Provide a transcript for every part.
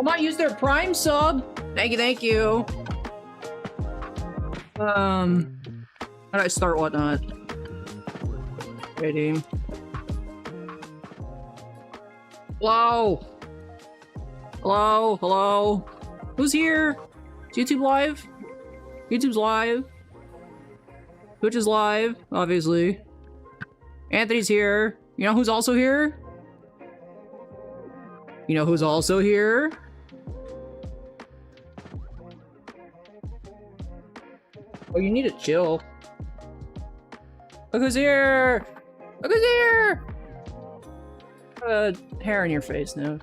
I'll not use their Prime sub. Thank you, thank you. How do I start whatnot? Ready. Hello? Hello? Hello? Who's here? Is YouTube live? YouTube's live. Twitch is live, obviously. Anthony's here. You know who's also here? You know who's also here? Oh, you need to chill. Look who's here! Look who's here! Hair on your face now.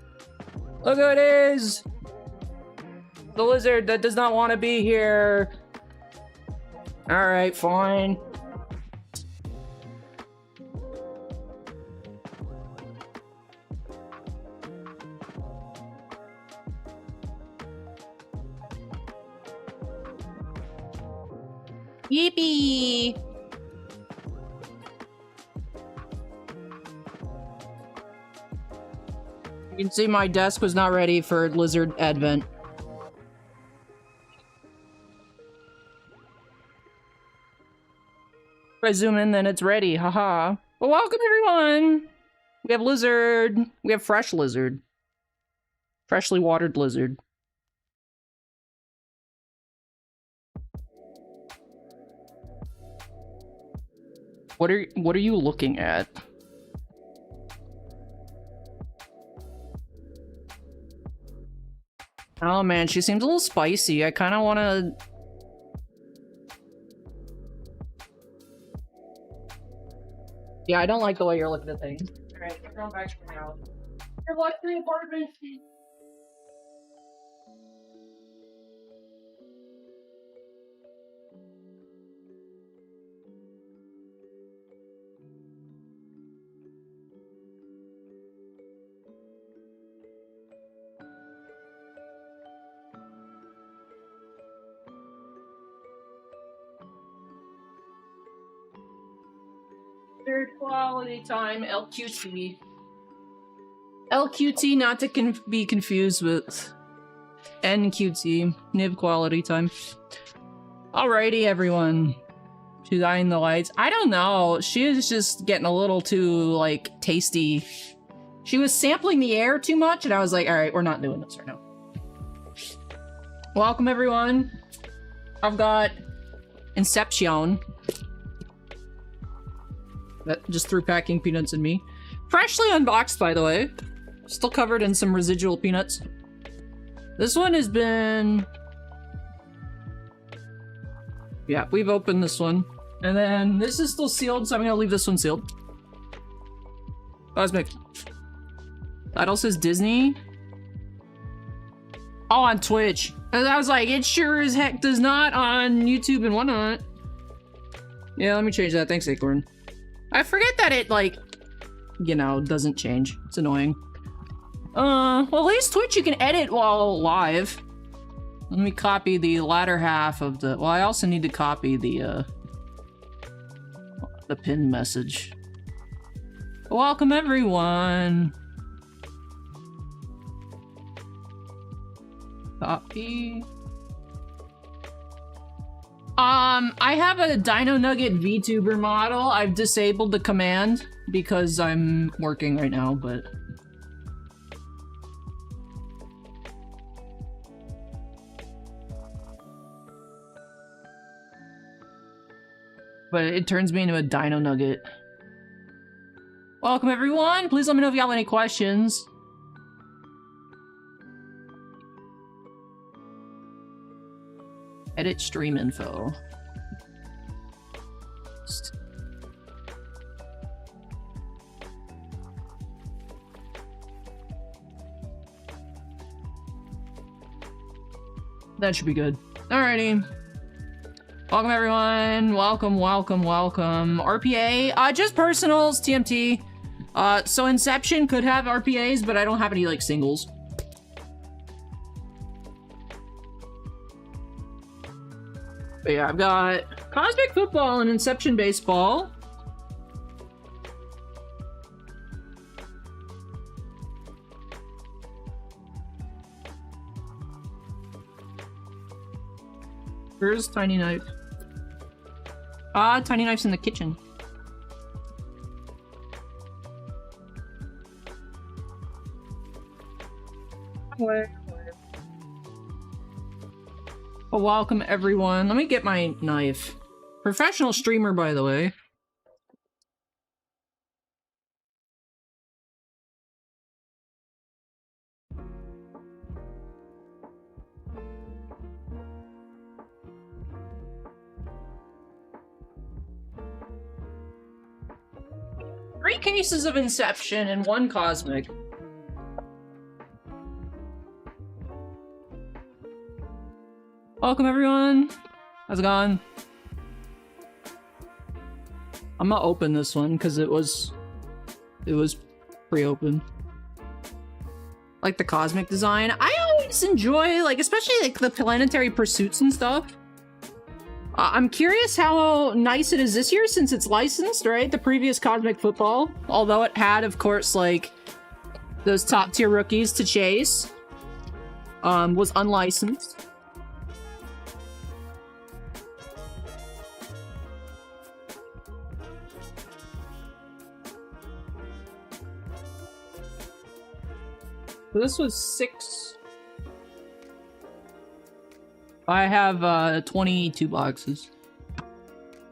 Look who it is! The lizard that does not want to be here. Alright, fine. Yippee! You can see my desk was not ready for lizard advent. If I zoom in, then it's ready. Haha. Well, welcome everyone! We have lizard. We have fresh lizard. Freshly watered lizard. What are you looking at? Oh man, she seems a little spicy. I kind of want to... Yeah, I don't like the way you're looking at things. Alright, I'm going back to my house. Your luxury apartment! Third quality time, LQT. LQT, not to be confused with NQT, nib quality time. Alrighty, everyone. She's eyeing the lights. I don't know. She is just getting a little too, like, tasty. She was sampling the air too much, and I was like, alright, we're not doing this right now. Welcome, everyone. I've got Inception. That just threw packing peanuts in me. Freshly unboxed, by the way. Still covered in some residual peanuts. This one has been... Yeah, we've opened this one. And then this is still sealed, so I'm gonna leave this one sealed. Cosmic. Title says Disney. Oh, on Twitch. And I was like, it sure as heck does not on YouTube and whatnot. Yeah, let me change that. Thanks, Acorn. I forget that it, like, you know, doesn't change. It's annoying. Well, at least Twitch you can edit while live. Let me copy the latter half of the... Well, I also need to copy the pin message. Welcome, everyone. Copy. I have a Dino Nugget VTuber model. I've disabled the command because I'm working right now, but... But it turns me into a Dino Nugget. Welcome, everyone! Please let me know if you have any questions. Edit stream info. That should be good. Alrighty. Welcome, everyone. Welcome, welcome, welcome. RPA, just personals, TMT. So Inception could have RPAs, but I don't have any, like, singles. But yeah, I've got Cosmic Football and Inception Baseball. Where's Tiny Knife? Ah, Tiny Knife's in the kitchen. Well, welcome everyone. Let me get my knife. Professional streamer, by the way. Three cases of Inception and one Cosmic. Welcome everyone. How's it going? I'm gonna open this one because it was pre-open. Like the Cosmic design. I always enjoy, like, especially like the planetary pursuits and stuff. I'm curious how nice it is this year since it's licensed, right? The previous Cosmic Football, although it had, of course, like, those top-tier rookies to chase, was unlicensed. So this was 6... I have 22 boxes.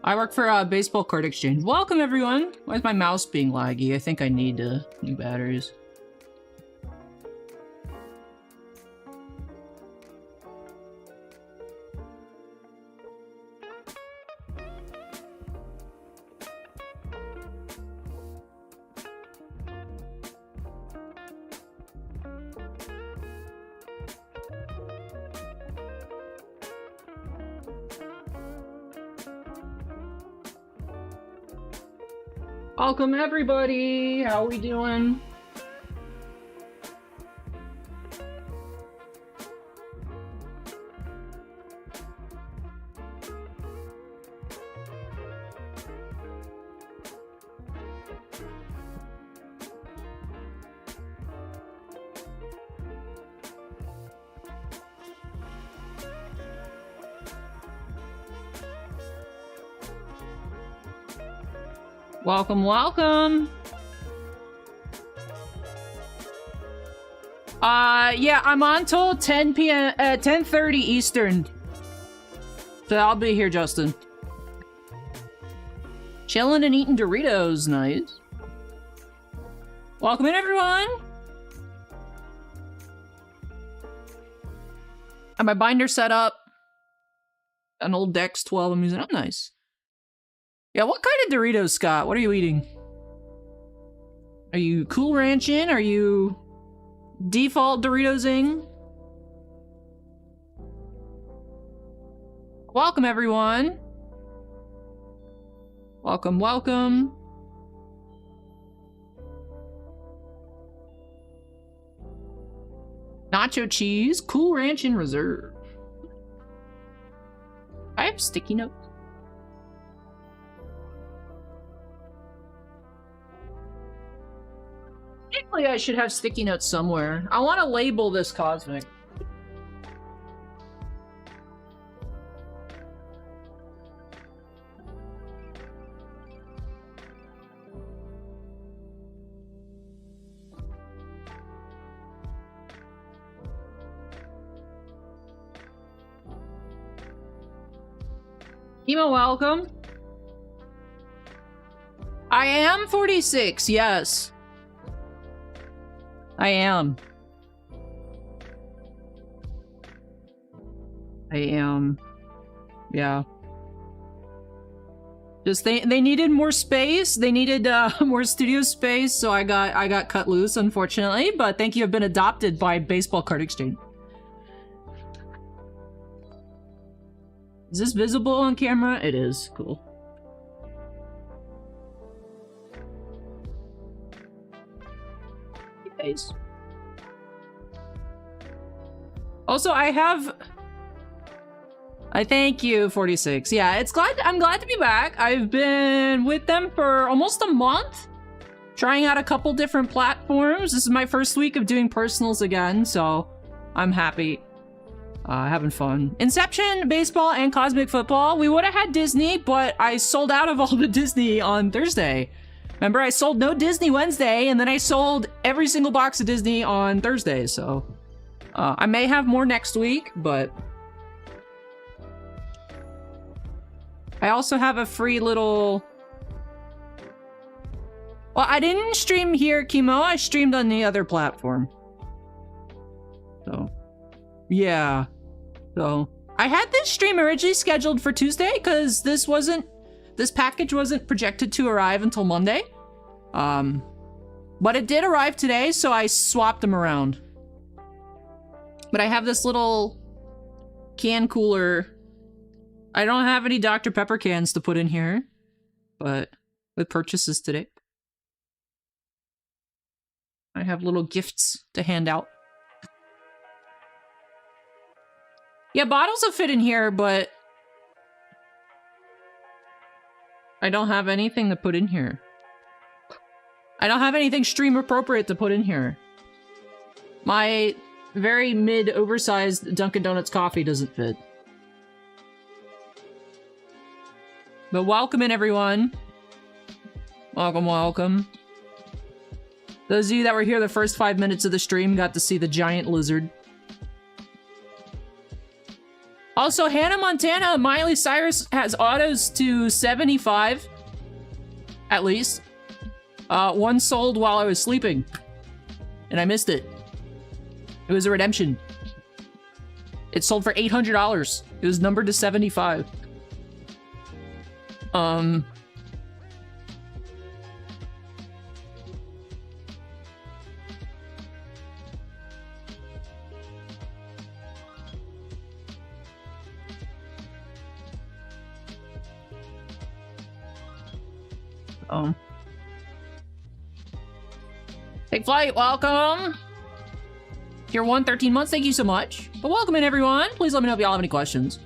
I work for Baseball Card Exchange. Welcome everyone! Why is my mouse being laggy? I think I need new batteries. Welcome everybody! How we doing? Welcome, welcome! Yeah, I'm on till 10 p.m. 10:30 Eastern. So I'll be here, Justin. Chilling and eating Doritos, nice. Welcome in, everyone! And my binder set up. An old Dex 12 I'm using. Oh, nice. Yeah, what kind of Doritos, Scott? What are you eating? Are you Cool Ranching? Are you default Doritosing? Welcome, everyone. Welcome, welcome. Nacho cheese, Cool Ranch in reserve. I have sticky notes. Technically, I should have sticky notes somewhere. I want to label this Cosmic. Emo, welcome. I am 46, yes. I am. Yeah. Just they needed more space. They needed more studio space, so I got cut loose, unfortunately. But thank you, I've been adopted by Baseball Card Exchange. Is this visible on camera? It is. Cool. Nice. Also, I thank you, 46. Yeah, I'm glad to be back. I've been with them for almost a month, trying out a couple different platforms. This is my first week of doing personals again, so I'm happy. Having fun. Inception Baseball and Cosmic Football. We would have had Disney, but I sold out of all the Disney on Thursday. Remember, I sold no Disney Wednesday, and then I sold every single box of Disney on Thursday, so... I may have more next week, but... I also have a free little... Well, I didn't stream here, Kimo. I streamed on the other platform. So... Yeah. So... I had this stream originally scheduled for Tuesday, because this package wasn't projected to arrive until Monday. But it did arrive today, so I swapped them around. But I have this little can cooler. I don't have any Dr. Pepper cans to put in here, but with purchases today, I have little gifts to hand out. Yeah, bottles will fit in here, but I don't have anything to put in here. I don't have anything stream appropriate to put in here. My very mid-oversized Dunkin' Donuts coffee doesn't fit. But welcome in, everyone. Welcome, welcome. Those of you that were here the first 5 minutes of the stream got to see the giant lizard. Also, Hannah Montana, Miley Cyrus has autos to 75. At least. One sold while I was sleeping. And I missed it. It was a redemption. It sold for $800. It was numbered to 75. Take flight, welcome. Tier 1, 13 months, thank you so much. But welcome in, everyone. Please let me know if y'all have any questions.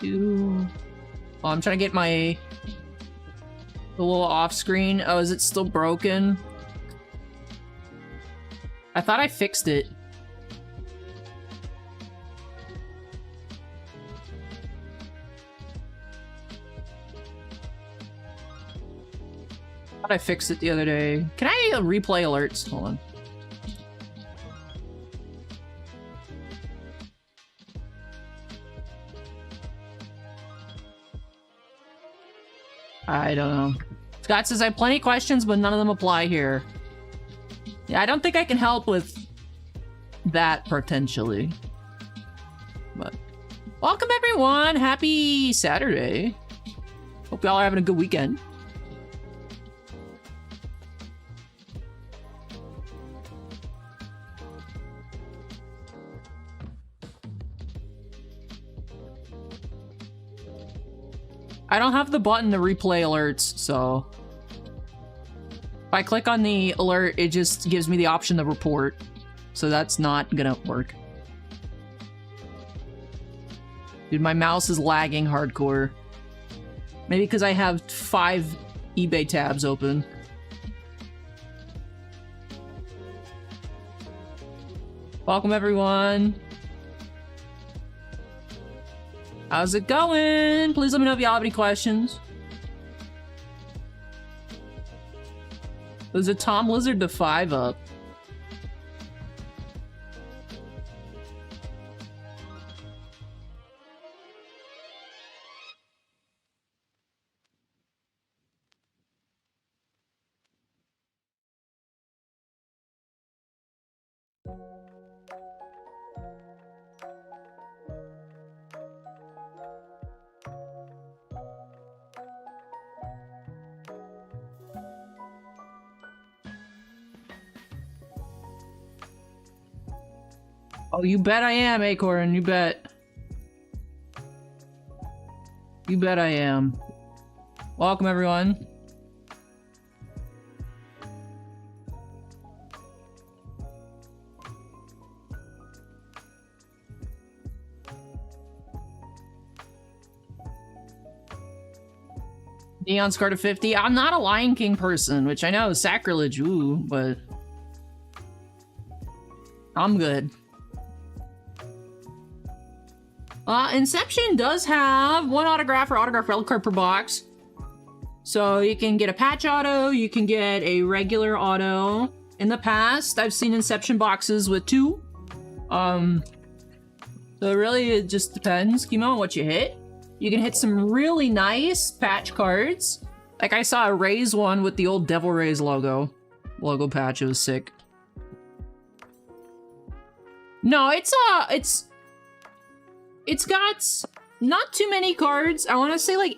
Oh, I'm trying to get the little off screen. Oh, is it still broken? I thought I fixed it. I fixed it the other day. Can I replay alerts? Hold on. I don't know. Scott says I have plenty of questions, but none of them apply here. Yeah, I don't think I can help with that potentially. But welcome everyone. Happy Saturday. Hope y'all are having a good weekend. I don't have the button to replay alerts, so... If I click on the alert, it just gives me the option to report. So that's not gonna work. Dude, my mouse is lagging hardcore. Maybe because I have 5 eBay tabs open. Welcome, everyone. How's it going? Please let me know if y'all have any questions. There's a Tom Lizard to 5 up. Oh, you bet I am, Acorn. You bet. You bet I am. Welcome, everyone. Neon Scar to 50. I'm not a Lion King person, which I know is sacrilege, ooh, but I'm good. Inception does have one autograph or autograph relic card per box. So you can get a patch auto, you can get a regular auto. In the past, I've seen Inception boxes with 2. So really it just depends, Chemo, on what you hit. You can hit some really nice patch cards. Like I saw a Rays one with the old Devil Rays logo patch, it was sick. No, it's got not too many cards. I want to say like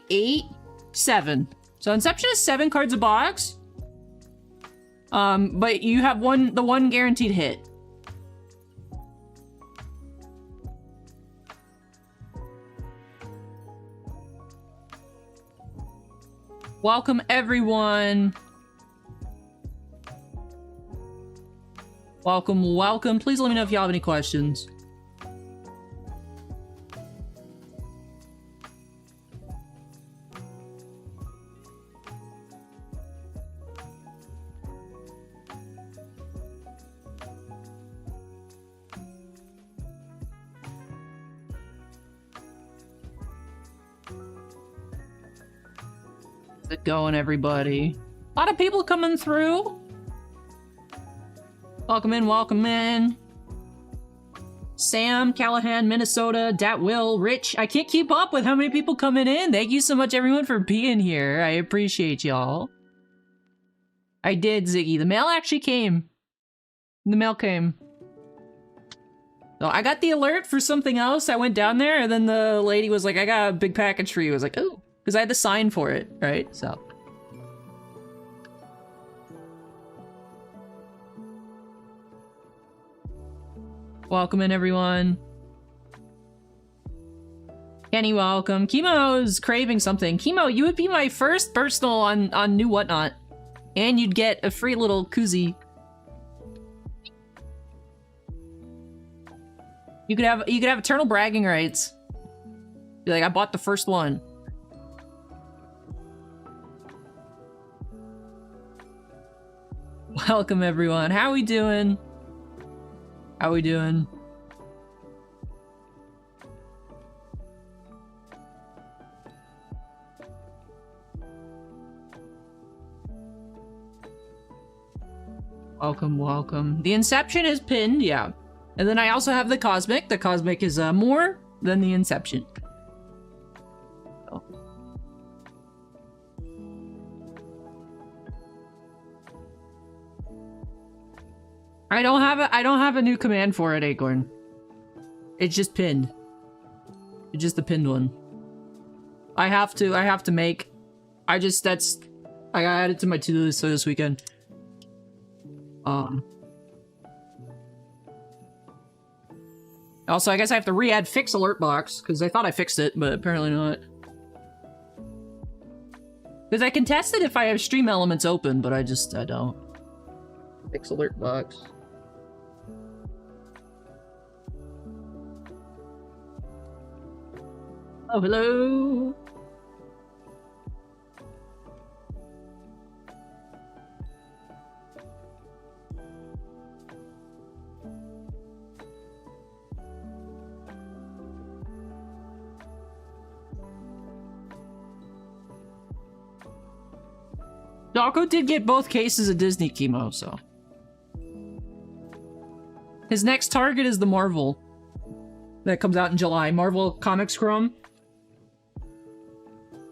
7. So Inception is 7 cards a box. But you have the one guaranteed hit. Welcome everyone. Welcome, welcome. Please let me know if y'all have any questions. How's it going, everybody? A lot of people coming through. Welcome in, welcome in. Sam, Callahan, Minnesota, Dat Will, Rich. I can't keep up with how many people coming in. Thank you so much, everyone, for being here. I appreciate y'all. I did, Ziggy. The mail actually came. The mail came. So I got the alert for something else. I went down there, and then the lady was like, I got a big package for you. I was like, oh. Because I had to sign for it, right? So. Welcome in, everyone. Kenny, welcome. Chemo's craving something. Chemo, you would be my first personal on New Whatnot. And you'd get a free little koozie. You could have eternal bragging rights. Be like, I bought the first one. Welcome, everyone. How we doing? How we doing? Welcome, welcome. The Inception is pinned, yeah. And then I also have the Cosmic. The Cosmic is more than the Inception. I don't have a new command for it, Acorn. It's just pinned. It's just the pinned one. I have to make. I got added to my to-do list for this weekend. Also, I guess I have to re-add fix alert box because I thought I fixed it, but apparently not. Because I can test it if I have stream elements open, but I don't. Fix alert box. Oh, hello. Dawko did get both cases of Disney Chemo, so. His next target is the Marvel. That comes out in July. Marvel Comics Chrome.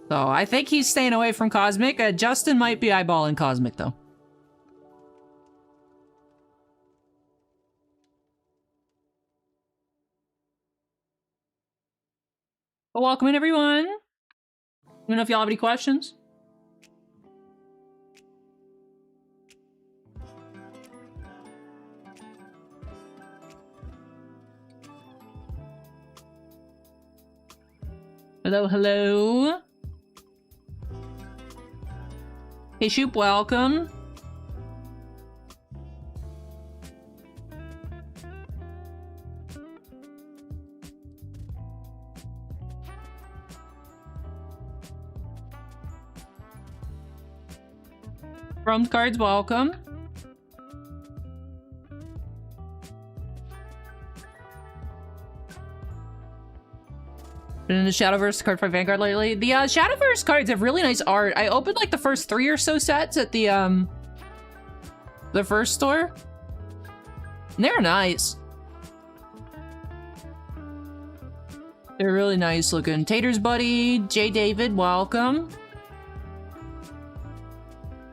So, I think he's staying away from Cosmic. Justin might be eyeballing Cosmic, though. Well, welcome in, everyone. Let me know if y'all have any questions. Hello, hello. Hey, Shoop, welcome. From cards, welcome. Been in the Shadowverse card fight Vanguard lately. The Shadowverse cards have really nice art. I opened like the first 3 or so sets at the first store. And they're nice. They're really nice looking. Tater's buddy, J. David, welcome.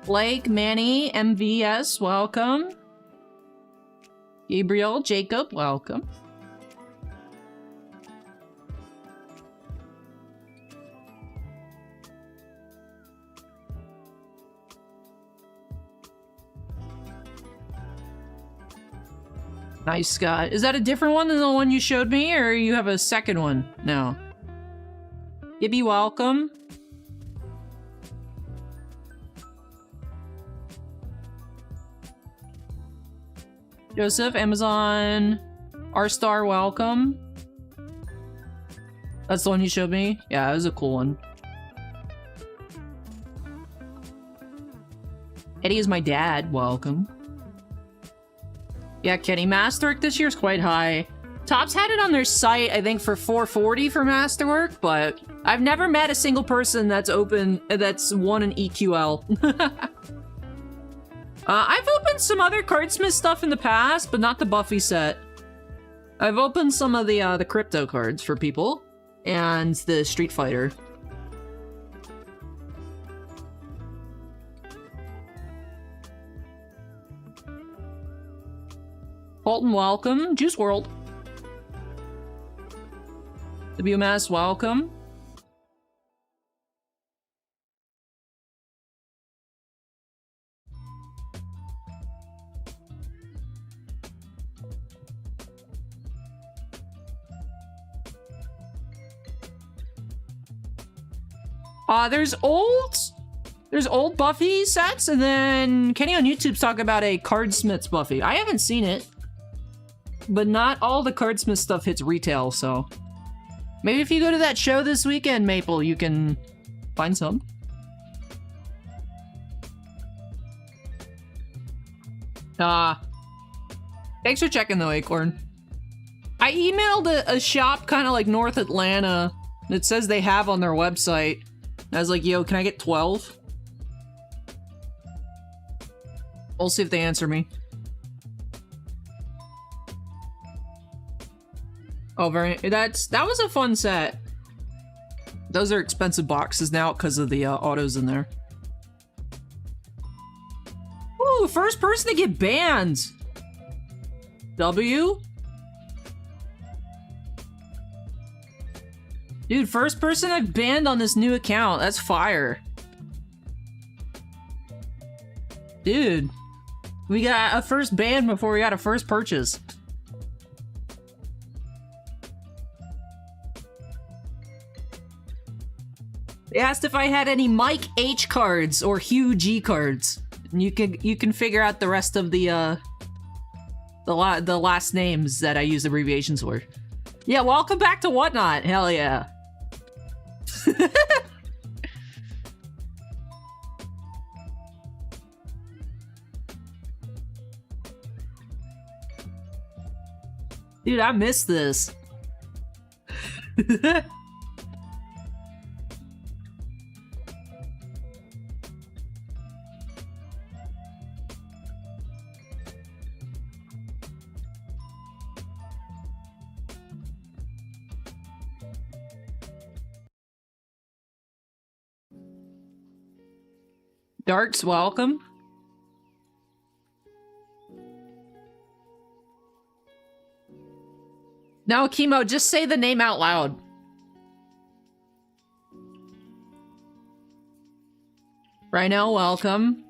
Blake, Manny, MVS, welcome. Gabriel, Jacob, welcome. Nice, Scott. Is that a different one than the one you showed me, or you have a second one now? Gibby, welcome. Joseph, Amazon, R-Star, welcome. That's the one you showed me? Yeah, it was a cool one. Eddie is my dad, welcome. Yeah, Kenny, Masterwork this year's quite high. Topps had it on their site, I think, for $440 for Masterwork, but I've never met a single person that's won an EQL. I've opened some other Cardsmith stuff in the past, but not the Buffy set. I've opened some of the crypto cards for people, and the Street Fighter. Bolton, welcome. Juice World. WMS, welcome. There's old Buffy sets, and then Kenny on YouTube's talking about a Cardsmith's Buffy. I haven't seen it, but not all the Cardsmith stuff hits retail, so maybe if you go to that show this weekend, Maple, you can find some. Thanks for checking though, Acorn. I emailed a shop kind of like North Atlanta that says they have on their website. I was like, yo, can I get 12? We'll see if they answer me. Oh, that was a fun set. Those are expensive boxes now because of the autos in there. Ooh, first person to get banned. W? Dude, first person I've banned on this new account. That's fire. Dude, we got a first ban before we got a first purchase. They asked if I had any Mike H cards or Hugh G cards. And you can figure out the rest of the last names that I use abbreviations for. Yeah, welcome back to Whatnot. Hell yeah. Dude, I missed this. Darks, welcome. No, Chemo, just say the name out loud. Rhino, welcome.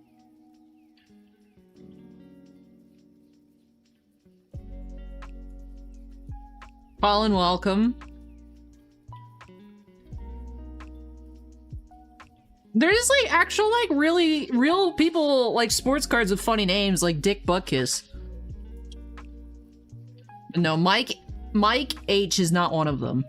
Colin, welcome. There's like actual like real people like sports cards with funny names like Dick Buttkiss. No, Mike H is not one of them.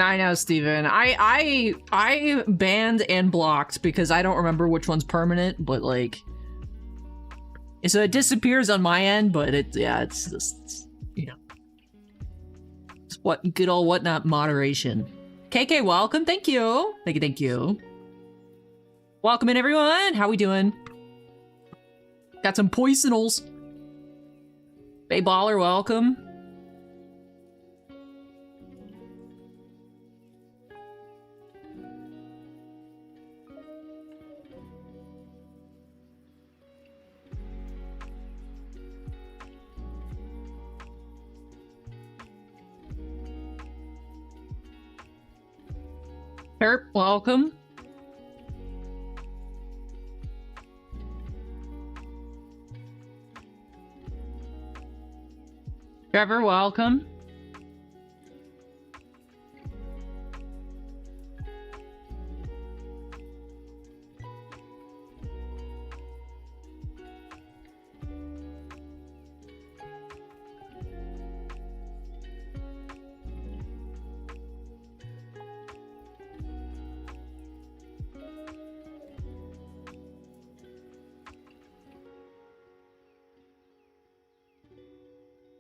I know, Steven. I banned and blocked because I don't remember which one's permanent, but like, so it disappears on my end, but it's just, you know, it's what good old whatnot moderation. KK, welcome. Thank you. Thank you. Welcome in, everyone. How we doing? Got some poisonals. Bay Baller, welcome. Herp, welcome. Trevor, welcome.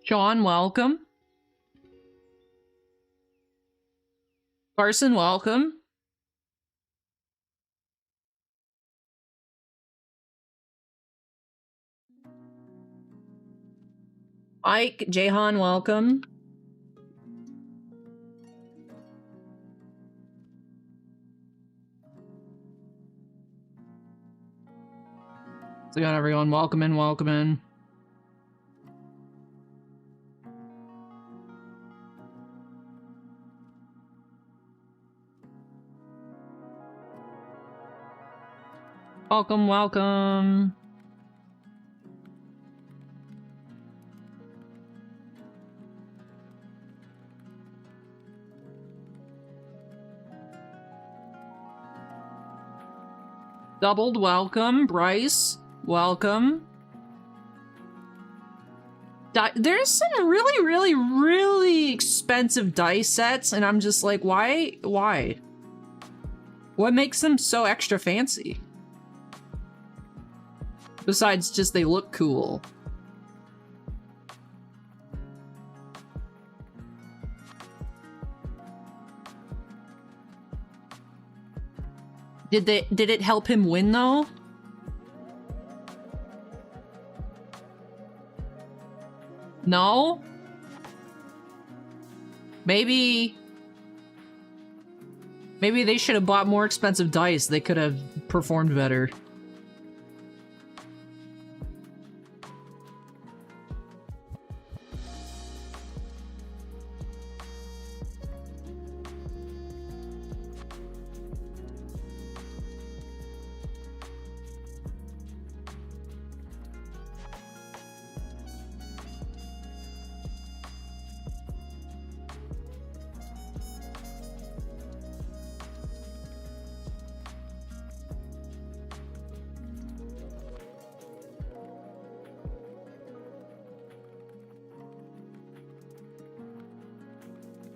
Sean, welcome. Carson, welcome. Ike, Jahan, welcome. So we got everyone, welcome in, welcome in. Welcome, welcome. Doubled, welcome. Bryce, welcome. There's some really expensive dice sets, and I'm just like, why? What makes them so extra fancy? Besides just they look cool. Did it help him win though? No? Maybe they should have bought more expensive dice. They could have performed better.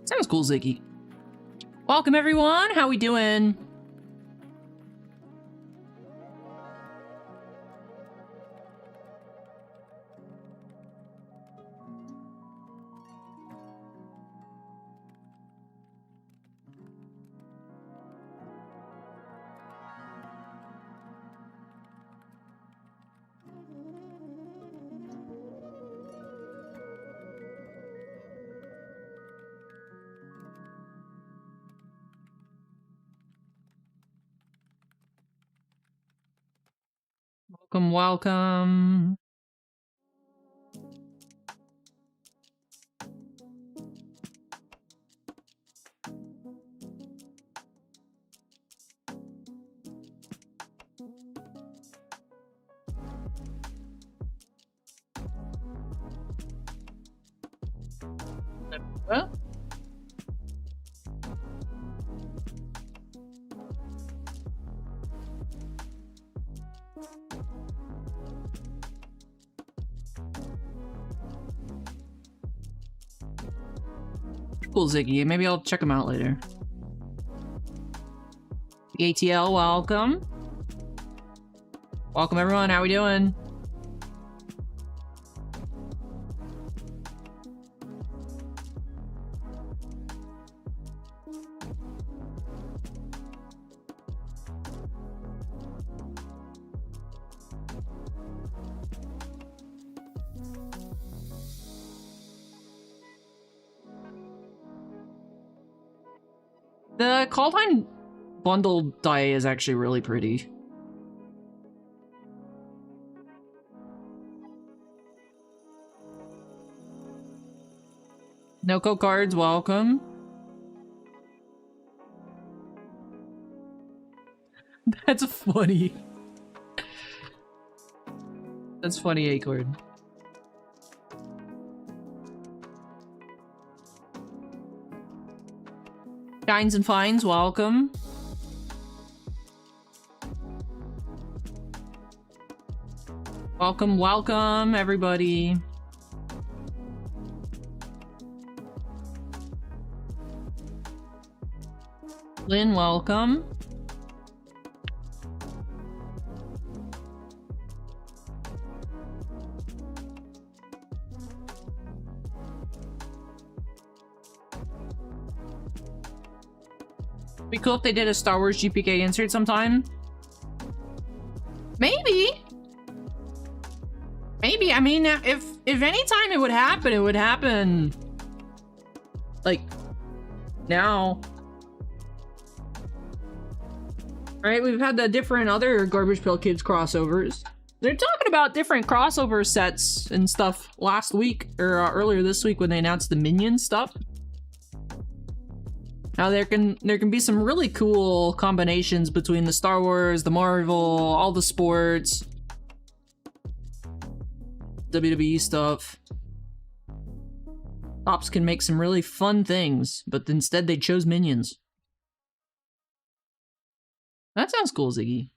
Sounds cool, Ziggy. Welcome, everyone. How we doing? Welcome. Huh? Cool, Ziggy. Maybe I'll check them out later. ATL, welcome. Welcome, everyone. How we doing? The Caldine bundle die is actually really pretty. Noco cards, welcome. That's funny. That's funny, Acorn. Shines and Fines, welcome. Welcome, welcome, everybody. Lynn, welcome. Be cool if they did a Star Wars GPK insert sometime. Maybe. Maybe. I mean, if any time it would happen like now. Right? We've had the different other Garbage Pail Kids crossovers. They're talking about different crossover sets and stuff last week or earlier this week when they announced the Minion stuff. Now there can be some really cool combinations between the Star Wars, the Marvel, all the sports, WWE stuff. Topps can make some really fun things, but instead they chose Minions. That sounds cool, Ziggy.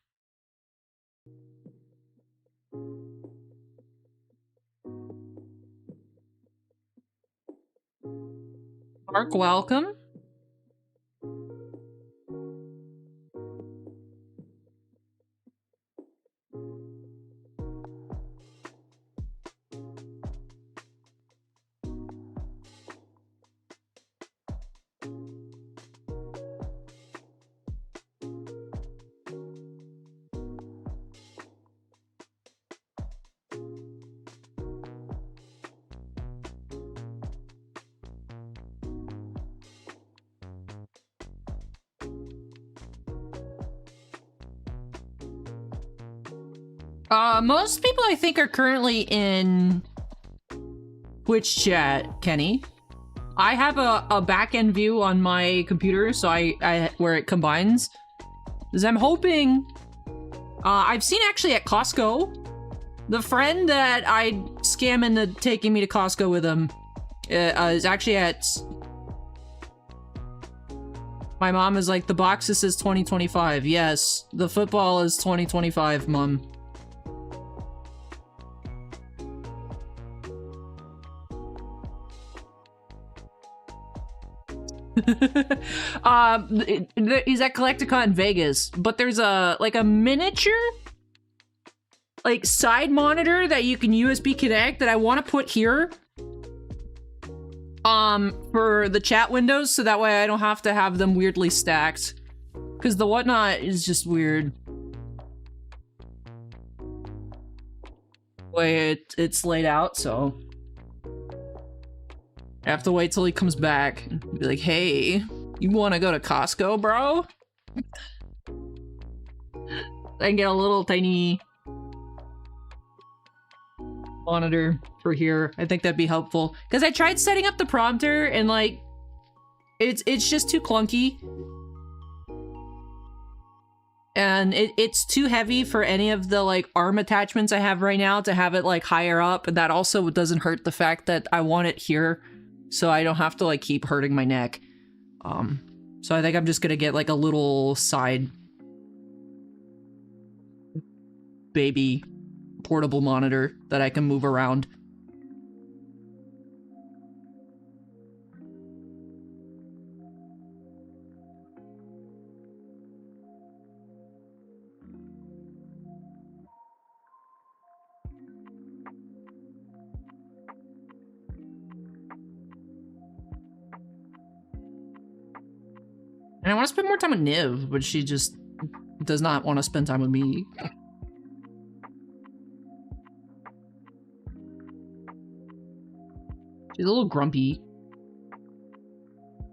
Mark, welcome. Most people I think are currently in Twitch chat, Kenny. I have a back-end view on my computer, so I where it combines. Because I'm hoping... I've seen actually at Costco, the friend that I scam into taking me to Costco with him is actually at... My mom is like, the box that says 2025. Yes, the football is 2025, Mom. He's at Collecticon in Vegas, but there's a miniature side monitor that you can USB connect that I want to put here for the chat windows, so that way I don't have to have them weirdly stacked, because the Whatnot is just weird the way it's laid out. So I have to wait till he comes back and be like, hey, you want to go to Costco, bro? I can get a little tiny monitor for here. I think that'd be helpful. Because I tried setting up the prompter and it's just too clunky. And it's too heavy for any of the arm attachments I have right now to have it higher up. And that also doesn't hurt the fact that I want it here, so I don't have to keep hurting my neck. So I think I'm just gonna get a little side baby portable monitor that I can move around. And I want to spend more time with Niv, but she just does not want to spend time with me. She's a little grumpy.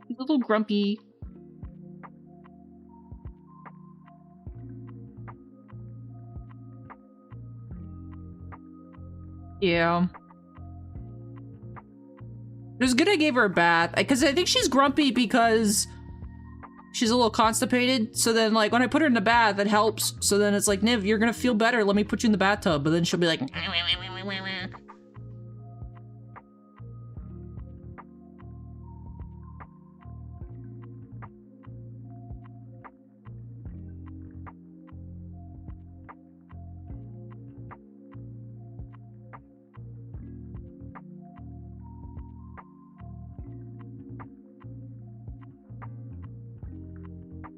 She's a little grumpy. Yeah. It was good I gave her a bath, because I think she's grumpy because she's a little constipated. So then, like, when I put her in the bath, it helps. So then it's like, Niv, you're gonna feel better. Let me put you in the bathtub. But then she'll be like...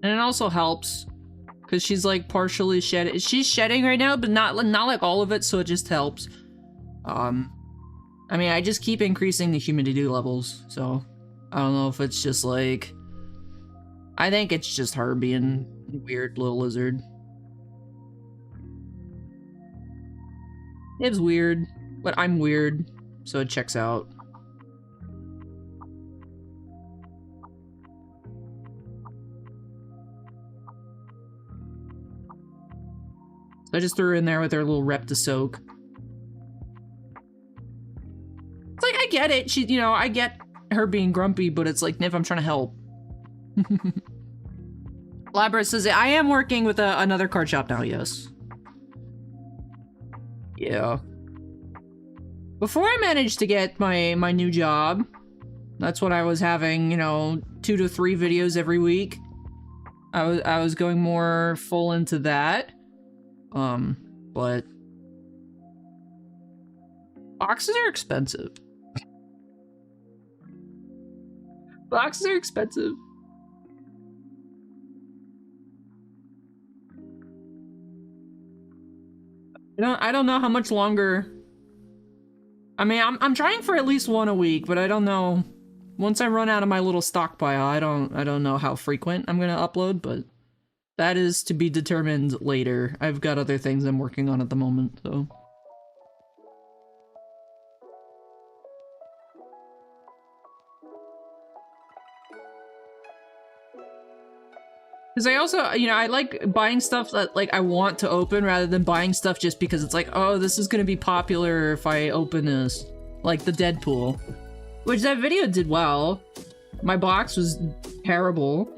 And it also helps because she's like partially shedding. She's shedding right now, but not like all of it, so it just helps. I mean, I just keep increasing the humidity levels, so I don't know if it's just like... I think it's just her being a weird little lizard. It's weird, but I'm weird, so it checks out. I just threw her in there with her little rep to soak. It's like, I get it. She, you know, I get her being grumpy, but it's like, Niv, I'm trying to help. Labra says, I am working with another card shop now, yes. Yeah. Before I managed to get my new job, that's when I was having, you know, 2 to 3 videos every week. I was going more full into that. But boxes are expensive. Boxes are expensive. I don't know how much longer. I mean, I'm trying for at least 1 a week, but I don't know. Once I run out of my little stockpile, I don't know how frequent I'm gonna upload, but that is to be determined later. I've got other things I'm working on at the moment, so. Because I also, you know, I like buying stuff that, like, I want to open rather than buying stuff just because it's like, oh, this is gonna be popular if I open this. Like the Deadpool. Which that video did well. My box was terrible.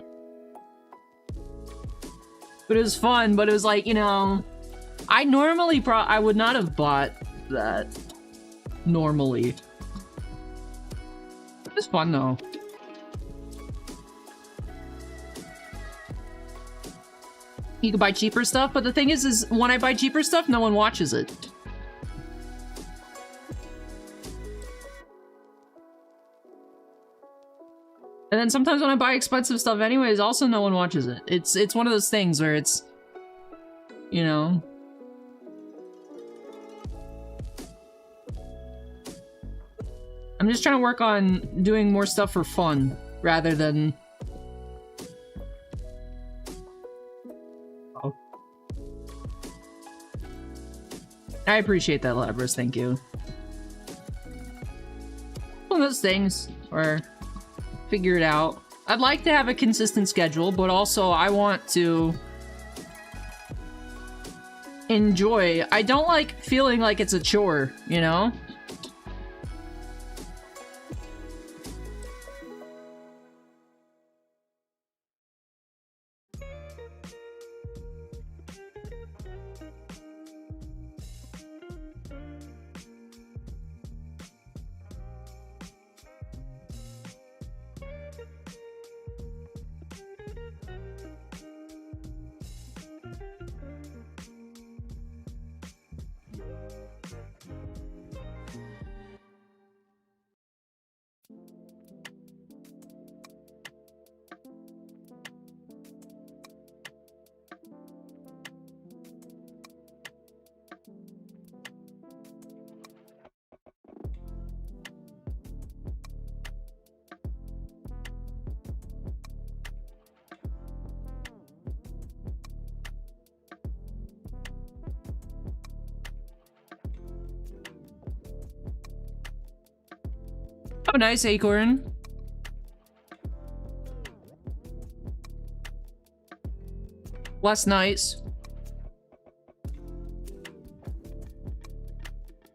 But it was fun, but it was like, you know, I normally I would not have bought that. Normally. It was fun though. You can buy cheaper stuff, but the thing is when I buy cheaper stuff, no one watches it. And then sometimes when I buy expensive stuff anyways, also no one watches it. It's one of those things where it's, you know. I'm just trying to work on doing more stuff for fun, rather than... Oh. I appreciate that, Labras, thank you. One of those things where... figure it out. I'd like to have a consistent schedule, but also I want to enjoy. I don't like feeling like it's a chore, you know? Oh, nice, Acorn. Less nice.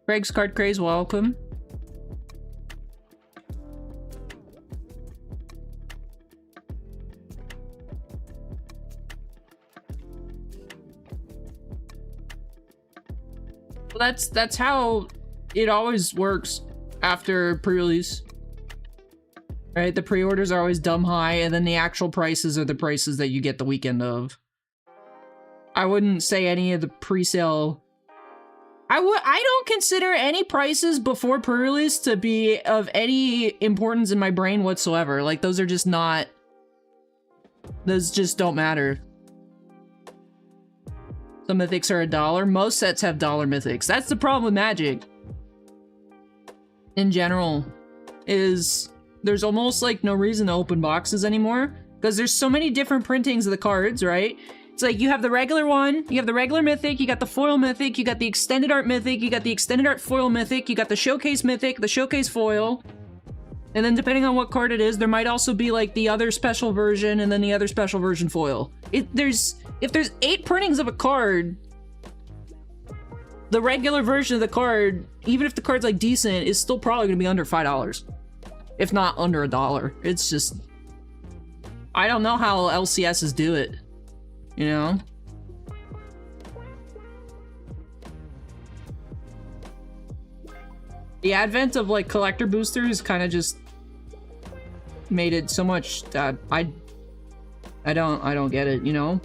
Greg's Card Craze, welcome. Well, that's how it always works after pre-release. Right? The pre-orders are always dumb high, and then the actual prices are the prices that you get the weekend of. I wouldn't say any of the pre-sale... I don't consider any prices before pre-release to be of any importance in my brain whatsoever. Like, those are just not... Those just don't matter. Some mythics are $1. Most sets have dollar mythics. That's the problem with Magic. In general, is there's almost like no reason to open boxes anymore. Because there's so many different printings of the cards, right? It's like you have the regular one, you have the regular mythic, you got the foil mythic, you got the extended art mythic, you got the extended art foil mythic, you got the showcase mythic, the showcase foil. And then depending on what card it is, there might also be like the other special version and then the other special version foil. If there's 8 printings of a card, the regular version of the card, even if the card's like decent, is still probably gonna be under $5. If not under $1. It's just... I don't know how LCSs do it. You know? The advent of like collector boosters kind of just made it so much that I don't get it, you know?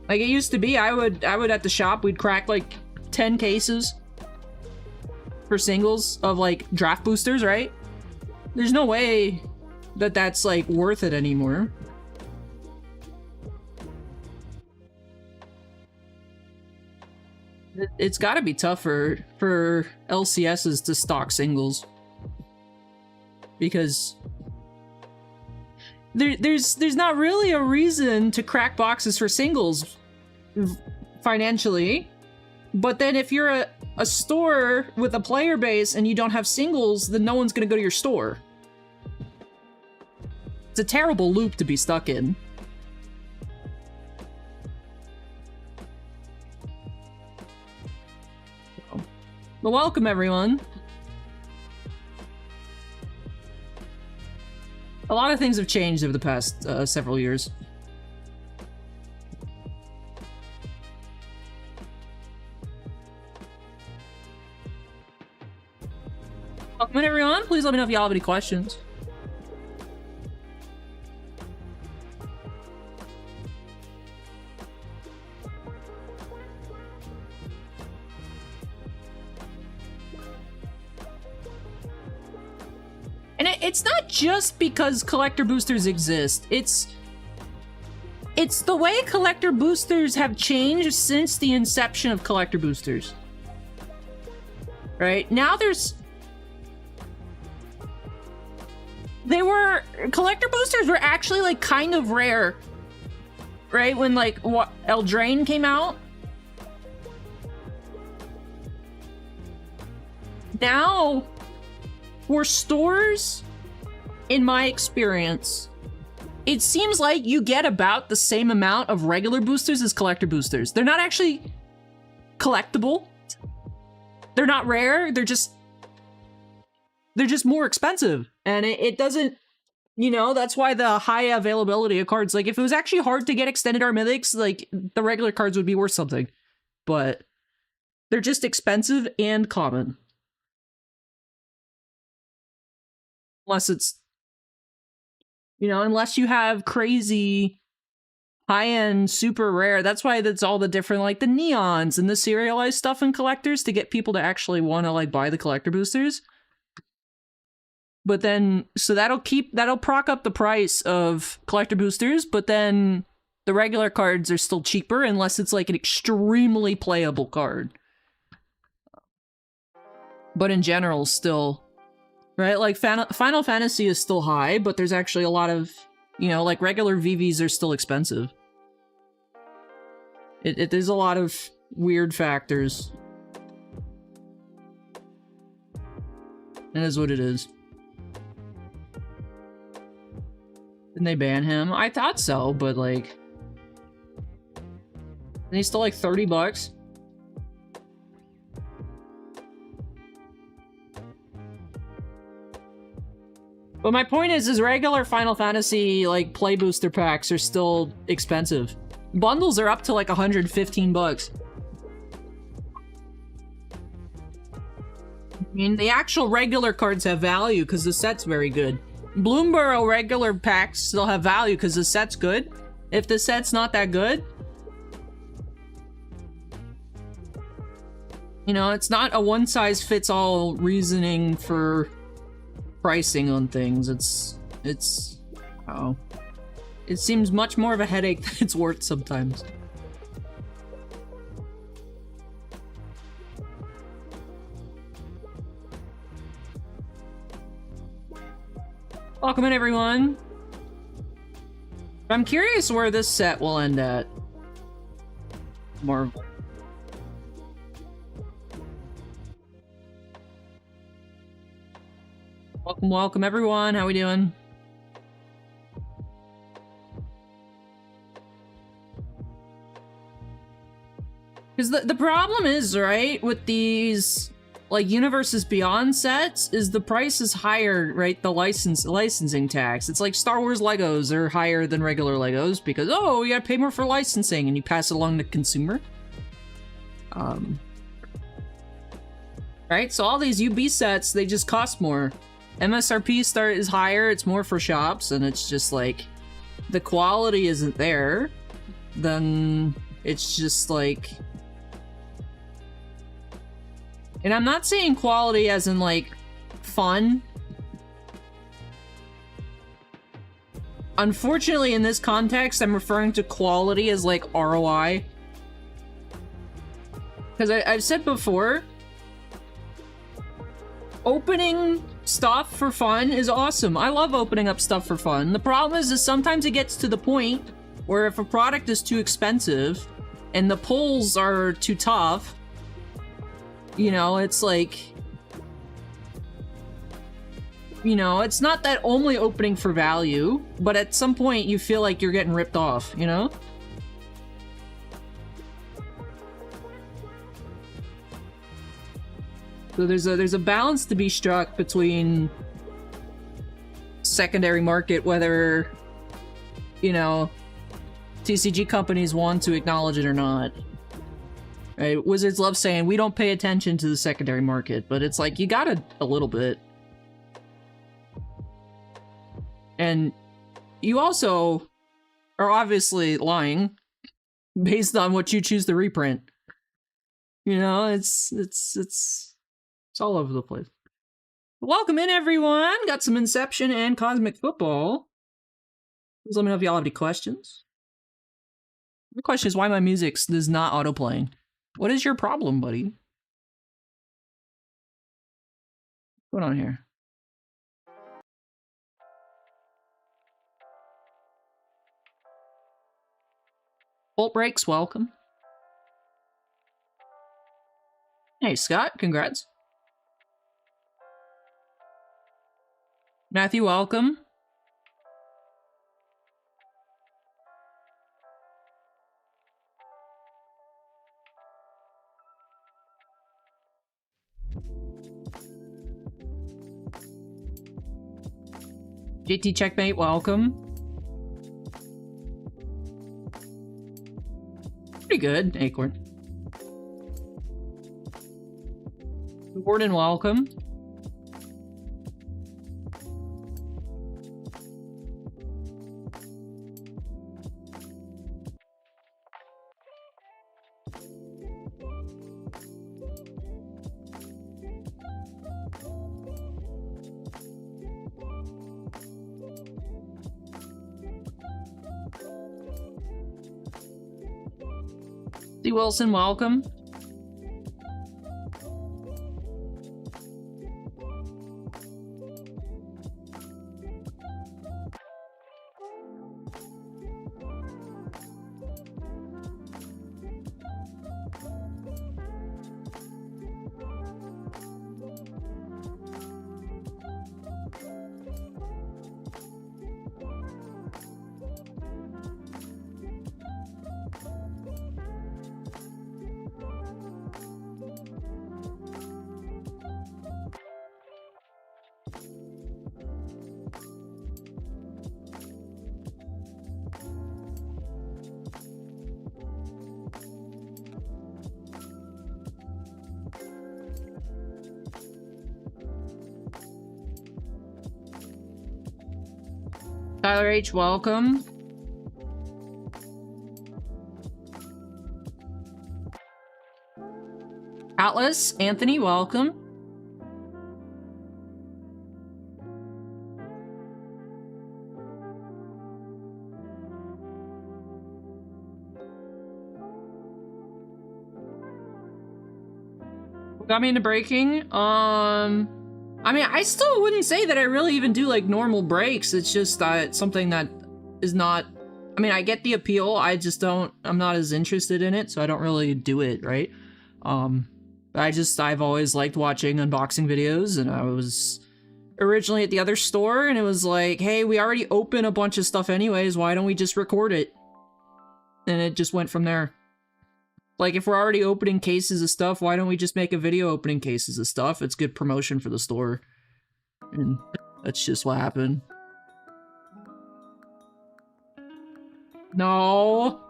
Like it used to be, I would at the shop, we'd crack like 10 cases for singles of like draft boosters, right? There's no way that that's like worth it anymore. It's got to be tougher for LCSs to stock singles because there's not really a reason to crack boxes for singles financially, but then if you're a store with a player base and you don't have singles, then no one's gonna go to your store. It's a terrible loop to be stuck in. Well, welcome everyone. A lot of things have changed over the past several years. Welcome everyone. Please let me know if y'all have any questions. And it's not just because collector boosters exist. It's the way collector boosters have changed since the inception of collector boosters. Right? Now collector boosters were actually like kind of rare. Right? When like what Eldraine came out. Now, for stores, in my experience, it seems like you get about the same amount of regular boosters as collector boosters. They're not actually collectible. They're not rare. They're just more expensive. And it doesn't, you know, that's why the high availability of cards, like if it was actually hard to get extended art mythics, like the regular cards would be worth something. But they're just expensive and common. Unless it's, you know, unless you have crazy high-end, super rare. That's why that's all the different, like the neons and the serialized stuff in collectors to get people to actually want to like buy the collector boosters. But then, so that'll proc up the price of collector boosters, but then the regular cards are still cheaper unless it's like an extremely playable card. But in general, still... Right, like Final Fantasy is still high, but there's actually a lot of, you know, like regular VVs are still expensive. There's a lot of weird factors. It is what it is. they ban him? I thought so, but like... And he's still like 30 bucks. But my point is regular Final Fantasy, like, play booster packs are still expensive. Bundles are up to like 115 bucks. I mean, the actual regular cards have value because the set's very good. Bloomborough regular packs still have value because the set's good. If the set's not that good, you know, it's not a one-size-fits-all reasoning for pricing on things. Oh. It seems much more of a headache than it's worth sometimes. Welcome in, everyone. I'm curious where this set will end at. Marvel. Welcome, welcome, everyone. How we doing? Because the problem is, right, with these, like, Universes Beyond sets, is the price is higher, right? The licensing tax. It's like Star Wars Legos are higher than regular Legos because, oh, you gotta pay more for licensing, and you pass it along to consumer. Right? So all these UB sets, they just cost more. MSRP is higher, it's more for shops, and it's just like, the quality isn't there, then it's just like... And I'm not saying quality as in, like, fun. Unfortunately, in this context, I'm referring to quality as, like, ROI. Because I've said before, opening stuff for fun is awesome. I love opening up stuff for fun. The problem is sometimes it gets to the point where if a product is too expensive and the pulls are too tough, you know, it's like, you know, it's not that only opening for value, but at some point you feel like you're getting ripped off, you know? So there's a balance to be struck between secondary market, whether, you know, TCG companies want to acknowledge it or not. Right? Wizards love saying, we don't pay attention to the secondary market, but it's like, you gotta a little bit. And you also are obviously lying based on what you choose to reprint. You know, it's all over the place. Welcome in, everyone! Got some Inception and Cosmic Football. Please let me know if y'all have any questions. The question is why my music is not auto-playing. What is your problem, buddy? What's going on here? Bolt Breaks, welcome. Hey, Scott, congrats. Matthew, welcome. JT Checkmate, welcome. Pretty good, Acorn. Gordon, welcome. D. Wilson, welcome. Tyler H, welcome. Atlas, Anthony, welcome. What got me into breaking? I mean, I still wouldn't say that I really even do like normal breaks. It's just something that is not, I mean, I get the appeal. I just don't, I'm not as interested in it, so I don't really do it, right? I've always liked watching unboxing videos, and I was originally at the other store, and it was like, hey, we already open a bunch of stuff anyways, why don't we just record it? And it just went from there. Like, if we're already opening cases of stuff, why don't we just make a video opening cases of stuff? It's good promotion for the store. And that's just what happened. No.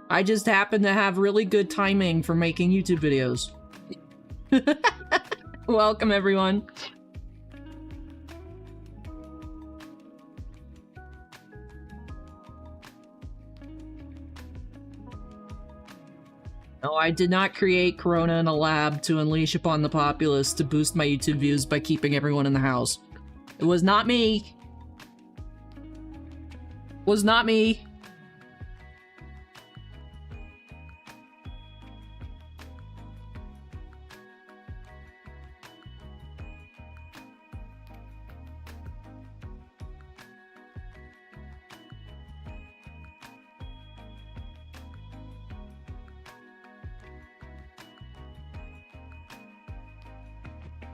I just happen to have really good timing for making YouTube videos. Welcome, everyone. No, I did not create Corona in a lab to unleash upon the populace to boost my YouTube views by keeping everyone in the house. It was not me. Was not me.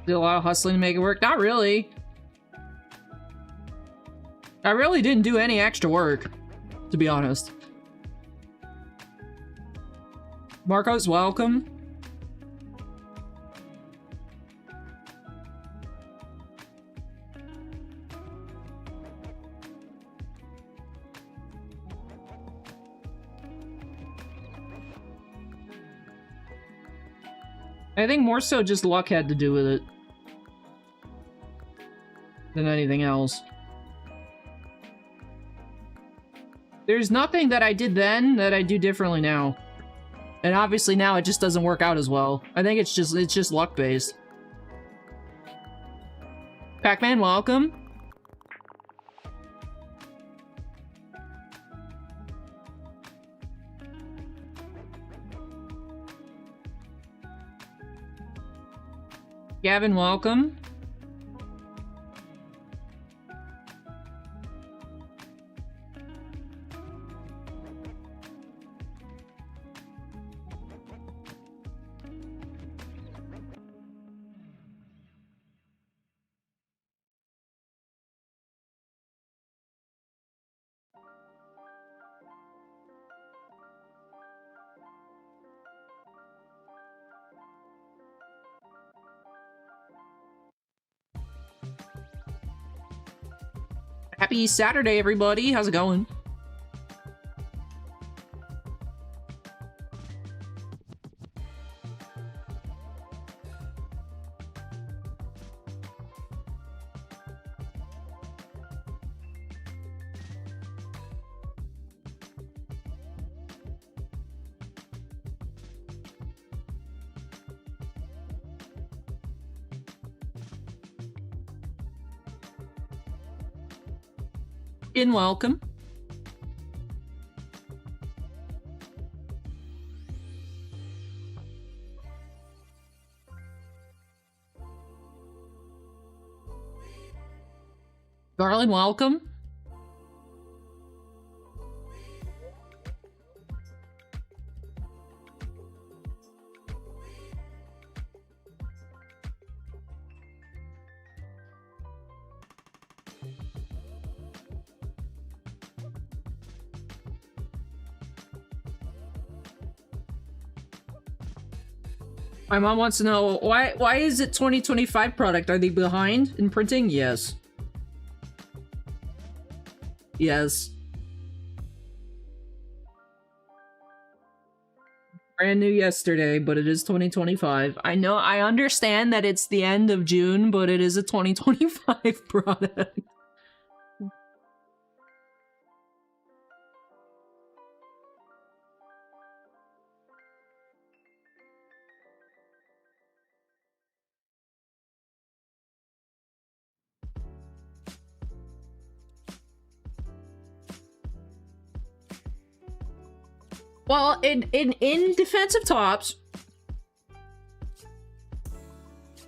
Did a lot of hustling to make it work? Not really. I really didn't do any extra work, to be honest. Marcos, welcome. I think more so just luck had to do with it than anything else. There's nothing that I did then that I do differently now. And obviously now it just doesn't work out as well. I think it's just luck-based. Pac-Man, welcome. Gavin, welcome. Happy Saturday, everybody. How's it going? Welcome. Garland, welcome. My mom wants to know, why is it 2025 product? Are they behind in printing? Yes. Yes. Brand new yesterday, but it is 2025. I know, I understand that it's the end of June, but it is a 2025 product. Well, in defense of Topps,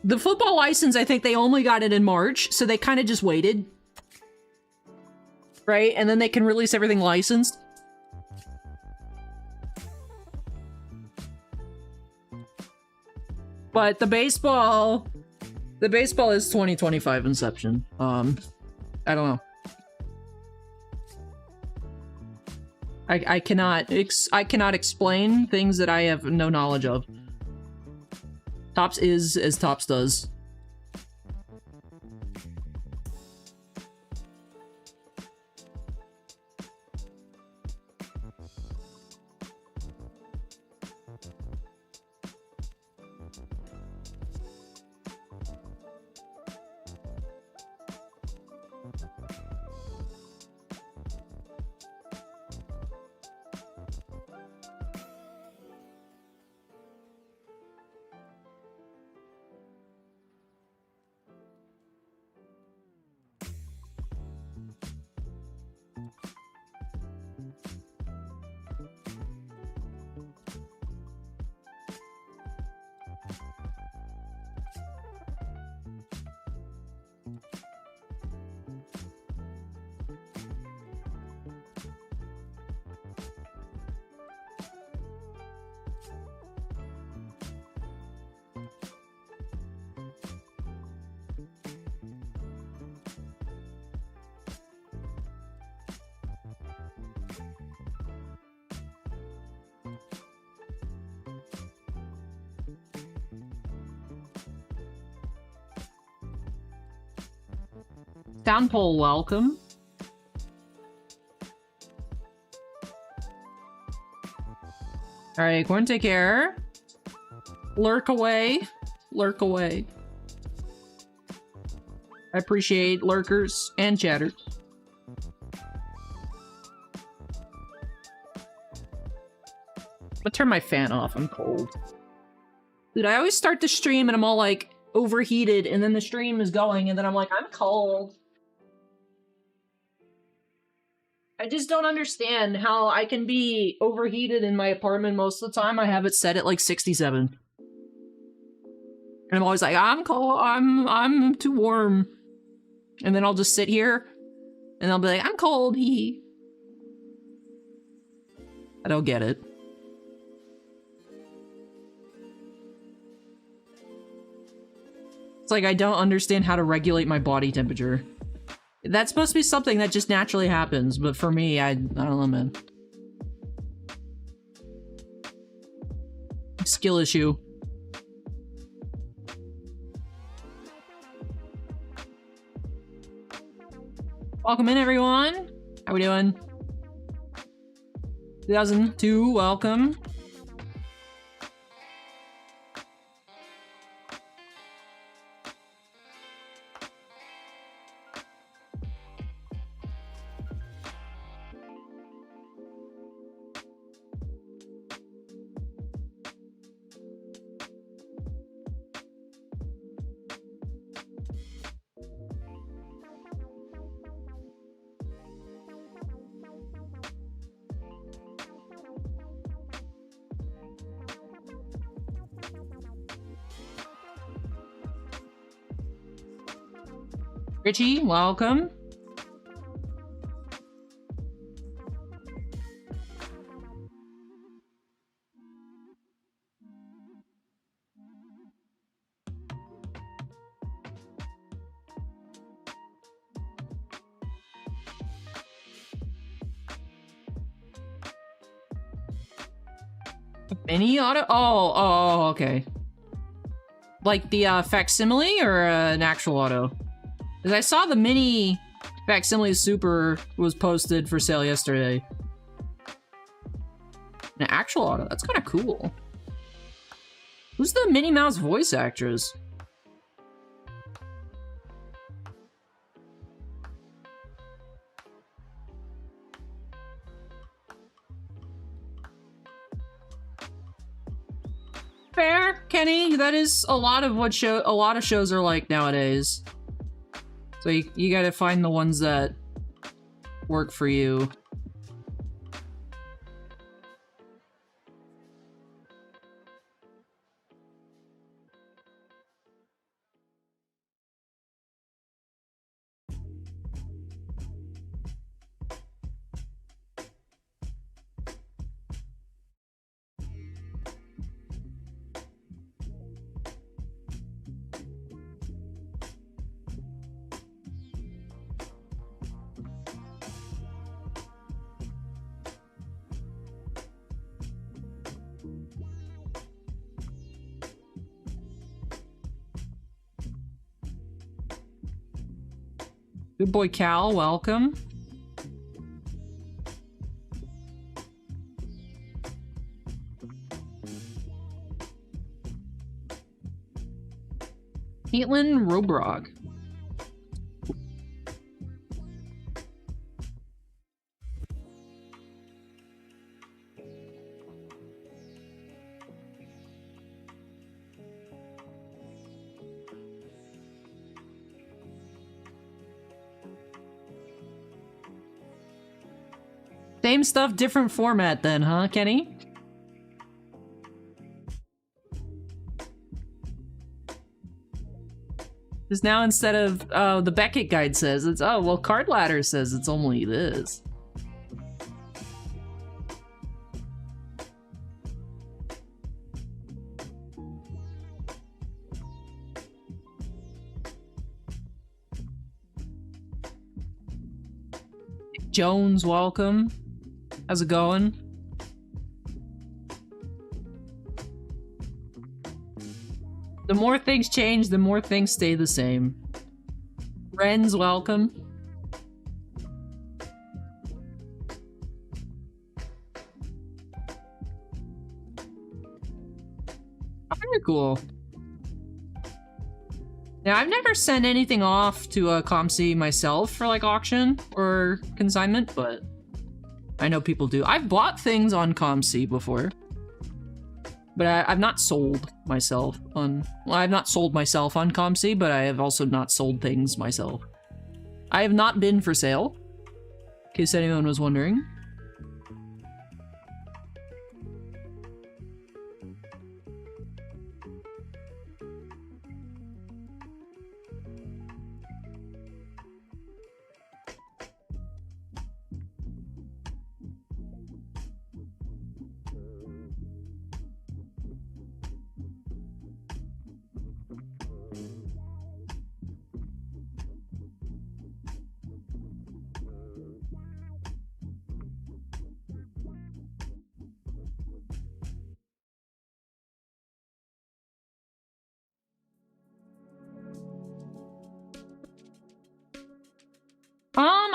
the football license, I think they only got it in March, so they kind of just waited. Right? And then they can release everything licensed. But the baseball is 2025 Inception. I don't know. I cannot explain things that I have no knowledge of. Topps is as Topps does. Downpole, welcome. Alright, Corn, take care. Lurk away. Lurk away. I appreciate lurkers and chatters. I'm gonna turn my fan off, I'm cold. Dude, I always start the stream and I'm all like overheated and then the stream is going and then I'm like, I'm cold. I just don't understand how I can be overheated in my apartment most of the time. I have it set at like 67. And I'm always like, I'm cold, I'm too warm. And then I'll just sit here and I'll be like, I'm cold, hee. I don't get it. It's like I don't understand how to regulate my body temperature. That's supposed to be something that just naturally happens, but for me, I don't know, man. Skill issue. Welcome in, everyone. How we doing? 2002, welcome. Richie, welcome. Mini auto? Oh, okay. Like the facsimile or an actual auto? Because I saw the mini facsimile super was posted for sale yesterday. An actual auto? That's kind of cool. Who's the Minnie Mouse voice actress? Fair, Kenny. That is a lot of what a lot of shows are like nowadays. So you gotta find the ones that work for you. Good boy, Cal. Welcome. Caitlin Robrog. Same stuff, different format then, huh, Kenny? Because now instead of, the Beckett guide says, it's, oh, well, Card Ladder says it's only this. Jones, welcome. How's it going? The more things change, the more things stay the same. Ren's, welcome. Very cool. Now, I've never sent anything off to a ComC myself for, like, auction or consignment, but I know people do. I've bought things on ComC before, but I've not sold myself on... Well, I've not sold myself on ComC, but I have also not sold things myself. I have not been for sale, in case anyone was wondering.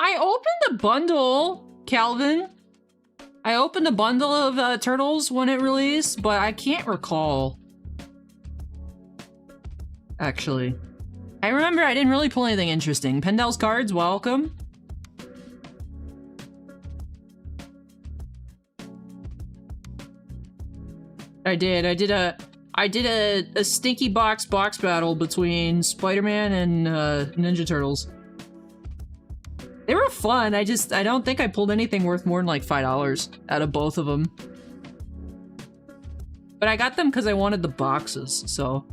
I opened a bundle, Calvin. I opened a bundle of Turtles when it released, but I can't recall. Actually. I remember I didn't really pull anything interesting. Pendel's cards, welcome. I did a stinky box battle between Spider-Man and Ninja Turtles. They were fun. I don't think I pulled anything worth more than like $5 out of both of them. But I got them because I wanted the boxes, so.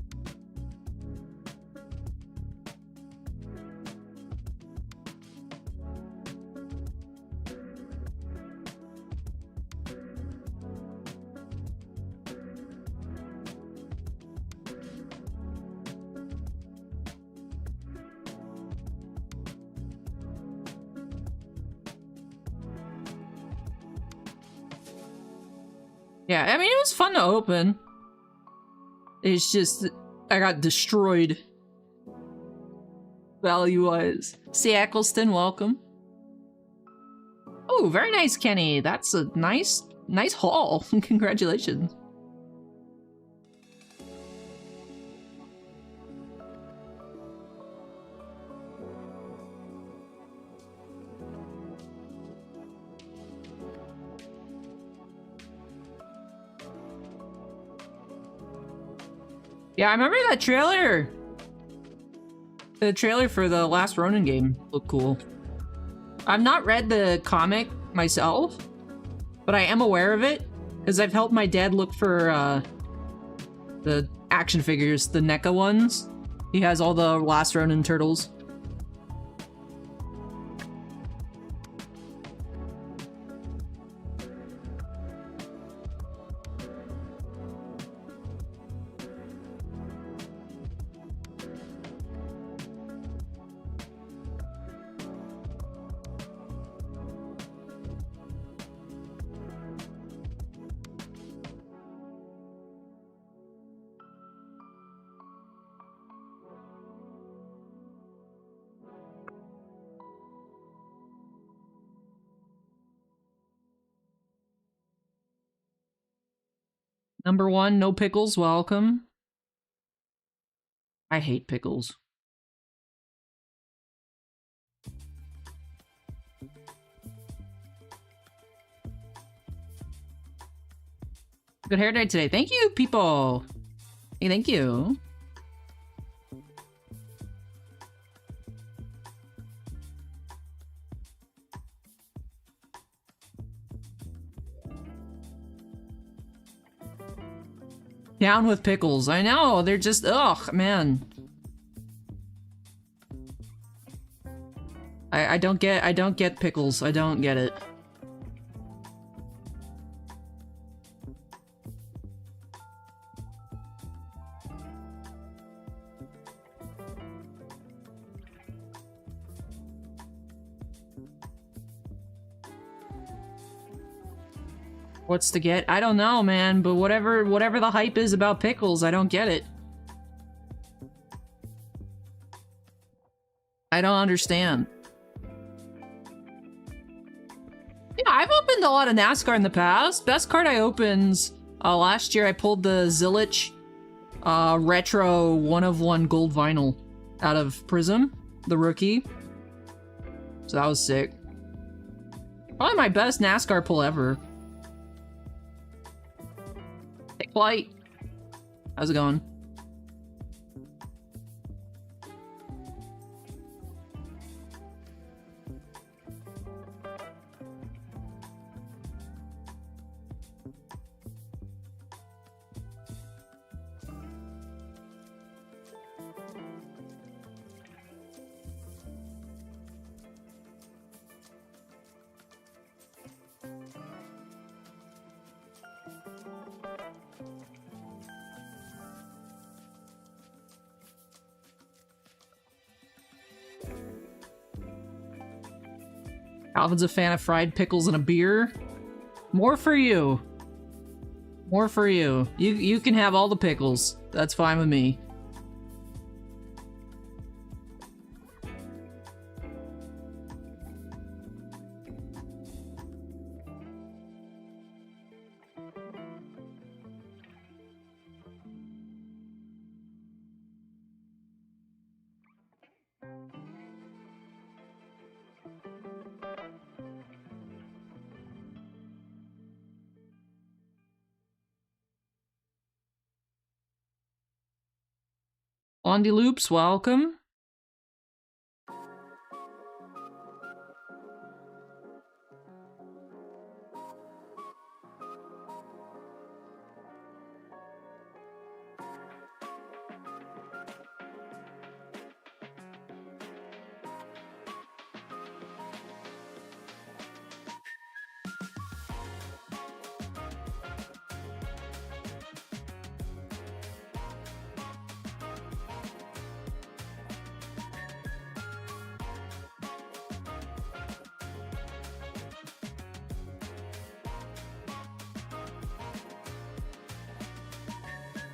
Yeah, I mean, it was fun to open. It's just, I got destroyed. Value-wise. See, Eccleston, welcome. Oh, very nice, Kenny. That's a nice haul. Congratulations. Yeah, I remember that trailer. The trailer for the last Ronin game looked cool. I've not read the comic myself, but I am aware of it because I've helped my dad look for the action figures, the NECA ones. He has all the last Ronin turtles. Number one, no pickles, welcome. I hate pickles. Good hair day today. Thank you, people. Hey, thank you. Down with pickles. I know, they're just, ugh, man. I don't get pickles. I don't get it. What's to get? I don't know, man, but whatever the hype is about pickles, I don't get it. I don't understand. Yeah, I've opened a lot of NASCAR in the past. Best card I opened last year, I pulled the Zillich retro 1/1 gold vinyl out of Prism, the rookie. So that was sick. Probably my best NASCAR pull ever. Take flight. How's it going? Alvin's a fan of fried pickles and a beer. More for you. More for you. You can have all the pickles. That's fine with me. Blondie Loops, welcome.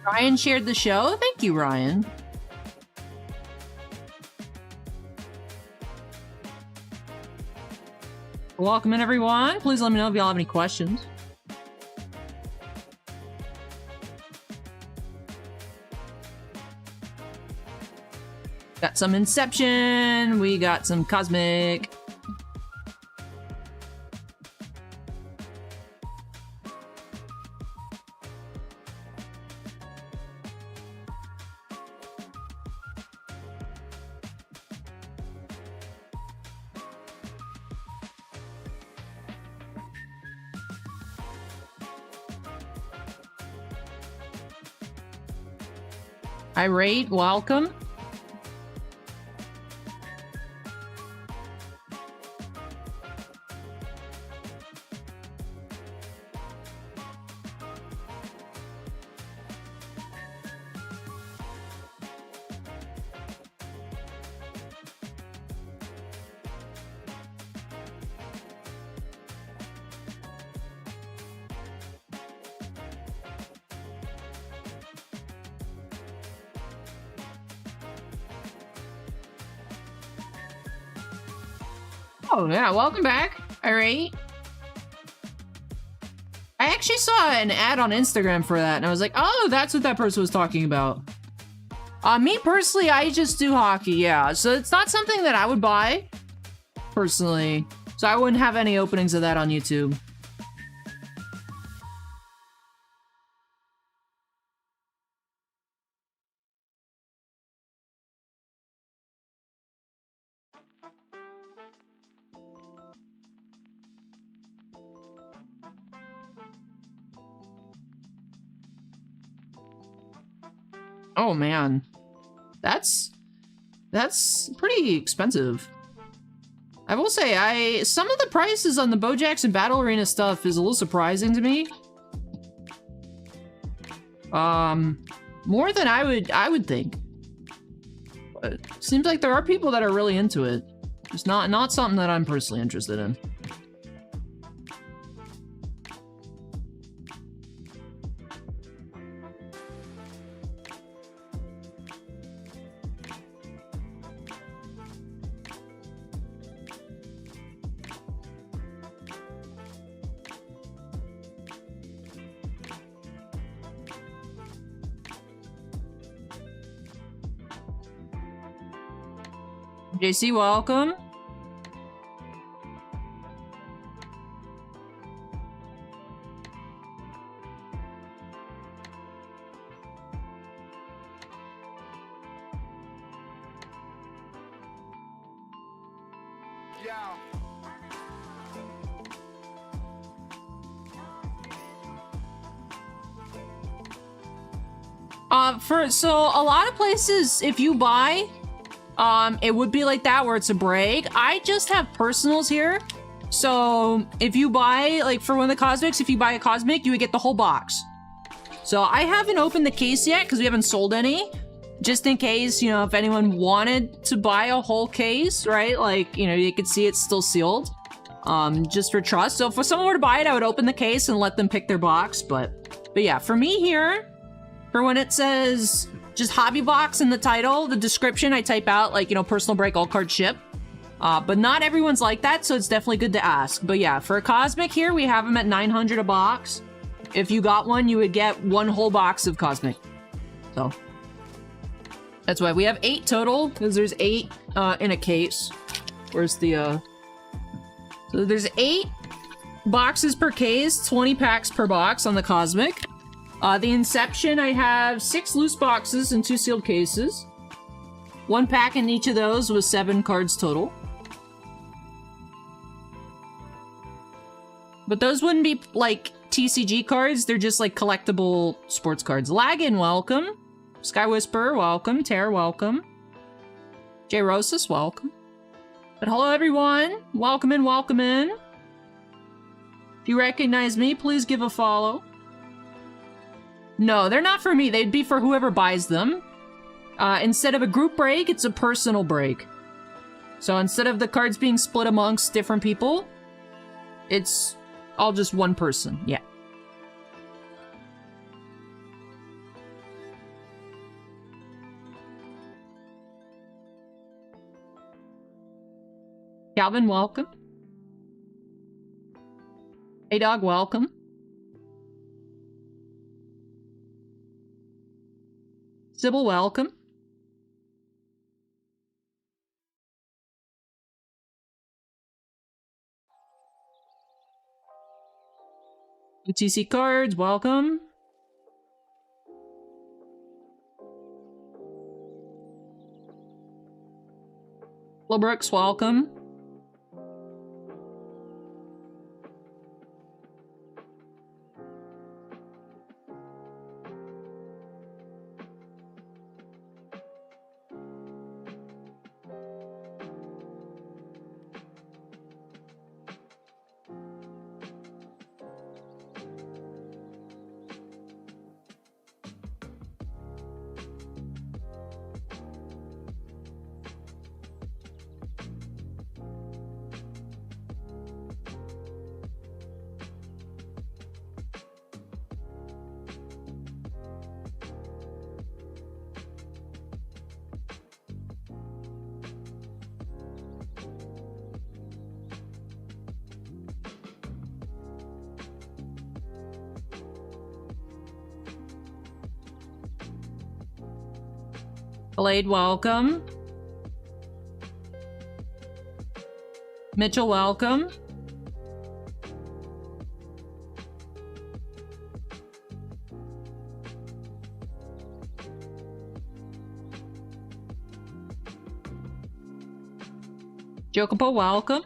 Ryan shared the show. Thank you, Ryan. Welcome in, everyone. Please let me know if y'all have any questions. Got some Inception. We got some Cosmic. Irate, welcome. Oh, yeah, welcome back. All right. I actually saw an ad on Instagram for that, and I was like, oh, that's what that person was talking about. Me, personally, I just do hockey, yeah. So it's not something that I would buy, personally. So I wouldn't have any openings of that on YouTube. Oh, man. That's pretty expensive. I will say, some of the prices on the BoJackson Battle Arena stuff is a little surprising to me. More than I would think. But it seems like there are people that are really into it. It's not something that I'm personally interested in. JC, welcome. Yeah. So a lot of places, if you buy, it would be like that where it's a break. I just have personals here. So if you buy, like for one of the cosmics, if you buy a cosmic, you would get the whole box. So I haven't opened the case yet because we haven't sold any. Just in case, you know, if anyone wanted to buy a whole case, right? Like, you know, you could see it's still sealed. Just for trust. So if someone were to buy it, I would open the case and let them pick their box. But yeah, for me here, for when it says just hobby box in the title, the description, I type out like, you know, personal break, all card ship. But not everyone's like that, so it's definitely good to ask. But yeah, for a cosmic here, we have them at 900 a box. If you got one, you would get one whole box of cosmic. So that's why we have 8 total, because there's 8 in a case. Where's the so there's 8 boxes per case, 20 packs per box on the cosmic. The Inception, I have 6 loose boxes and 2 sealed cases. 1 pack in each of those was 7 cards total. But those wouldn't be like TCG cards, they're just like collectible sports cards. Laggin, welcome. Sky Whisperer, welcome. Terror, welcome. J Rosas, welcome. But hello everyone, welcome in, welcome in. If you recognize me, please give a follow. No, they're not for me, they'd be for whoever buys them. Instead of a group break, it's a personal break. So instead of the cards being split amongst different people, it's all just one person, yeah. Calvin, welcome. Hey dog, welcome. Sybil, welcome. UTC cards, welcome. Brooks, welcome. Blade, welcome. Mitchell, welcome. Jokopo, welcome.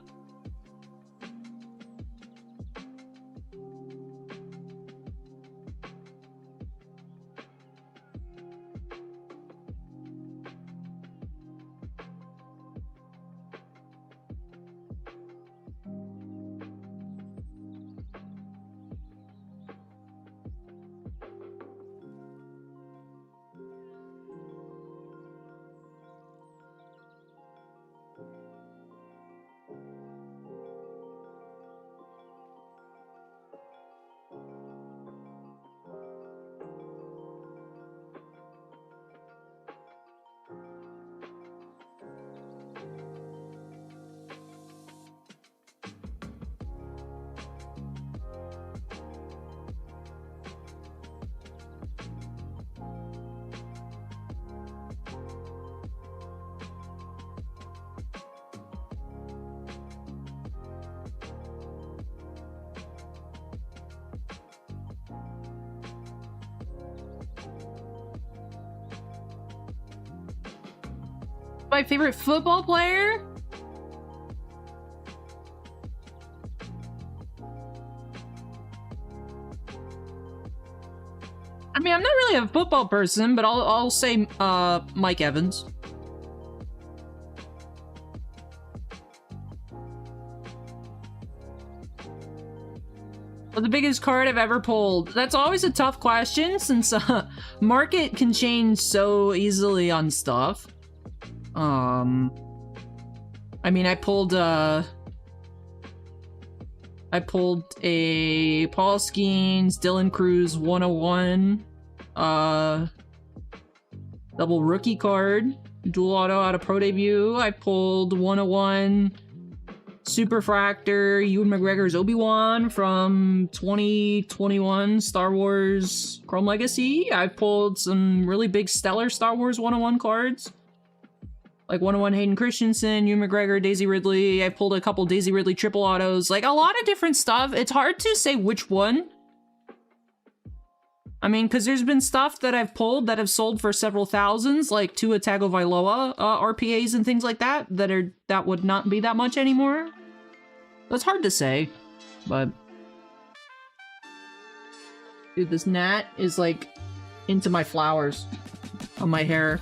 My favorite football player? I mean, I'm not really a football person, but I'll say Mike Evans. What's the biggest card I've ever pulled? That's always a tough question since market can change so easily on stuff. I mean, I pulled a Paul Skeens, Dylan Cruz 101, double rookie card, dual auto out of Pro Debut. I pulled 101 Superfractor, Ewan McGregor's Obi-Wan from 2021 Star Wars Chrome Legacy. I pulled some really big stellar Star Wars 101 cards. Like 101 Hayden Christensen, Ewan McGregor, Daisy Ridley. I pulled a couple Daisy Ridley triple autos. Like, a lot of different stuff. It's hard to say which one. I mean, because there's been stuff that I've pulled that have sold for several thousands, like Tua Tagovailoa RPAs and things like that, that would not be that much anymore. That's hard to say, but... Dude, this gnat is, like, into my flowers on my hair.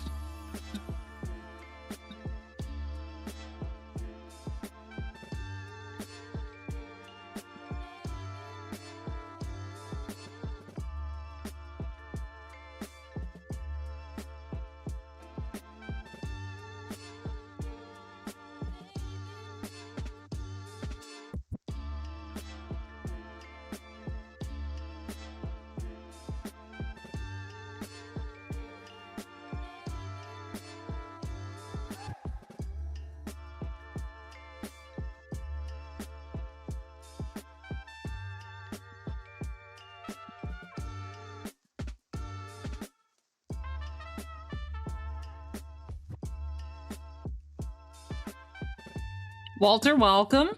Walter, welcome.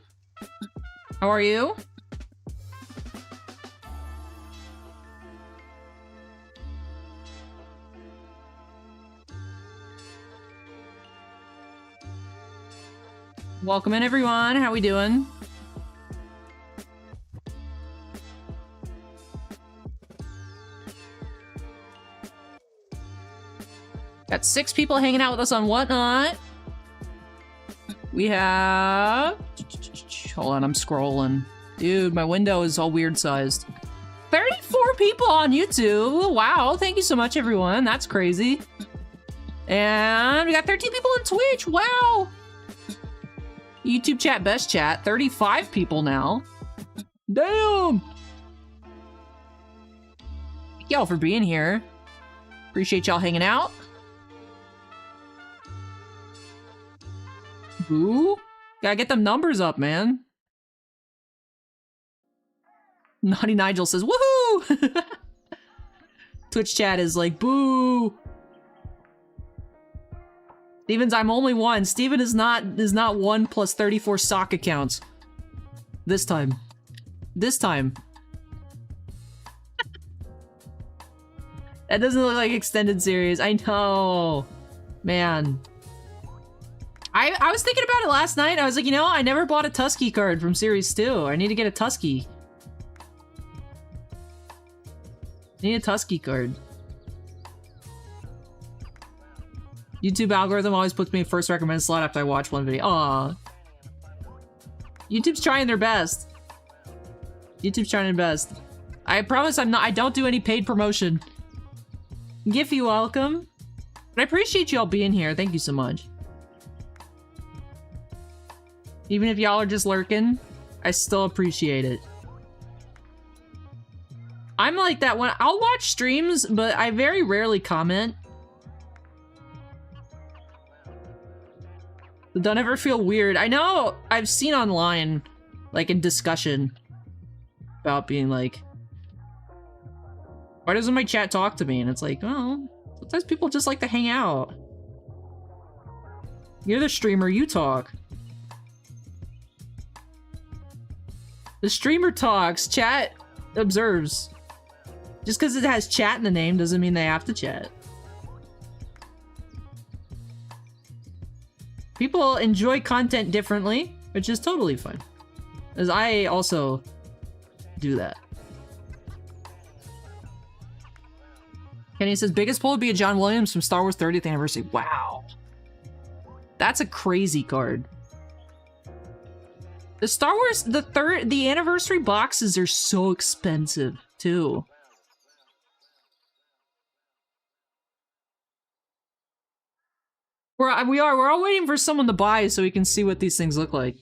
How are you? Welcome in, everyone. How we doing? Got 6 people hanging out with us on Whatnot. We have... Hold on, I'm scrolling. Dude, my window is all weird sized. 34 people on YouTube. Wow, thank you so much, everyone. That's crazy. And we got 13 people on Twitch. Wow. YouTube chat, best chat. 35 people now. Damn. Thank y'all for being here. Appreciate y'all hanging out. Boo. Gotta get them numbers up, man. Naughty Nigel says, woohoo! Twitch chat is like, boo! Steven's, I'm only one. Steven is not 1 plus 34 sock accounts. This time. This time. That doesn't look like extended series. I know. Man. I was thinking about it last night. I was like, you know, I never bought a Tusky card from Series 2. I need to get a Tusky. Need a Tusky card. YouTube algorithm always puts me in first recommended slot after I watch one video. Aw. YouTube's trying their best. YouTube's trying their best. I promise I don't do any paid promotion. Giffy, welcome. But I appreciate y'all being here. Thank you so much. Even if y'all are just lurking, I still appreciate it. I'm like that when I'll watch streams, but I very rarely comment. Don't ever feel weird. I know I've seen online, like in discussion, about being like, why doesn't my chat talk to me? And it's like, oh, sometimes people just like to hang out. You're the streamer, you talk. The streamer talks, chat observes. Just because it has chat in the name doesn't mean they have to chat. People enjoy content differently, which is totally fine. As I also do that. Kenny says, biggest pull would be a John Williams from Star Wars 30th Anniversary. Wow. That's a crazy card. The Star Wars, the anniversary boxes are so expensive, too. We're all waiting for someone to buy so we can see what these things look like.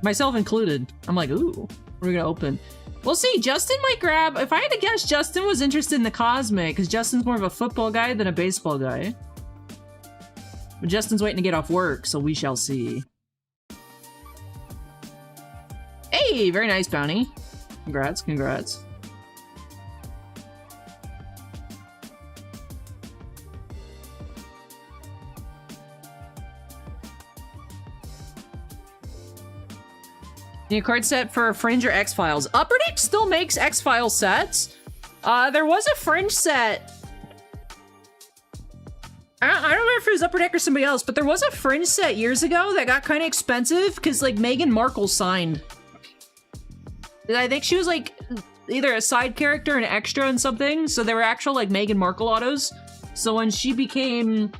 Myself included. I'm like, ooh, what are we gonna open? We'll see. Justin might grab, if I had to guess, Justin was interested in the Cosmic, because Justin's more of a football guy than a baseball guy. But Justin's waiting to get off work, so we shall see. Hey, very nice, Bounty. Congrats, congrats. Need a card set for Fringe or X-Files. Upper Deck still makes X-Files sets. There was a Fringe set. I don't remember if it was Upper Deck or somebody else, but there was a Fringe set years ago that got kind of expensive because, like, Meghan Markle signed. I think she was, like, either a side character or an extra in something, so they were actual, like, Meghan Markle autos. So when she became...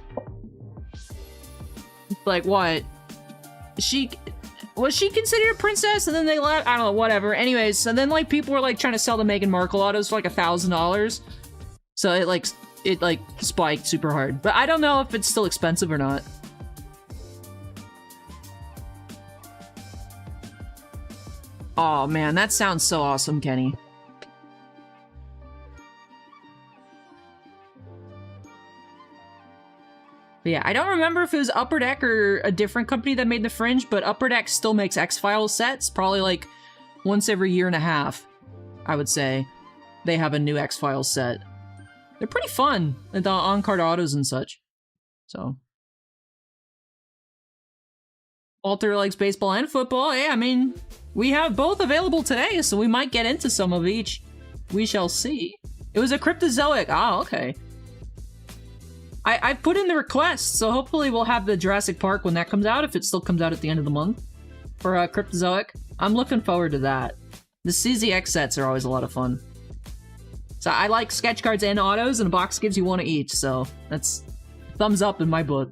like, what? Was she considered a princess? And then they left? I don't know, whatever. Anyways, so then, like, people were, like, trying to sell the Meghan Markle autos for, like, $1,000. So it spiked super hard. But I don't know if it's still expensive or not. Oh, man, that sounds so awesome, Kenny. But yeah, I don't remember if it was Upper Deck or a different company that made the Fringe, but Upper Deck still makes X-Files sets, probably like once every year and a half, I would say. They have a new X-Files set. They're pretty fun, the on-card autos and such. So. Walter likes baseball and football. Yeah, I mean, we have both available today, so we might get into some of each. We shall see. It was a Cryptozoic. Oh, okay. I put in the request, so hopefully we'll have the Jurassic Park when that comes out, if it still comes out at the end of the month, for Cryptozoic. I'm looking forward to that. The CZX sets are always a lot of fun. So I like sketch cards and autos, and a box gives you one of each, so that's thumbs up in my book.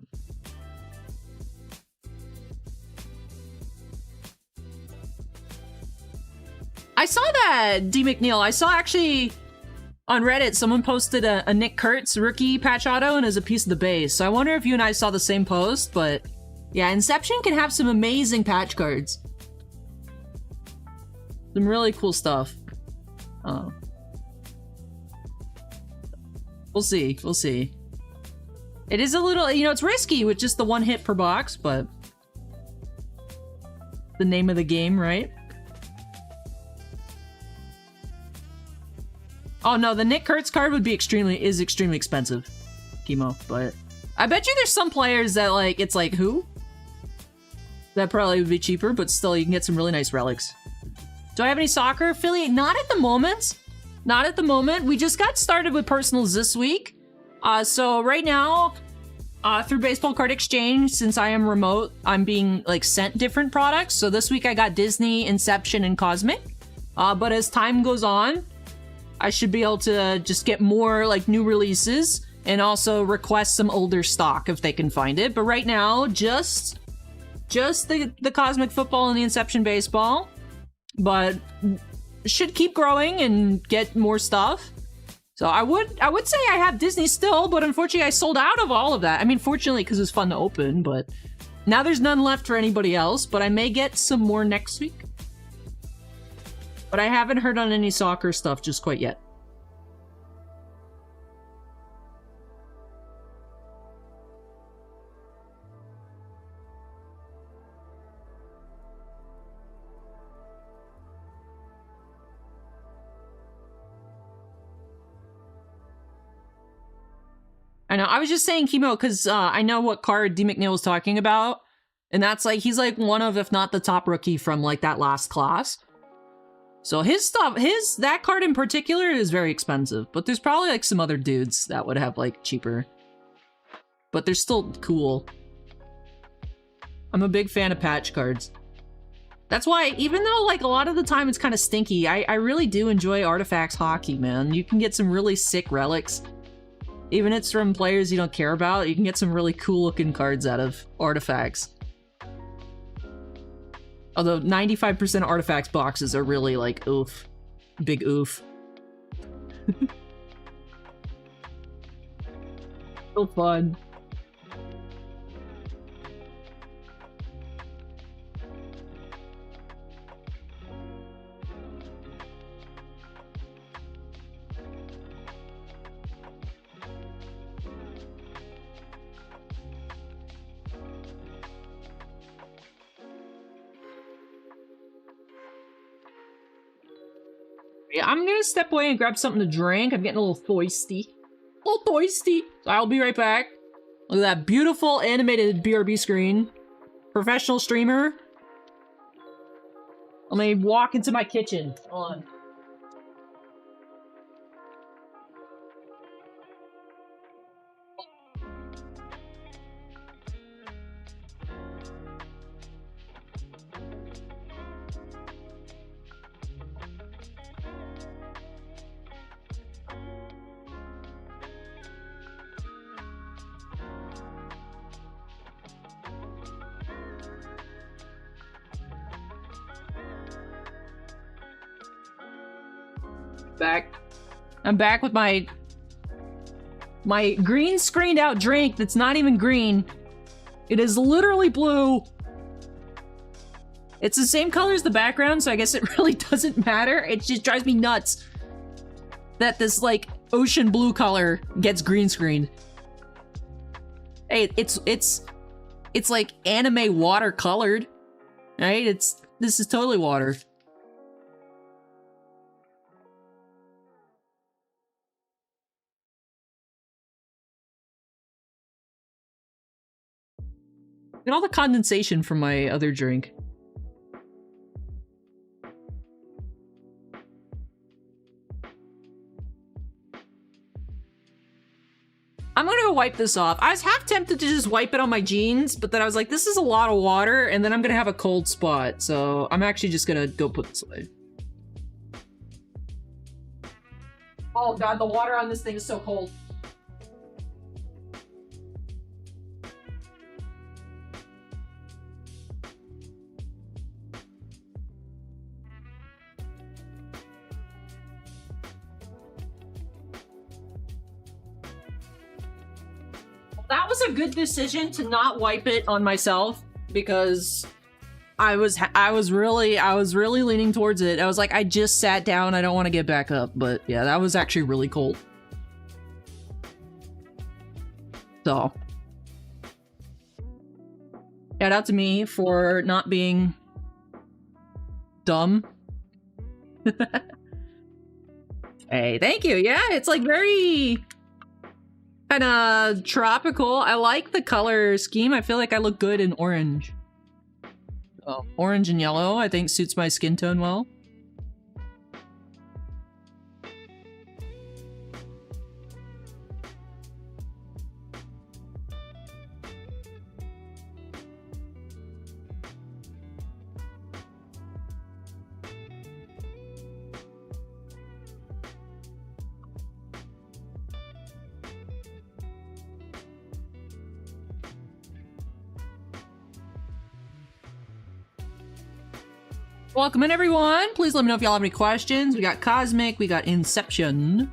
I saw that, D. McNeil. I saw actually... on Reddit, someone posted a Nick Kurtz rookie patch auto and as a piece of the base. So I wonder if you and I saw the same post, but yeah, Inception can have some amazing patch cards. Some really cool stuff. We'll see, we'll see. It is a little, you know, it's risky with just the one hit per box, but the name of the game, right? Oh no, the Nick Kurtz card would be extremely expensive, Chemo. But I bet you there's some players that like it's like who? That probably would be cheaper, but still you can get some really nice relics. Do I have any soccer affiliate? Not at the moment. Not at the moment. We just got started with personals this week. So right now, through Baseball Card Exchange, since I am remote, I'm being like sent different products. So this week I got Disney, Inception, and Cosmic. But as time goes on, I should be able to just get more like new releases and also request some older stock if they can find it. But right now, just the Cosmic Football and the Inception Baseball. But should keep growing and get more stuff. So I would say I have Disney still, but unfortunately I sold out of all of that. I mean, fortunately, because it was fun to open, but now there's none left for anybody else, but I may get some more next week. But I haven't heard on any soccer stuff just quite yet. I know. I was just saying Chemo because I know what card D. McNeil was talking about. And that's like, he's like one of, if not the top rookie from like that last class. So his stuff, that card in particular is very expensive. But there's probably like some other dudes that would have like cheaper. But they're still cool. I'm a big fan of patch cards. That's why, even though like a lot of the time it's kind of stinky, I really do enjoy Artifacts Hockey, man. You can get some really sick relics. Even if it's from players you don't care about, you can get some really cool looking cards out of Artifacts. Although 95% Artifacts boxes are really like, oof. Big oof. So fun. Yeah, I'm gonna step away and grab something to drink. I'm getting a little thirsty. A little thirsty. So I'll be right back. Look at that beautiful animated BRB screen. Professional streamer. Let me walk into my kitchen. Hold on. Back. I'm back with my green screened out drink that's not even green. It is literally blue. It's the same color as the background, so I guess it really doesn't matter. It just drives me nuts that this like ocean blue color gets green screened. Hey, it's like anime watercolored, right? This is totally water. And all the condensation from my other drink. I'm gonna go wipe this off. I was half tempted to just wipe it on my jeans, but then I was like, this is a lot of water, and then I'm gonna have a cold spot, so I'm actually just gonna go put this away. Oh god, the water on this thing is so cold. That was a good decision to not wipe it on myself because I was really leaning towards it. I was like, I just sat down, I don't want to get back up, but yeah, that was actually really cold. So, shout out to me for not being dumb. Hey, thank you. Yeah, it's like very kind of tropical. I like the color scheme. I feel like I look good in orange. Oh, orange and yellow, I think, suits my skin tone well. Welcome in, everyone. Please let me know if y'all have any questions. We got Cosmic, we got Inception.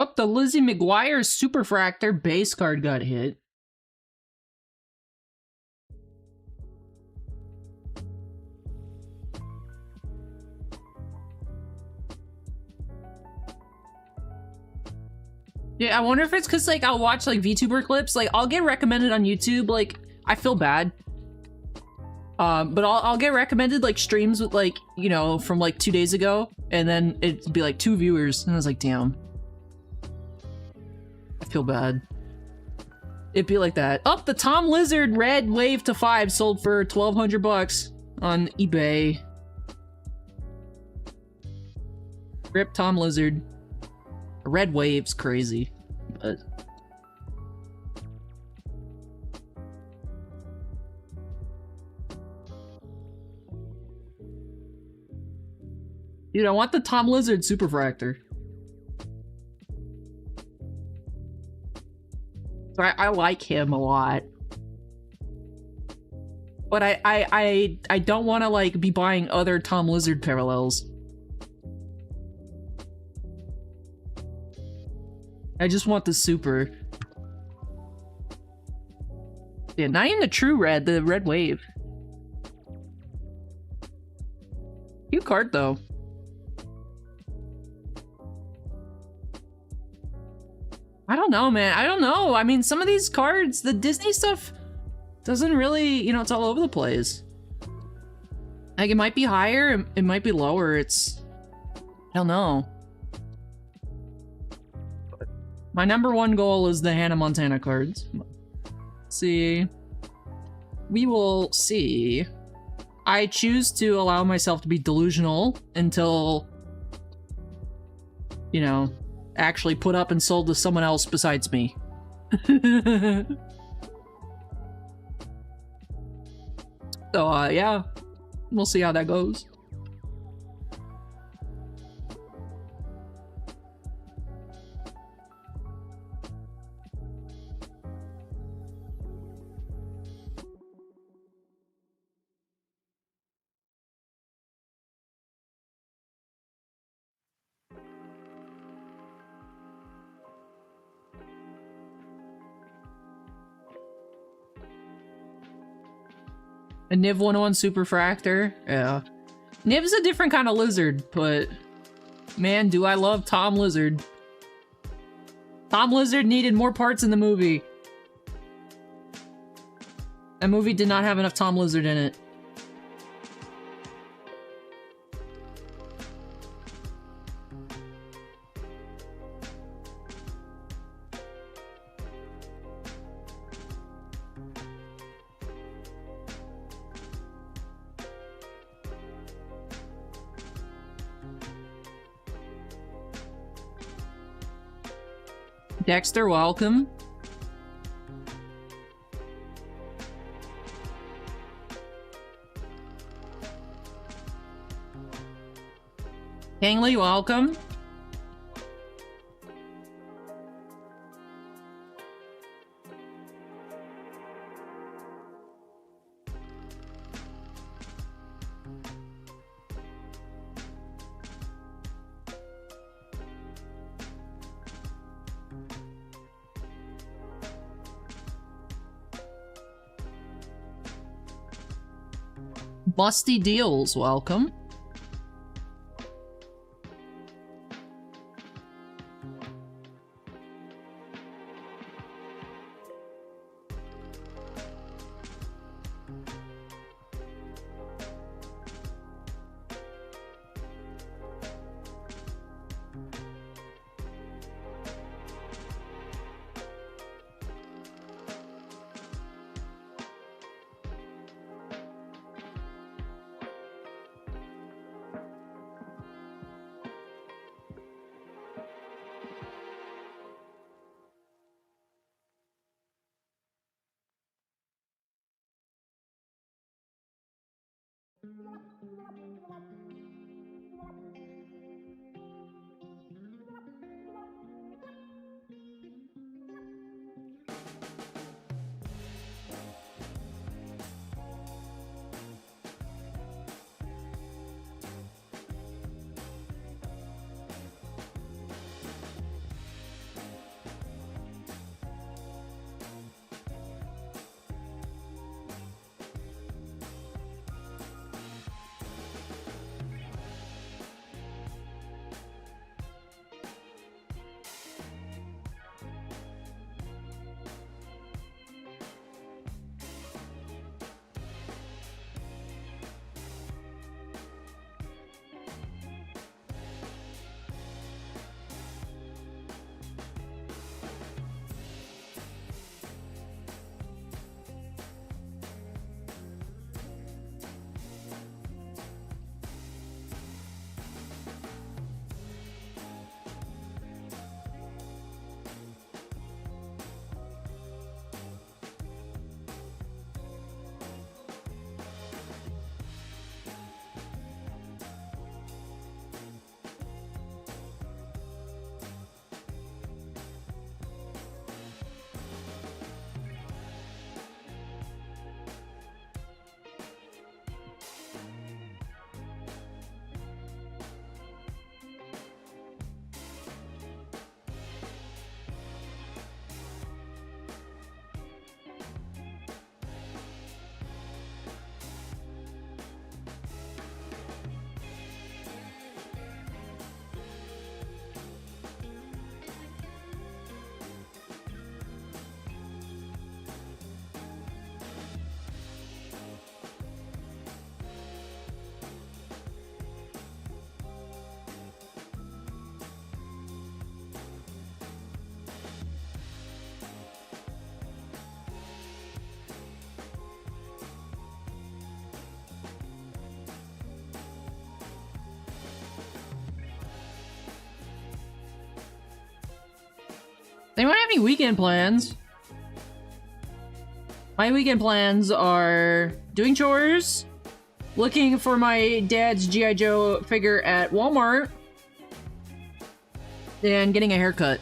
Oh, the Lizzie McGuire Superfractor base card got hit. Yeah, I wonder if it's because, like, I'll watch, like, VTuber clips. Like, I'll get recommended on YouTube. Like, I feel bad. But I'll get recommended, like, streams with, like, you know, from, like, 2 days ago. And then it'd be, like, 2 viewers. And I was like, damn. I feel bad. It'd be like that. Oh, the Tom Lizard Red Wave to 5 sold for 1,200 bucks on eBay. Rip Tom Lizard. Red Wave's crazy, but... Dude, I want the Tom Lizard Superfractor. I like him a lot. But I don't want to, like, be buying other Tom Lizard parallels. I just want the super. Yeah, not even the true red, the Red Wave. Cute card, though. I don't know, man. I don't know. I mean, some of these cards, the Disney stuff doesn't really, you know, it's all over the place. Like, it might be higher, it might be lower. It's... I don't know. My #1 goal is the Hannah Montana cards. Let's see. We will see. I choose to allow myself to be delusional until, you know, actually put up and sold to someone else besides me. So, yeah. We'll see how that goes. A Niv 101 Superfractor? Yeah. Niv's a different kind of lizard, but... Man, do I love Tom Lizard. Tom Lizard needed more parts in the movie. That movie did not have enough Tom Lizard in it. Dexter, welcome. Kangley, welcome. Musty Deals, welcome. Anyone have any weekend plans? My weekend plans are doing chores, looking for my dad's G.I. Joe figure at Walmart, and getting a haircut.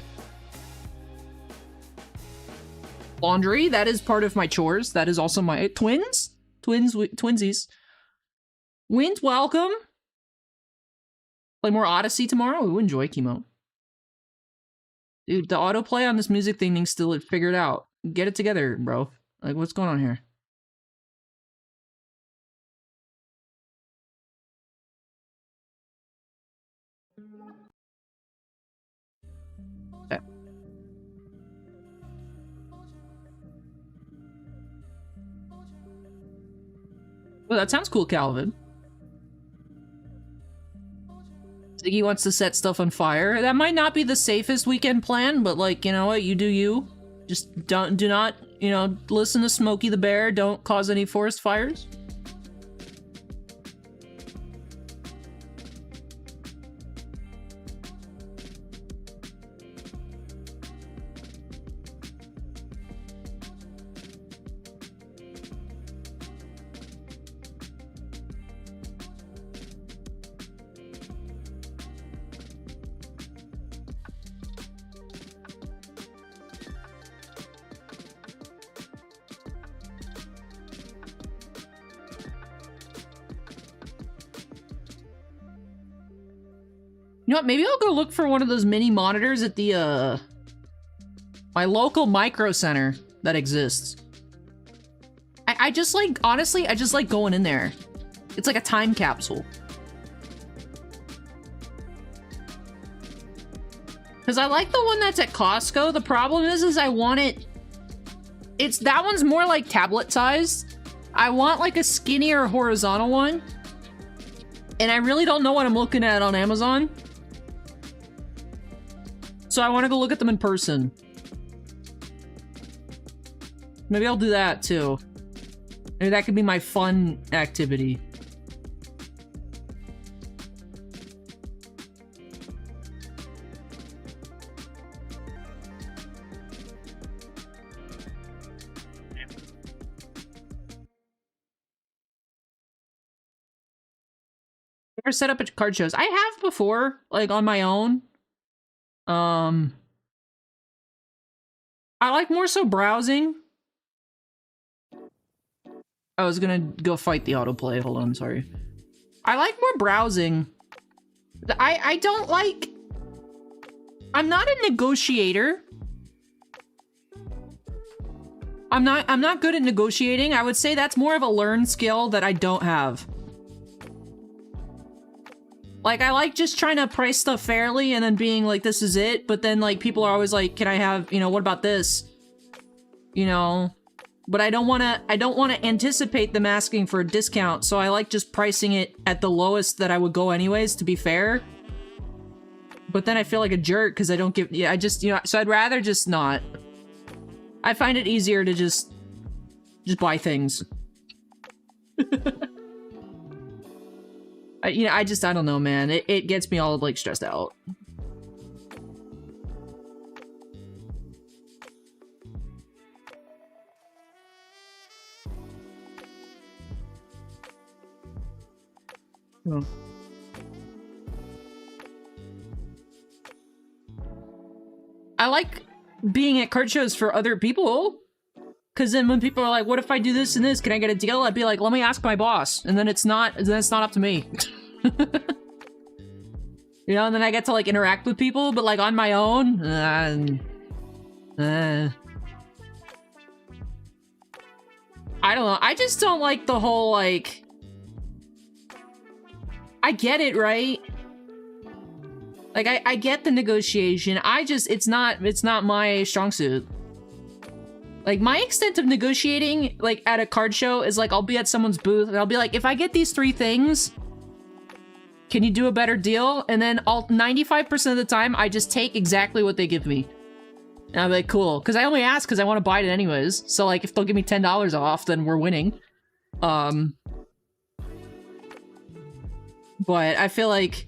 Laundry, that is part of my chores. That is also my twinsies. Wind, welcome. Play more Odyssey tomorrow. Ooh, enjoy chemo. Dude, the autoplay on this music thing needs to figure it out. Get it together, bro. Like, what's going on here? Okay. Well, that sounds cool, Calvin. Ziggy wants to set stuff on fire. That might not be the safest weekend plan, but like, you know what? You do you. Just do not, you know, listen to Smokey the Bear. Don't cause any forest fires. You know what, maybe I'll go look for one of those mini monitors at the, my local micro center that exists. I just like, honestly, I just like going in there. It's like a time capsule. Because I like the one that's at Costco. The problem is I want it... that one's more like tablet sized. I want like a skinnier horizontal one. And I really don't know what I'm looking at on Amazon. So I want to go look at them in person. Maybe I'll do that too. Maybe that could be my fun activity. Ever set up at card shows? I have before, like on my own. I like more so browsing. I was gonna go fight the autoplay. Hold on, sorry. I like more browsing. I don't like... I'm not a negotiator. I'm not good at negotiating. I would say that's more of a learned skill that I don't have. Like, I like just trying to price stuff fairly and then being like, this is it. But then, like, people are always like, can I have, you know, what about this? You know? But I don't want to anticipate them asking for a discount. So I like just pricing it at the lowest that I would go anyways, to be fair. But then I feel like a jerk because I don't give... Yeah, I just, you know... So I'd rather just not. I find it easier to just buy things. You know, I don't know, man. It gets me all, like, stressed out. Oh. I like being at card shows for other people. Because then when people are like, what if I do this and this? Can I get a deal? I'd be like, let me ask my boss. And then it's not up to me. You know, and then I get to, like, interact with people, but, like, on my own, I don't know. I just don't like the whole, like... I get it, right? Like, I get the negotiation. It's not my strong suit. Like, my extent of negotiating, like, at a card show is, like, I'll be at someone's booth, and I'll be like, if I get these 3 things, can you do a better deal? And then 95% of the time, I just take exactly what they give me. And I'm like, cool. Because I only ask because I want to buy it anyways. So, like, if they'll give me $10 off, then we're winning. But I feel like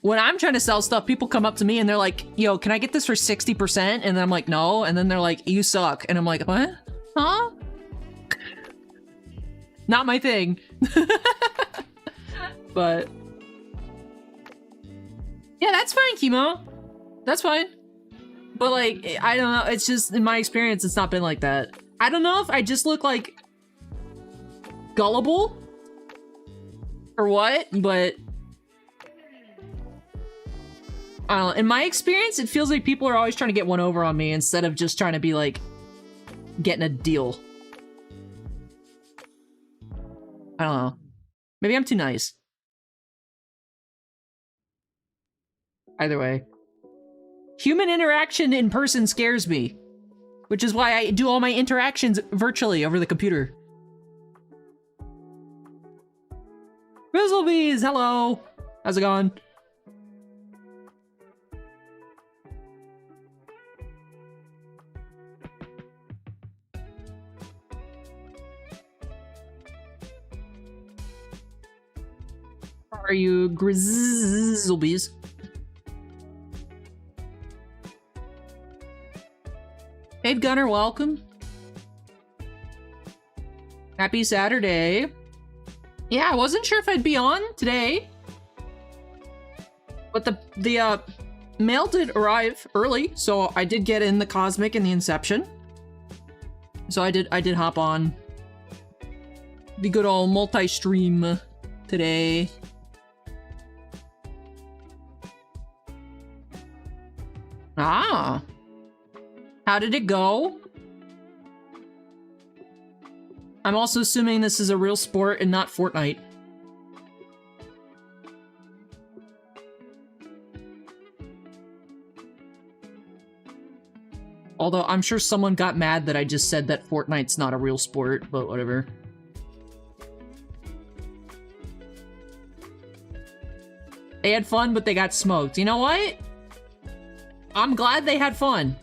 when I'm trying to sell stuff, people come up to me and they're like, yo, can I get this for 60%? And then I'm like, no. And then they're like, you suck. And I'm like, what? Huh? Not my thing. But... yeah, that's fine, Chemo. That's fine. But, like, I don't know. It's just, in my experience, it's not been like that. I don't know if I just look, like, gullible or what, but I don't know. In my experience, it feels like people are always trying to get one over on me instead of just trying to be, like, getting a deal. I don't know. Maybe I'm too nice. Either way. Human interaction in person scares me. Which is why I do all my interactions virtually over the computer. Grizzlebees, hello! How's it going? How are you, Grizzlebees? Hey, Gunner, welcome. Happy Saturday. Yeah, I wasn't sure if I'd be on today. But the mail did arrive early, so I did get in the Cosmic and the Inception. So I did hop on the good old multi-stream today. Ah. How did it go? I'm also assuming this is a real sport and not Fortnite. Although I'm sure someone got mad that I just said that Fortnite's not a real sport, but whatever. They had fun, but they got smoked. You know what? I'm glad they had fun.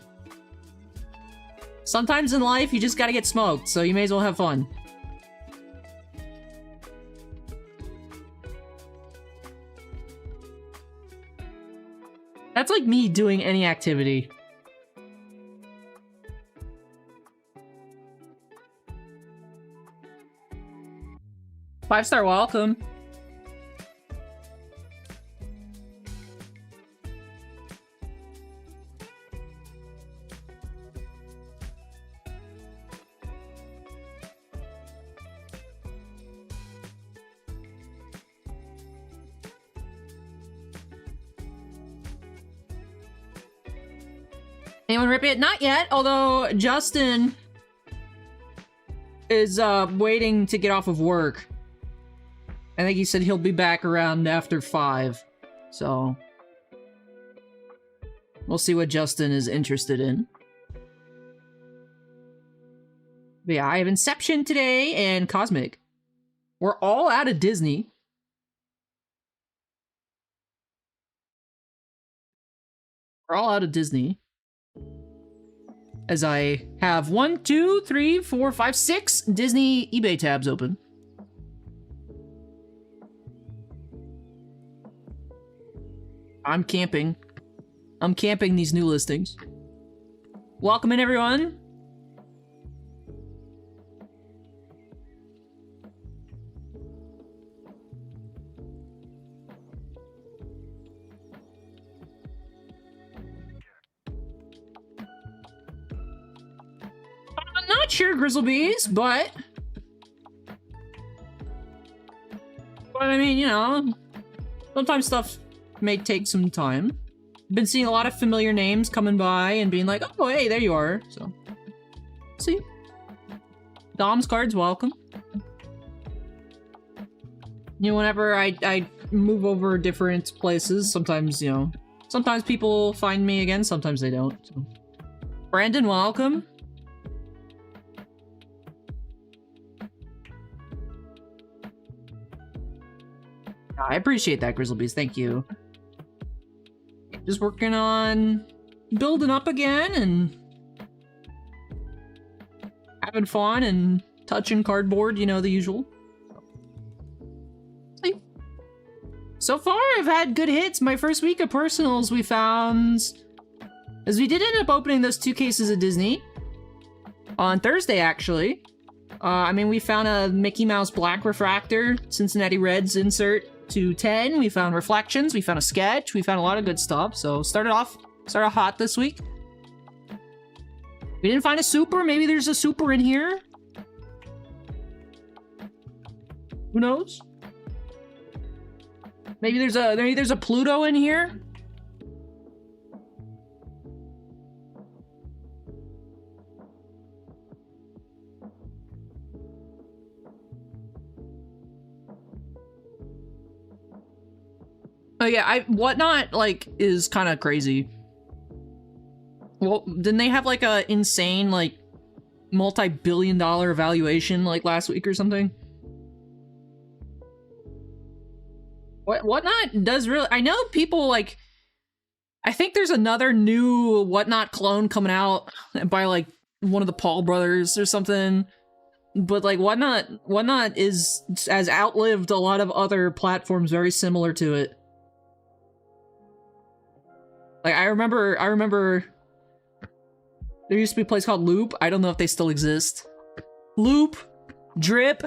Sometimes in life, you just gotta get smoked, so you may as well have fun. That's like me doing any activity. Five-star welcome. Anyone rip it? Not yet, although Justin is waiting to get off of work. I think he said he'll be back around after 5, so we'll see what Justin is interested in. But yeah, I have Inception today and Cosmic. We're all out of Disney. We're all out of Disney. As I have 1, 2, 3, 4, 5, 6 Disney eBay tabs open. I'm camping. I'm camping these new listings. Welcome in, everyone. I'm not sure, Grizzlebees, but I mean, you know, sometimes stuff may take some time. Been seeing a lot of familiar names coming by and being like, oh, hey, there you are. So, see. Dom's cards, welcome. You know, whenever I move over different places, sometimes, you know, sometimes people find me again, sometimes they don't. So. Brandon, welcome. I appreciate that, Grizzlebees. Thank you. Just working on building up again and having fun and touching cardboard, you know, the usual. So far, I've had good hits. My first week of personals, we found, as we did end up opening those 2 cases of Disney on Thursday, actually. I mean, we found a Mickey Mouse Black Refractor, Cincinnati Reds insert. 210, we found reflections, we found a sketch, we found a lot of good stuff. So started off hot this week. We didn't find a super. Maybe there's a super in here. Who knows? Maybe there's a Pluto in here. Oh yeah, Whatnot, like, is kind of crazy. Well, didn't they have, like, a insane, like, multi-billion-dollar valuation, like, last week or something? Whatnot does really... I know people, like... I think there's another new Whatnot clone coming out by, like, one of the Paul brothers or something. But, like, Whatnot has outlived a lot of other platforms very similar to it. Like, I remember there used to be a place called Loop. I don't know if they still exist. Loop, Drip.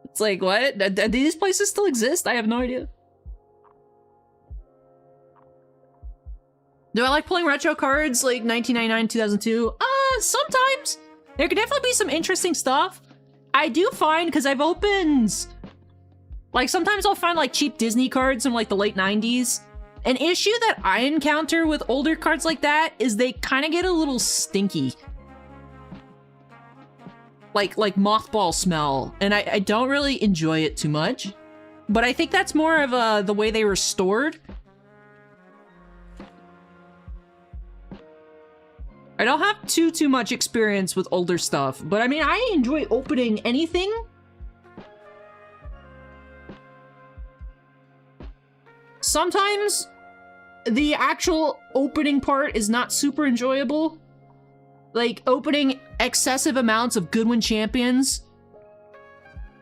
It's like, what? Do these places still exist? I have no idea. Do I like pulling retro cards like 1999, 2002? Sometimes. There could definitely be some interesting stuff. I do find, because I've opened... Like, sometimes I'll find, like, cheap Disney cards from, like, the late 90s. An issue that I encounter with older cards like that is they kind of get a little stinky. Like mothball smell. And I don't really enjoy it too much. But I think that's more of the way they were stored. I don't have too much experience with older stuff, but I mean, I enjoy opening anything. Sometimes the actual opening part is not super enjoyable. Like opening excessive amounts of Goodwin Champions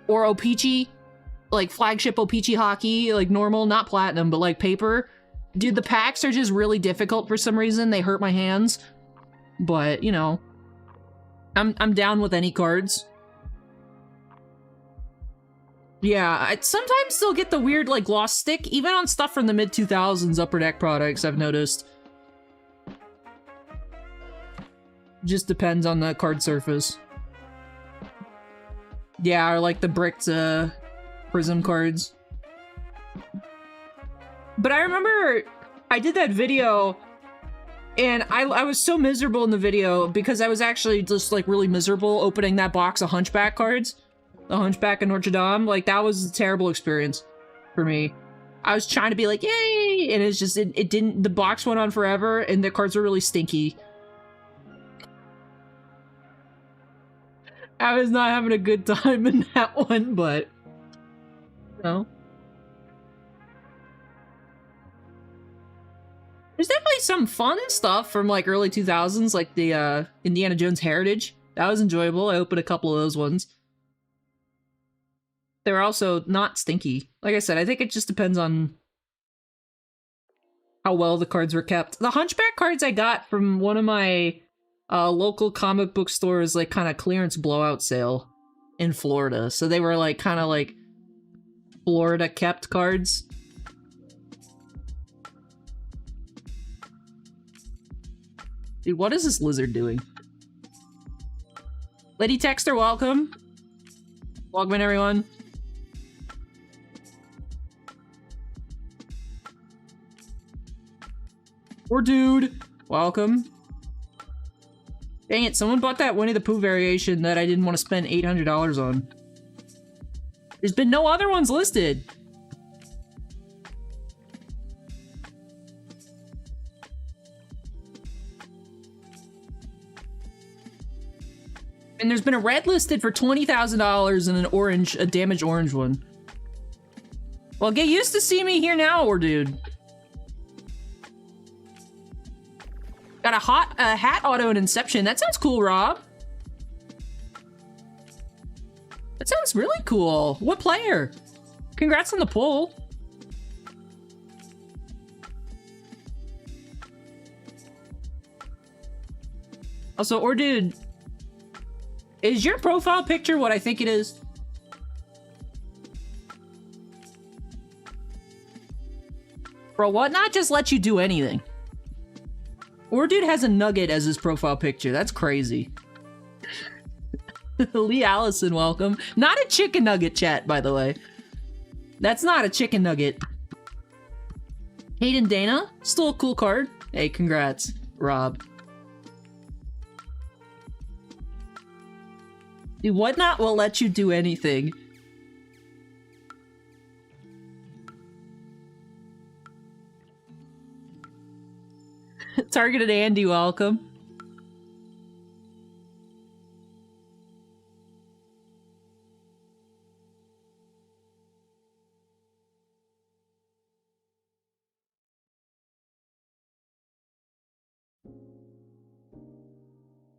or O-Pee-Chee, like flagship O-Pee-Chee hockey, like normal, not platinum, but like paper. Dude, the packs are just really difficult for some reason. They hurt my hands. But, you know, I'm down with any cards. Yeah, sometimes they'll get the weird, like, gloss stick, even on stuff from the mid-2000s Upper Deck products, I've noticed. Just depends on the card surface. Yeah, or like the bricked, Prism cards. But I remember I did that video, and I was so miserable in the video because I was actually just, like, really miserable opening that box of Hunchback cards. The Hunchback of Notre Dame. Like, that was a terrible experience for me. I was trying to be like, yay! And it's just, it didn't, the box went on forever, and the cards were really stinky. I was not having a good time in that one, but, you know. There's definitely some fun stuff from, like, early 2000s, like the, Indiana Jones Heritage. That was enjoyable. I opened a couple of those ones. They were also not stinky. Like I said, I think it just depends on how well the cards were kept. The Hunchback cards I got from one of my local comic book stores, like, kind of clearance blowout sale in Florida. So they were, like, kind of, like, Florida-kept cards. Dude, what is this lizard doing? Lady Texter, welcome. Welcome in, everyone. Or dude, welcome. Dang it, someone bought that Winnie the Pooh variation that I didn't want to spend $800 on. There's been no other ones listed. And there's been a red listed for $20,000 and an orange, a damaged orange one. Well, get used to seeing me here now, or dude. Got a hat auto and Inception. That sounds cool, Rob. That sounds really cool. What player? Congrats on the pull. Also, or dude, is your profile picture what I think it is? Bro, what not just let you do anything? Or dude has a nugget as his profile picture. That's crazy. Lee Allison, welcome. Not a chicken nugget, chat, by the way. That's not a chicken nugget. Hayden Dana, still a cool card. Hey, congrats, Rob. Dude, Whatnot will let you do anything. Targeted Andy, welcome.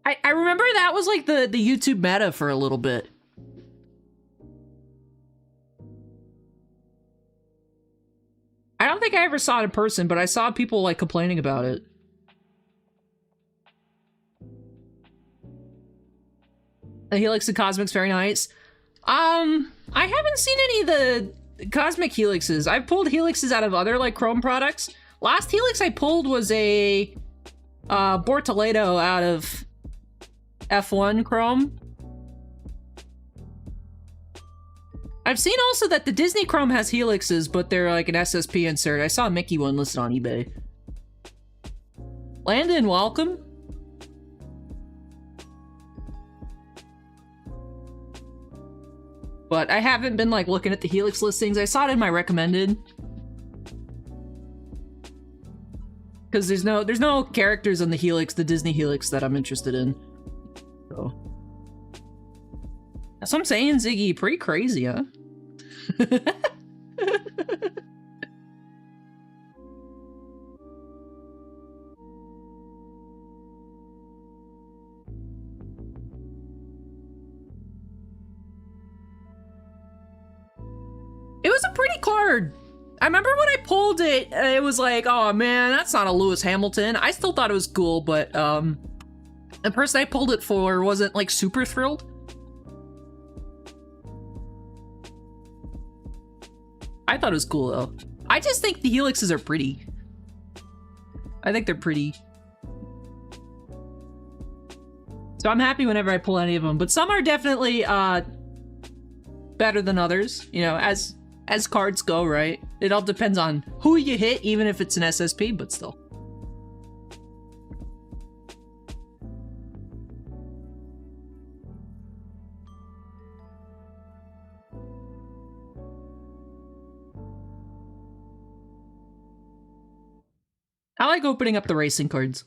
I remember that was like the YouTube meta for a little bit. I don't think I ever saw it in person, but I saw people like complaining about it. The Helix and Cosmic's very nice. I haven't seen any of the Cosmic Helixes. I've pulled Helixes out of other like Chrome products. Last Helix I pulled was a Bortoleto out of F1 Chrome. I've seen also that the Disney Chrome has Helixes, but they're like an SSP insert. I saw a Mickey one listed on eBay. Landon, welcome. But I haven't been like looking at the Helix listings. I saw it in my recommended. Because there's no characters on the Helix, the Disney Helix, that I'm interested in. So that's what I'm saying, Ziggy. Pretty crazy, huh? It was a pretty card. I remember when I pulled it, it was like, oh man, that's not a Lewis Hamilton. I still thought it was cool, but the person I pulled it for wasn't like super thrilled. I thought it was cool though. I just think the Helixes are pretty. I think they're pretty. So I'm happy whenever I pull any of them, but some are definitely better than others, you know, as cards go, right? It all depends on who you hit, even if it's an SSP, but still. I like opening up the racing cards.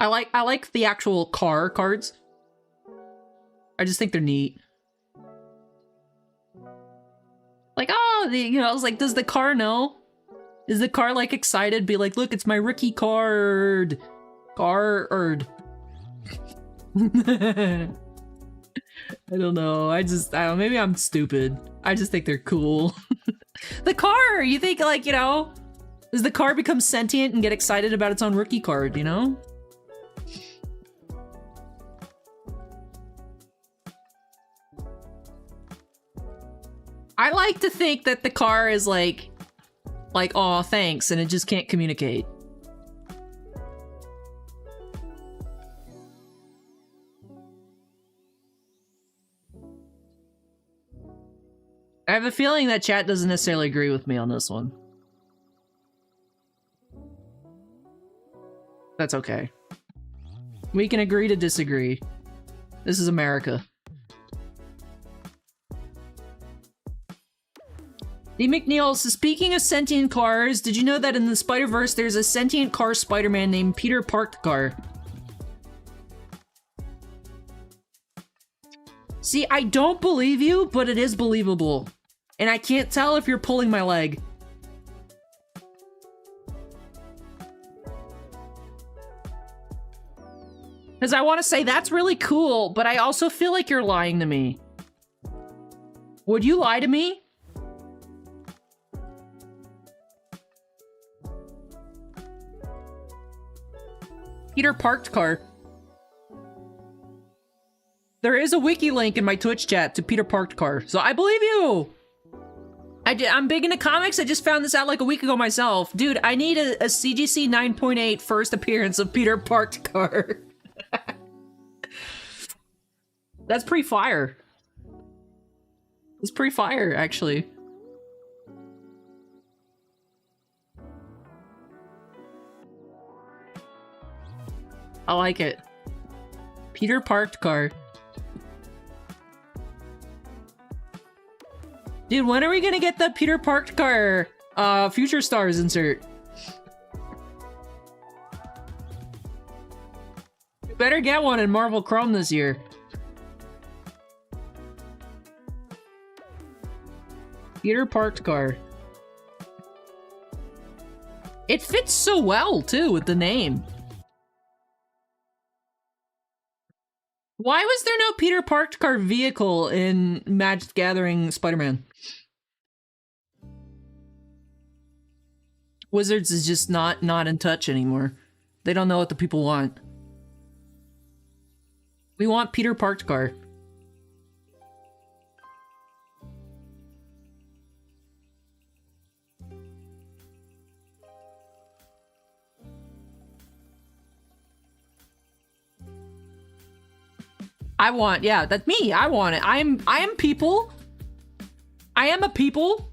I like the actual car cards. I just think they're neat. Like, oh, you know, I was like, does the car know? Is the car, like, excited? Be like, look, it's my rookie card. Card. I don't know. I don't know. Maybe I'm stupid. I just think they're cool. The car! You think, like, you know, does the car become sentient and get excited about its own rookie card, you know? I like to think that the car is like, aw, thanks, and it just can't communicate. I have a feeling that chat doesn't necessarily agree with me on this one. That's okay. We can agree to disagree. This is America. D. McNeil says, speaking of sentient cars, did you know that in the Spider-Verse there's a sentient car Spider-Man named Peter Parked-Car? See, I don't believe you, but it is believable. And I can't tell if you're pulling my leg. Because I want to say that's really cool, but I also feel like you're lying to me. Would you lie to me? Peter Parked-Car. There is a wiki link in my Twitch chat to Peter Parked-Car, so I believe you! I'm big into comics, I just found this out like a week ago myself. Dude, I need a CGC 9.8 first appearance of Peter Parked-Car. That's pretty fire. It's pretty fire, actually. I like it. Peter Parked-Car. Dude, when are we gonna get the Peter Parked-Car Future Stars insert? We better get one in Marvel Chrome this year. Peter Parked-Car. It fits so well, too, with the name. Why was there no Peter Parked-Car vehicle in Magic Gathering Spider-Man? Wizards is just not in touch anymore. They don't know what the people want. We want Peter Parked-Car. Yeah, that's me. I want it. I am people. I am a people.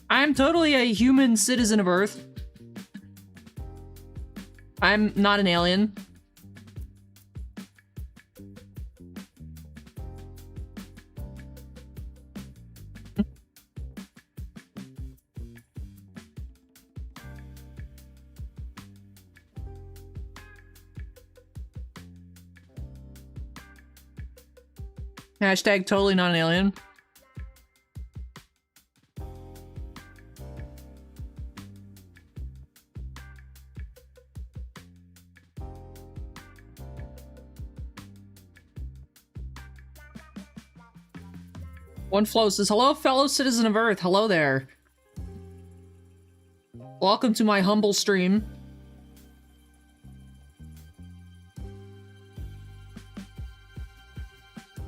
I'm totally a human citizen of Earth. I'm not an alien. Hashtag totally not an alien. One Flow says, hello, fellow citizen of Earth. Hello there. Welcome to my humble stream.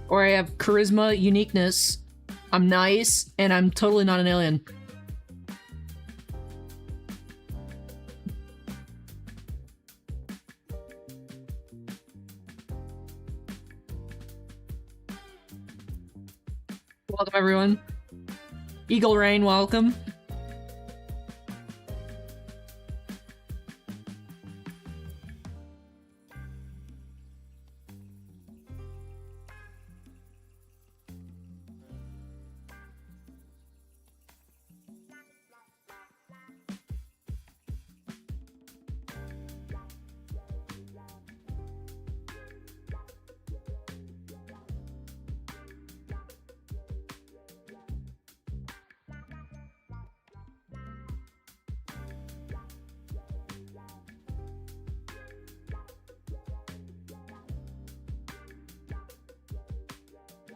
Or I have charisma, uniqueness. I'm nice, and I'm totally not an alien. Welcome, everyone. Eagle Rain, welcome.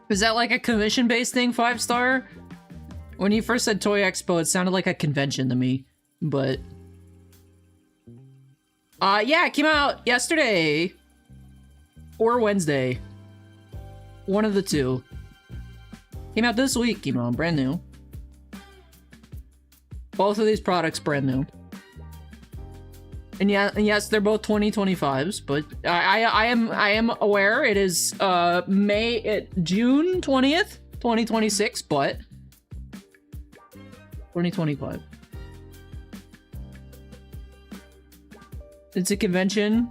Is that like a commission-based thing, 5-star? When you first said Toy Expo, it sounded like a convention to me, but... yeah, it came out yesterday. Or Wednesday. One of the two. Came out this week, came out brand new. Both of these products brand new. And yeah, and yes, they're both 2025s, but I am aware it is June 20th, 2026, but 2025. It's a convention.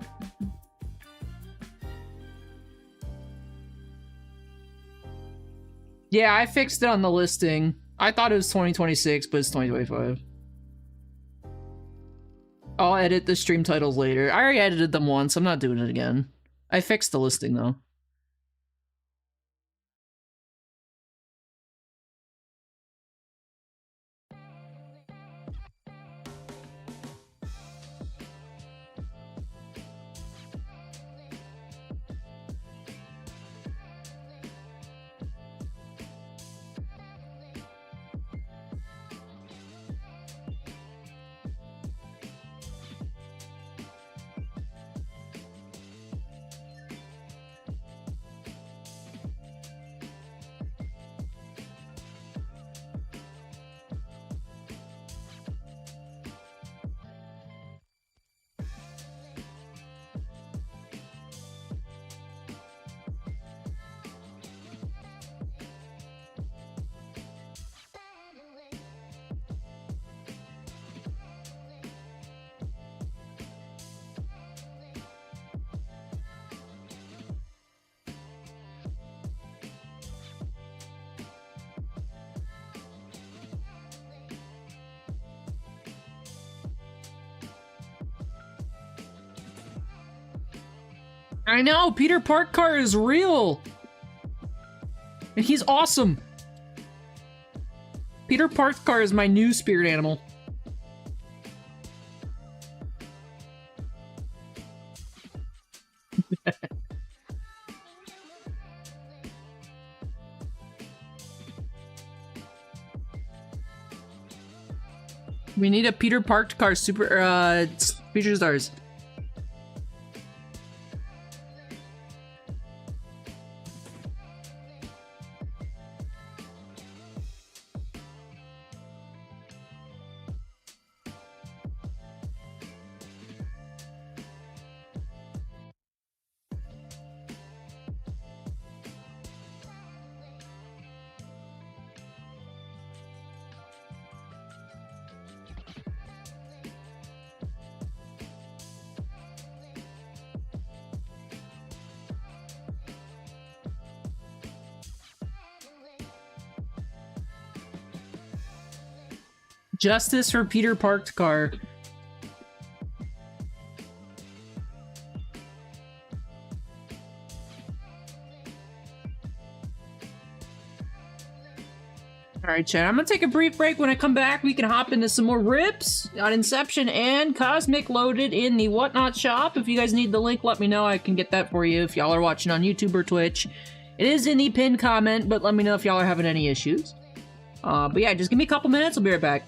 Yeah, I fixed it on the listing. I thought it was 2026, but it's 2025. I'll edit the stream titles later. I already edited them once. I'm not doing it again. I fixed the listing, though. I know, Peter Parker is real! And he's awesome! Peter Parker is my new spirit animal. We need a Peter Parker super, feature stars. Justice for Peter Parker. Alright, chat. I'm gonna take a brief break. When I come back, we can hop into some more rips on Inception and Cosmic loaded in the Whatnot shop. If you guys need the link, let me know. I can get that for you if y'all are watching on YouTube or Twitch. It is in the pinned comment, but let me know if y'all are having any issues. But yeah, just give me a couple minutes. I'll be right back.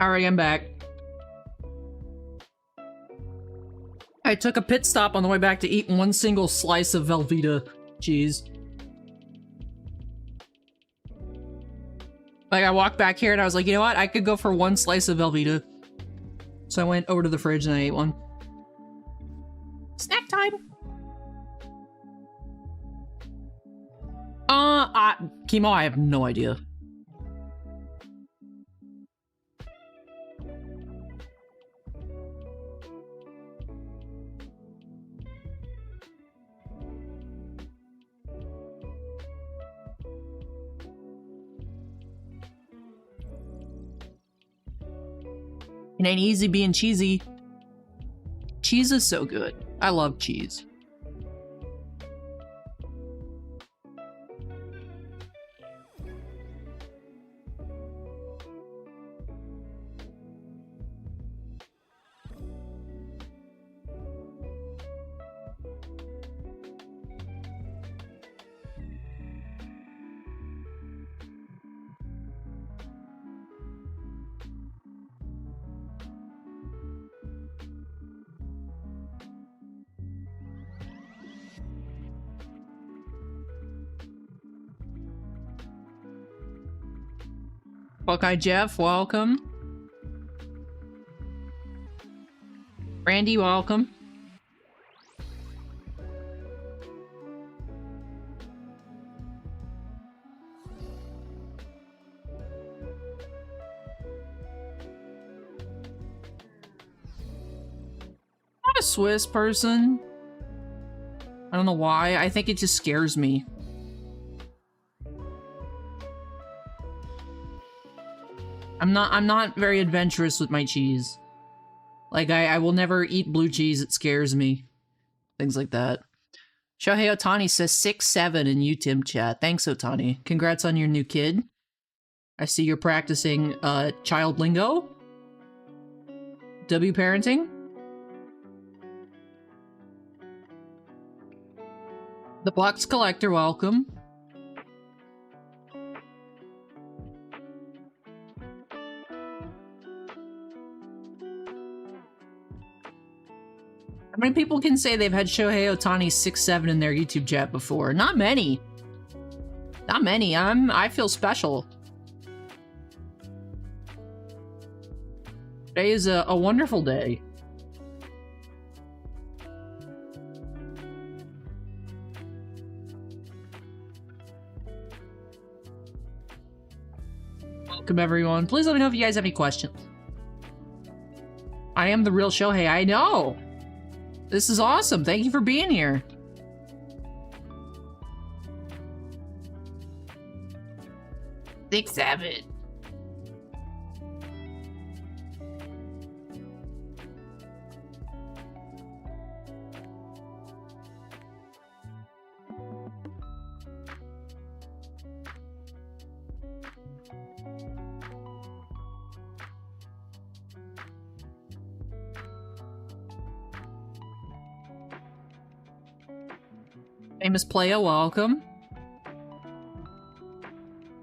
Alright, I'm back. I took a pit stop on the way back to eat one single slice of Velveeta cheese. Like, I walked back here and I was like, you know what? I could go for one slice of Velveeta. So I went over to the fridge and I ate one. Snack time! Chemo, I have no idea. It ain't easy being cheesy. Cheese is so good. I love cheese. Buckeye Jeff, welcome. Randy, welcome. Not a Swiss person. I don't know why. I think it just scares me. I'm not very adventurous with my cheese. Like, I will never eat blue cheese, it scares me. Things like that. Shohei Otani says 6'7" in YouTube chat. Thanks, Otani. Congrats on your new kid. I see you're practicing, child lingo. W parenting. The Box Collector, welcome. How many people can say they've had Shohei Otani 6'7" in their YouTube chat before? Not many. Not many. I feel special. Today is a wonderful day. Welcome, everyone. Please let me know if you guys have any questions. I am the real Shohei. I know! This is awesome. Thank you for being here. Six, 7. Famous Playa, welcome.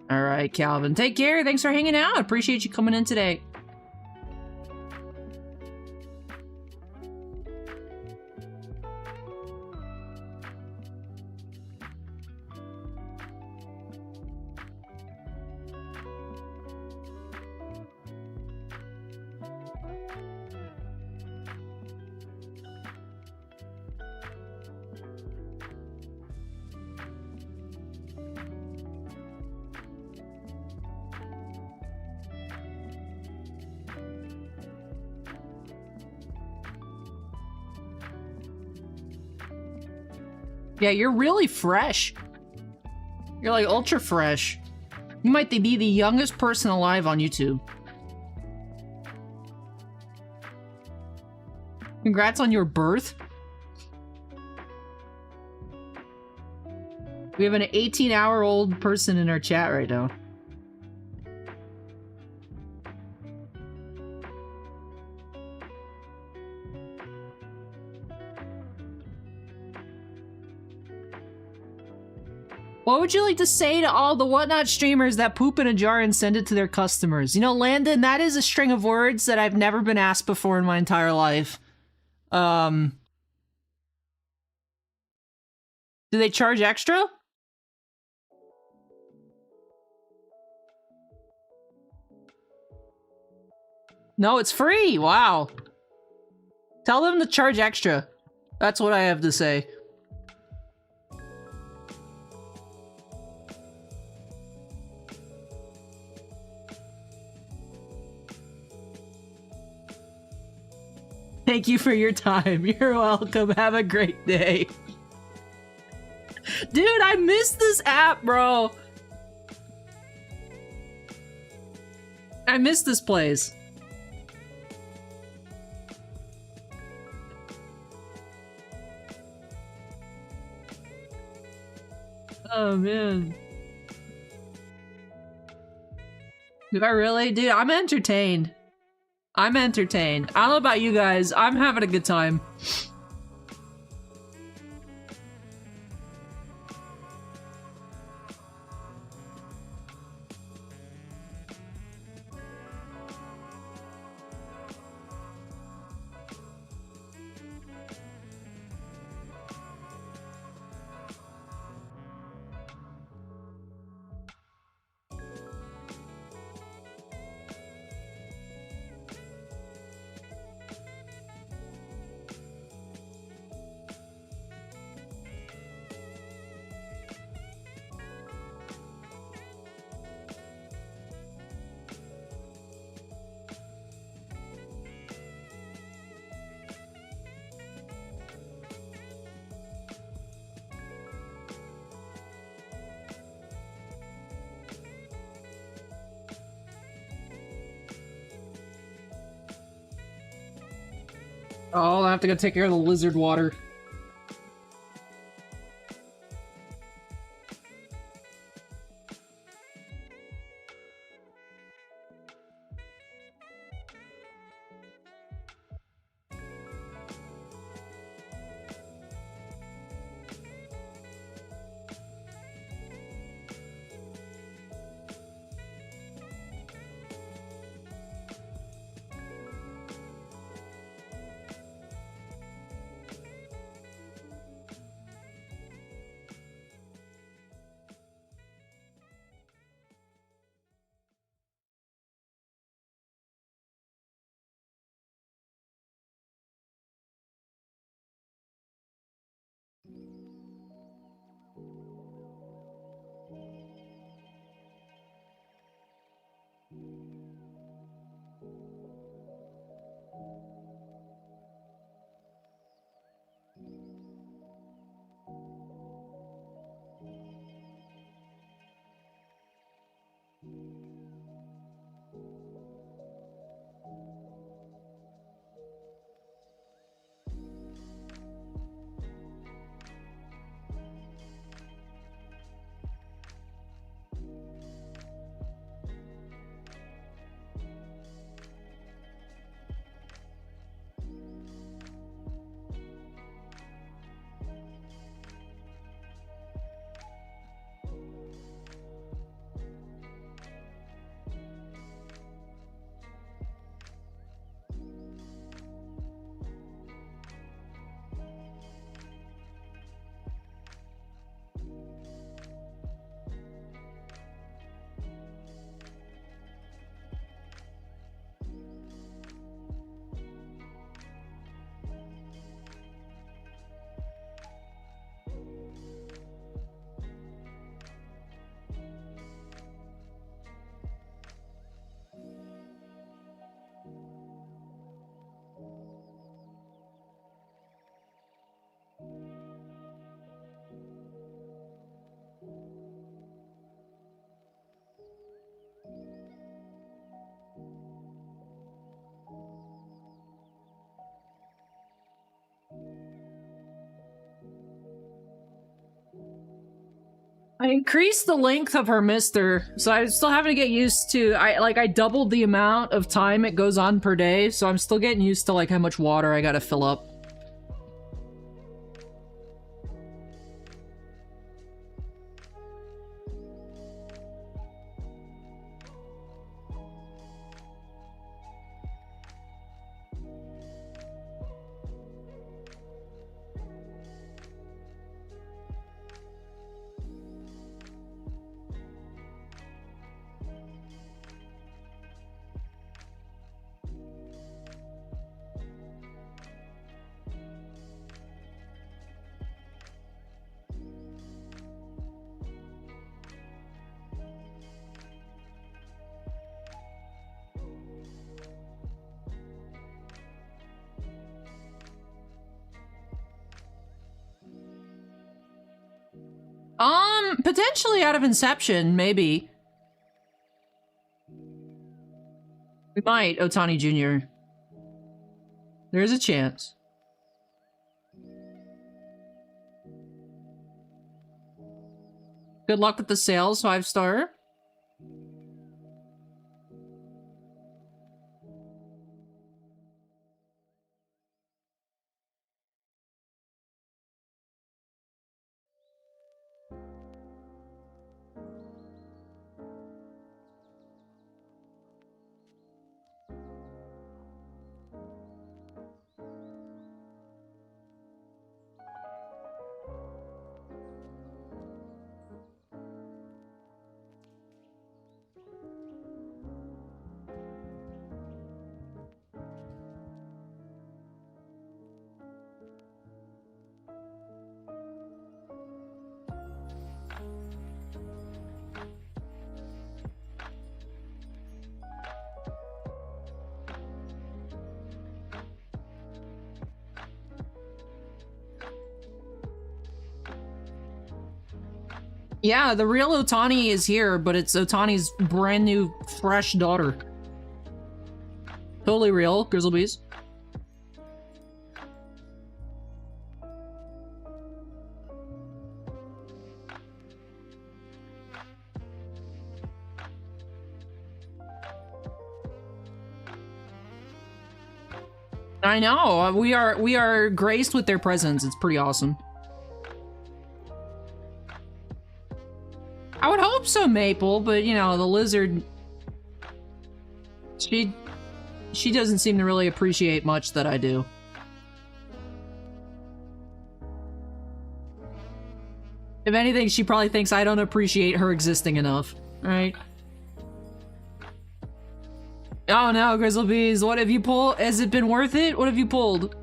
Alright, Calvin. Take care. Thanks for hanging out. Appreciate you coming in today. Yeah, you're really fresh. You're like ultra fresh. You might be the youngest person alive on YouTube. Congrats on your birth. We have an 18-hour-old person in our chat right now. What would you like to say to all the Whatnot streamers that poop in a jar and send it to their customers? You know, Landon, that is a string of words that I've never been asked before in my entire life. Do they charge extra? No, it's free. Wow. Tell them to charge extra. That's what I have to say. Thank you for your time. You're welcome. Have a great day. Dude, I missed this app, bro. I missed this place. Oh, man. Did I really? Dude, I'm entertained. I'm entertained. I don't know about you guys. I'm having a good time. Oh, I have to go take care of the lizard water. I increased the length of her mister, so I'm still having to get used to, I doubled the amount of time it goes on per day, so I'm still getting used to, like, how much water I gotta fill up. Potentially out of Inception, maybe. We might, Otani Jr. There is a chance. Good luck with the sales, 5-star. Yeah, the real Otani is here, but it's Otani's brand new, fresh daughter. Totally real, Grizzlebees. I know, we are graced with their presence. It's pretty awesome. I would hope so, Maple, but you know, the lizard, she doesn't seem to really appreciate much that I do. If anything, she probably thinks I don't appreciate her existing enough, right? Oh no, Grizzlebees, what have you pulled? Has it been worth it? What have you pulled?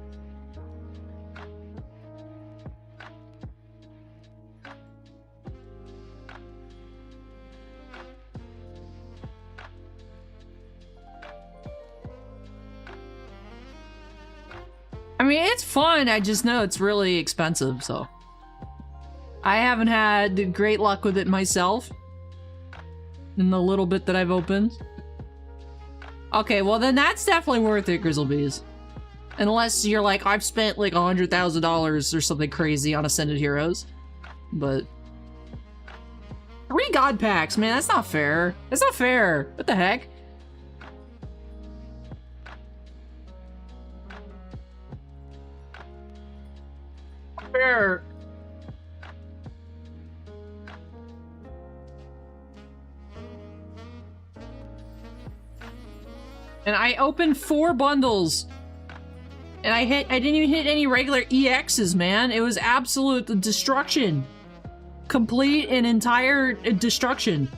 I mean, it's fun, I just know it's really expensive, so. I haven't had great luck with it myself. In the little bit that I've opened. Okay, well then that's definitely worth it, Grizzlebees. Unless you're like, I've spent like $100,000 or something crazy on Ascended Heroes. But... 3 God Packs, man, that's not fair. That's not fair. What the heck? Fair. And I opened 4 bundles. And I didn't even hit any regular EXs, man. It was absolute destruction. Complete and entire destruction.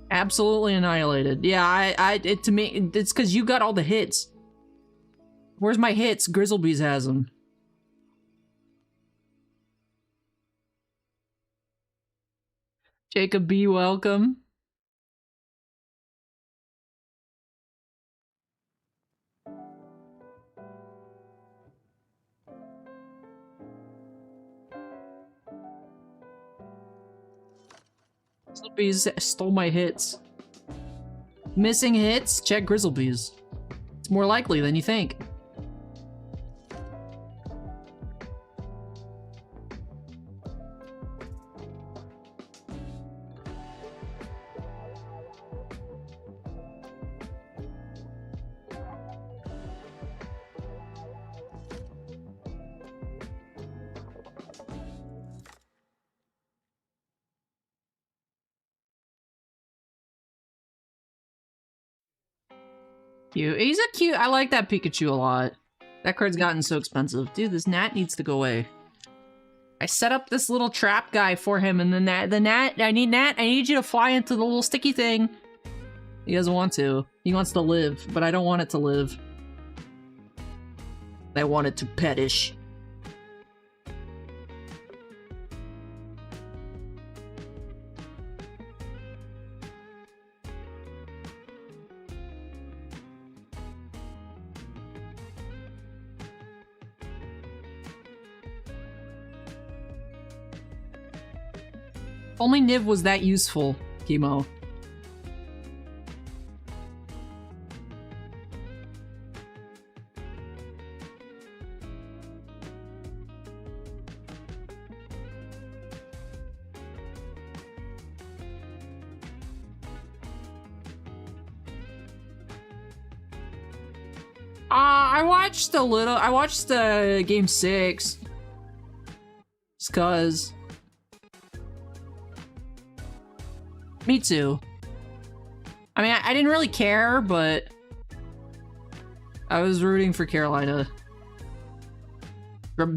Absolutely annihilated. Yeah, to me, it's because you got all the hits. Where's my hits? Grizzlebees has them. Jacob B, welcome. Grizzlebees stole my hits. Missing hits? Check Grizzlebees. It's more likely than you think. Cute. He's a cute. I like that Pikachu a lot. That card's gotten so expensive. Dude, this gnat needs to go away. I set up this little trap guy for him, and then the gnat, I need you to fly into the little sticky thing. He doesn't want to. He wants to live, but I don't want it to live. I want it to perish. Only Niv was that useful, Chemo. I watched a little. I watched game 6. Just cause. Me too. I mean, I didn't really care, but I was rooting for Carolina.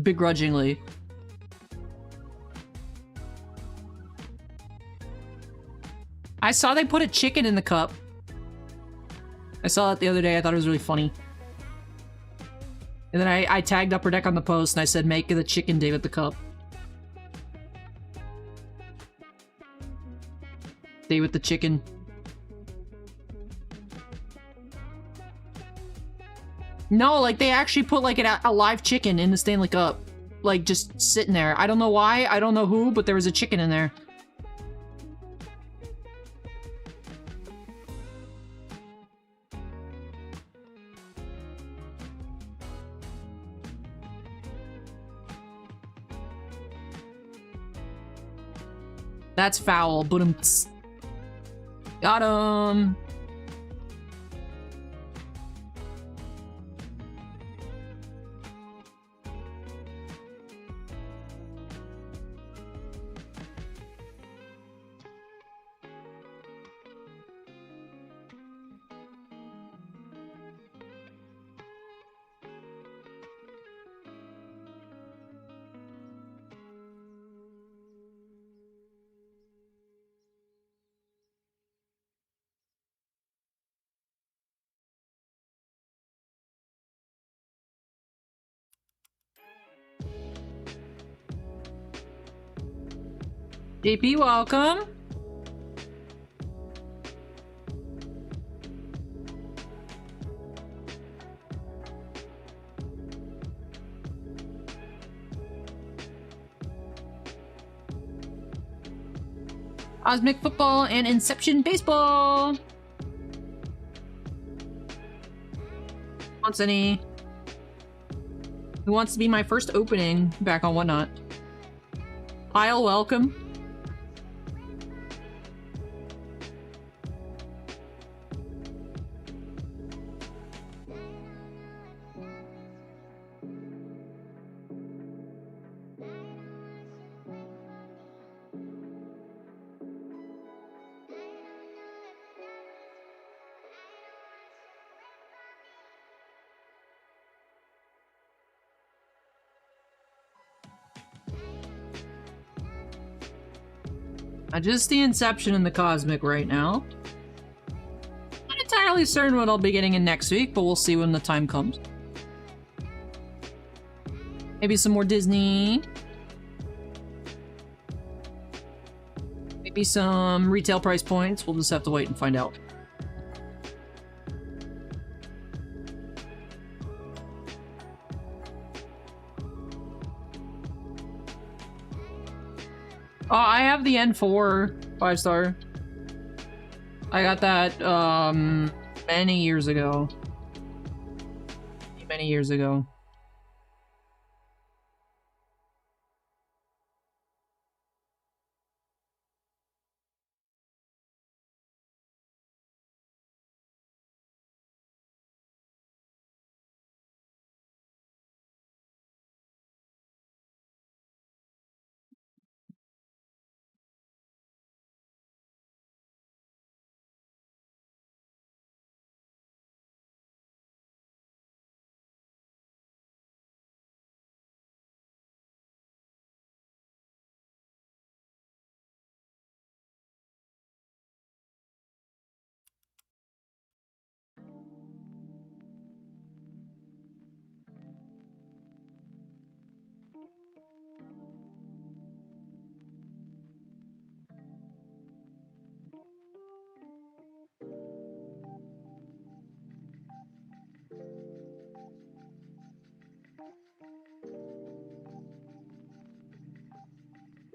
Begrudgingly. I saw they put a chicken in the cup. I saw it the other day. I thought it was really funny. And then I tagged Upper Deck on the post and I said, make the chicken David the cup. David the chicken. No, like they actually put like a live chicken in the Stanley Cup. Like just sitting there. I don't know why, I don't know who, but there was a chicken in there. That's foul, but got him. JP, welcome. Cosmic Football and Inception Baseball. Wants any? Who wants to be my first opening back on Whatnot? Kyle, welcome. Just the Inception and the Cosmic right now. Not entirely certain what I'll be getting in next week, but we'll see when the time comes. Maybe some more Disney. Maybe some retail price points. We'll just have to wait and find out. Oh, I have the N4 5-star. I got that many years ago. Many years ago.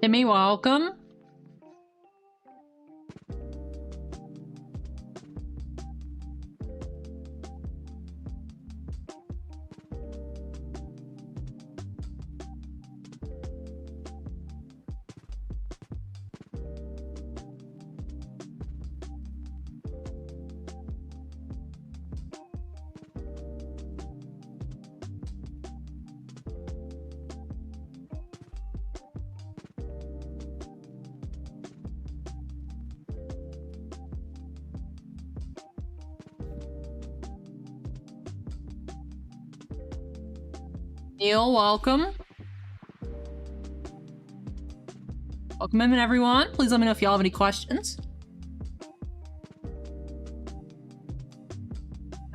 Timmy, welcome. Neil, welcome. Welcome in, everyone. Please let me know if y'all have any questions.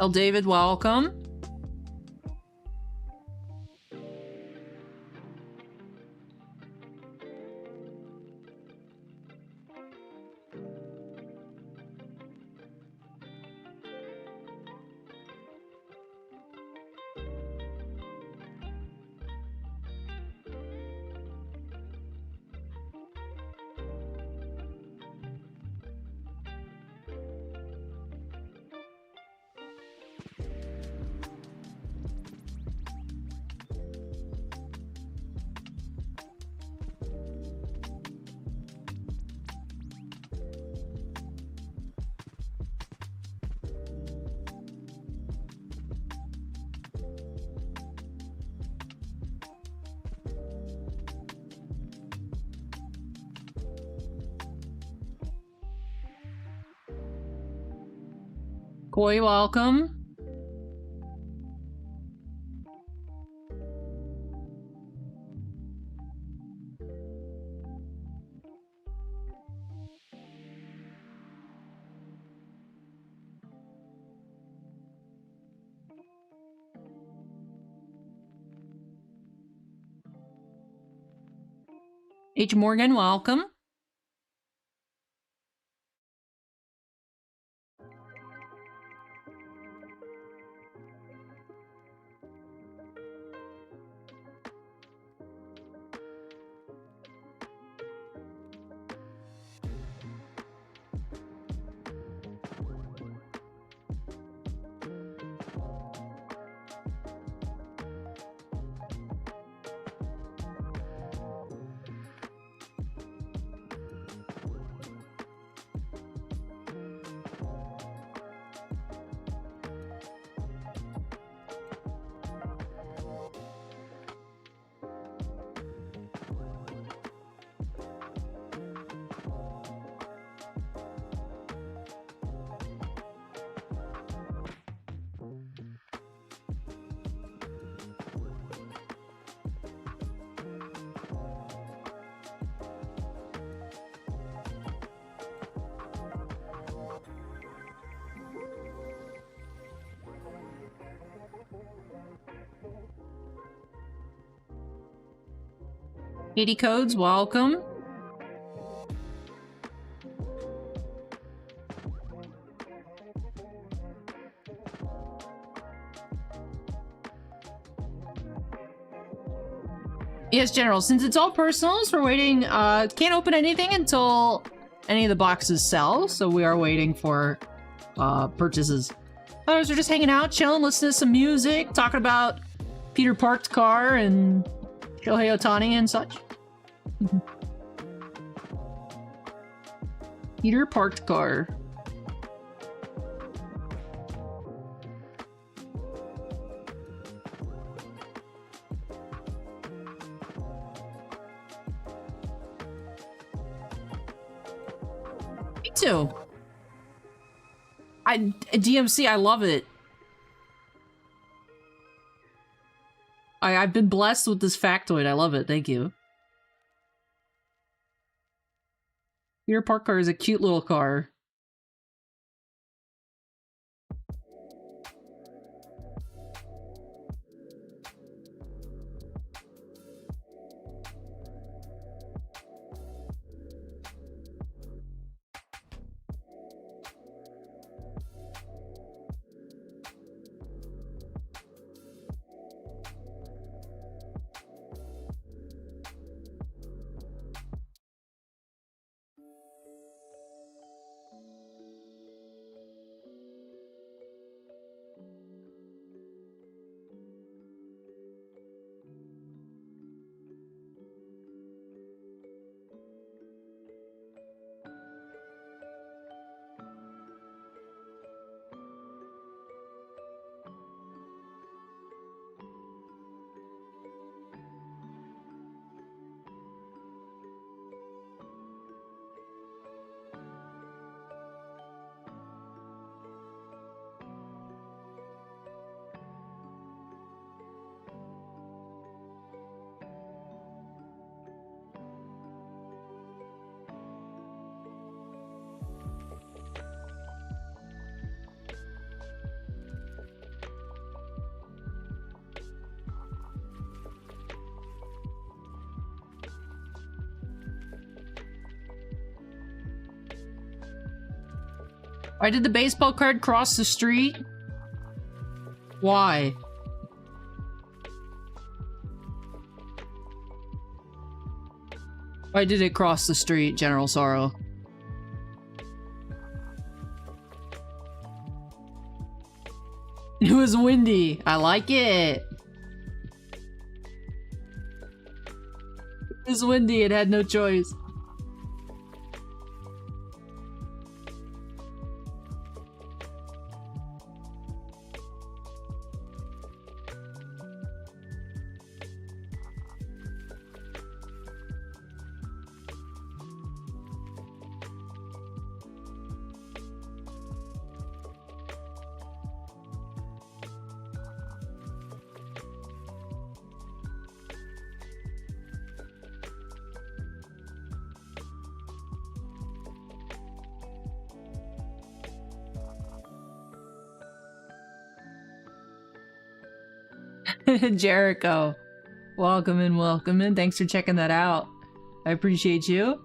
El David, welcome. Koi, welcome. H. Morgan, welcome. Katie Codes, welcome. Yes, General, since it's all personals, we're waiting, can't open anything until any of the boxes sell, so we are waiting for, purchases. Others are just hanging out, chilling, listening to some music, talking about Peter Park's car and Shohei Ohtani and such. Peter Parked car. Me too. DMC, I love it. I've been blessed with this factoid. I love it. Thank you. Peter Park car is a cute little car. Why did the baseball card cross the street? Why? Why did it cross the street, General Sorrow? It was windy. I like it. It was windy. It had no choice. Jericho. Welcome in, welcome in. Thanks for checking that out. I appreciate you.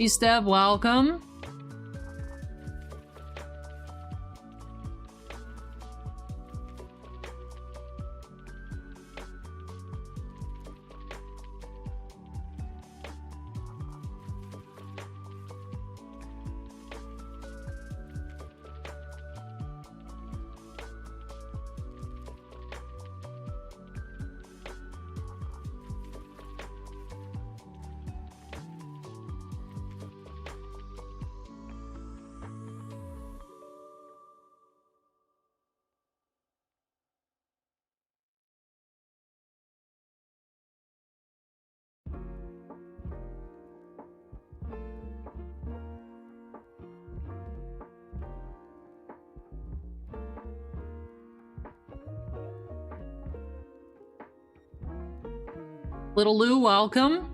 Steph, welcome. Little Lou, welcome.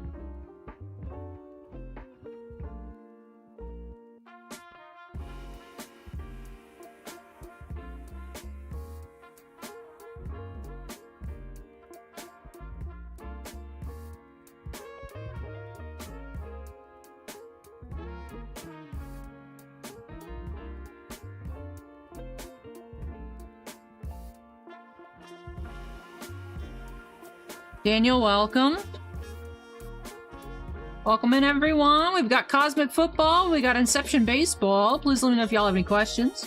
Daniel, welcome. Welcome in, everyone. We've got Cosmic Football. We got Inception Baseball. Please let me know if y'all have any questions.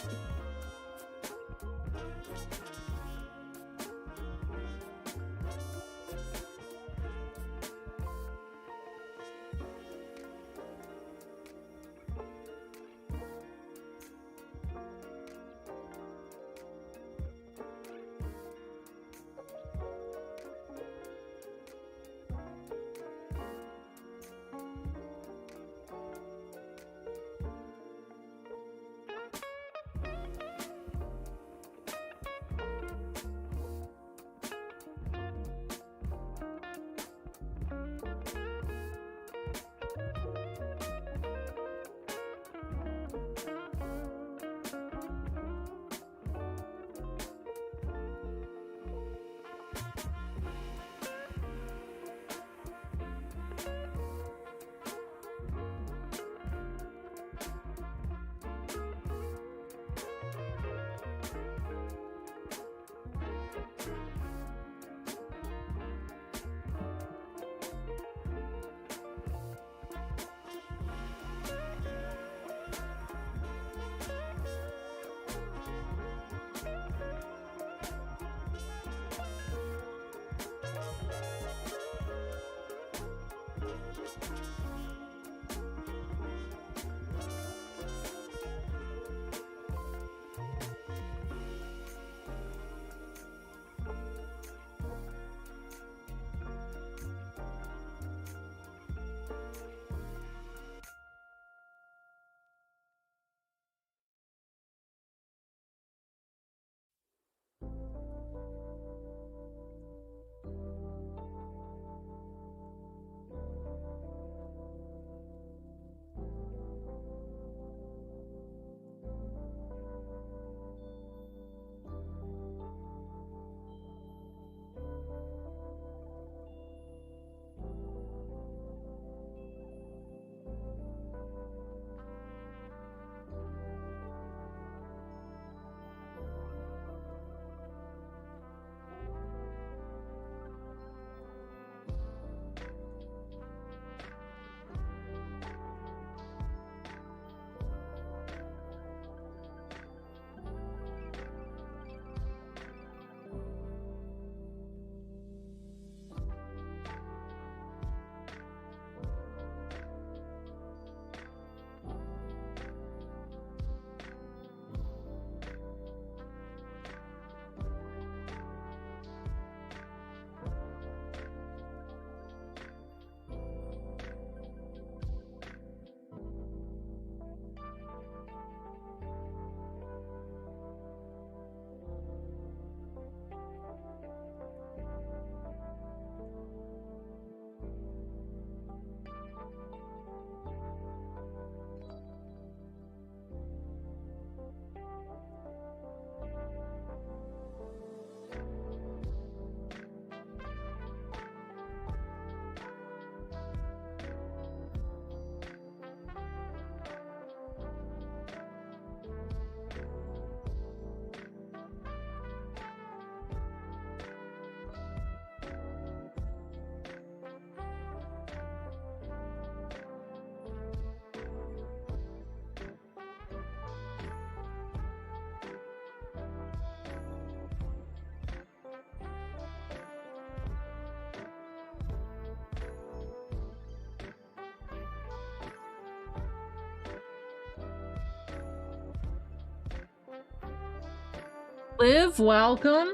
Liv, welcome.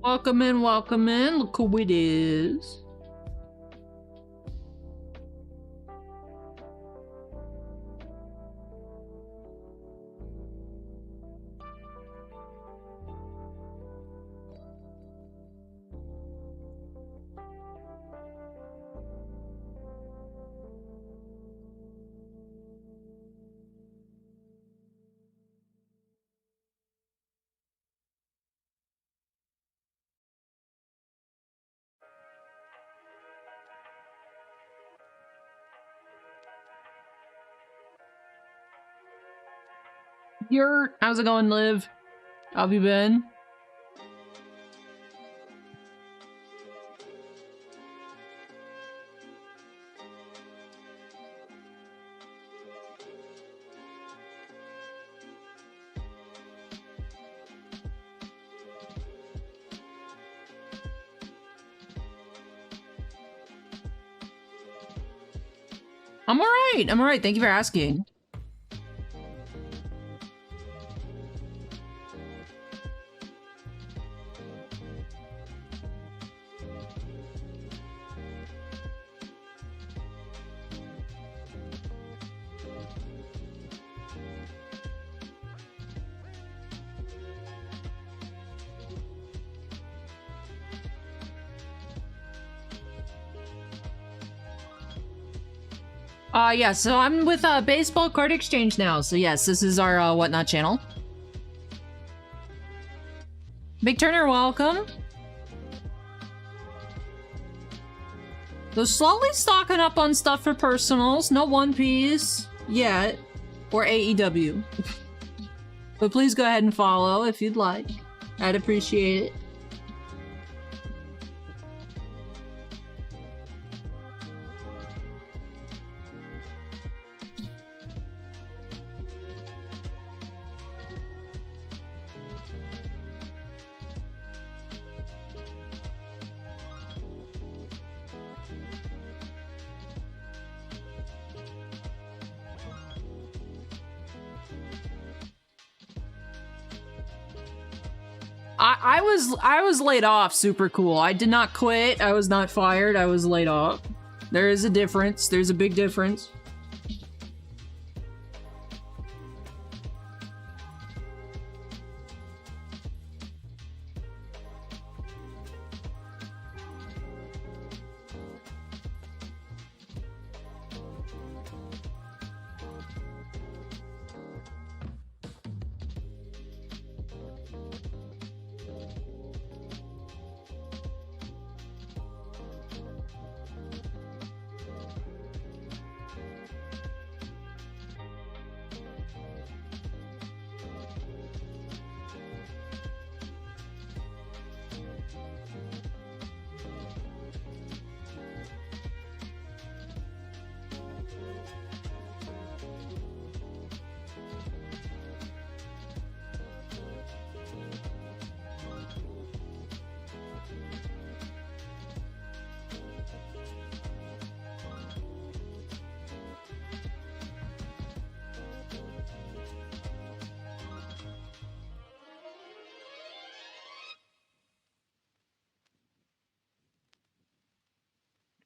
Welcome in, welcome in. Look who it is. How's it going, Liv? How have you been? I'm alright. I'm alright. Thank you for asking. Yeah, so I'm with Baseball Card Exchange now. So yes, this is our Whatnot channel. Big Turner, welcome. They're slowly stocking up on stuff for personals. No One Piece yet, or AEW. But please go ahead and follow if you'd like. I'd appreciate it. I was laid off. Super cool. I did not quit. I was not fired. I was laid off. There is a difference. There's a big difference.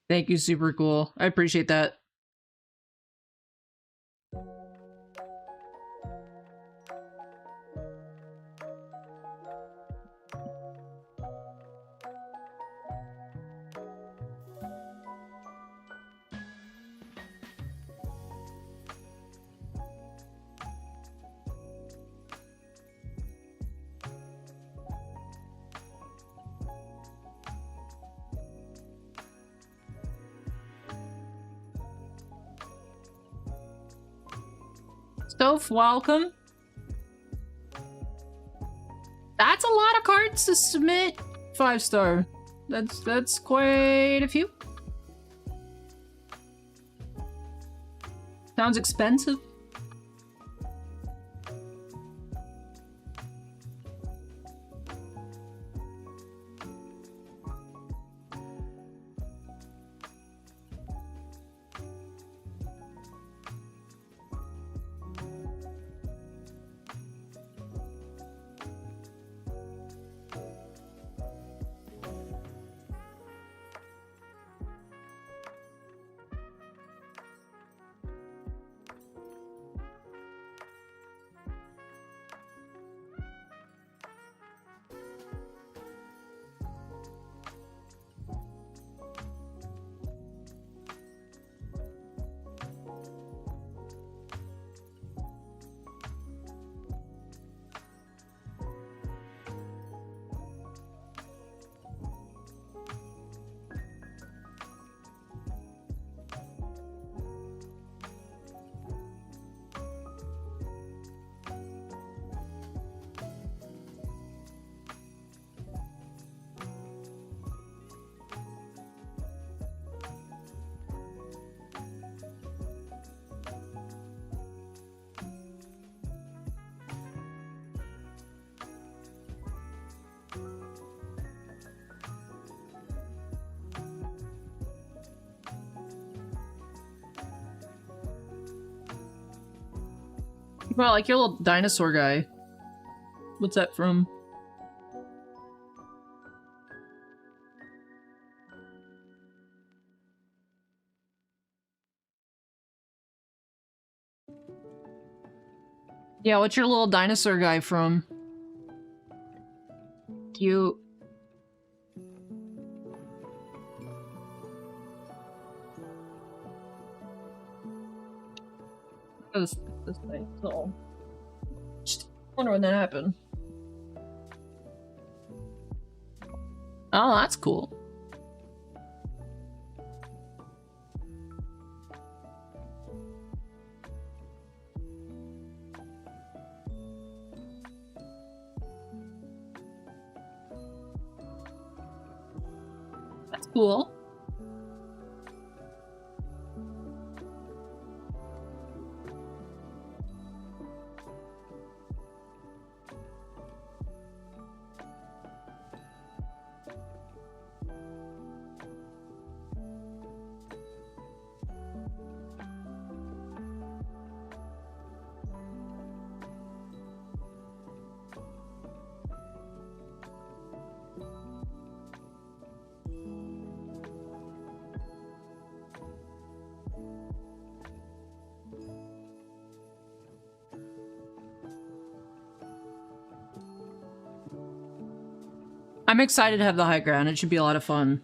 Thank you, super cool. I appreciate that. Stove, welcome. That's a lot of cards to submit. 5-star. That's quite a few. Sounds expensive. Well, like your little dinosaur guy. What's that from? Yeah, what's your little dinosaur guy from? Do you... This thing, so... Just wonder when that happened. Oh, that's cool. That's cool. I'm excited to have the high ground. It should be a lot of fun.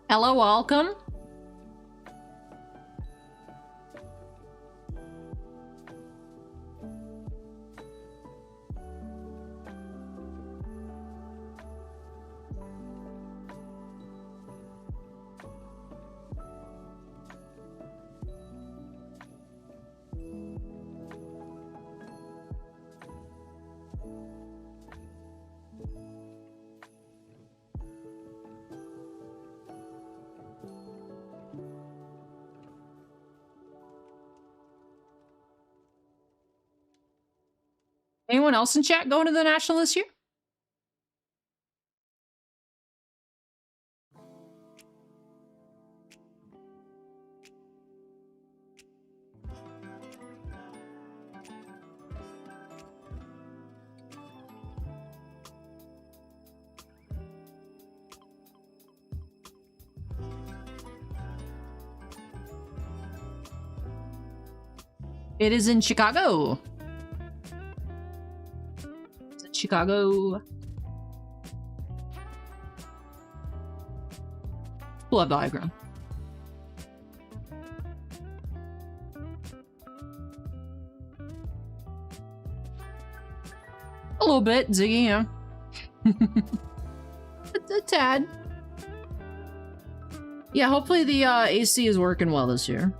Hello, welcome. Anyone else in chat going to the National this year? It is in Chicago. It's in Chicago. We'll have the high ground. A little bit, Ziggy, yeah. a tad. Yeah, hopefully the AC is working well this year.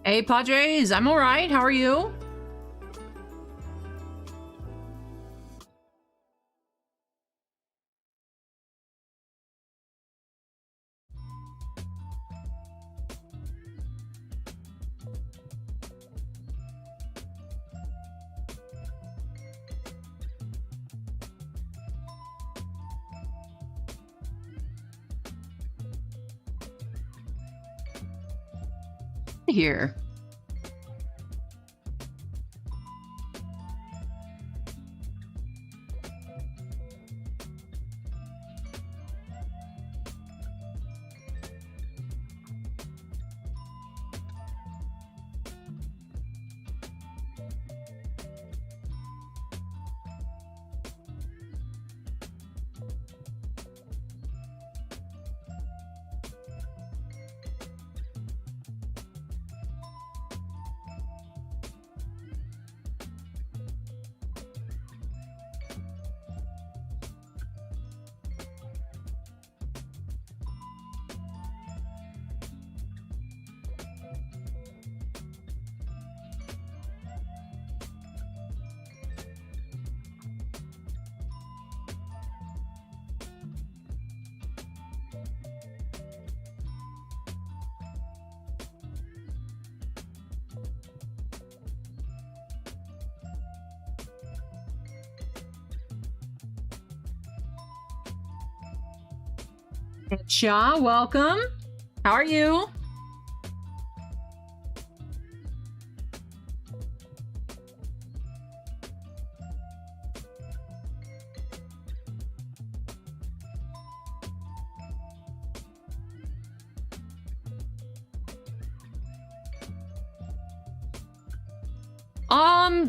Hey, Padres, I'm alright. How are you? Here. Cha, welcome. How are you?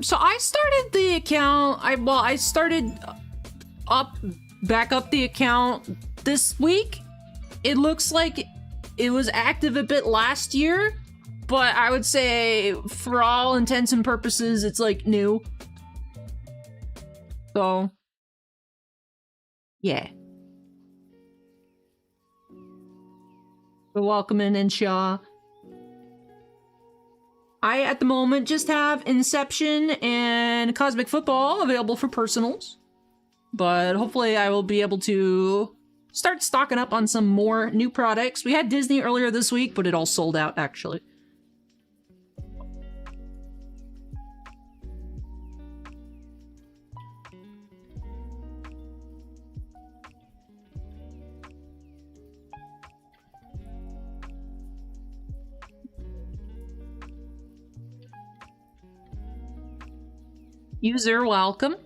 So I started the account. I started back up the account this week. It looks like it was active a bit last year, but I would say for all intents and purposes, it's like new. So, yeah. So welcome in, Shaw. I, at the moment, just have Inception and Cosmic Football available for personals. But hopefully I will be able to start stocking up on some more new products. We had Disney earlier this week, but it all sold out, actually. User welcome.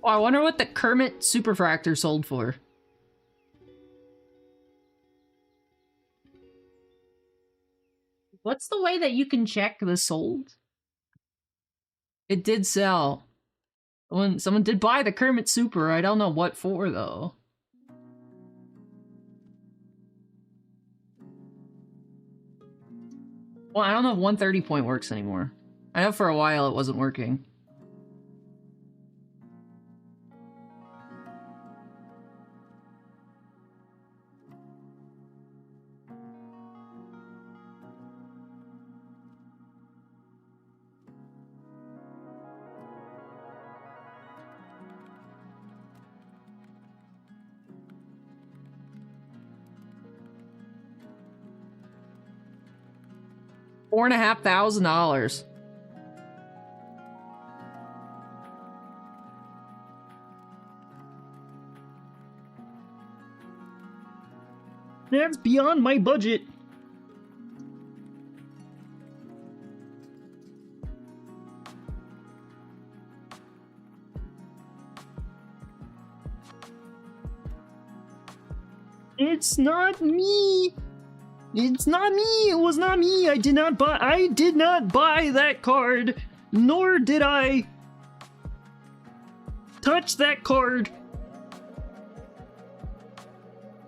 Oh, I wonder what the Kermit Superfractor sold for. What's the way that you can check the sold? It did sell. Someone did buy the Kermit Super. I don't know what for, though. Well, I don't know if 130 point works anymore. I know for a while it wasn't working. $4,500. That's beyond my budget. It's not me. It's not me. It was not me. I did not buy that card. Nor did I touch that card.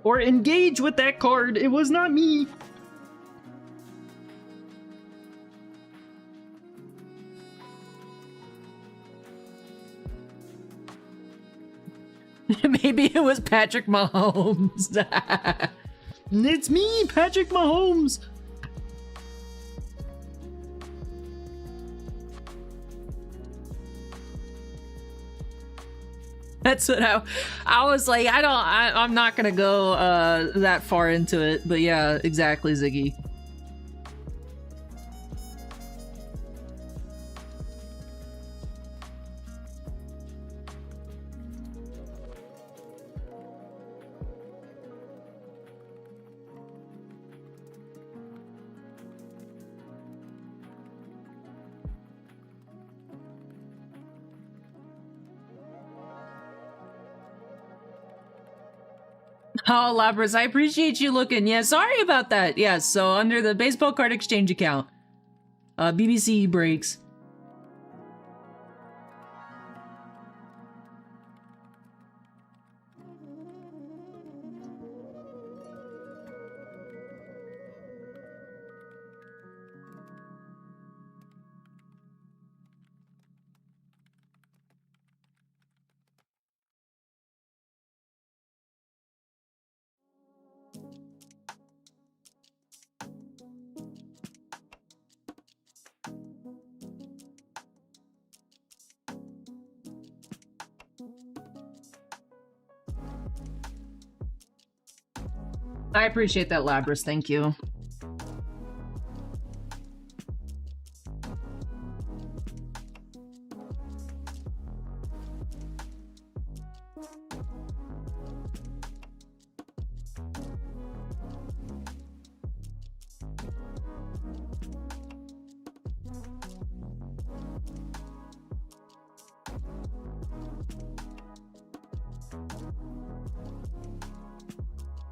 Or engage with that card. It was not me. Maybe it was Patrick Mahomes. It's me, Patrick Mahomes. That's what I was like. I'm not gonna go that far into it, but yeah, exactly, Ziggy. Oh, Labras, I appreciate you looking. Yeah, sorry about that. Yeah, so under the baseball card exchange account, BBCE breaks. I appreciate that, Labras. Thank you.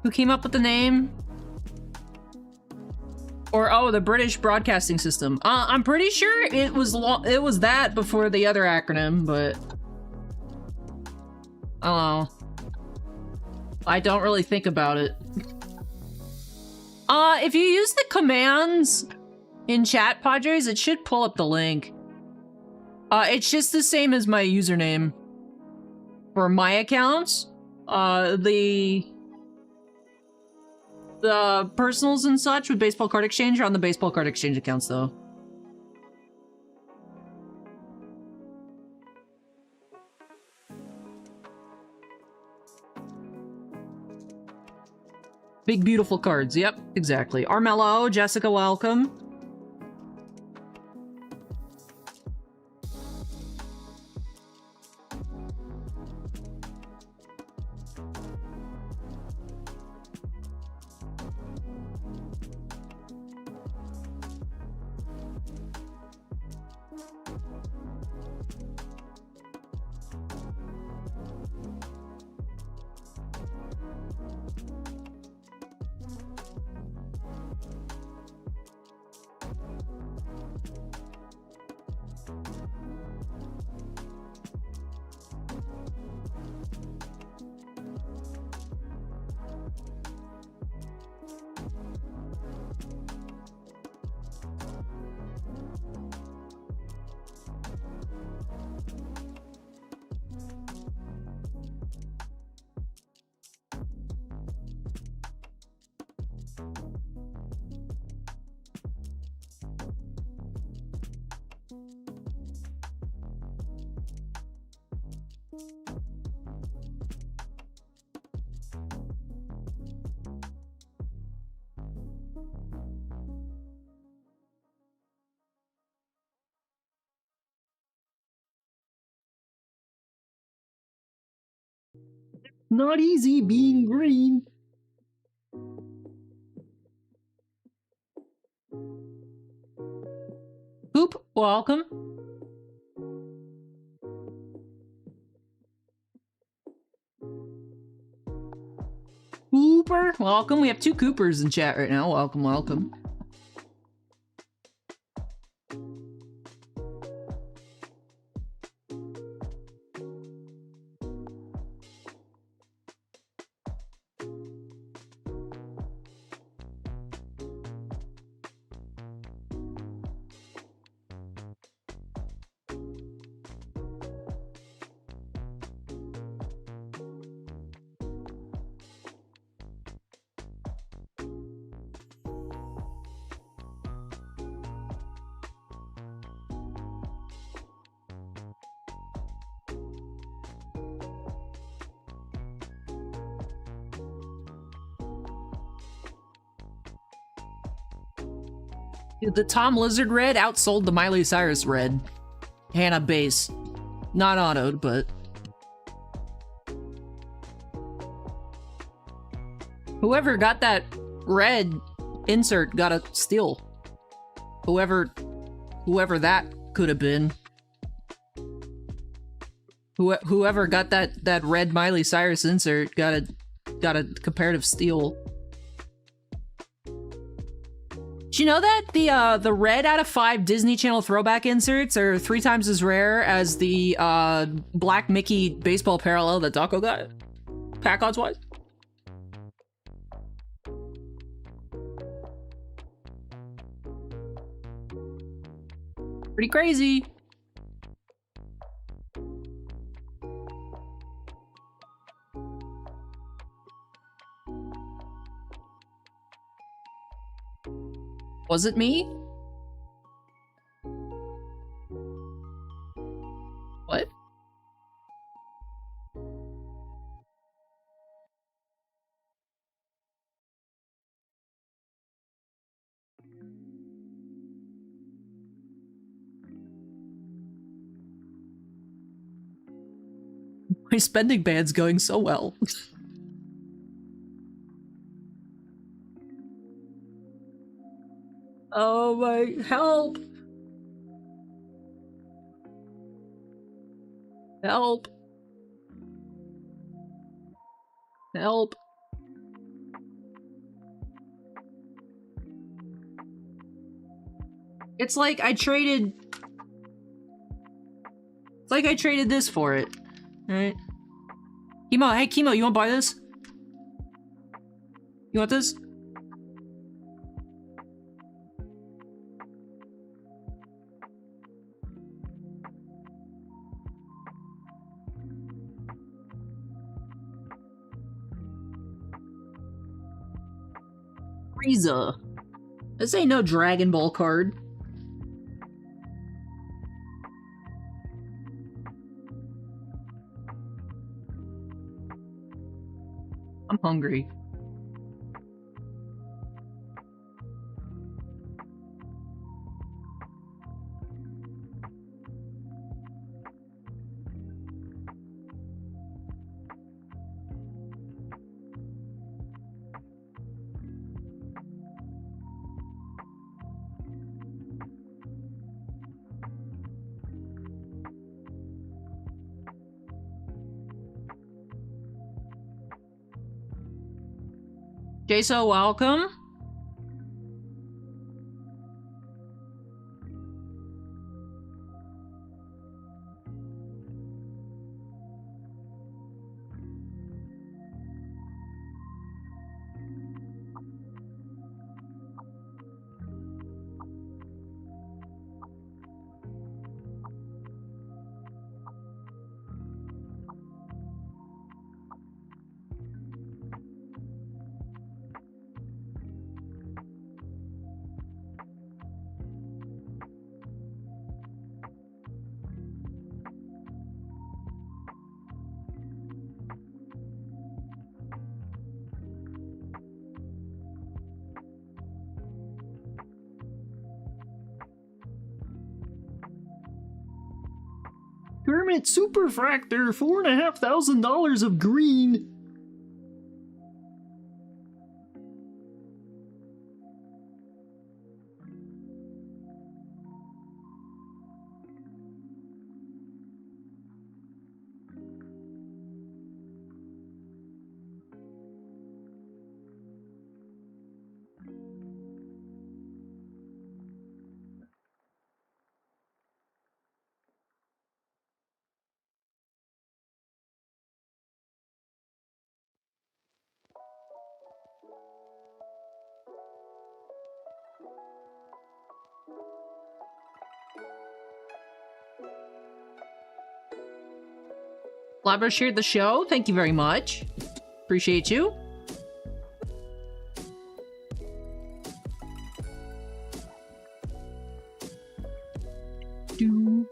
Who came up with the name? Or oh, the British Broadcasting System. I'm pretty sure it was that before the other acronym, but I don't know. I don't really think about it. If you use the commands in chat, Padres, it should pull up the link. It's just the same as my username for my accounts. The personals and such with Baseball Card Exchange are on the Baseball Card Exchange accounts, though. Big, beautiful cards. Yep, exactly. Armello, Jessica, welcome. Not easy being green. Hoop, welcome. Cooper, welcome. We have 2 Coopers in chat right now. Welcome, welcome. The Tom Lizard red outsold the Miley Cyrus red. Hannah base. Not autoed, but... Whoever got that red insert got a steal. Whoever that could have been. Whoever got that red Miley Cyrus insert got a comparative steal. Do you know that the red out of 5 Disney Channel throwback inserts are 3 times as rare as the Black Mickey baseball parallel that Daco got? Pack odds wise? Pretty crazy. Was it me? What? My spending ban's going so well. Oh my, help! Help! Help! It's like I traded... It's like I traded this for it. Alright. Chemo, hey Chemo, you wanna buy this? You want this? Frieza. This ain't no Dragon Ball card. I'm hungry. Jaso, welcome. Hermit Superfractor, $4,500 of green. Labra shared the show. Thank you very much. Appreciate you. Do.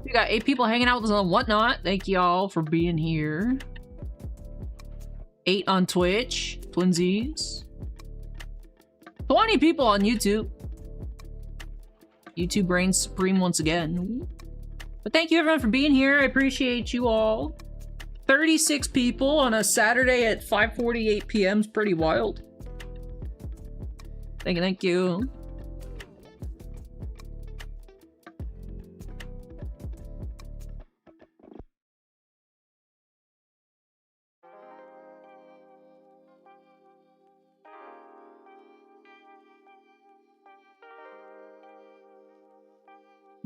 We got 8 people hanging out with us on Whatnot. Thank y'all for being here. 8 on Twitch. Twinsies. 20 people on YouTube. YouTube reigns supreme once again. But thank you everyone for being here. I appreciate you all. 36 people on a Saturday at 5:48 p.m. is pretty wild. Thank you.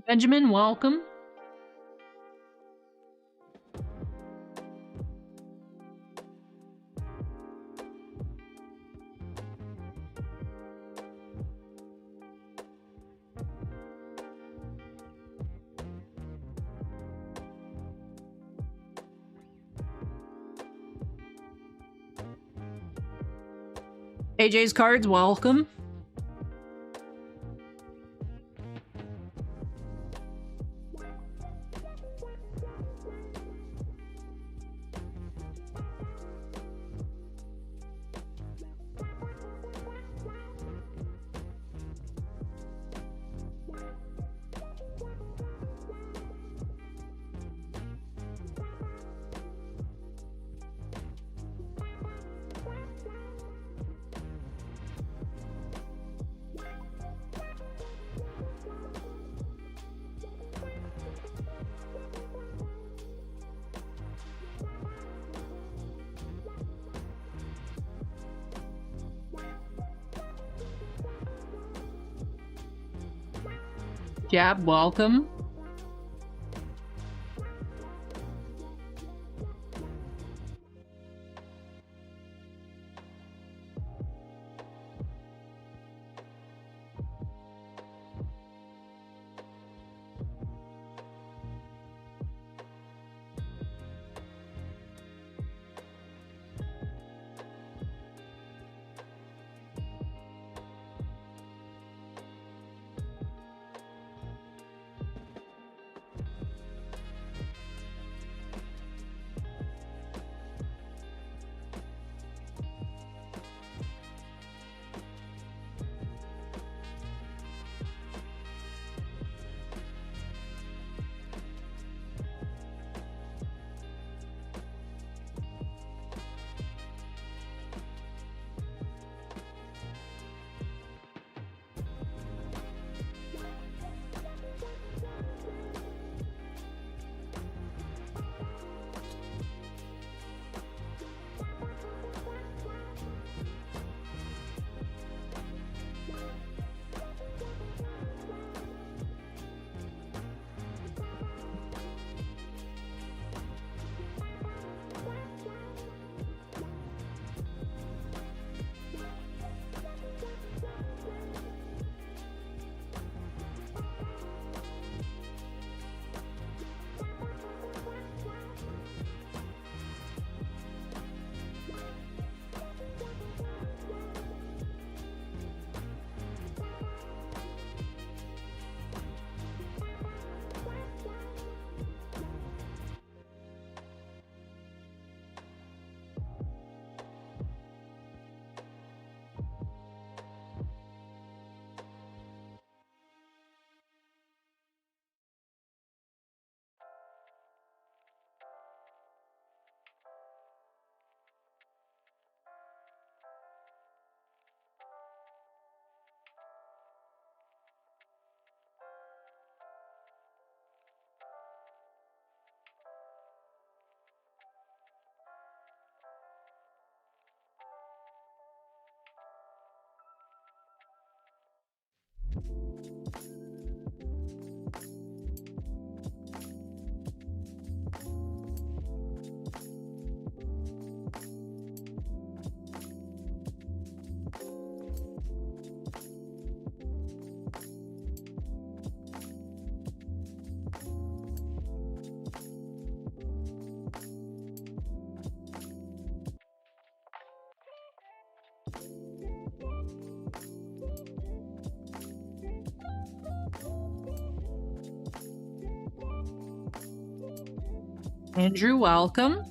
Benjamin, welcome. AJ's cards, welcome. Jab, welcome. Andrew, welcome.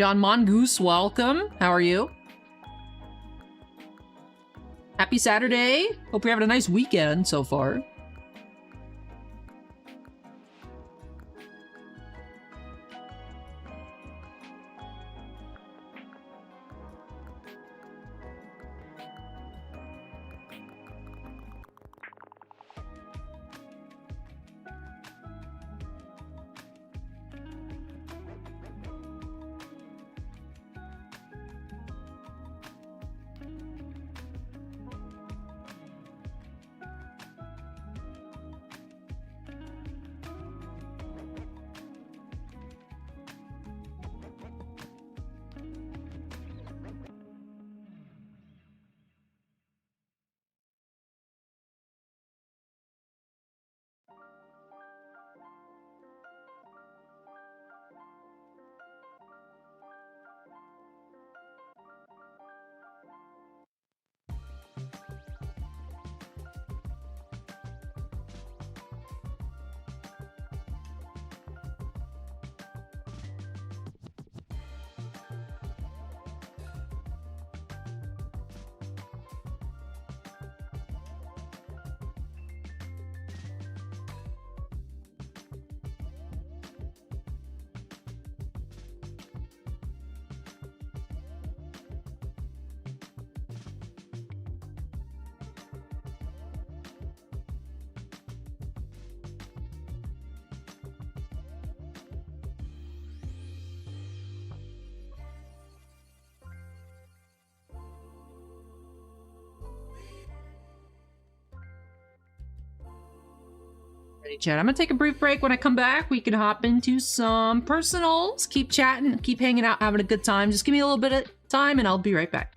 John Mongoose, welcome. How are you? Happy Saturday. Hope you're having a nice weekend so far. Ready, chat. I'm gonna take a brief break. When I come back, we can hop into some personals. Keep chatting, keep hanging out, having a good time. Just give me a little bit of time and I'll be right back.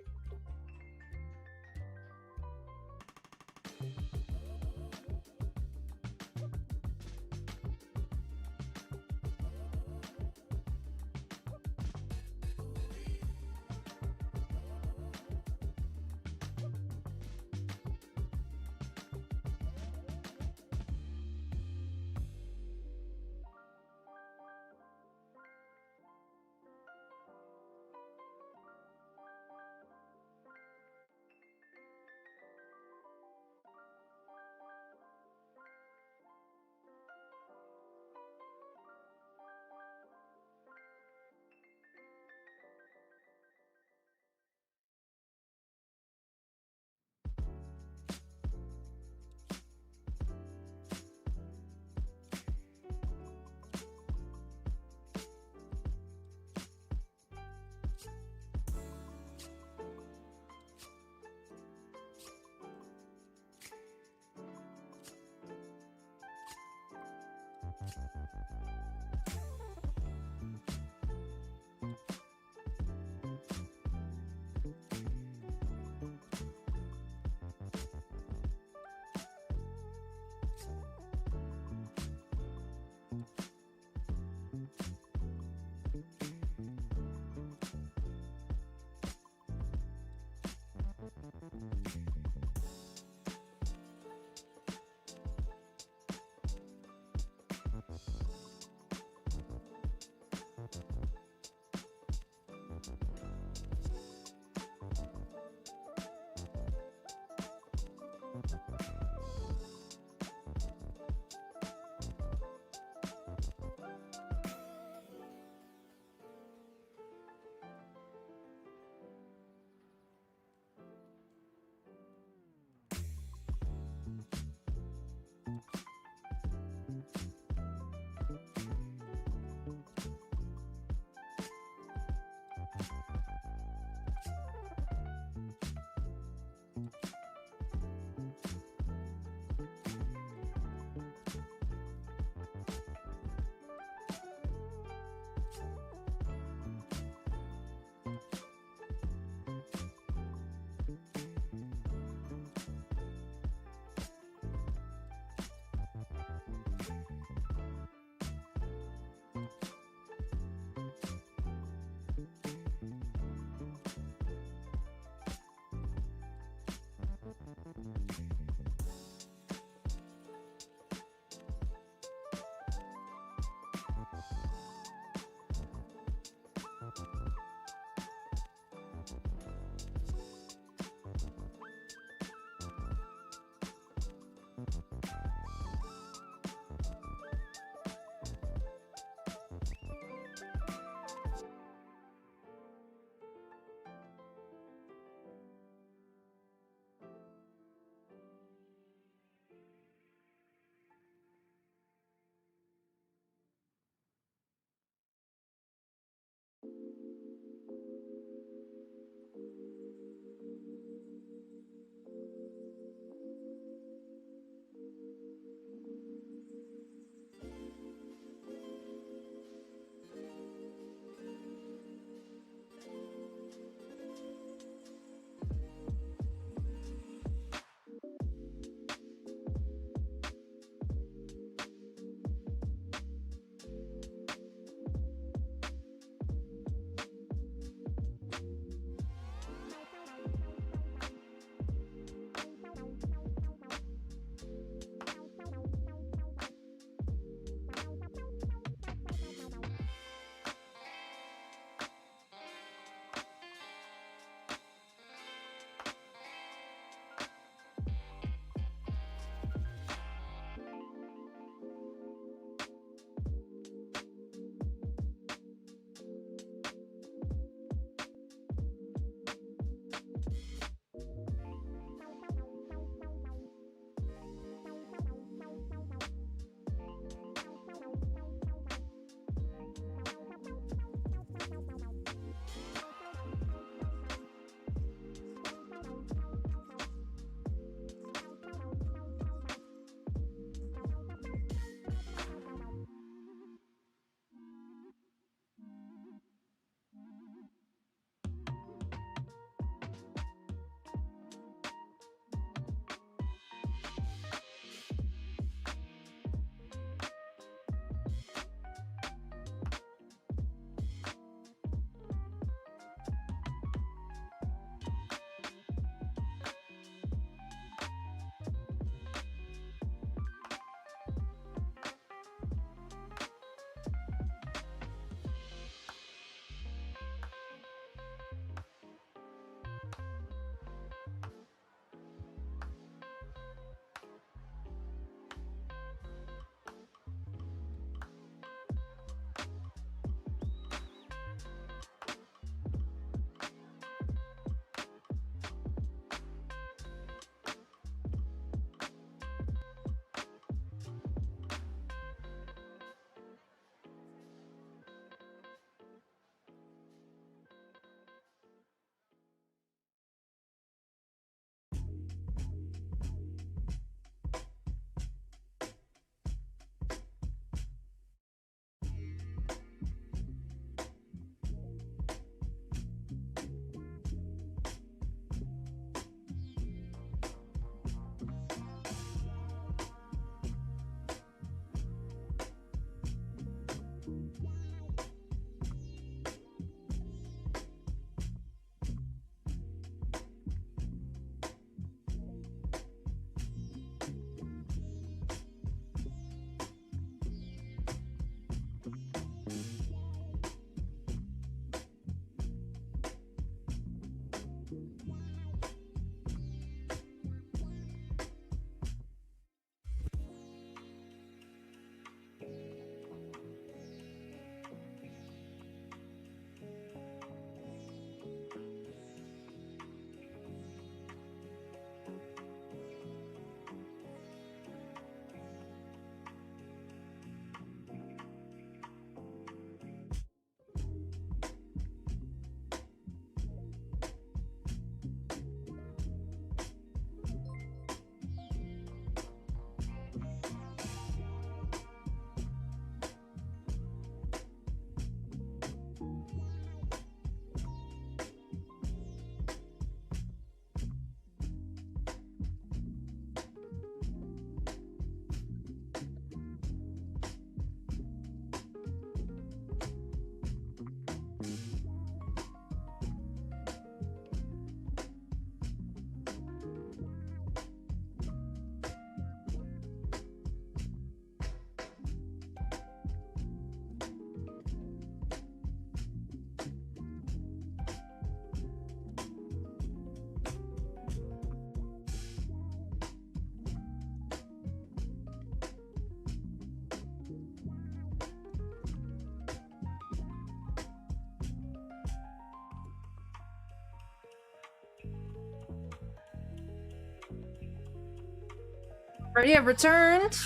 Already have returned.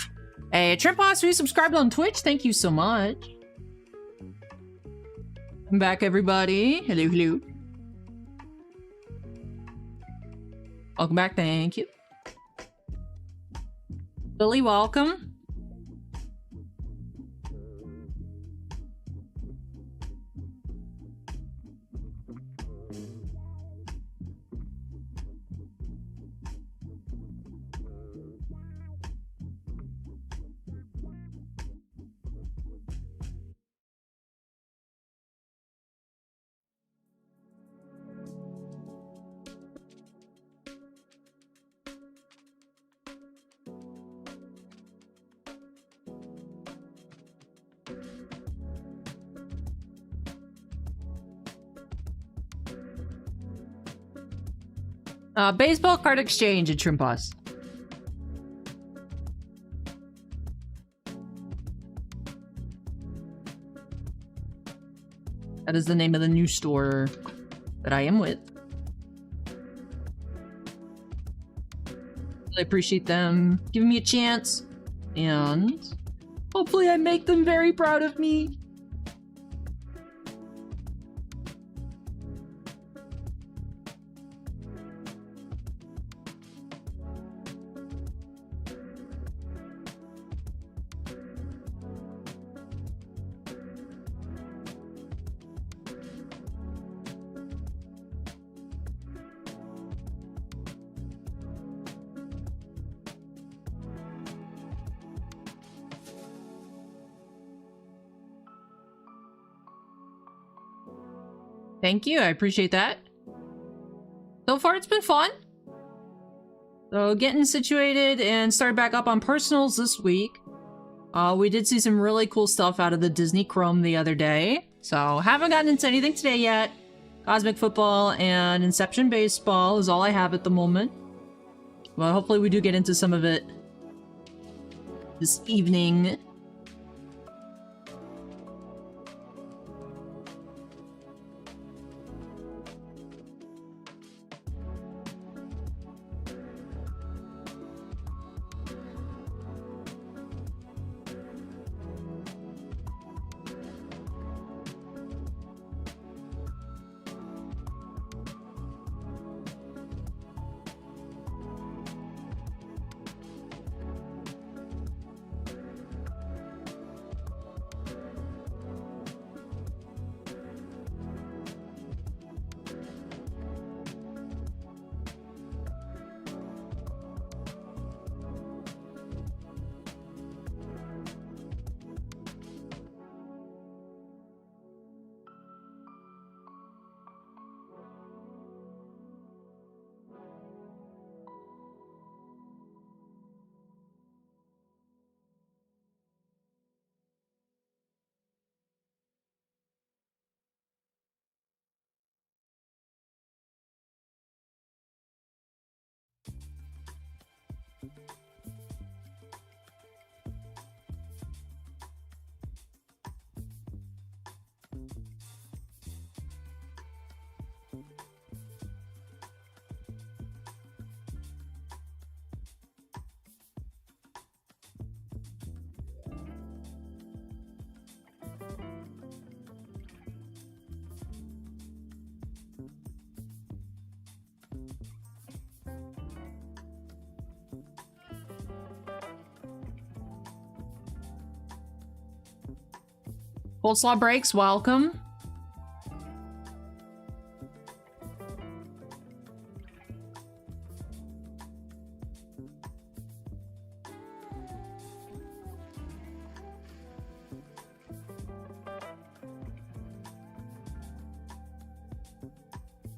Hey, Trimposs, who subscribed on Twitch, thank you so much. I'm back, everybody. Hello, hello. Welcome back, thank you. Billy, welcome. Baseball card exchange at Trimposs. That is the name of the new store that I am with. I appreciate them giving me a chance, and hopefully I make them very proud of me. Thank you, I appreciate that. So far, it's been fun. So, getting situated and started back up on personals this week. We did see some really cool stuff out of the Disney Chrome the other day. So, haven't gotten into anything today yet. Cosmic Football and Inception Baseball is all I have at the moment. Well, hopefully we do get into some of it this evening. Coleslaw breaks, welcome.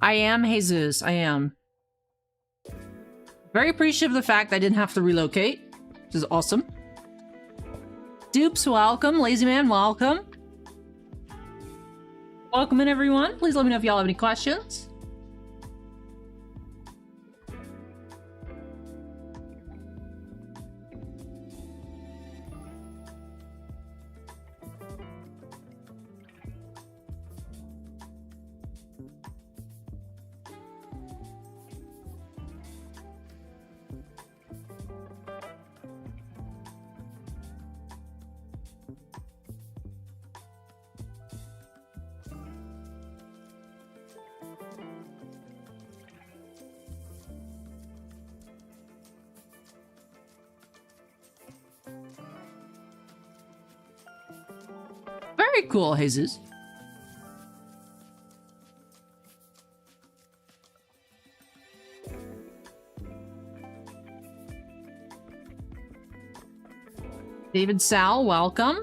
I am, Jesus, I am. Very appreciative of the fact I didn't have to relocate, which is awesome. Dupes, welcome. Lazy Man, welcome. Welcome in, everyone. Please let me know if y'all have any questions. Very cool, Jesus. David Sal, welcome.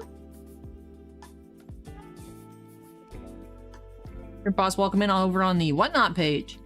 Your boss, welcome in over on the Whatnot page.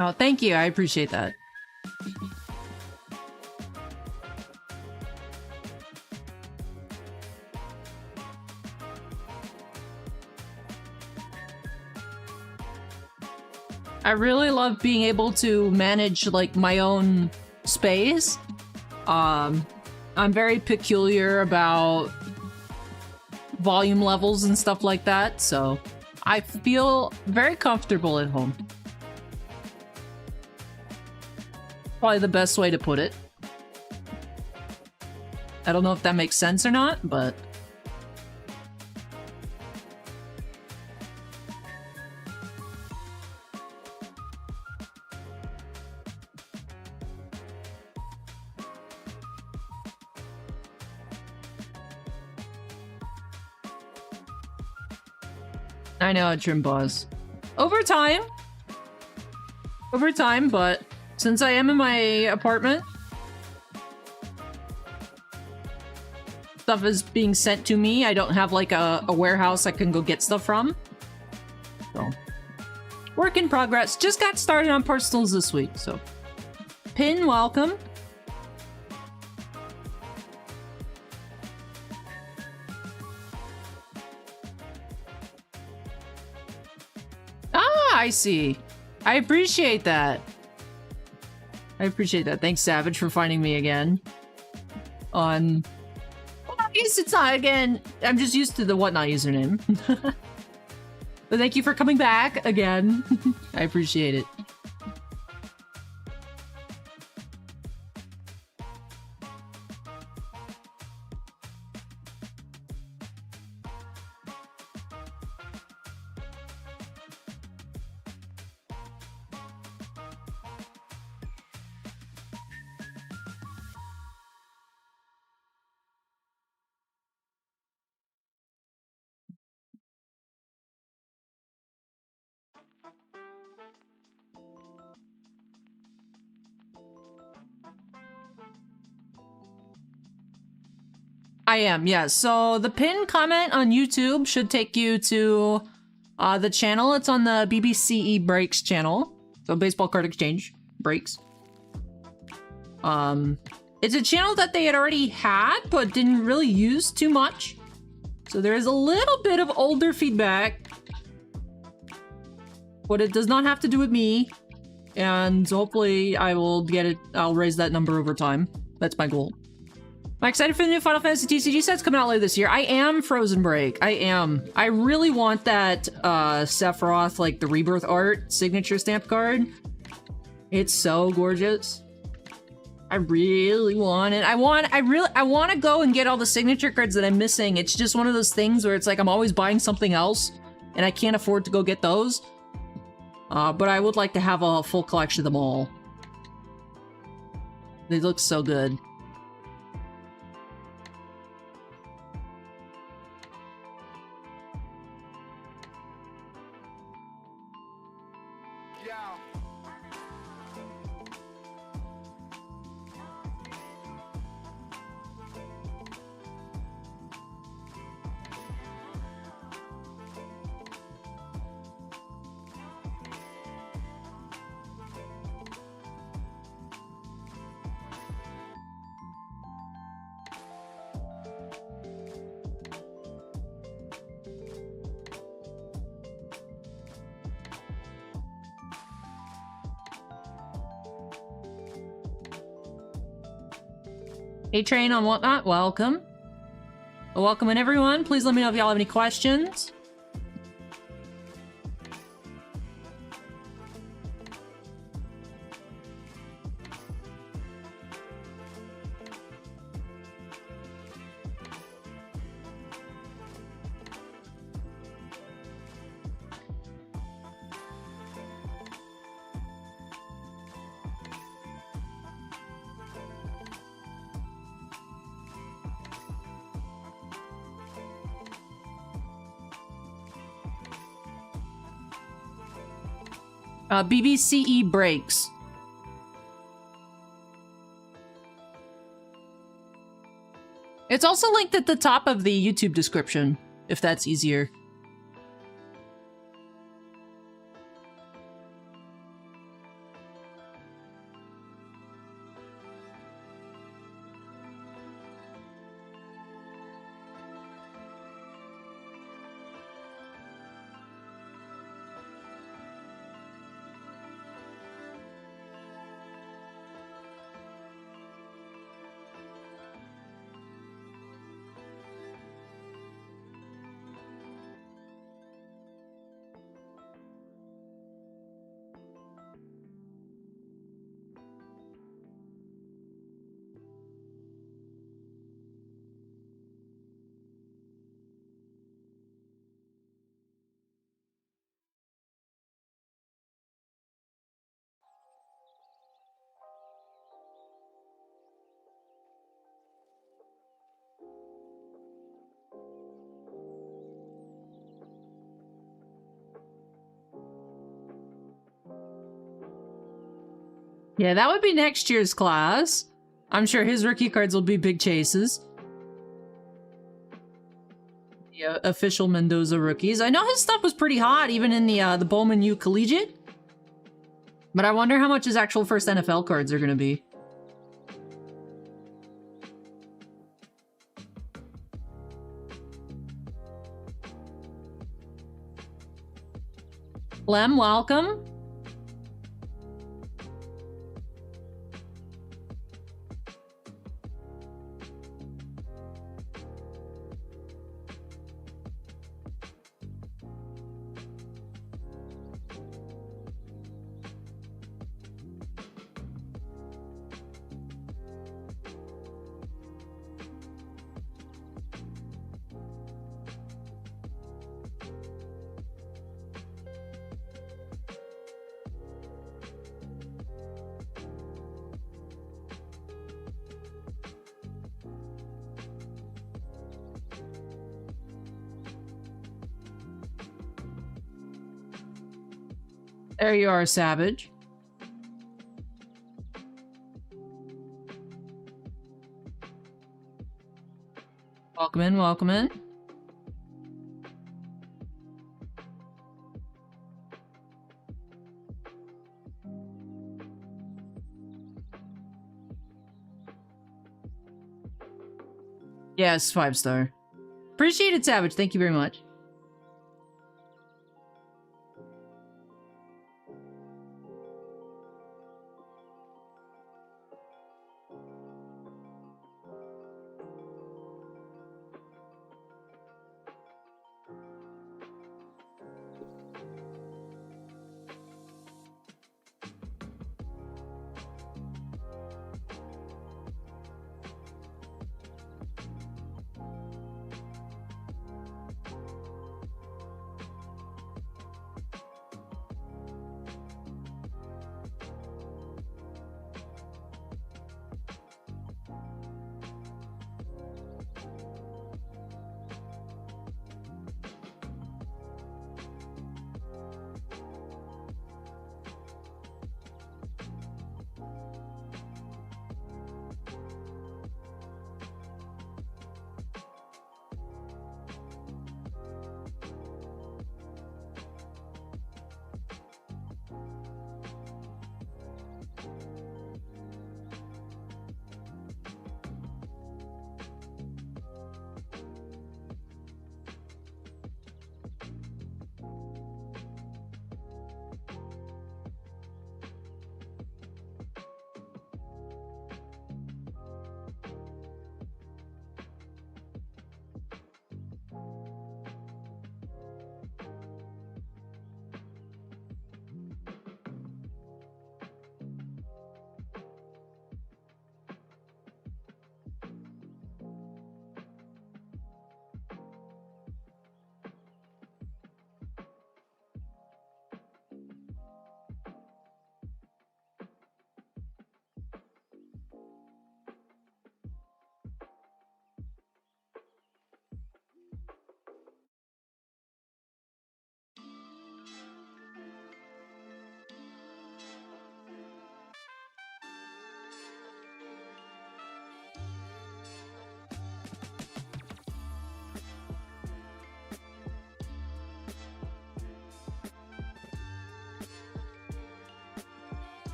Oh, thank you. I appreciate that. I really love being able to manage, like, my own space. I'm very peculiar about volume levels and stuff like that, so I feel very comfortable at home. Probably the best way to put it. I don't know if that makes sense or not, but... I know, trim boss. Over time, but since I am in my apartment, stuff is being sent to me. I don't have like a warehouse I can go get stuff from. So, work in progress. Just got started on personals this week, so. Pin, welcome. I see. I appreciate that. I appreciate that. Thanks, Savage, for finding me again. On... Well, I guess it's not again. I'm just used to the Whatnot username. But thank you for coming back again. I appreciate it. I am, yes. So the pinned comment on YouTube should take you to the channel. It's on the BBCE Breaks channel. So Baseball Card Exchange Breaks. It's a channel that they had already had, but didn't really use too much. So there is a little bit of older feedback. But it does not have to do with me. And hopefully I will get it, I'll raise that number over time. That's my goal. Am I excited for the new Final Fantasy TCG sets coming out later this year? I am, Frozen Break. I am. I really want that Sephiroth, like the Rebirth art signature stamp card. It's so gorgeous. I really want it. I want to go and get all the signature cards that I'm missing. It's just one of those things where it's like I'm always buying something else and I can't afford to go get those. But I would like to have a full collection of them all. They look so good. A-Train on Whatnot, welcome. Welcome in everyone. Please let me know if y'all have any questions. BBCE breaks. It's also linked at the top of the YouTube description, if that's easier. Yeah, that would be next year's class. I'm sure his rookie cards will be big chases. The official Mendoza rookies. I know his stuff was pretty hot, even in the Bowman U Collegiate. But I wonder how much his actual first NFL cards are going to be. Lem, welcome. There you are, Savage. Welcome in, welcome in. Yes, 5-star. Appreciate it, Savage. Thank you very much.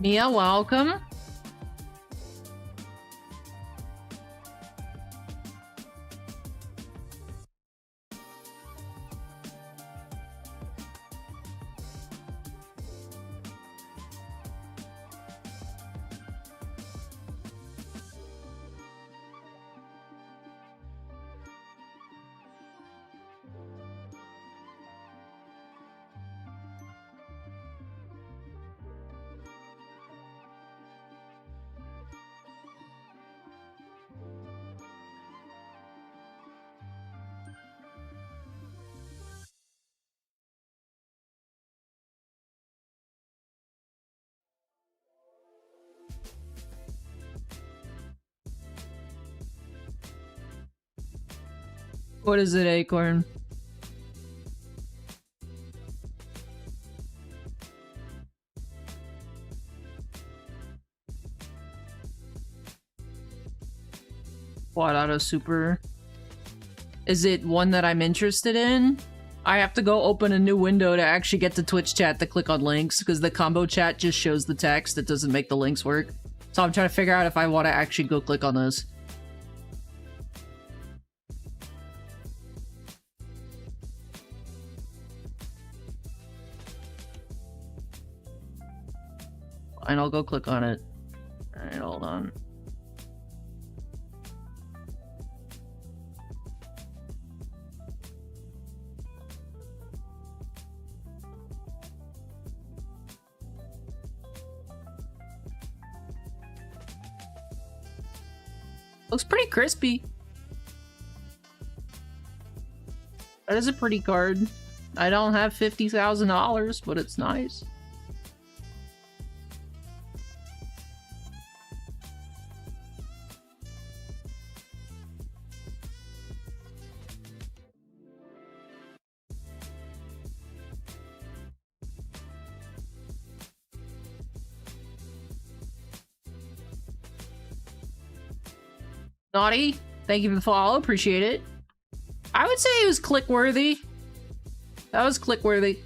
Mia, welcome. What is it, Acorn? What auto super? Is it one that I'm interested in? I have to go open a new window to actually get to Twitch chat to click on links, because the combo chat just shows the text, it doesn't make the links work. So I'm trying to figure out if I want to actually go click on this. And I'll go click on it. Alright, hold on. Looks pretty crispy. That is a pretty card. I don't have $50,000, but it's nice. Naughty, thank you for the follow, appreciate it. I would say it was click-worthy. That was click-worthy.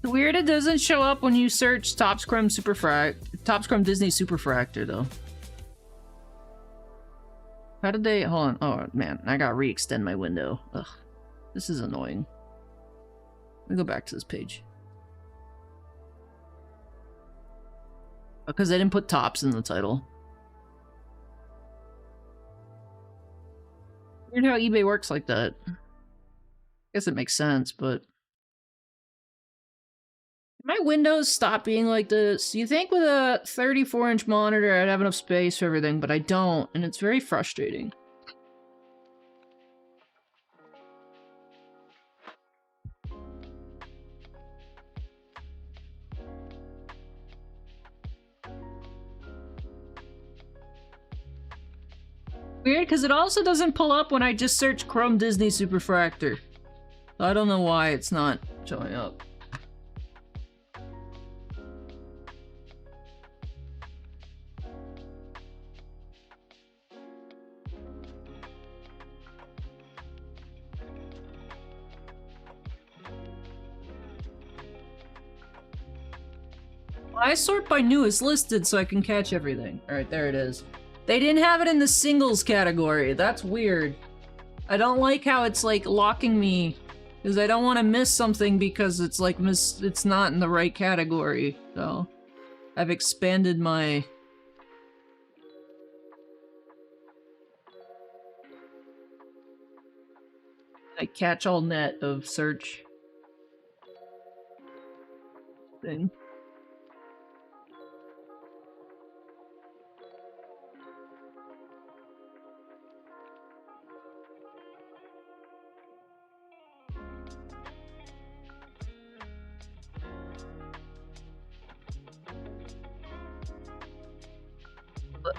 Weird it doesn't show up when you search Topps Disney Superfractor though. How did they... Hold on. Oh, man. I gotta re-extend my window. Ugh. This is annoying. Let me go back to this page. Because they didn't put Topps in the title. Weird how eBay works like that. I guess it makes sense, but... My windows stop being like this. You think with a 34-inch monitor I'd have enough space for everything, but I don't, and it's very frustrating. Weird, because it also doesn't pull up when I just search Chrome Disney Superfractor. I don't know why it's not showing up. I sort by newest listed so I can catch everything. Alright, there it is. They didn't have it in the singles category. That's weird. I don't like how it's like locking me. Because I don't want to miss something because it's like it's not in the right category. So I've expanded my... catch-all net of search thing.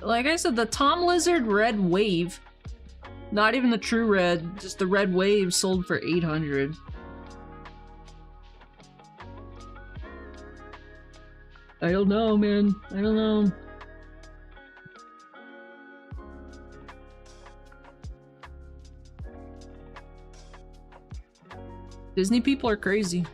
Like I said, the Tom Lizard Red Wave, not even the true red, just the Red Wave sold for $800. I don't know, man. I don't know. Disney people are crazy.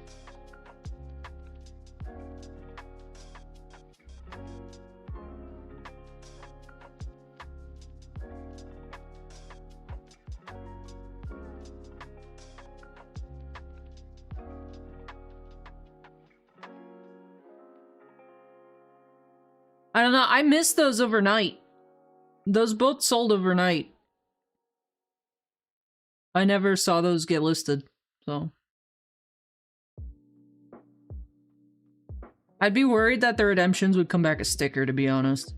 I don't know. I missed those overnight. Those both sold overnight. I never saw those get listed, so. I'd be worried that the redemptions would come back a sticker, to be honest.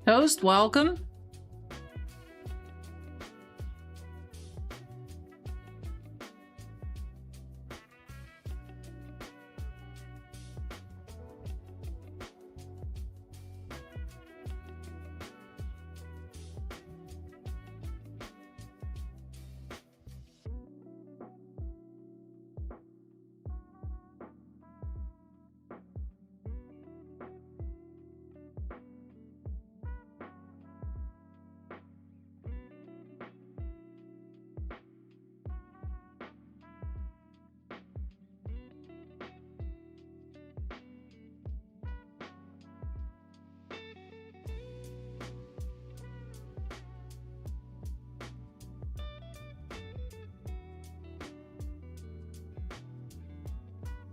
Toast, welcome.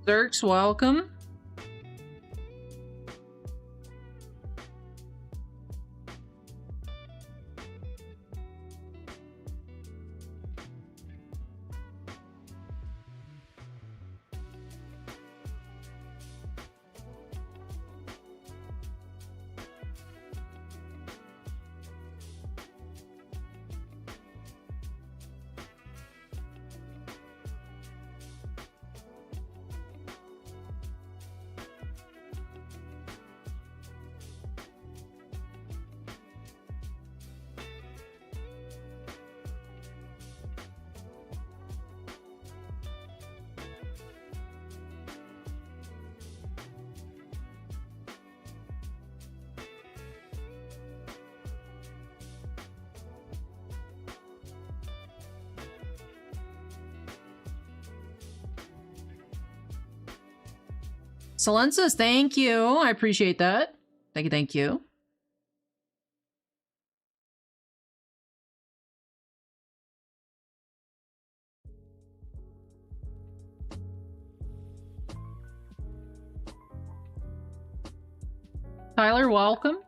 Zerks, welcome. Salensis, thank you. I appreciate that. Thank you, thank you. Tyler, welcome.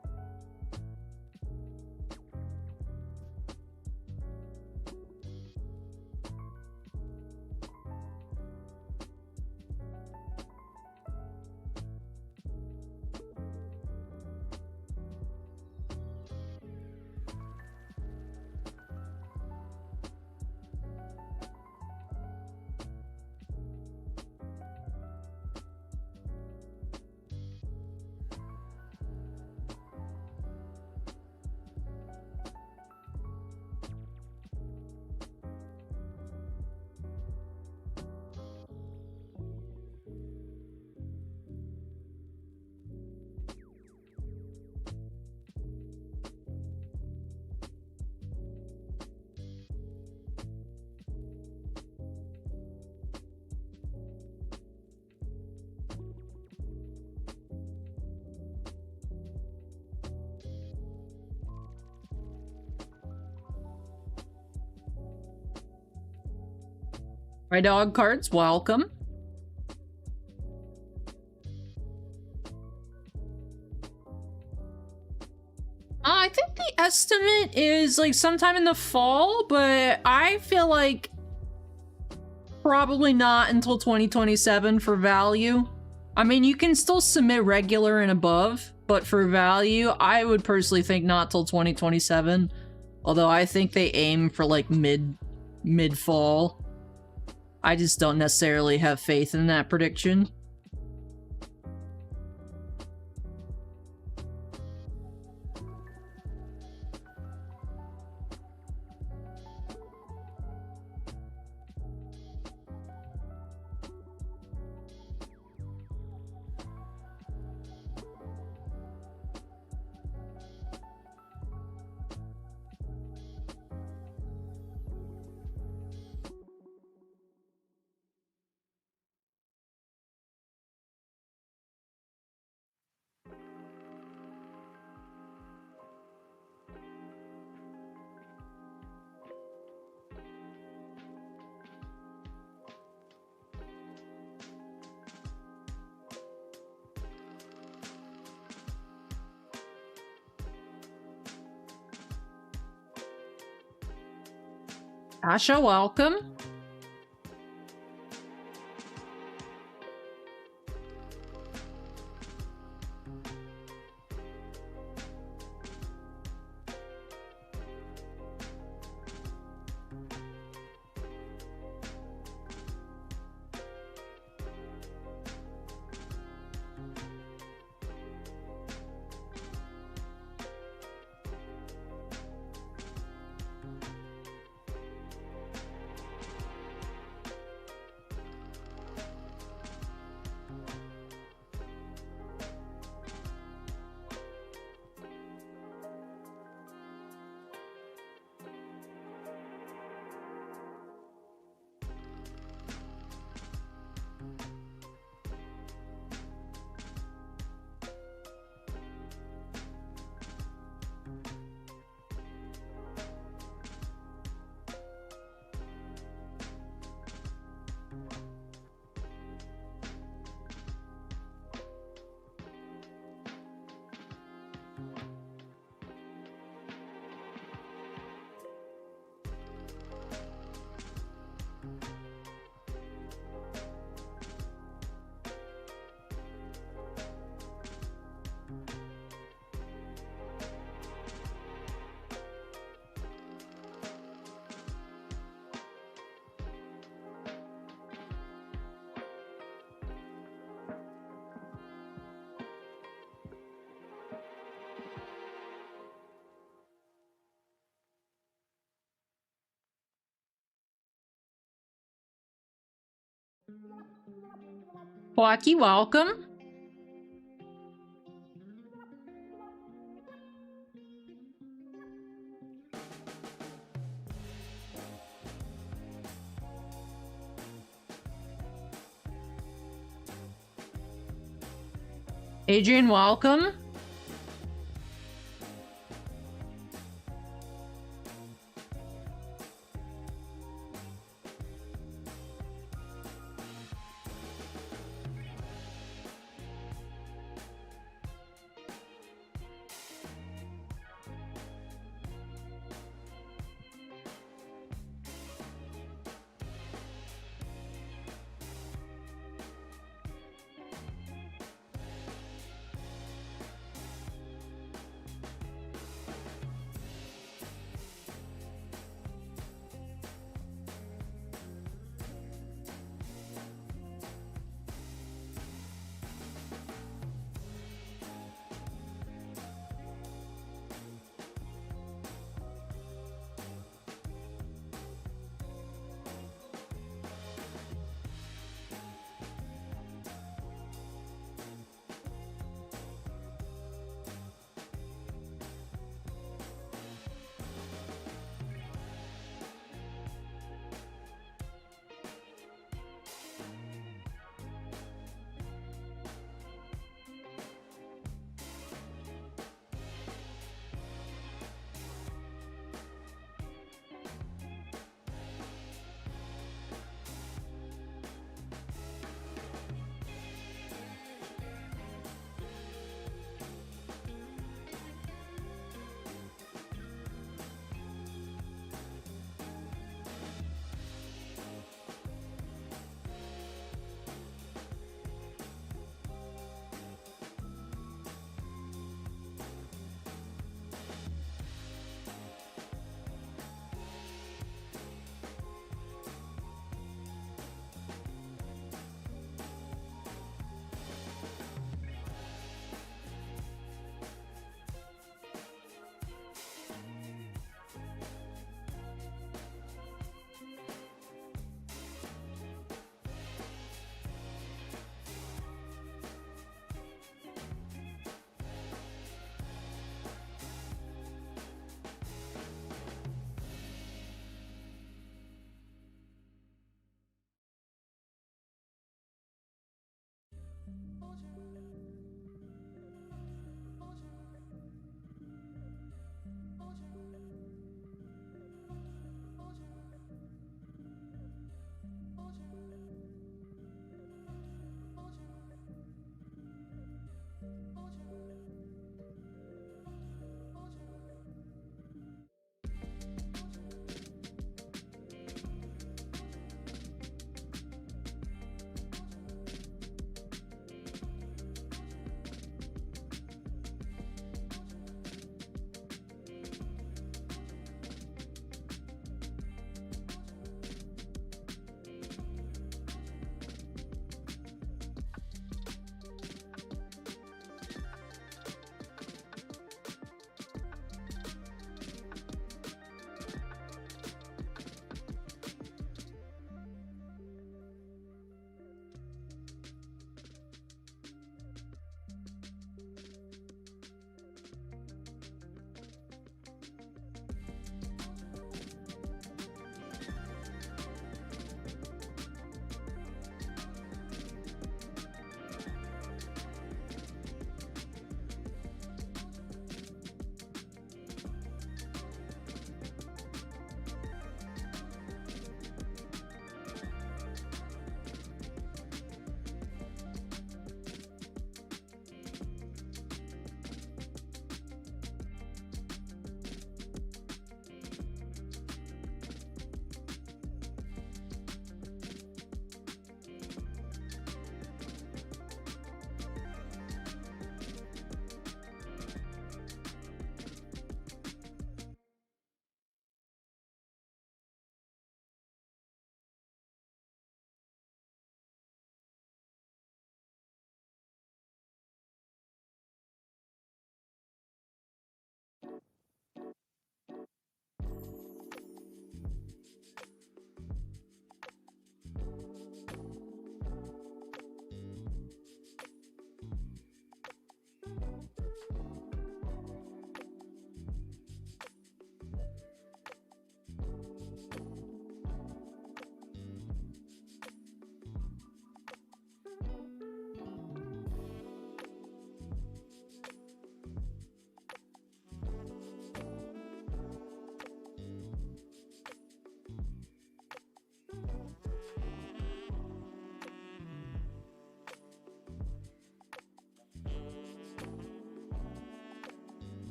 My dog cards, welcome. I think the estimate is like sometime in the fall, but I feel like Probably not until 2027 for value. I mean, you can still submit regular and above, but for value, I would personally think not till 2027. Although I think they aim for like mid-fall. I just don't necessarily have faith in that prediction. Asha, welcome. Wacky, welcome. Adrian, welcome.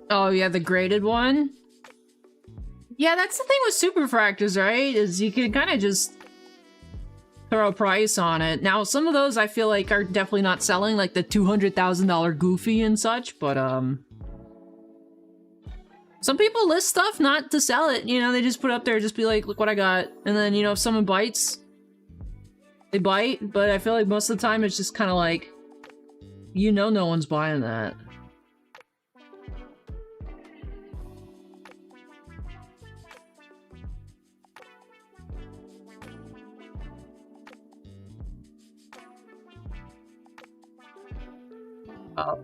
Oh yeah, the graded one? Yeah, that's the thing with superfractors, right? Is you can kind of just throw a price on it. Now, some of those I feel like are definitely not selling, like the $200,000 Goofy and such, but some people list stuff not to sell it, you know, they just put it up there, just be like, look what I got. And then, you know, if someone bites, they bite, but I feel like most of the time it's just kind of like, you know, no one's buying that.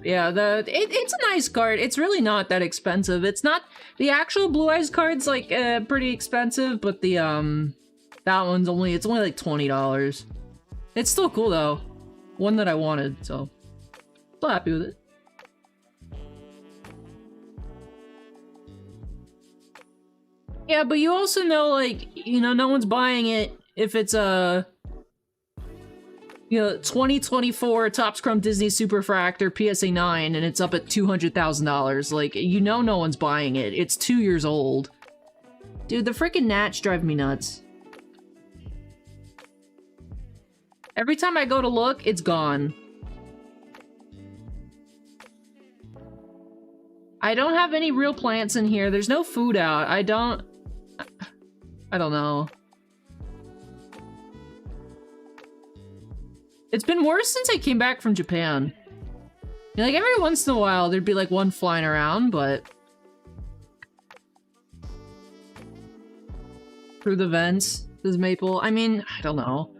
Yeah, it's a nice card. It's really not that expensive. It's not the actual Blue Eyes card's like pretty expensive, but the that one's it's only like $20. It's still cool though. One that I wanted, so still happy with it. Yeah, but you also know, like, you know, no one's buying it if it's a you know, 2024 Topps Disney Superfractor PSA 9 and it's up at $200,000. Like, you know no one's buying it. It's 2 years old. Dude, the freaking gnats drive me nuts. Every time I go to look, it's gone. I don't have any real plants in here. There's no food out. I don't know. It's been worse since I came back from Japan. You know, like, every once in a while, there'd be, like, one flying around, but... Through the vents, this maple. I mean, I don't know.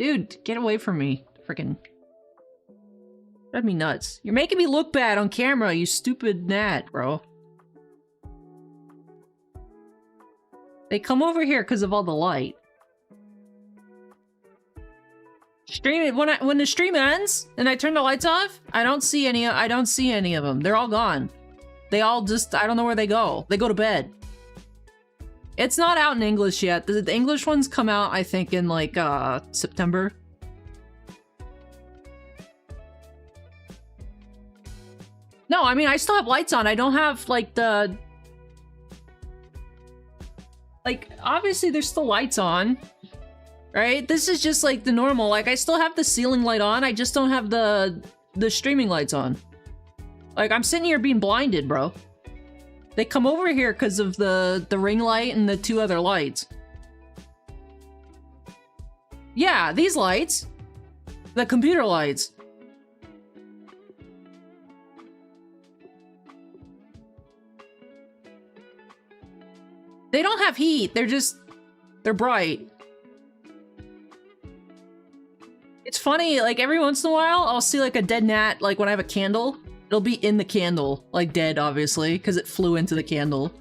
Dude, get away from me. Frickin'. That'd be nuts. You're making me look bad on camera, you stupid gnat, bro. They come over here because of all the light. Stream when the stream ends and I turn the lights off, I don't see any of them. They're all gone. They all just, I don't know where they go. They go to bed. It's not out in English yet. The English ones come out, I think, in like September. No, I mean I still have lights on. I don't have like the obviously there's still lights on. Right? This is just like the normal. Like I still have the ceiling light on. I just don't have the streaming lights on. Like I'm sitting here being blinded, bro. They come over here because of the ring light and the 2 other lights. Yeah, these lights. The computer lights. They don't have heat. They're bright. It's funny, like every once in a while, I'll see like a dead gnat, like when I have a candle, it'll be in the candle, like dead, obviously, because it flew into the candle.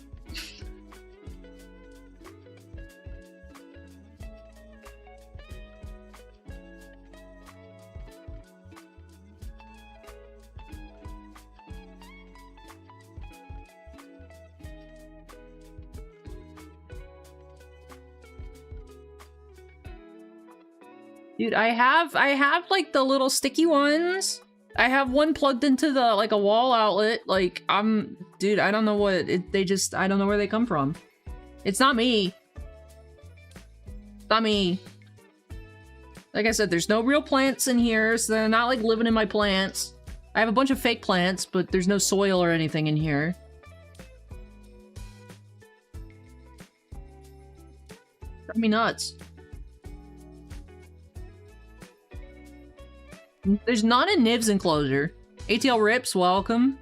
Dude, I have like the little sticky ones. I have one plugged into the like a wall outlet. Like dude, I don't know what I don't know where they come from. It's not me. It's not me. Like I said, there's no real plants in here, so they're not like living in my plants. I have a bunch of fake plants, but there's no soil or anything in here. Drive me nuts. There's not a Niv's enclosure. ATL Rips, welcome.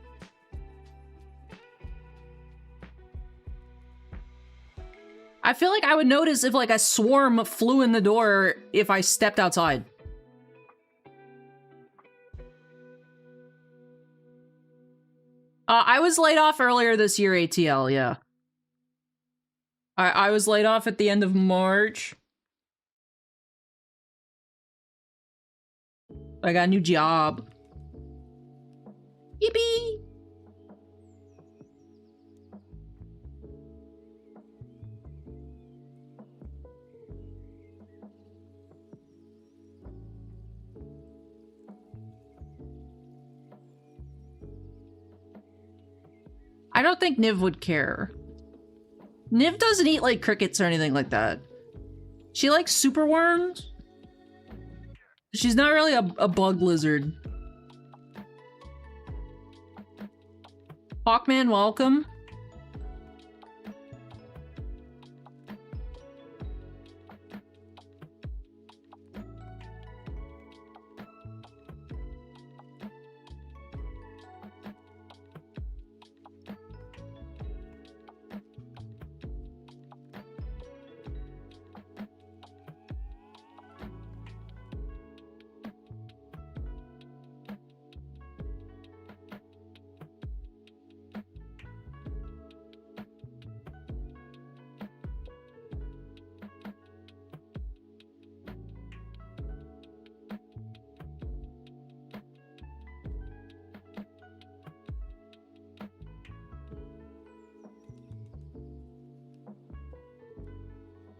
I feel like I would notice if like a swarm flew in the door if I stepped outside. I was laid off earlier this year, ATL, yeah. I was laid off at the end of March. I got a new job. Yippee! I don't think Niv would care. Niv doesn't eat like crickets or anything like that. She likes super worms. She's not really a bug lizard. Hawkman, welcome.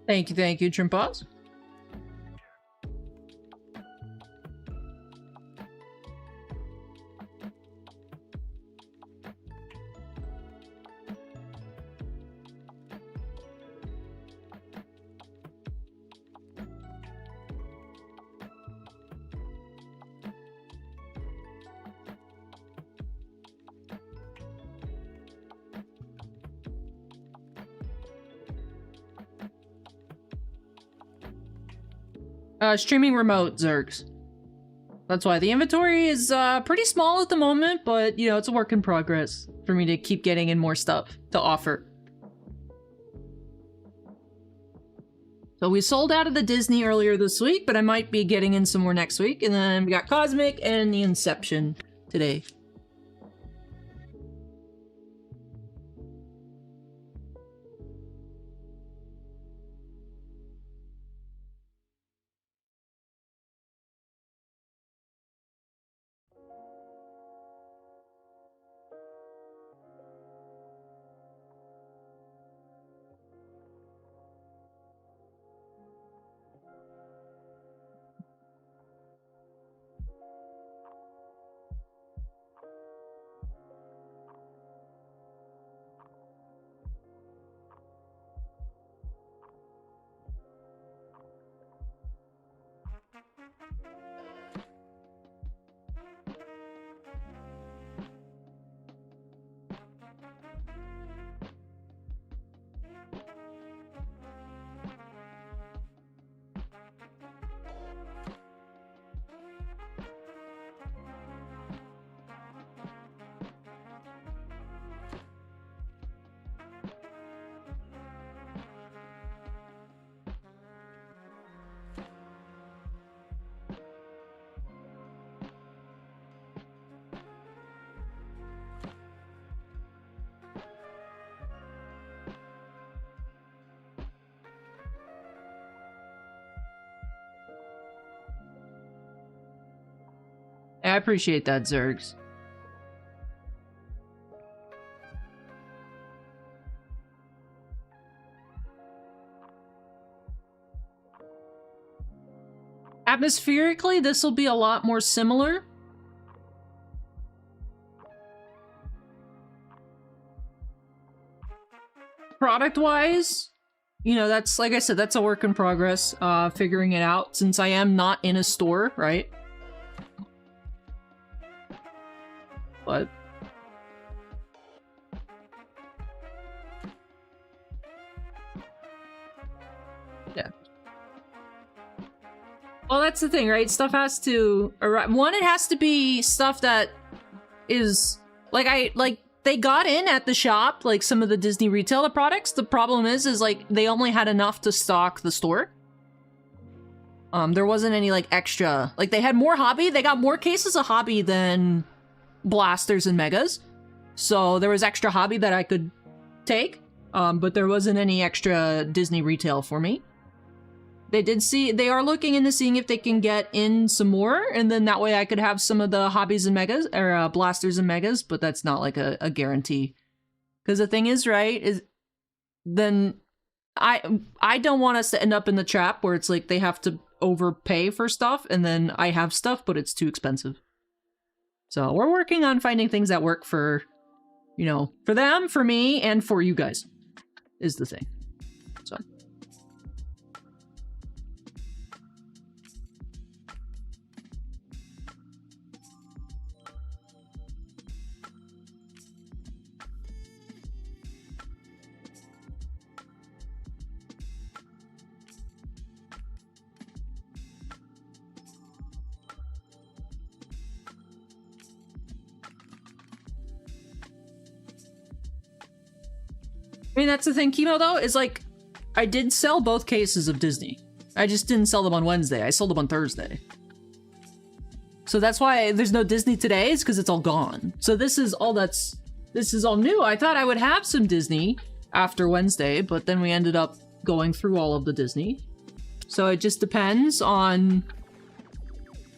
Thank you, Trimpos. Streaming remote, Zergs. That's why the inventory is pretty small at the moment, but you know, it's a work in progress for me to keep getting in more stuff to offer. But we sold out of the Disney earlier this week, but I might be getting in some more next week. And then we got Cosmic and the Inception today. I appreciate that, Zergs. Atmospherically, this will be a lot more similar. Product-wise, you know, that's, like I said, that's a work in progress, figuring it out, since I am not in a store, right? But yeah. Well, that's the thing, right? Stuff has to arrive. One, it has to be stuff that is like they got in at the shop, like some of the Disney retailer products. The problem is like they only had enough to stock the store. There wasn't any like extra. Like they had more hobby. They got more cases of hobby than blasters and megas, so there was extra hobby that I could take, but there wasn't any extra Disney retail for me. They are looking into seeing if they can get in some more, and then that way I could have some of the hobbies and megas, or blasters and megas, but that's not like a guarantee. Because the thing is, right, is then I don't want us to end up in the trap where it's like they have to overpay for stuff, and then I have stuff, but it's too expensive. So we're working on finding things that work for, you know, for them, for me, and for you guys, is the thing. So. I mean, that's the thing, Chemo, though, is like, I did sell both cases of Disney. I just didn't sell them on Wednesday. I sold them on Thursday. So that's why there's no Disney today, is because it's all gone. So this is all new. I thought I would have some Disney after Wednesday, but then we ended up going through all of the Disney. So it just depends on,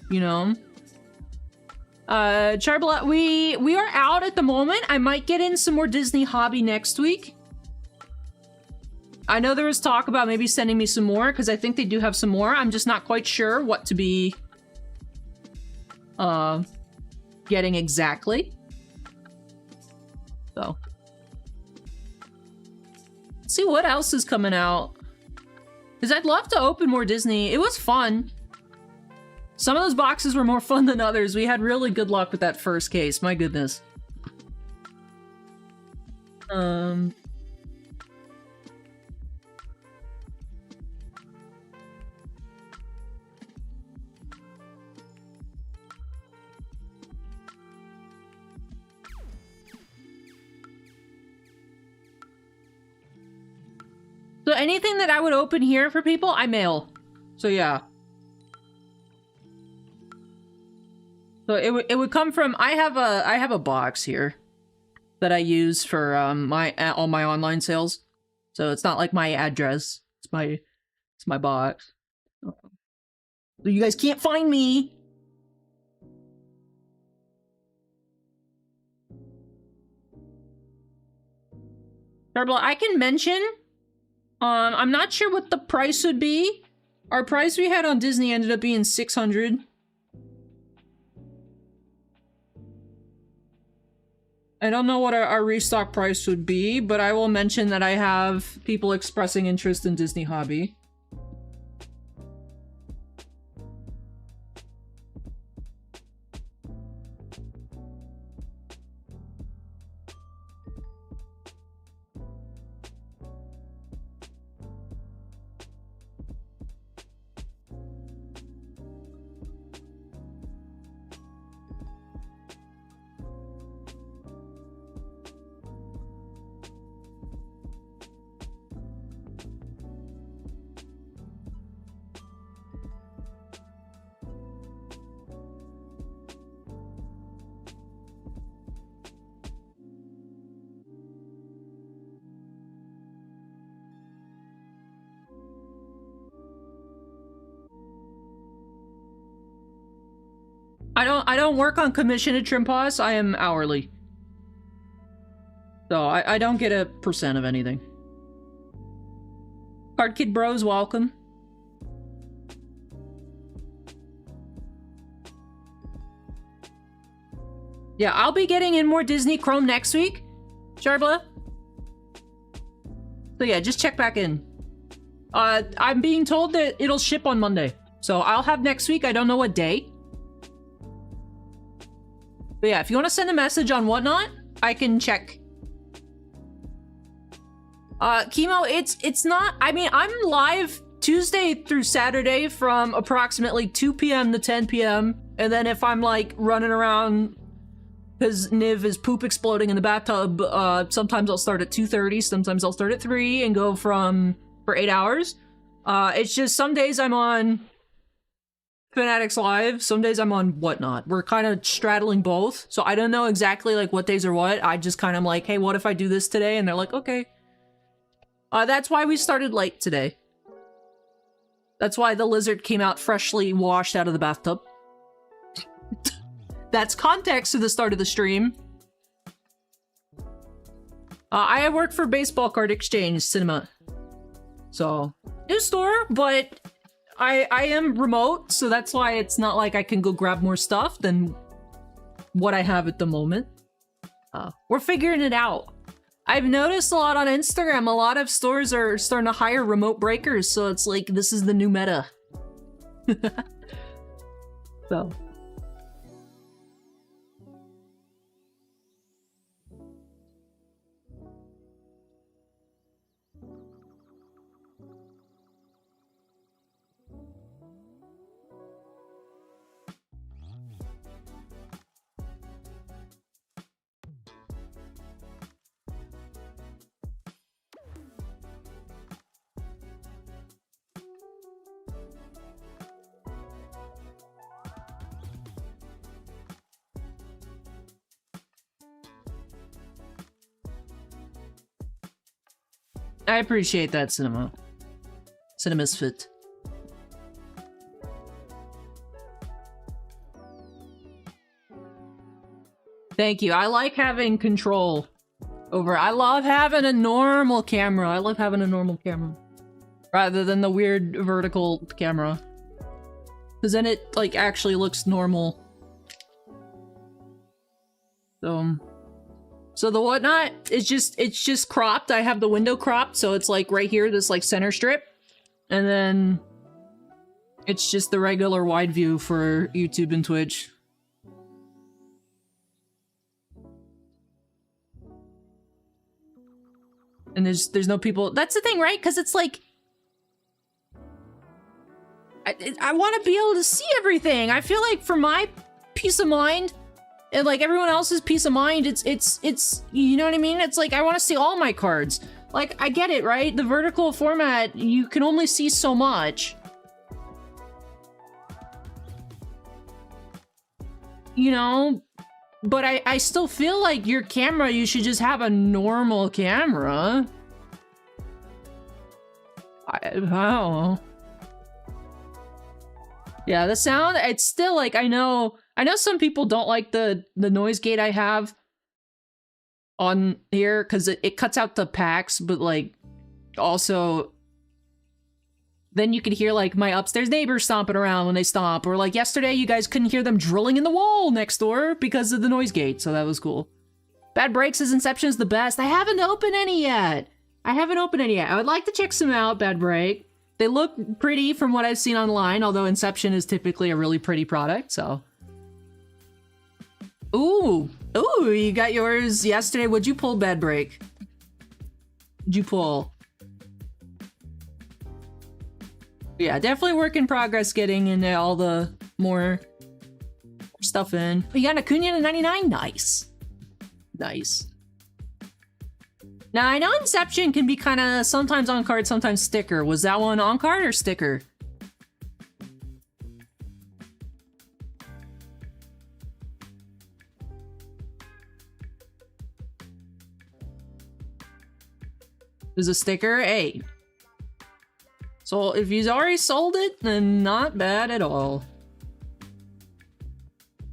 you know. Charbala, we are out at the moment. I might get in some more Disney hobby next week. I know there was talk about maybe sending me some more, because I think they do have some more. I'm just not quite sure what to be getting exactly. So. Let's see what else is coming out. Because I'd love to open more Disney. It was fun. Some of those boxes were more fun than others. We had really good luck with that first case. My goodness. So anything that I would open here for people, I mail. So yeah. So it would come from, I have a box here that I use for all my online sales. So it's not like my address. It's my box. So you guys can't find me. Turbo, I can mention, I'm not sure what the price would be. Our price we had on Disney ended up being $600. I don't know what our restock price would be, but I will mention that I have people expressing interest in Disney Hobby. I don't work on commission at Trimpaws. I am hourly. So I don't get a percent of anything. Card Kid Bros, welcome. Yeah, I'll be getting in more Disney Chrome next week, Charbla. So yeah, just check back in. I'm being told that it'll ship on Monday. So I'll have next week, I don't know what day. But yeah, if you want to send a message on Whatnot, I can check. Chemo, it's not, I mean, I'm live Tuesday through Saturday from approximately 2 p.m. to 10 p.m. And then if I'm like running around because Niv is poop exploding in the bathtub, sometimes I'll start at 2:30, sometimes I'll start at 3 and go for 8 hours. It's just some days I'm on Fanatics Live, some days I'm on Whatnot. We're kind of straddling both, so I don't know exactly like what days are what. I just kind of like, hey, what if I do this today? And they're like, okay. That's why we started late today. That's why the lizard came out freshly washed out of the bathtub. That's context to the start of the stream. I work for Baseball Card Exchange Cinema. So, new store, but I am remote, so that's why it's not like I can go grab more stuff than what I have at the moment. We're figuring it out. I've noticed a lot on Instagram, a lot of stores are starting to hire remote breakers, so it's like, this is the new meta. So. I appreciate that, Cinema. Cinema's fit. Thank you. I like having control over... I love having a normal camera. I love having a normal camera. Rather than the weird vertical camera. Because then it, like, actually looks normal. So the Whatnot, it's just cropped. I have the window cropped, so it's like right here, this like center strip. And then it's just the regular wide view for YouTube and Twitch. And there's no people. That's the thing, right? Because it's like I want to be able to see everything. I feel like for my peace of mind and like everyone else's peace of mind, it's you know what I mean? It's like I want to see all my cards. Like, I get it, right? The vertical format, you can only see so much. You know? But I still feel like your camera, you should just have a normal camera. I don't know. Yeah, the sound, it's still like, I know some people don't like the noise gate I have on here because it cuts out the packs, but like also then you could hear like my upstairs neighbors stomping around when they stomp, or like yesterday you guys couldn't hear them drilling in the wall next door because of the noise gate, so that was cool. Bad Breaks says Inception's the best. I haven't opened any yet. I would like to check some out, Bad Break. They look pretty from what I've seen online, although Inception is typically a really pretty product, so. Ooh, you got yours yesterday. What'd you pull, Bad Break? What'd you pull? Yeah, definitely work in progress getting into all the more stuff in. You got an Acuna to 99? Nice. Nice. Now, I know Inception can be kind of sometimes on card, sometimes sticker. Was that one on card or sticker? There's a sticker? Hey. So if he's already sold it, then not bad at all.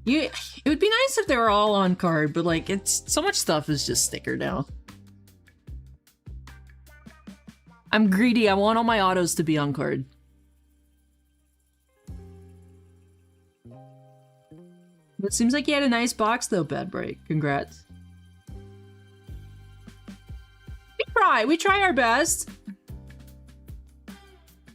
It would be nice if they were all on card, but like, it's so much stuff is just sticker now. I'm greedy. I want all my autos to be on card. It seems like you had a nice box though, Bad Break. Congrats. We try our best.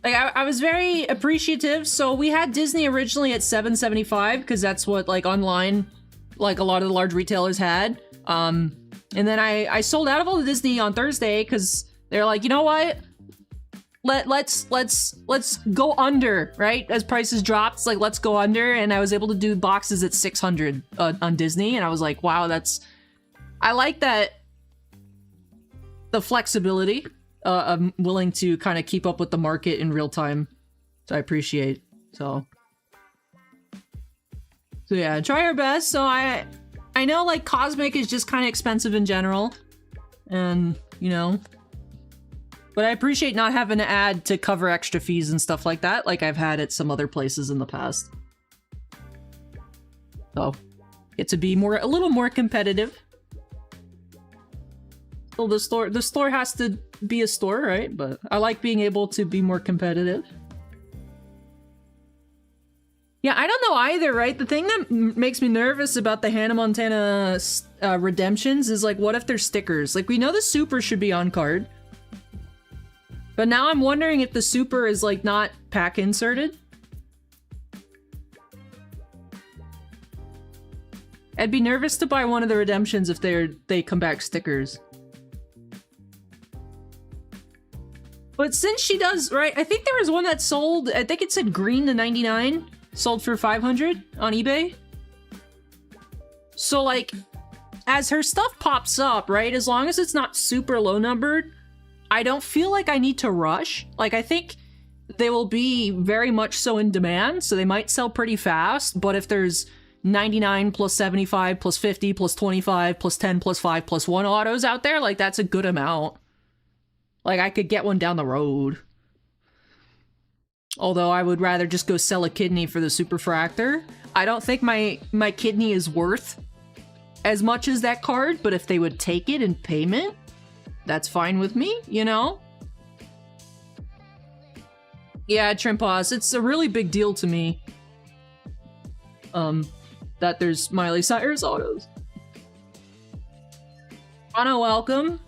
Like, I was very appreciative. So we had Disney originally at $7.75 because that's what like online, like a lot of the large retailers had. And then I sold out of all the Disney on Thursday because they're like, you know what? Let's go under, right? As prices dropped, it's like, let's go under. And I was able to do boxes at 600 on Disney. And I was like, wow, I like that. The flexibility. I'm willing to kind of keep up with the market in real time. So I appreciate. So yeah, try our best. So I know like Cosmic is just kind of expensive in general. And, you know, but I appreciate not having to add to cover extra fees and stuff like that, like I've had at some other places in the past. So get to be a little more competitive. Well, the store has to be a store, right? But I like being able to be more competitive. Yeah, I don't know either, right? The thing that makes me nervous about the Hannah Montana redemptions is like, what if they're stickers? Like, we know the super should be on card. But now I'm wondering if the super is like not pack inserted. I'd be nervous to buy one of the redemptions if they come back stickers. But since she does, right, I think there was one that sold, I think it said green to 99, sold for 500 on eBay. So like, as her stuff pops up, right, as long as it's not super low numbered, I don't feel like I need to rush. Like, I think they will be very much so in demand, so they might sell pretty fast, but if there's 99 plus 75 plus 50 plus 25 plus 10 plus 5 plus 1 autos out there, like, that's a good amount. Like, I could get one down the road. Although I would rather just go sell a kidney for the superfractor. I don't think my kidney is worth as much as that card, but if they would take it in payment, that's fine with me, you know? Yeah, Trimpas, it's a really big deal to me. That there's Miley Cyrus autos. Anna, welcome.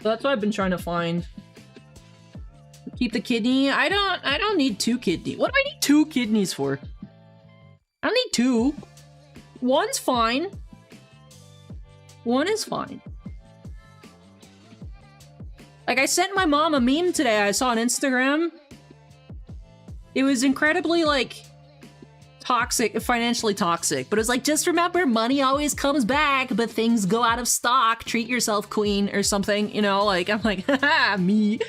So that's what I've been trying to find. Keep the kidney. I don't need 2 kidneys. What do I need 2 kidneys for? I don't need 2. One's fine. One is fine. Like, I sent my mom a meme today I saw on Instagram. It was incredibly, like, toxic, financially toxic, but it's like, just remember, money always comes back, but things go out of stock. Treat yourself, queen, or something, you know? Like, I'm like, haha, me.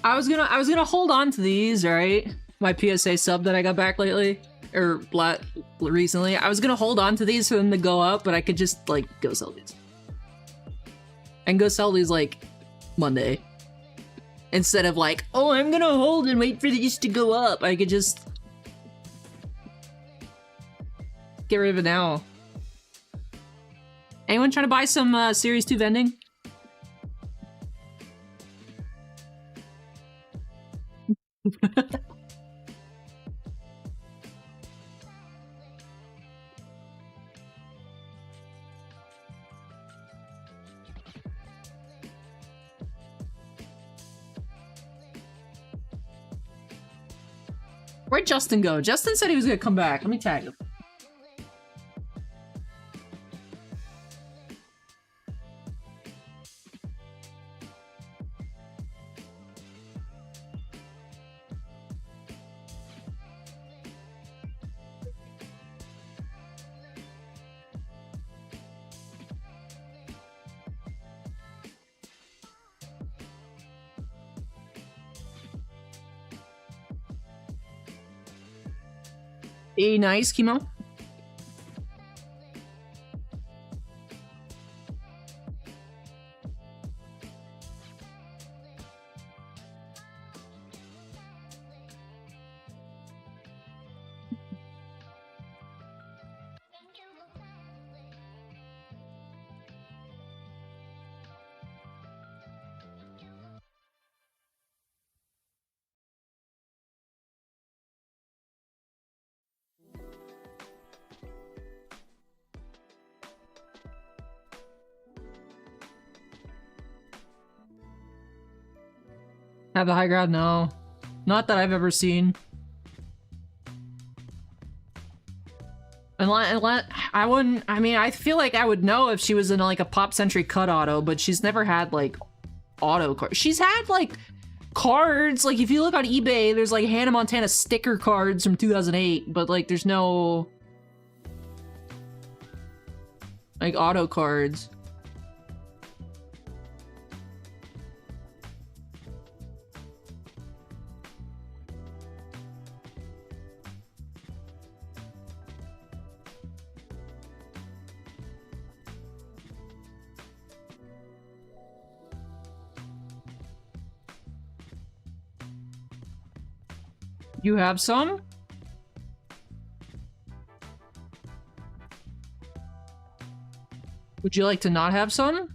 I was gonna hold on to these, right? My PSA sub that I got back lately, or recently. I was gonna hold on to these for them to go up, but I could just like go sell these, and go sell these like Monday, instead of like, oh, I'm gonna hold and wait for these to go up. I could just get rid of it now. Anyone trying to buy some Series 2 vending? Where'd Justin go? Justin said he was gonna come back. Let me tag him. Hey, nice, Chemo. Have the high ground? No. Not that I've ever seen. I wouldn't, I mean, I feel like I would know if she was in like a Pop Century cut auto, but she's never had like auto cards. She's had like cards, like if you look on eBay, there's like Hannah Montana sticker cards from 2008, but like there's no like auto cards. You have some? Would you like to not have some?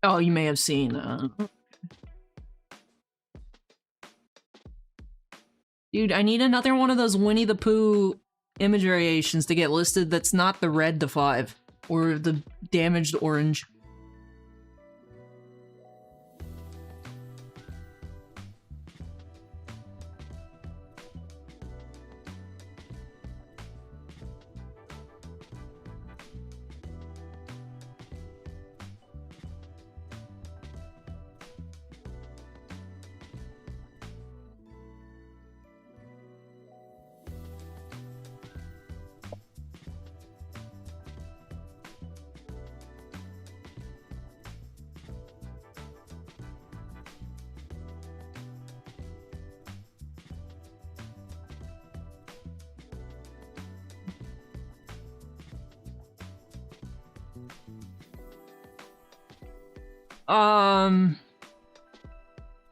Oh, you may have seen. Dude, I need another one of those Winnie the Pooh image variations to get listed that's not the red to 5 or the damaged orange.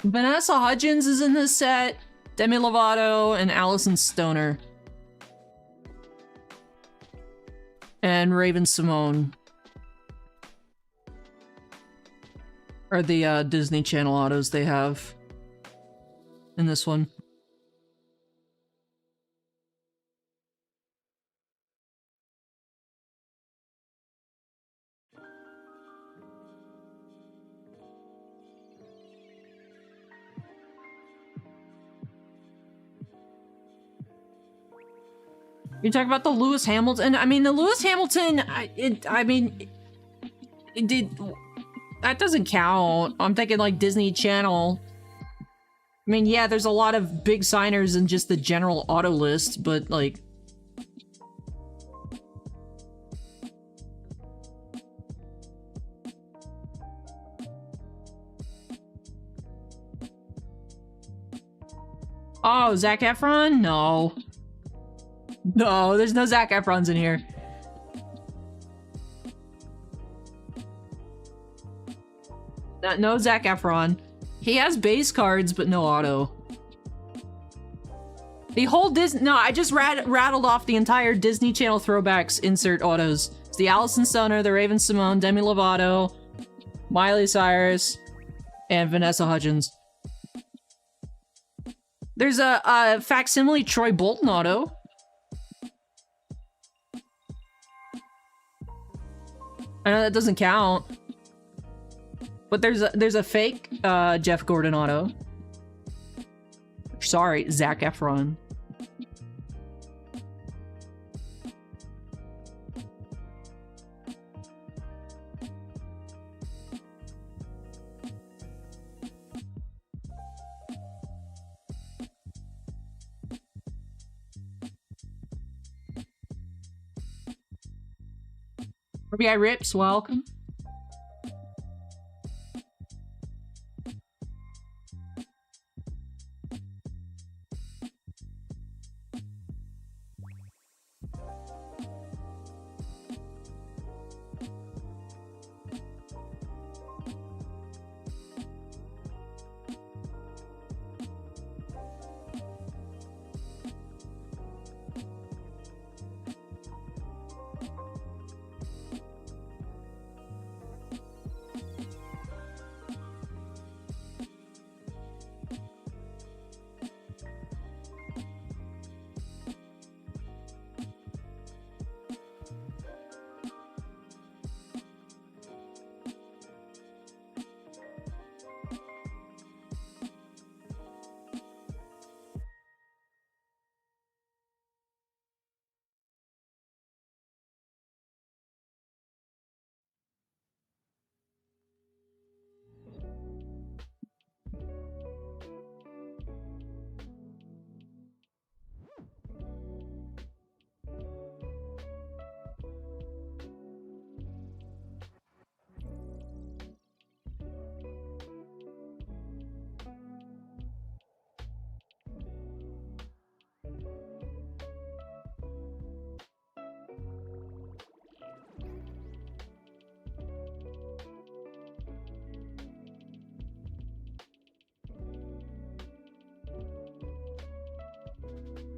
Vanessa Hudgens is in this set, Demi Lovato, and Allison Stoner. And Raven Simone. Are the Disney Channel autos they have in this one. You talk about the Lewis Hamilton. I mean, the Lewis Hamilton. That doesn't count. I'm thinking like Disney Channel. I mean, yeah, there's a lot of big signers in just the general auto list, but like. Oh, Zac Efron? No. No, there's no Zac Efrons in here. No Zac Efron. He has base cards, but no auto. The whole Disney... No, I just rattled off the entire Disney Channel throwbacks insert autos. It's the Allison Stoner, the Raven Simone, Demi Lovato, Miley Cyrus, and Vanessa Hudgens. There's a facsimile Troy Bolton auto. I know that doesn't count. But there's a fake Jeff Gordon auto. Sorry, Zac Efron. RBI Rips, welcome.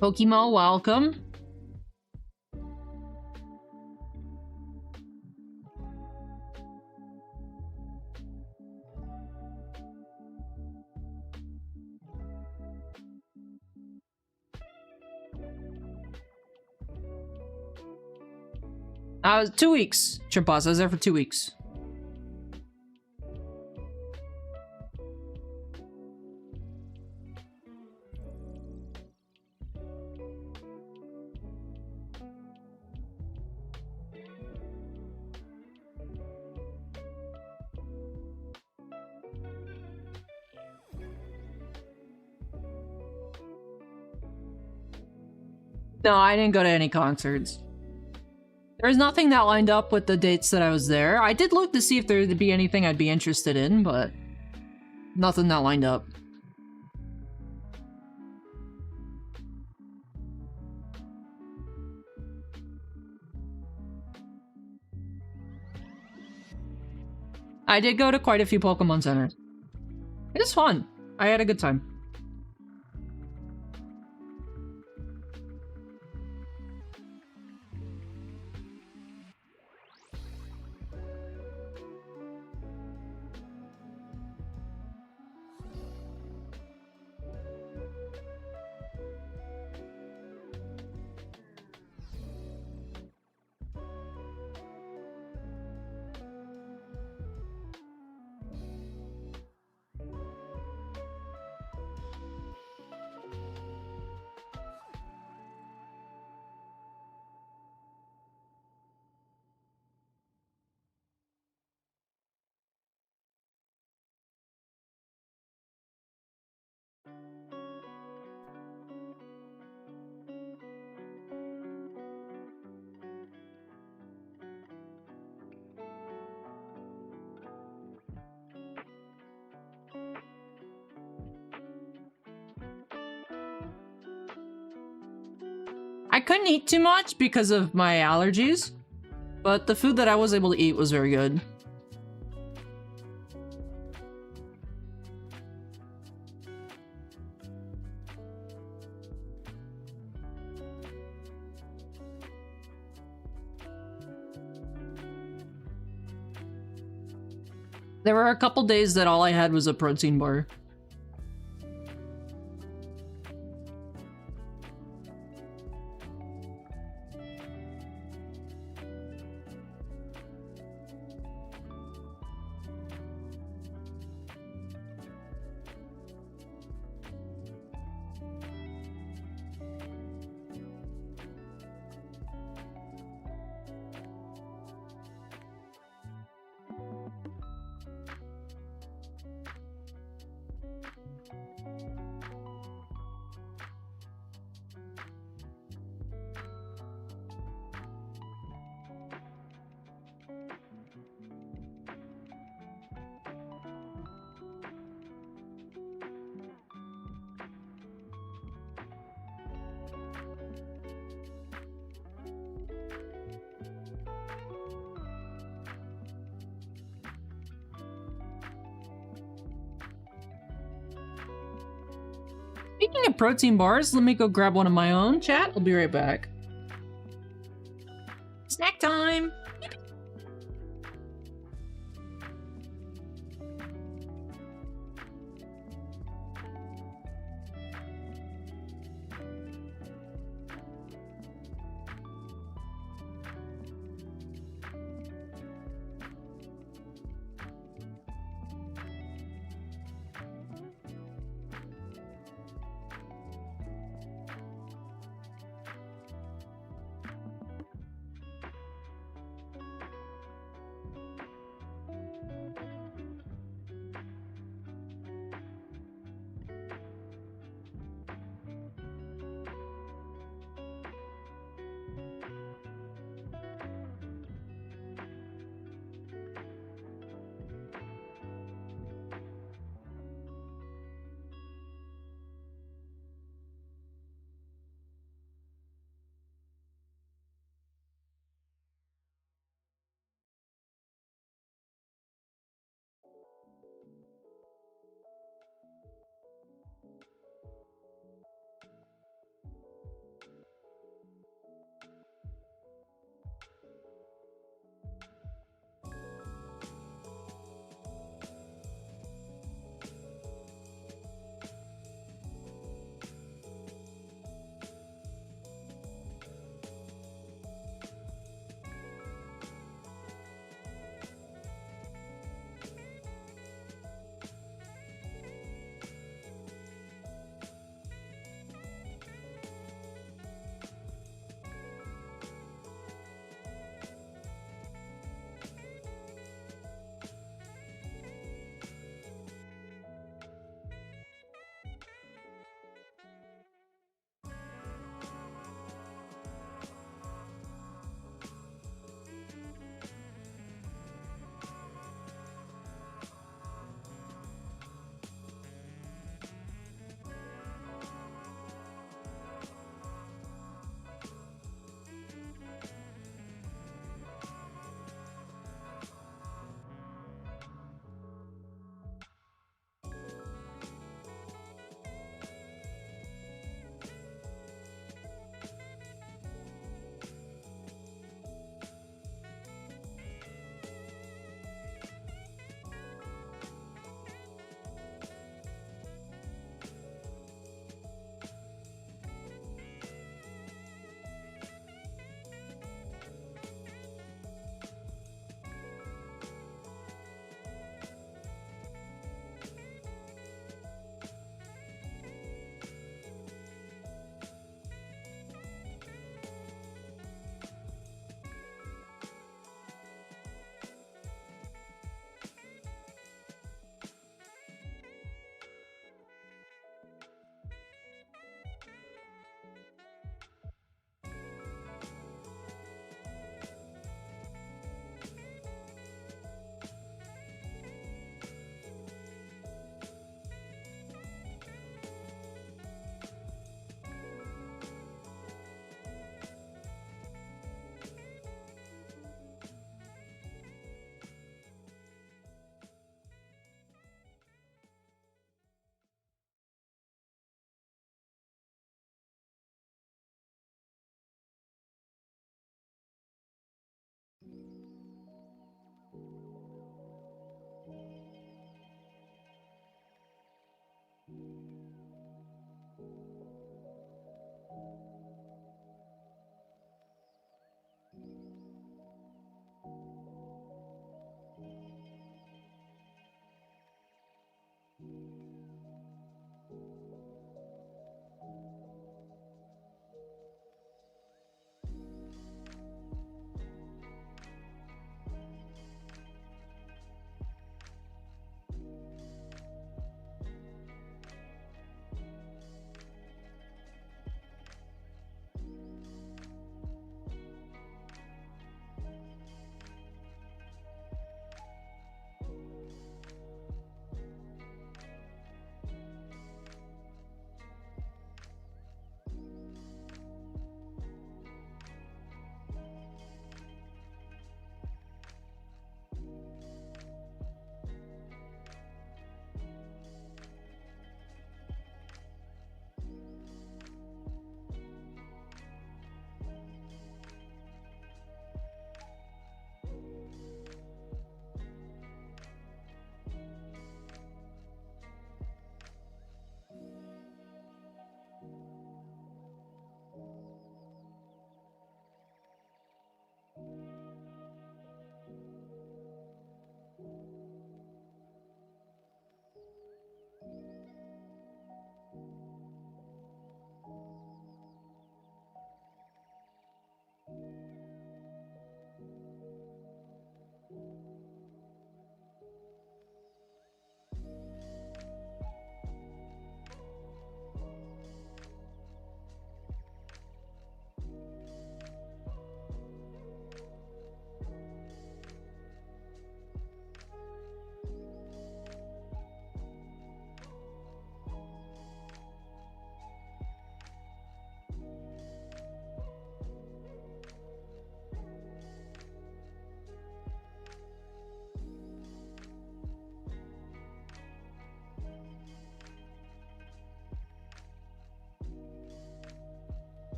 Pokemon, welcome. I was 2 weeks. Chimpas, I was there for 2 weeks. No, I didn't go to any concerts. There was nothing that lined up with the dates that I was there. I did look to see if there'd be anything I'd be interested in, but nothing that lined up. I did go to quite a few Pokemon centers. It was fun. I had a good time. couldn't eat too much because of my allergies, but the food that I was able to eat was very good. There were a couple days that all I had was a protein bar. Speaking of protein bars, let me go grab one of my own. Chat, I'll be right back. Snack time!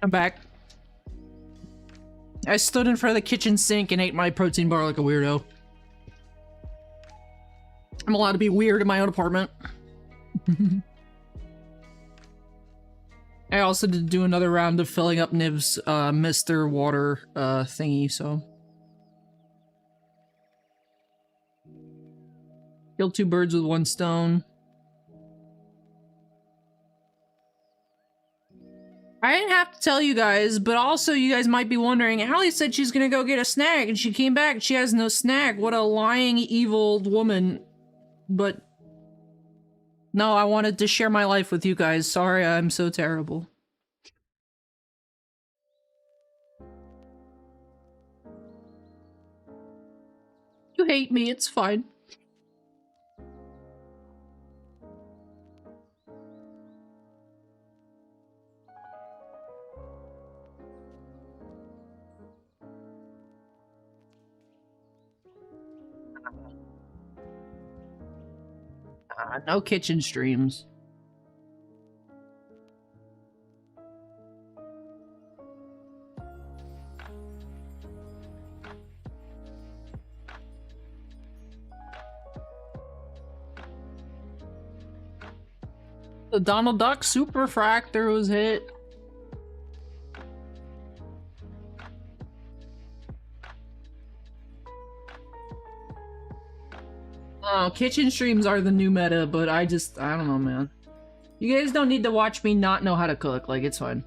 I'm back. I stood in front of the kitchen sink and ate my protein bar like a weirdo. I'm allowed to be weird in my own apartment. I also did do another round of filling up Niv's Mr. Water thingy, so. Killed 2 birds with 1 stone. I didn't have to tell you guys, but also you guys might be wondering, Allie said she's gonna go get a snack and she came back and she has no snack. What a lying, evil woman. But no, I wanted to share my life with you guys. Sorry, I'm so terrible. You hate me, it's fine. No kitchen streams. The Donald Duck Super Fractor was hit. Oh, kitchen streams are the new meta, but I don't know, man. You guys don't need to watch me not know how to cook, like, it's fine.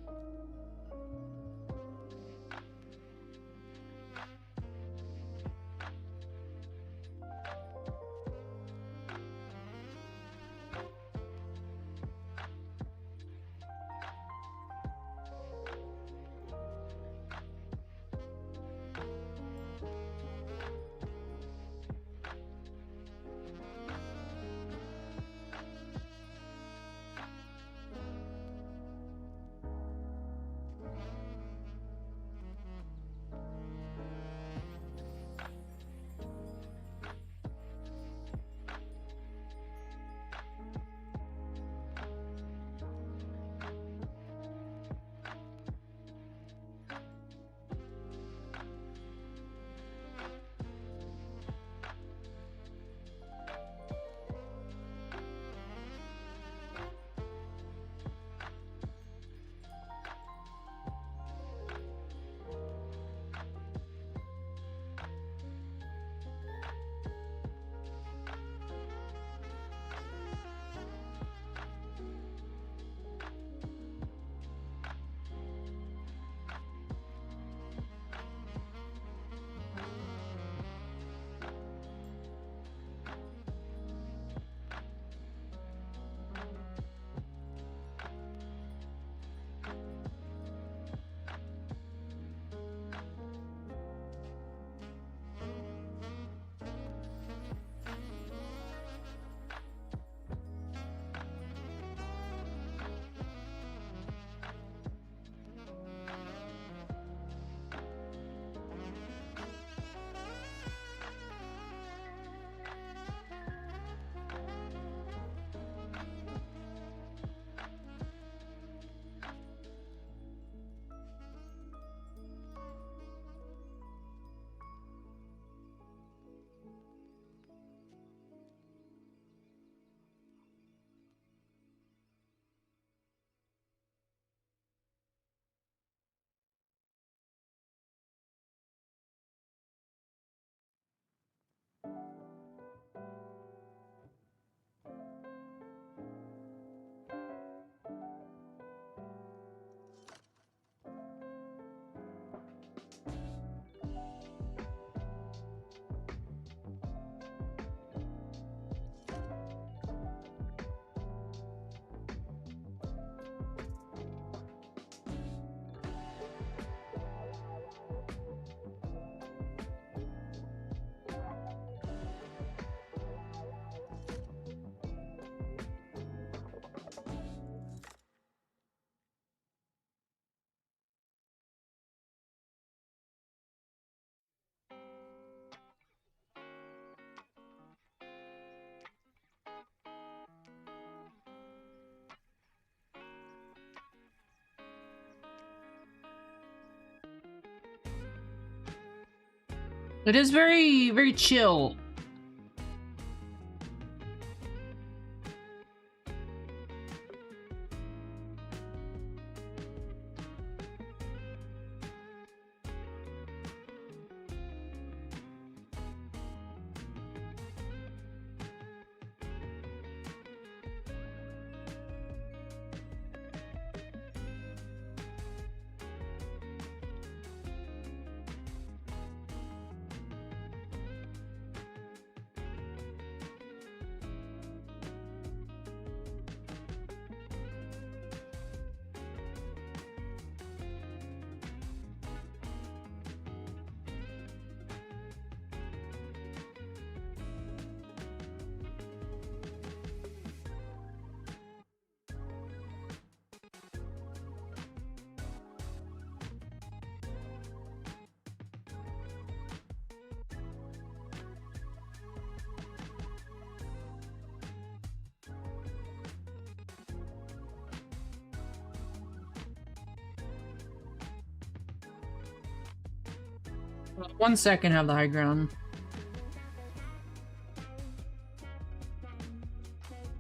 It is very, very chill. One second, have the high ground.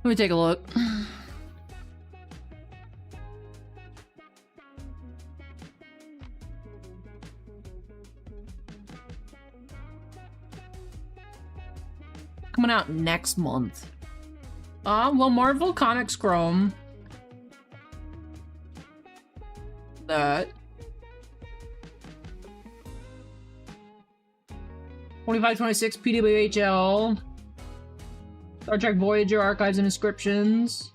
Let me take a look. Coming out next month. Well, Marvel Comics Chrome. That. 25-26 PWHL. Star Trek Voyager Archives and Inscriptions.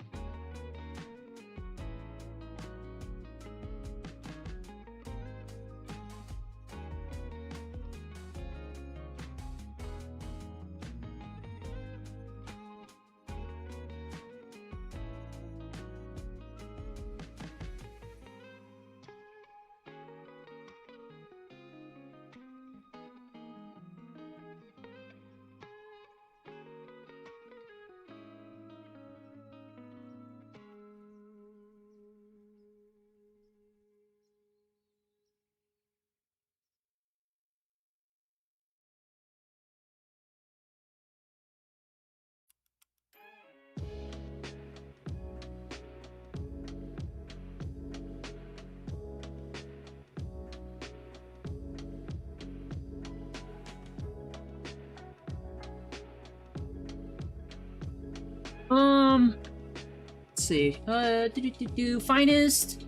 Let's see. Finest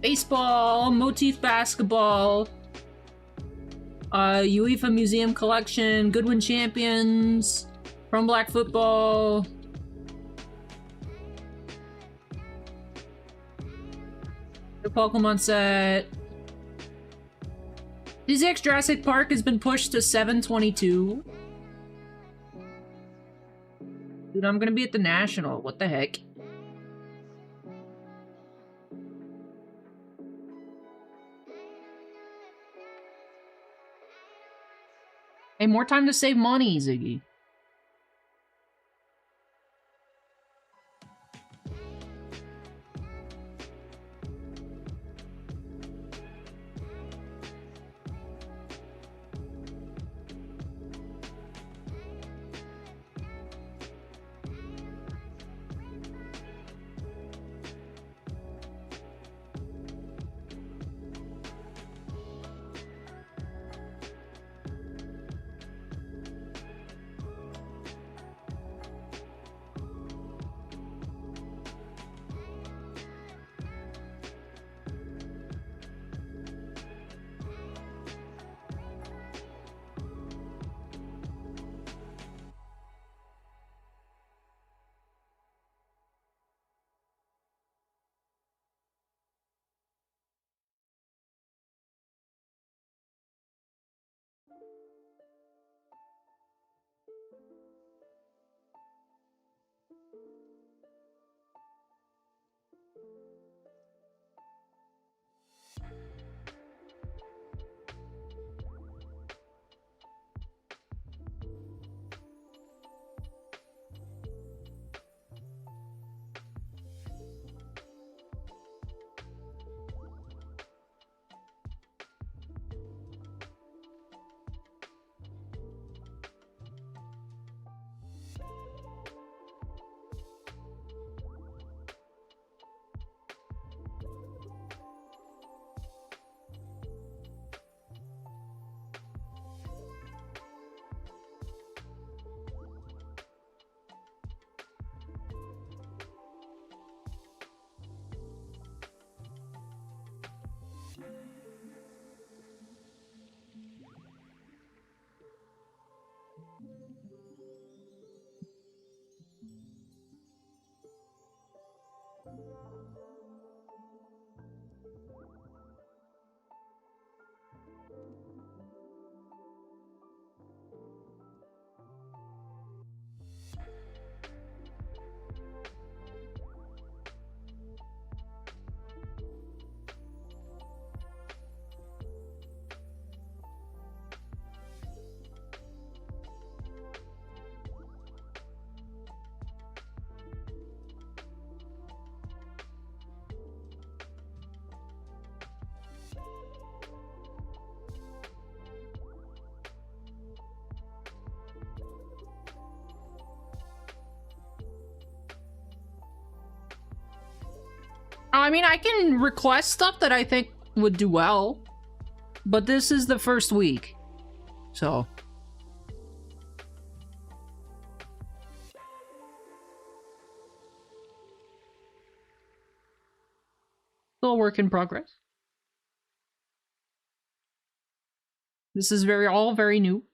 baseball, motif basketball, UEFA Museum Collection, Goodwin Champions, Chrome Black Football. The Pokemon set. DZX Jurassic Park has been pushed to 7/22. Dude, I'm gonna be at the National. What the heck? Hey, more time to save money, Ziggy. I mean, I can request stuff that I think would do well. But this is the first week. So. Still a work in progress. This is all very new.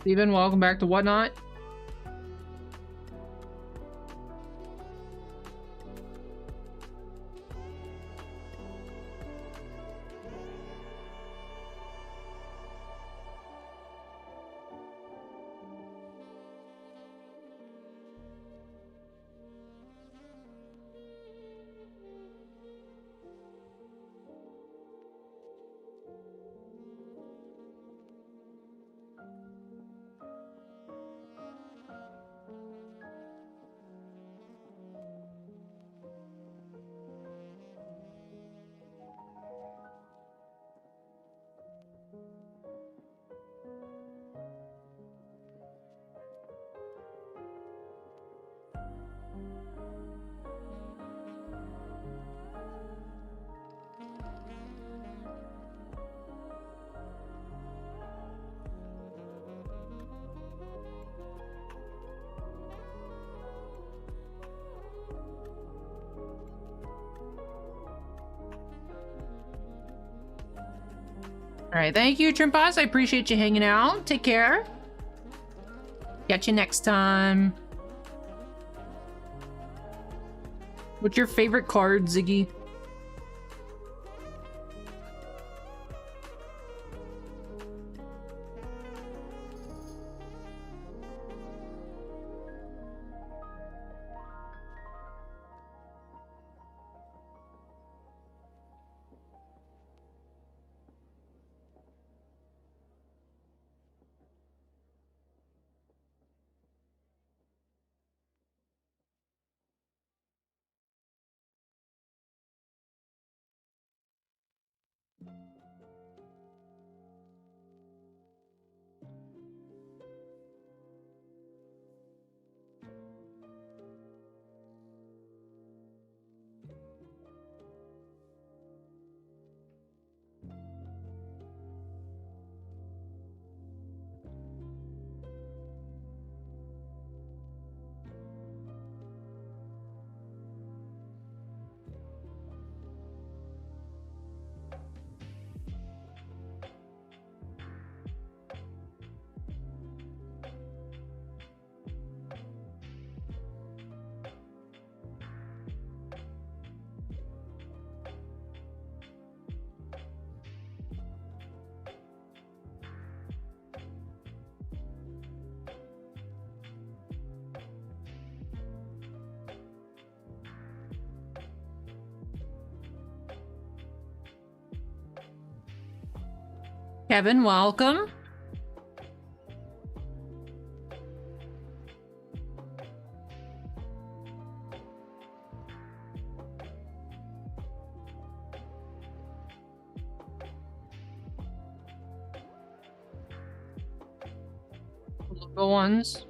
Steven, welcome back to Whatnot. Alright, thank you, Trimpas. I appreciate you hanging out. Take care. Catch you next time. What's your favorite card, Ziggy? Kevin, welcome. Logo ones.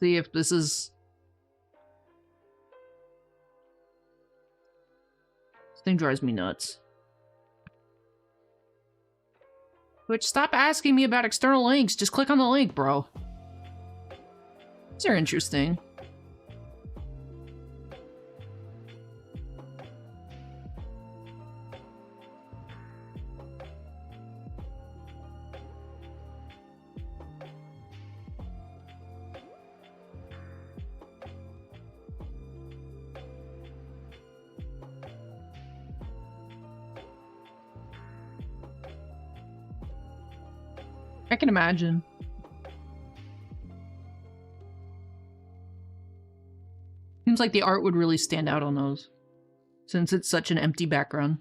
See if this is... This thing drives me nuts. Twitch, stop asking me about external links. Just click on the link, bro. These are interesting. I can imagine. Seems like the art would really stand out on those, since it's such an empty background.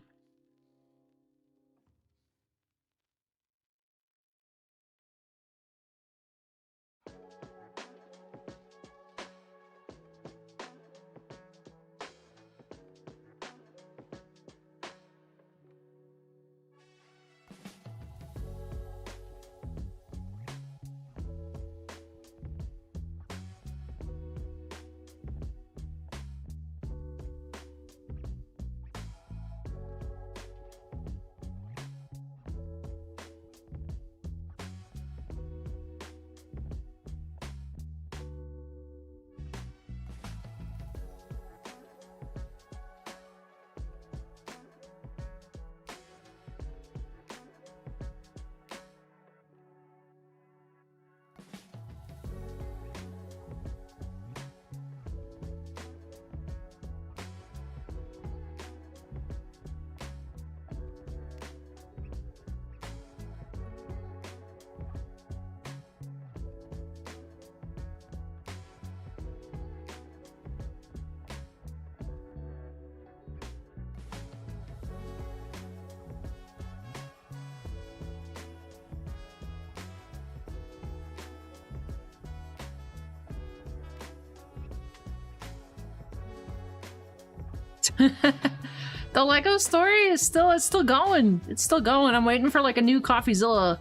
The Lego story is still going. It's still going. I'm waiting for like a new CoffeeZilla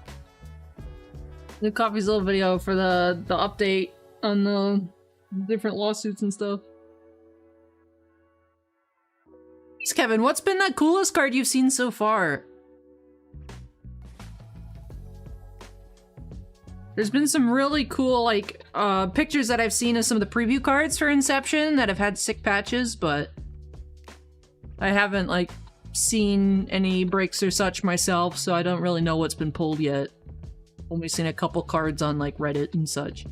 video for the update on the different lawsuits and stuff. Thanks, Kevin. What's been the coolest card you've seen so far? There's been some really cool, like, pictures that I've seen of some of the preview cards for Inception that have had sick patches, but I haven't, like, seen any breaks or such myself, so I don't really know what's been pulled yet. Only seen a couple cards on, like, Reddit and such.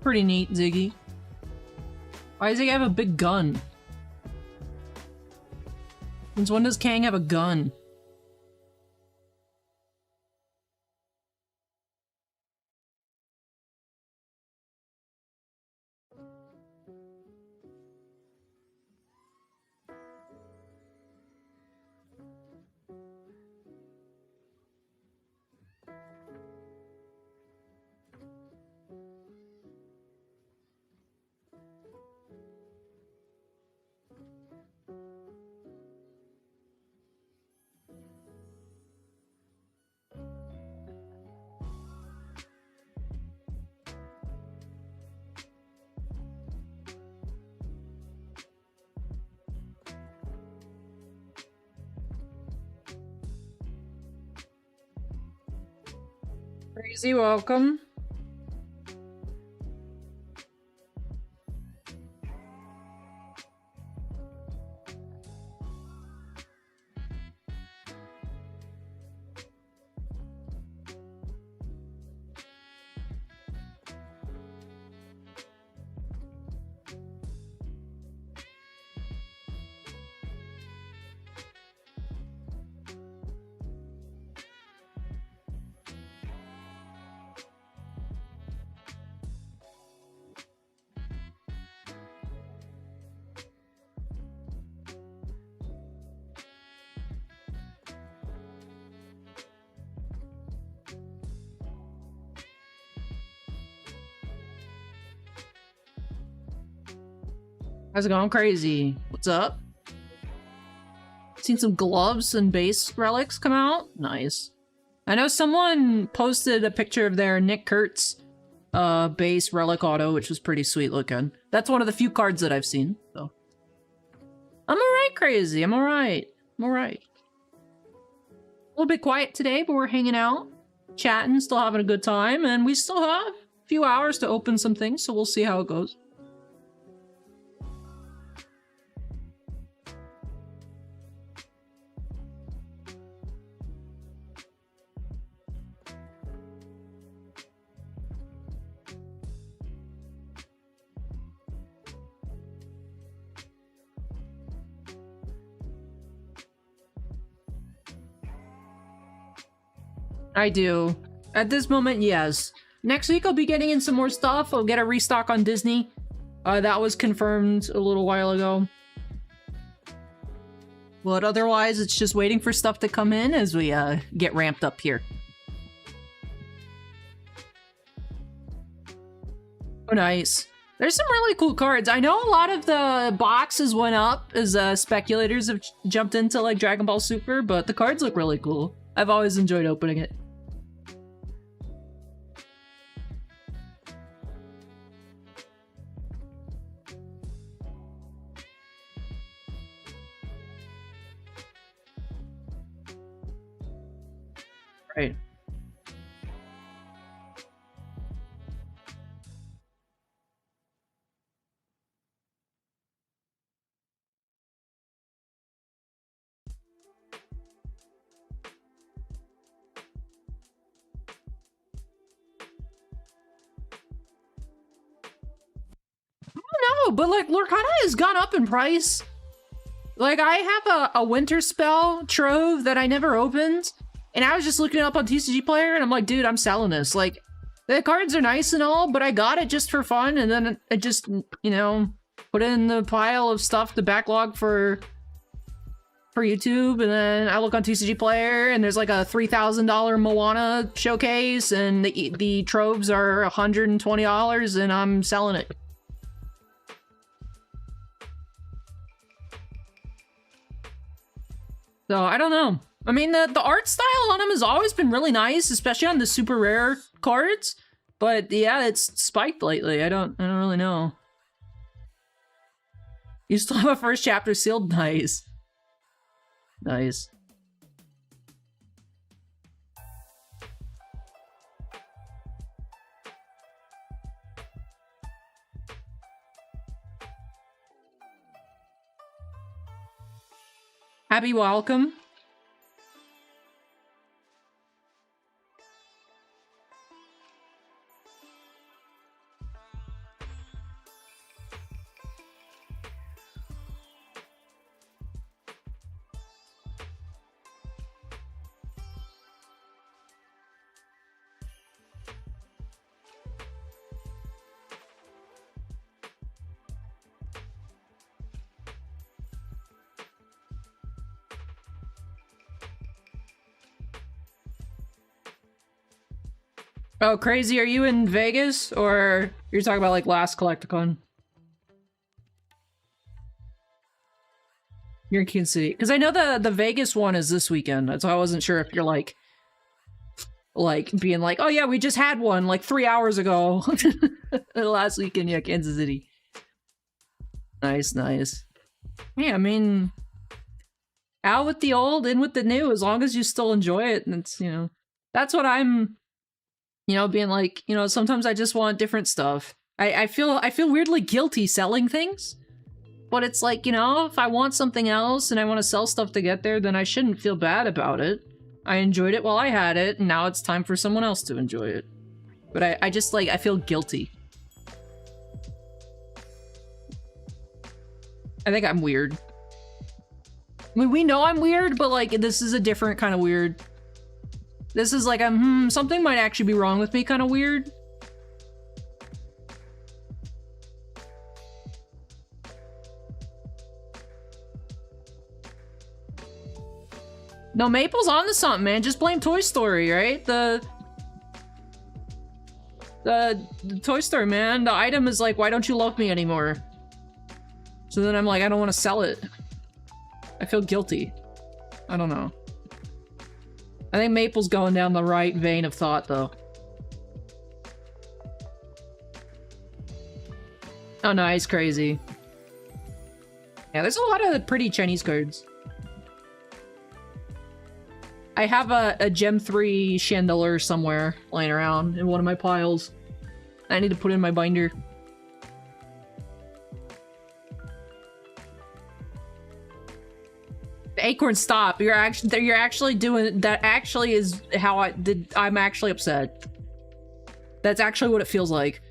Pretty neat, Ziggy. Why does he have a big gun? Since when does Kang have a gun? Crazy, welcome. How's it going, Crazy? What's up? Seen some gloves and base relics come out? Nice. I know someone posted a picture of their Nick Kurtz base relic auto, which was pretty sweet looking. That's one of the few cards that I've seen, so. I'm alright, Crazy. I'm alright. I'm alright. A little bit quiet today, but we're hanging out, chatting, still having a good time, and we still have a few hours to open some things, so we'll see how it goes. I do. At this moment, yes. Next week, I'll be getting in some more stuff. I'll get a restock on Disney. That was confirmed a little while ago. But otherwise, it's just waiting for stuff to come in as we get ramped up here. Oh, nice. There's some really cool cards. I know a lot of the boxes went up as speculators have jumped into like Dragon Ball Super, but the cards look really cool. I've always enjoyed opening it. Right. No, but like Lorcana has gone up in price. Like I have a winter spell trove that I never opened, and I was just looking it up on TCG Player, and I'm like, dude, I'm selling this. Like, The cards are nice and all, but I got it just for fun, and then I just, you know, put it in the pile of stuff to backlog for YouTube, and then I look on TCG Player, and there's like a $3,000 Moana showcase, and the troves are $120, and I'm selling it. So, I don't know. I mean, the art style on them has always been really nice, especially on the super rare cards. But yeah, it's spiked lately. I don't really know. You still have a first chapter sealed? Nice. Nice. Happy welcome. Oh, crazy, are you in Vegas, or you're talking about, like, last Collecticon? You're in Kansas City. Because I know the Vegas one is this weekend, so I wasn't sure if you're, like, being like, oh yeah, we just had one, like, 3 hours ago. Last weekend, yeah, Kansas City. Nice, nice. Yeah, I mean, out with the old, in with the new, as long as you still enjoy it, and it's, you know, that's what I'm... You know, being like, you know, sometimes I just want different stuff. I feel weirdly guilty selling things. But it's like, you know, if I want something else and I want to sell stuff to get there, then I shouldn't feel bad about it. I enjoyed it while I had it, and now it's time for someone else to enjoy it. But I just, like, I feel guilty. I think I'm weird. I mean, we know I'm weird, but, like, this is a different kind of weird. This is like a, something might actually be wrong with me kind of weird. No, Maple's onto something, man. Just blame Toy Story, right? The Toy Story, man. The item is like, why don't you love me anymore? So then I'm like, I don't want to sell it. I feel guilty. I don't know. I think Maple's going down the right vein of thought, though. Oh, nice, crazy. Yeah, there's a lot of pretty Chinese cards. I have a Gem 3 Chandelier somewhere laying around in one of my piles. I need to put in my binder. Acorn, stop. You're actually doing that. Actually is how I'm actually upset. That's actually what it feels like.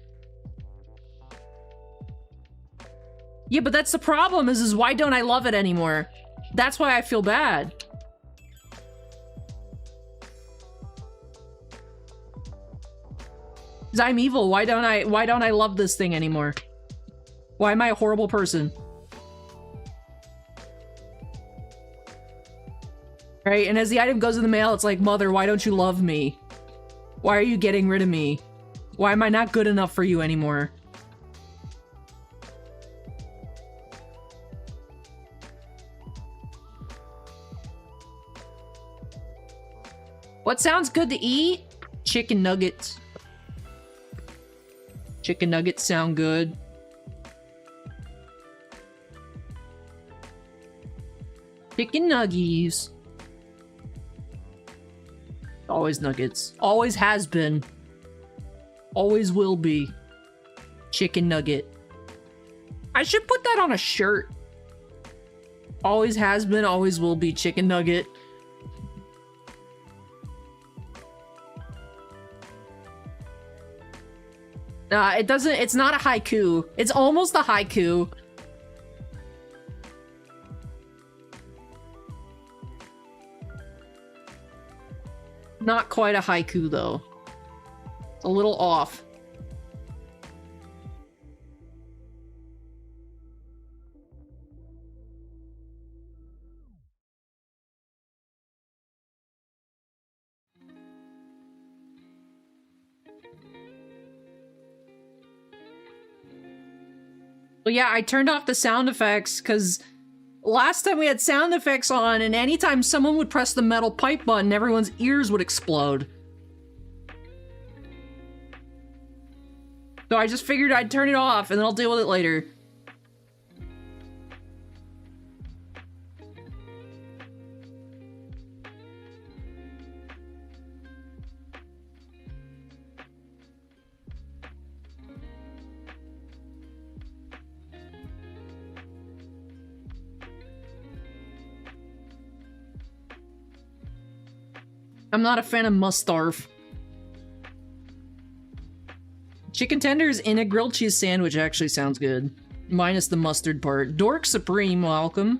Yeah, but that's the problem is why don't I love it anymore? That's why I feel bad. 'Cause I'm evil. Why don't I love this thing anymore? Why am I a horrible person? Right, and as the item goes in the mail, it's like, mother, why don't you love me? Why are you getting rid of me? Why am I not good enough for you anymore? What sounds good to eat? Chicken nuggets. Chicken nuggets sound good. Chicken nuggies. Always nuggets. Always has been. Always will be. Chicken nugget. I should put that on a shirt. Always has been, always will be chicken nugget. It doesn't, it's not a haiku. It's almost a haiku. Not quite a haiku, though. It's a little off. But yeah, I turned off the sound effects because last time we had sound effects on, and anytime someone would press the metal pipe button, everyone's ears would explode. So I just figured I'd turn it off, and then I'll deal with it later. I'm not a fan of mustarf. Chicken tenders in a grilled cheese sandwich actually sounds good. Minus the mustard part. Dork Supreme, welcome.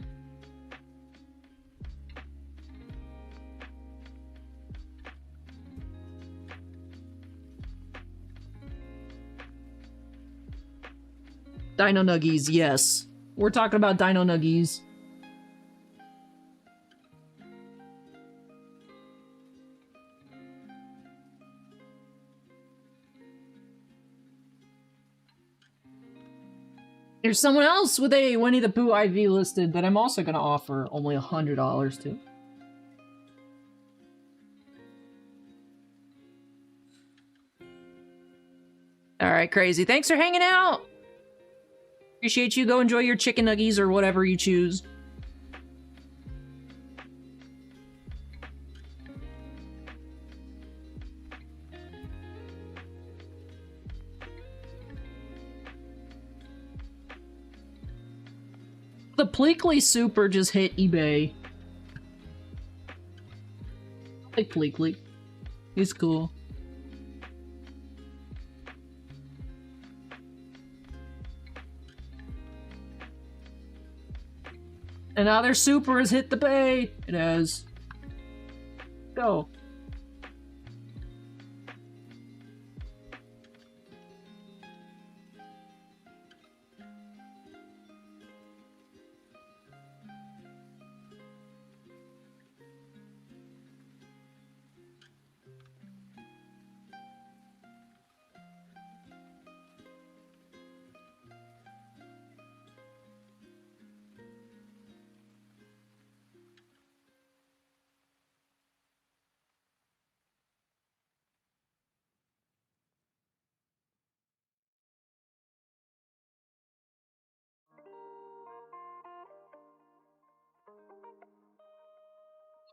Dino Nuggies, yes. We're talking about Dino Nuggies. There's someone else with a Winnie the Pooh IV listed that I'm also gonna offer only $100 to. Alright, crazy. Thanks for hanging out! Appreciate you. Go enjoy your chicken nuggies or whatever you choose. The Pleakley Super just hit eBay. I like Pleakley. He's cool. Another super has hit the bay. It has. Go.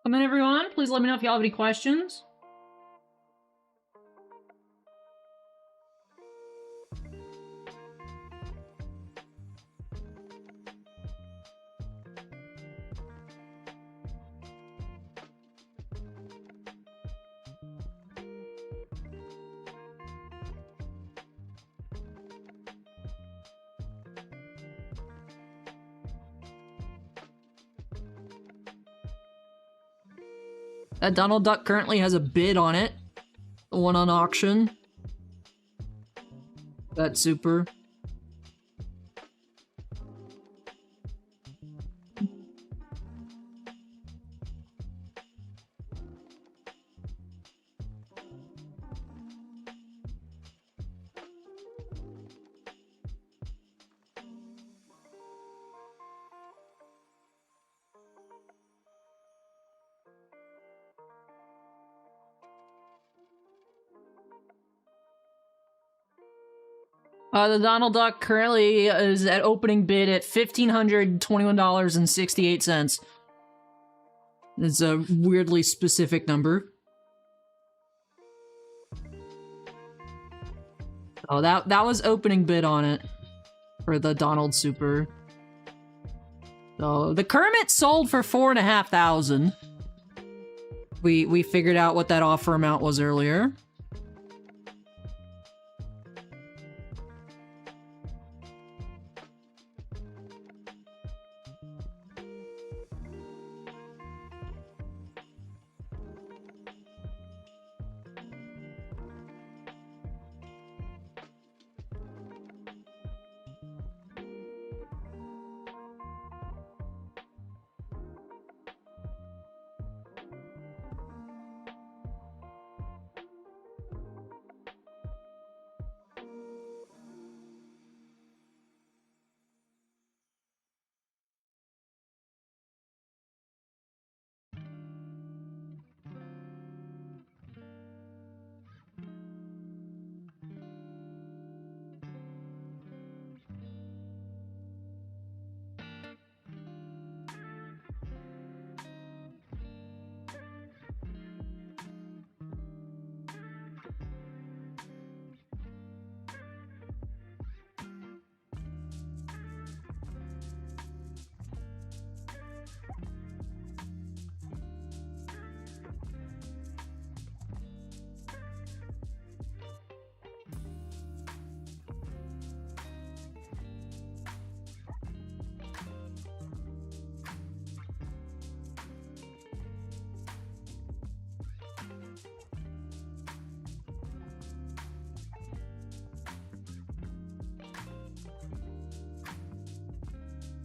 Come in, everyone. Please let me know if y'all have any questions. That Donald Duck currently has a bid on it. The one on auction. That's super. The Donald Duck currently is at opening bid at $1,521.68. It's a weirdly specific number. Oh, that was opening bid on it for the Donald Super. So the Kermit sold for $4,500. We figured out what that offer amount was earlier.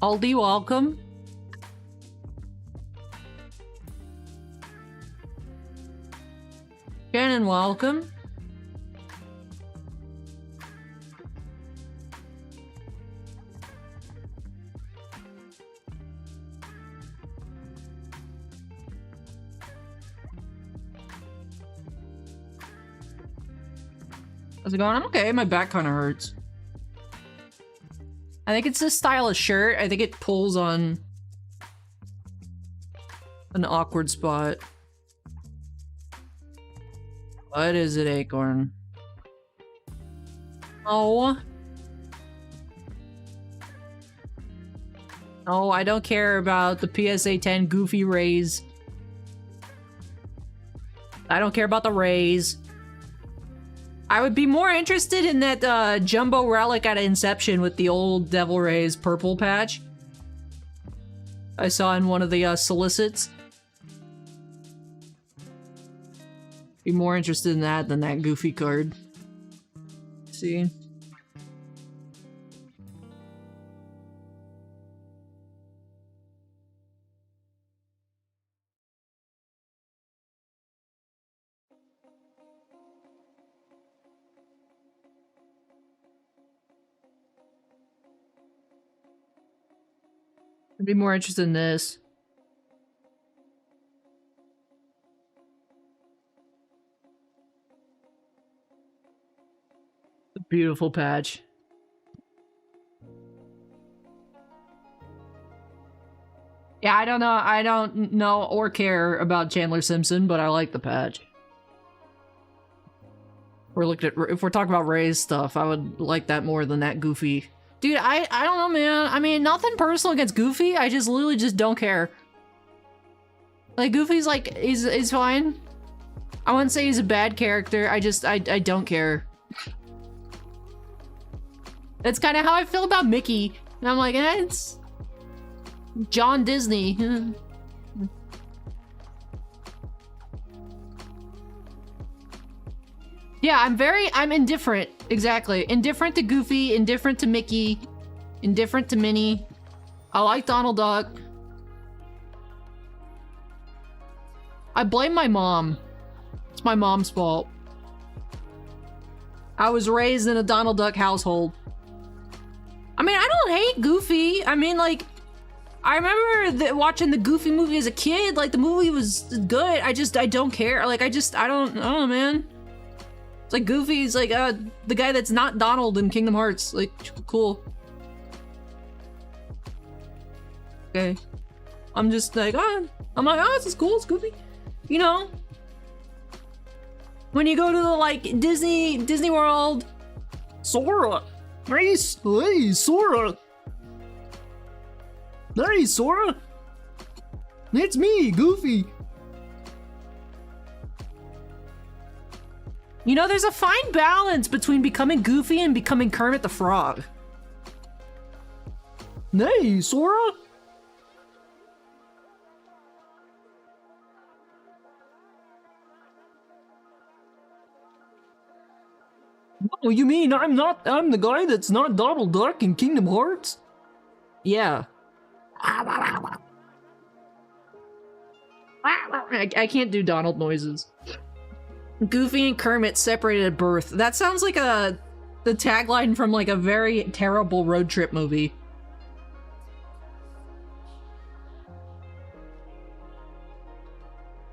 Aldi, welcome. Shannon, welcome. How's it going? I'm okay. My back kind of hurts. I think it's this style of shirt. I think it pulls on an awkward spot. What is it, Acorn? Oh. Oh, I don't care about the PSA 10 Goofy Rays. I don't care about the Rays. I would be more interested in that jumbo relic out of Inception with the old Devil Rays purple patch I saw in one of the solicits. Be more interested in that than that Goofy card. See? I'd be more interested in this. Beautiful patch. Yeah, I don't know. I don't know or care about Chandler Simpson, but I like the patch. If we're talking about Ray's stuff, I would like that more than that Goofy. Dude, I don't know, man. I mean, nothing personal against Goofy. I just literally just don't care. Like, Goofy's like, is fine. I wouldn't say he's a bad character. I don't care. That's kind of how I feel about Mickey. And I'm like, it's John Disney. Yeah, I'm indifferent. Exactly. Indifferent to Goofy, indifferent to Mickey, indifferent to Minnie. I like Donald Duck. I blame my mom. It's my mom's fault. I was raised in a Donald Duck household. I mean, I don't hate Goofy. I mean, like, I remember watching the Goofy movie as a kid. Like, the movie was good. I don't care. Like, I don't know, man. It's like Goofy's like, the guy that's not Donald in Kingdom Hearts. Like, cool. Okay. I'm just like, this is cool, it's Goofy. You know? When you go to the, like, Disney World. Sora! Hey, Sora! Hey, Sora! It's me, Goofy! You know, there's a fine balance between becoming Goofy and becoming Kermit the Frog. Hey, Sora! Oh, you mean I'm the guy that's not Donald Duck in Kingdom Hearts? Yeah. I can't do Donald noises. Goofy and Kermit separated at birth. That sounds like the tagline from like a very terrible road trip movie.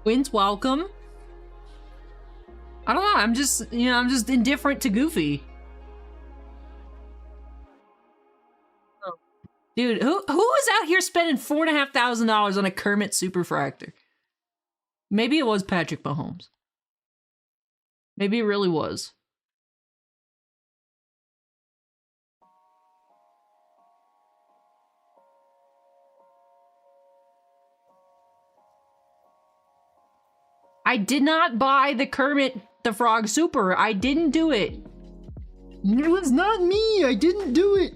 Wins welcome. I don't know, I'm just indifferent to Goofy. Oh. Dude, who was out here spending $4,500 on a Kermit Superfractor? Maybe it was Patrick Mahomes. Maybe it really was. I did not buy the Kermit the Frog Super. I didn't do it. It was not me. I didn't do it.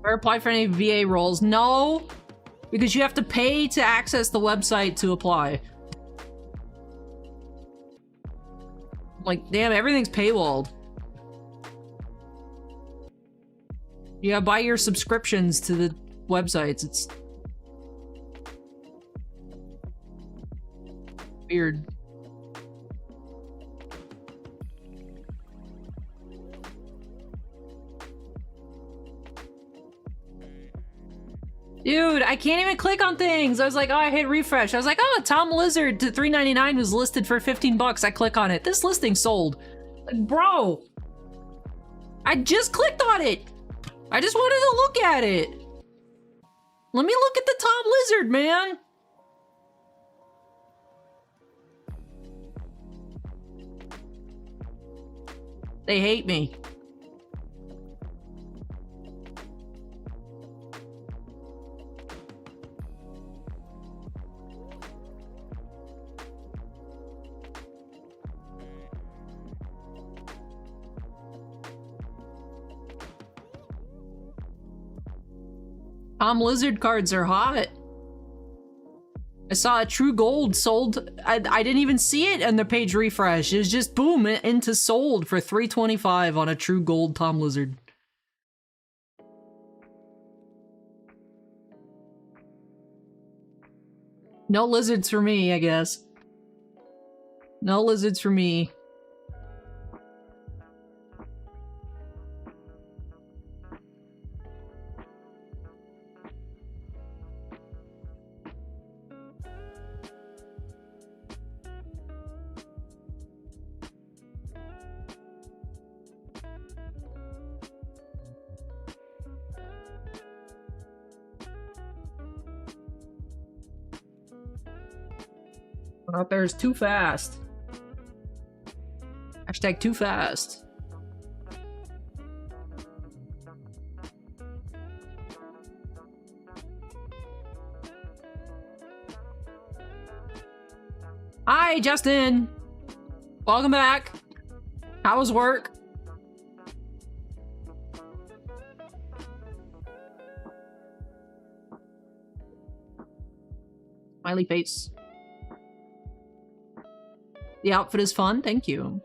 Ever apply for any VA roles? No. Because you have to pay to access the website to apply. Like, damn, everything's paywalled. You gotta buy your subscriptions to the websites. It's weird. Dude, I can't even click on things. I was like, oh, I hit refresh. I was like, oh, Tom Lizard to $3.99 was listed for 15 bucks. I click on it. This listing sold. Like, bro, I just clicked on it. I just wanted to look at it. Let me look at the Tom Lizard, man. They hate me. Tom Lizard cards are hot. I saw a True Gold sold. I didn't even see it on the page refresh. It was just boom into sold for $3.25 on a True Gold Tom Lizard. No lizards for me, I guess. No lizards for me. Out there is too fast. Hashtag too fast. Hi, Justin. Welcome back. How was work? Smiley face. The outfit is fun, thank you.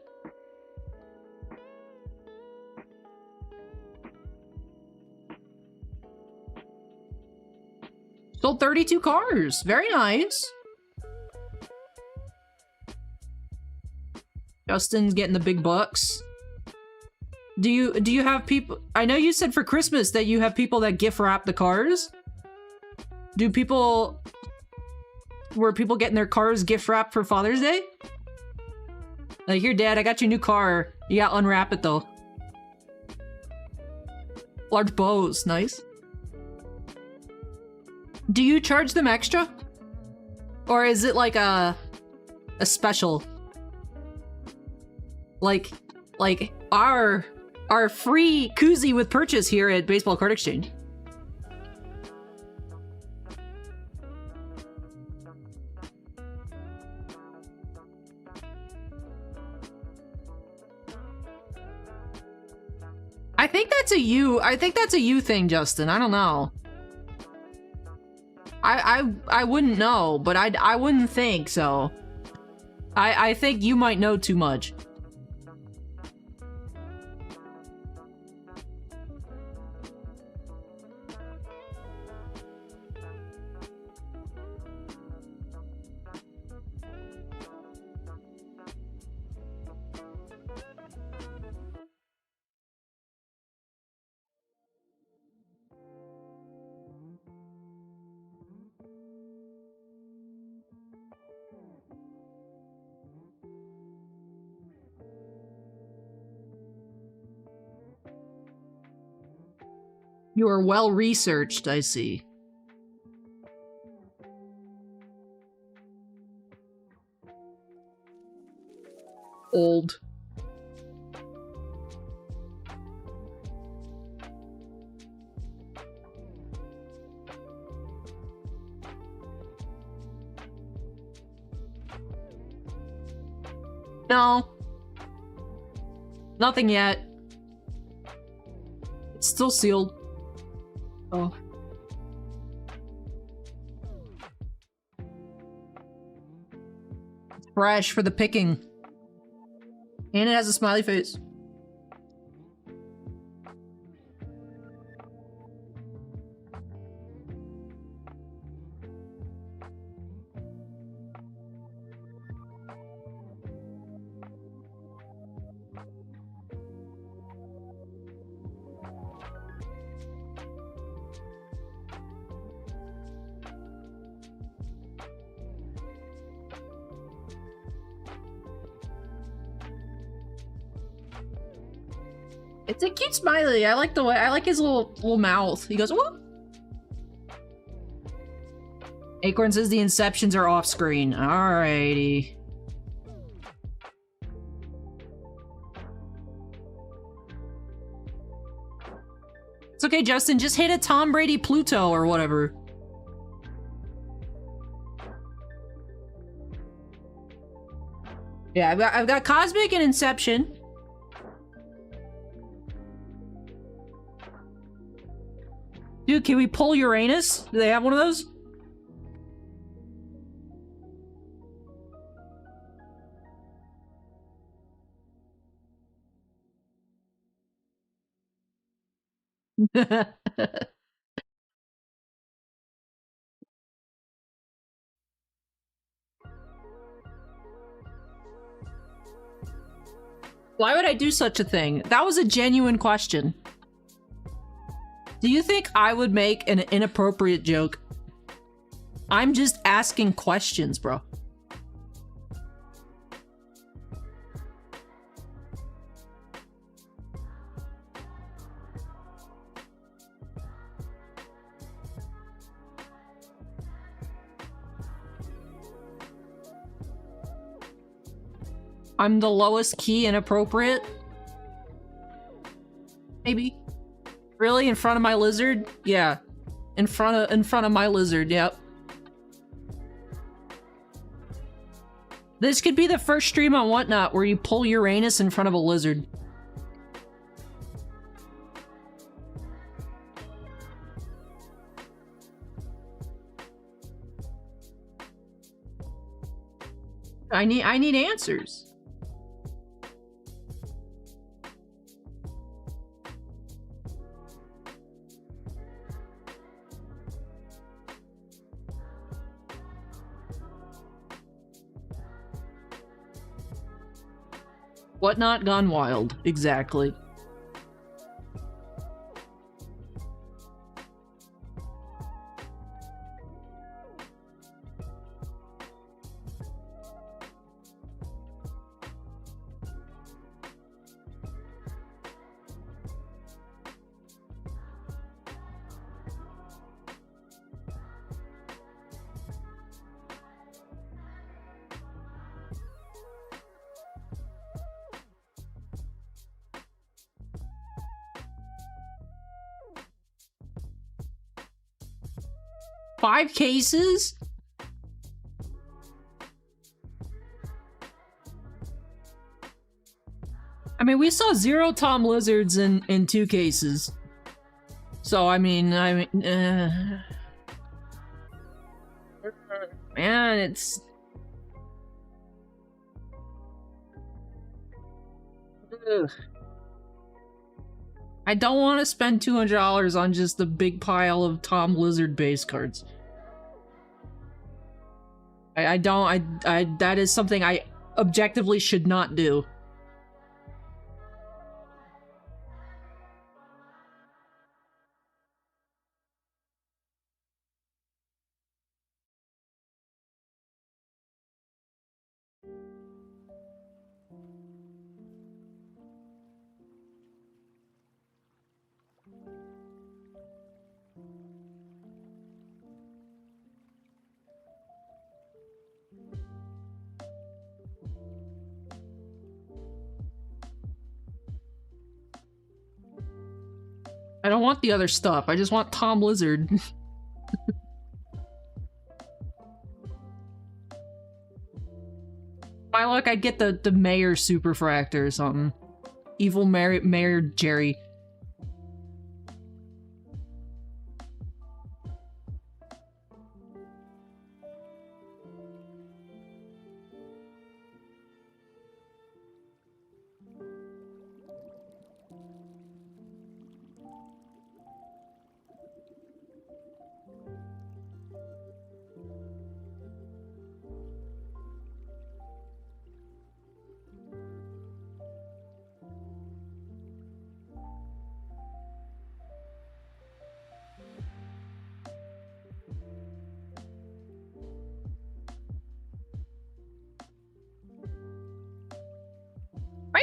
Sold 32 cars, very nice. Justin's getting the big bucks. Do you have people? I know you said for Christmas that you have people that gift wrap the cars. Were people getting their cars gift wrapped for Father's Day? Like, here, Dad, I got you a new car. You gotta unwrap it, though. Large bows, nice. Do you charge them extra? Or is it like a special? Like our free koozie with purchase here at Baseball Card Exchange. I think that's a you thing, Justin. I don't know. I wouldn't know, but I wouldn't think so. I think you might know too much. You are well researched, I see. Old. No. Nothing yet. It's still sealed. Oh. Fresh for the picking. And it has a smiley face. It's a cute smiley. I like the way, I like his little mouth. He goes, whoop. Acorn says the Inceptions are off screen. Alrighty. It's okay, Justin. Just hit a Tom Brady Pluto or whatever. Yeah, I've got Cosmic and Inception. Dude, can we pull Uranus? Do they have one of those? Why would I do such a thing? That was a genuine question. Do you think I would make an inappropriate joke? I'm just asking questions, bro. I'm the lowest key inappropriate? Maybe. Really? In front of my lizard? Yeah. In front of my lizard, yep. This could be the first stream on Whatnot where you pull Uranus in front of a lizard. I need answers. Whatnot gone wild, exactly. Five cases? I mean, we saw 0 Tom Lizards in 2 cases. So, I mean, man, it's... Ugh. I don't want to spend $200 on just a big pile of Tom Lizard base cards. That is something I objectively should not do. I don't want the other stuff. I just want Tom Lizard. By luck, I'd get the Mayor Superfractor or something. Evil Mayor Jerry.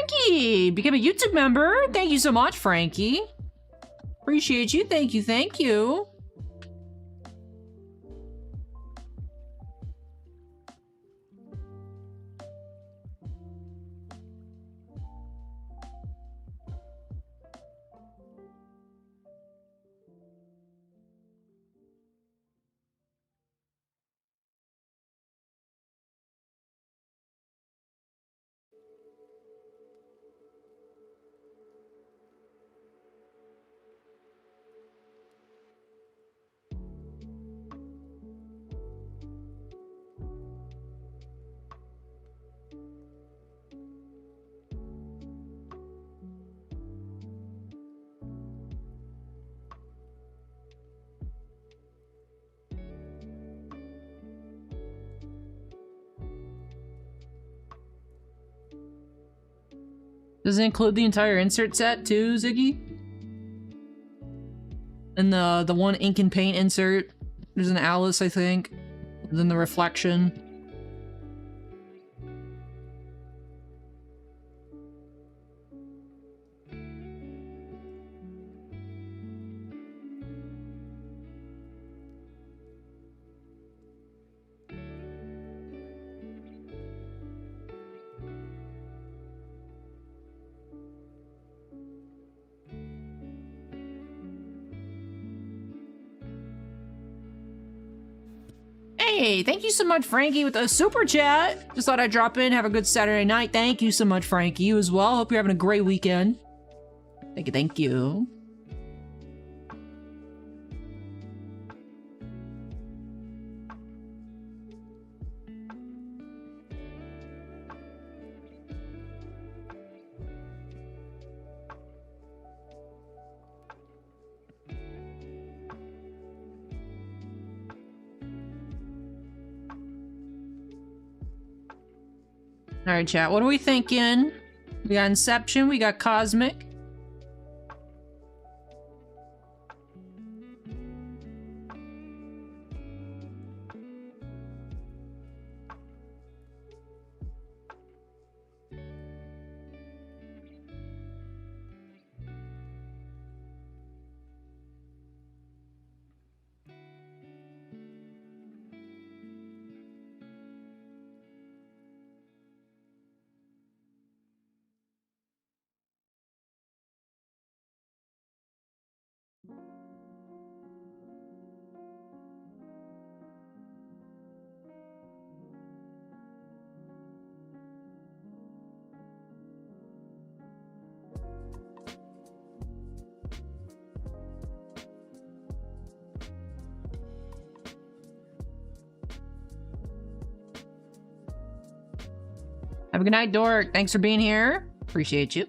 Frankie became a YouTube member. Thank you so much, Frankie. Appreciate you. Thank you. Thank you. Does it include the entire insert set too, Ziggy? And the one ink and paint insert. There's an Alice, I think. And then the reflection. Hey, thank you so much, Frankie, with the super chat. Just thought I'd drop in, have a good Saturday night. Thank you so much, Frankie, you as well. Hope you're having a great weekend. Thank you, thank you. All right, chat. What are we thinking? We got Inception. We got Cosmic. Have a good night, Dork. Thanks for being here. Appreciate you.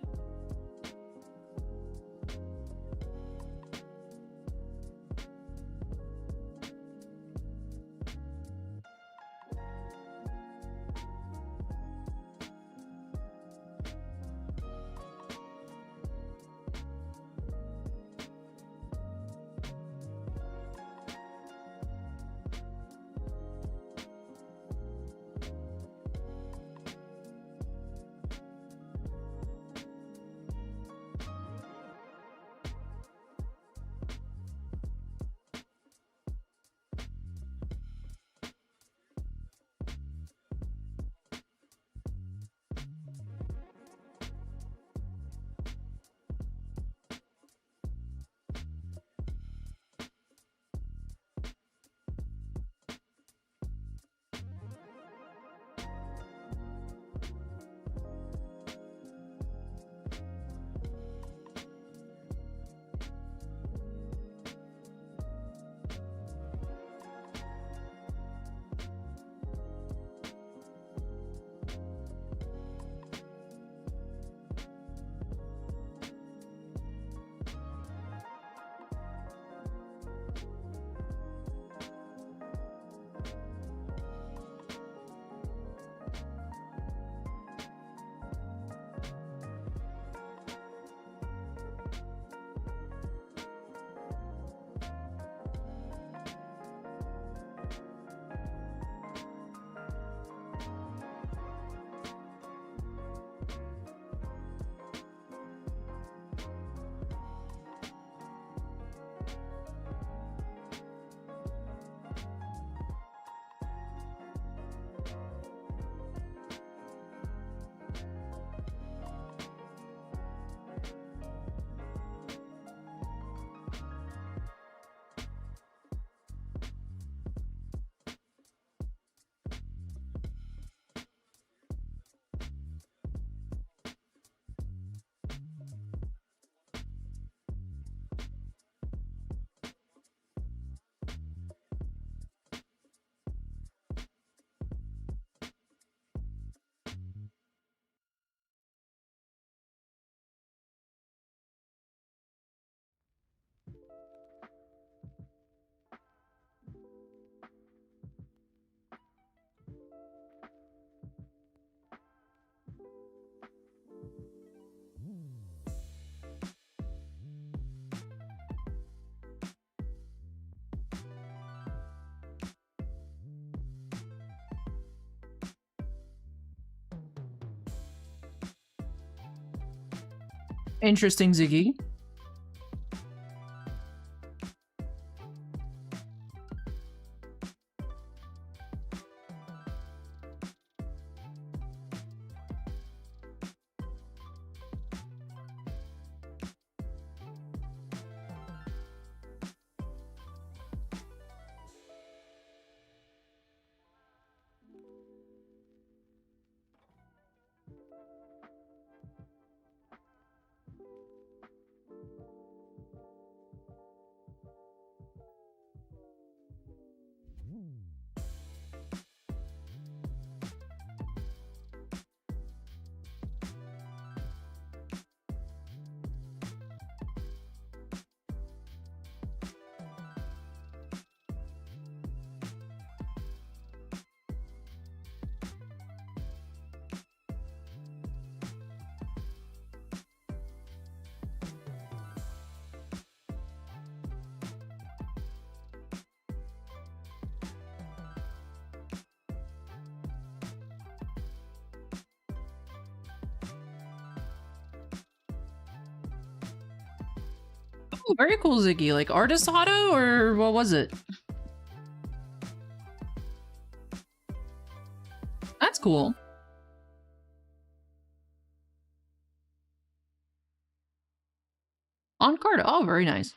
Interesting, Ziggy. Oh, very cool, Ziggy. Like artist auto, or what was it? That's cool. On card. Oh, very nice.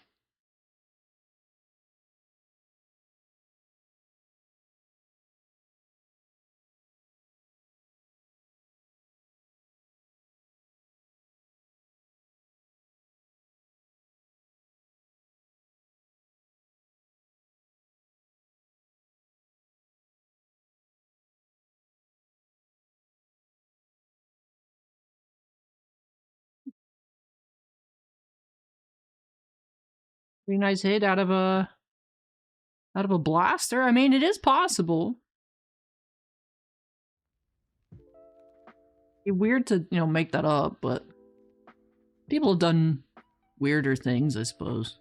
Pretty nice hit out of a blaster. I mean, it is possible. It'd be weird to, you know, make that up, but people have done weirder things, I suppose.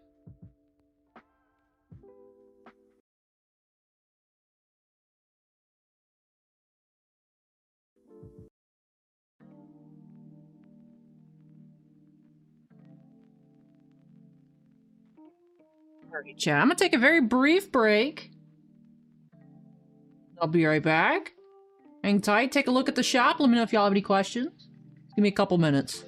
Alright, chat. I'm gonna take a very brief break. I'll be right back. Hang tight, take a look at the shop. Let me know if y'all have any questions. Give me a couple minutes.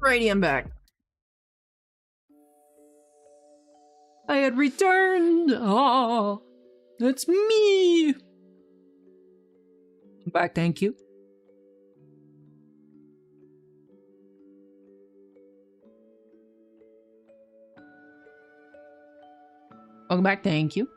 Alrighty, I'm back. I had returned. Ah, that's me. I'm back, thank you. Welcome back, thank you.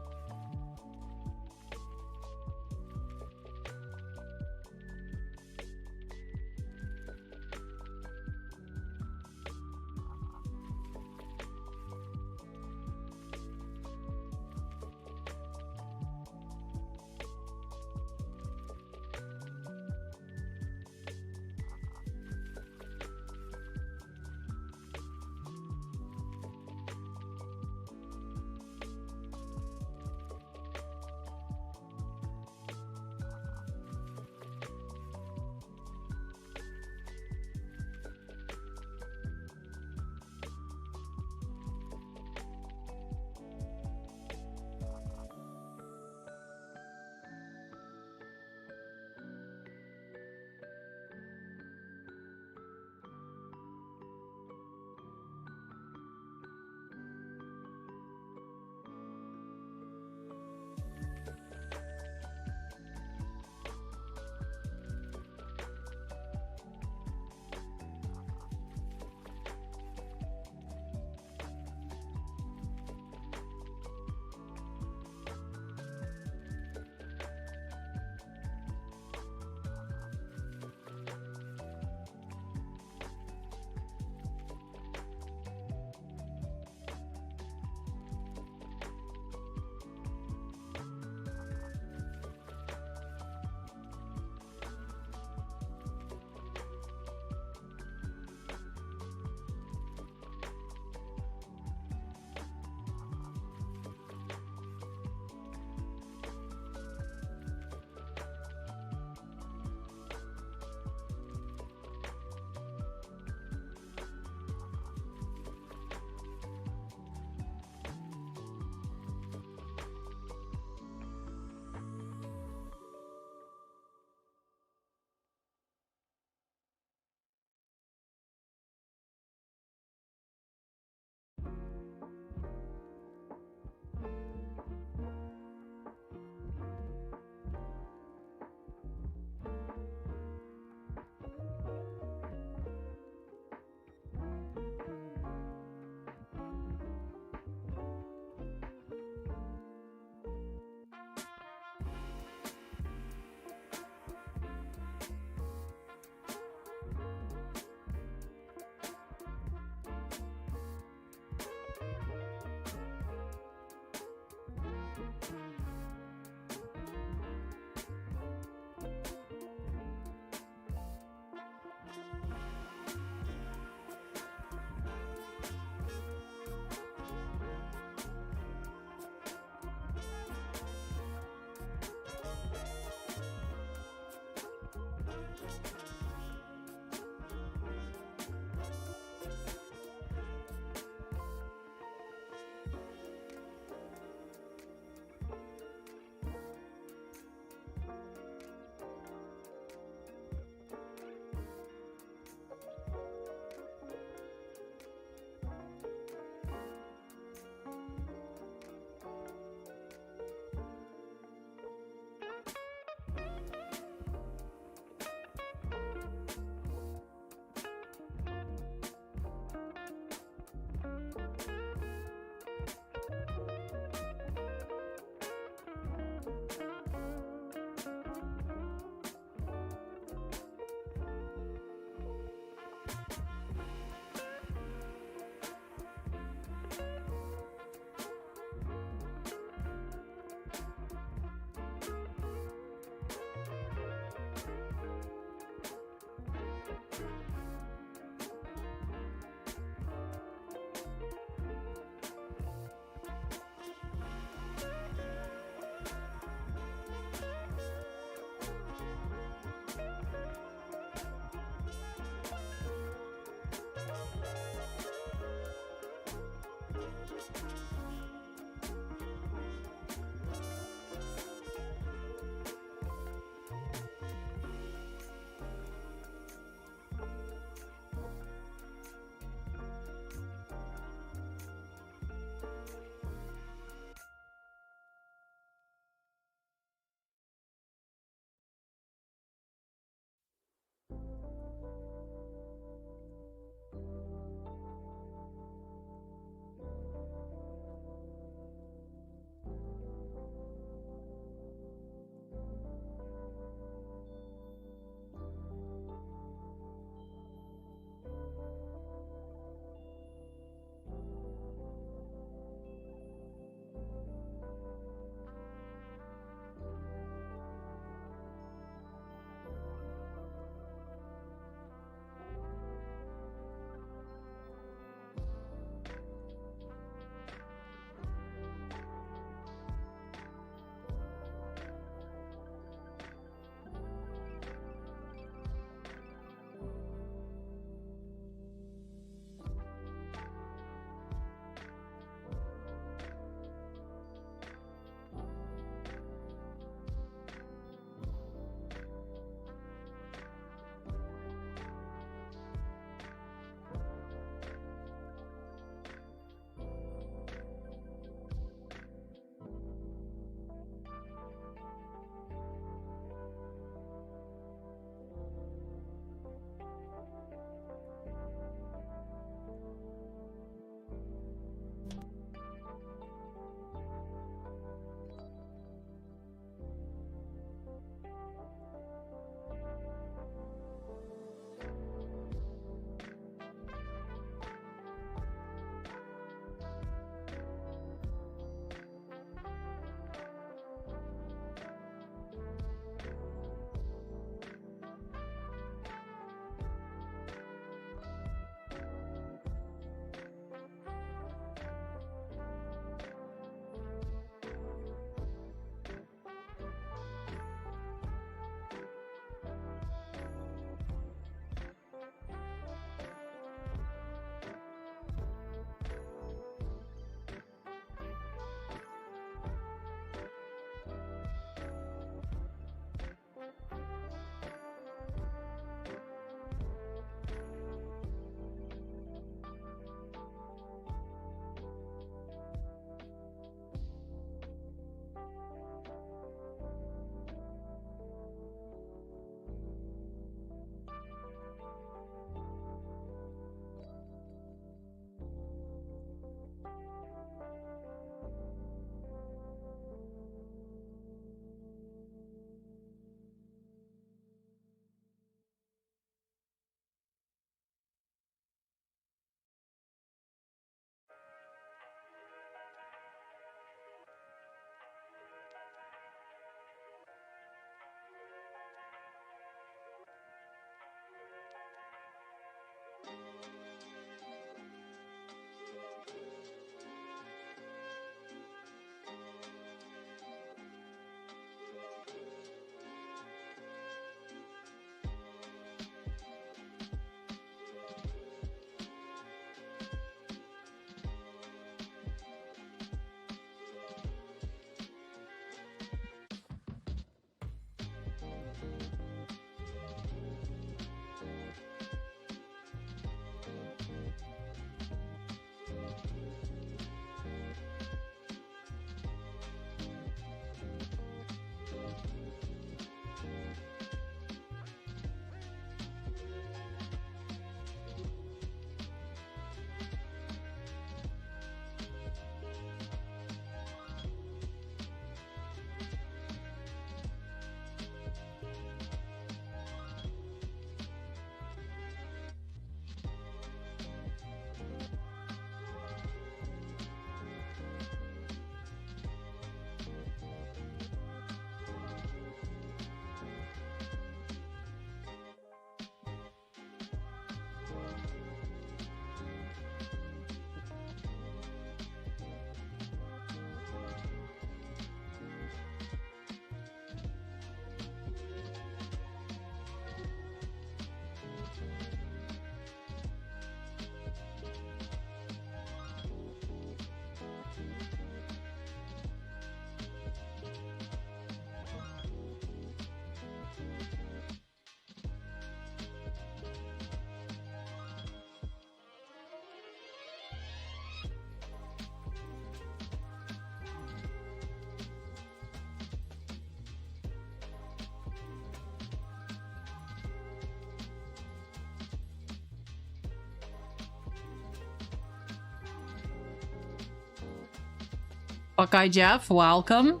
Buckeye Jeff, welcome.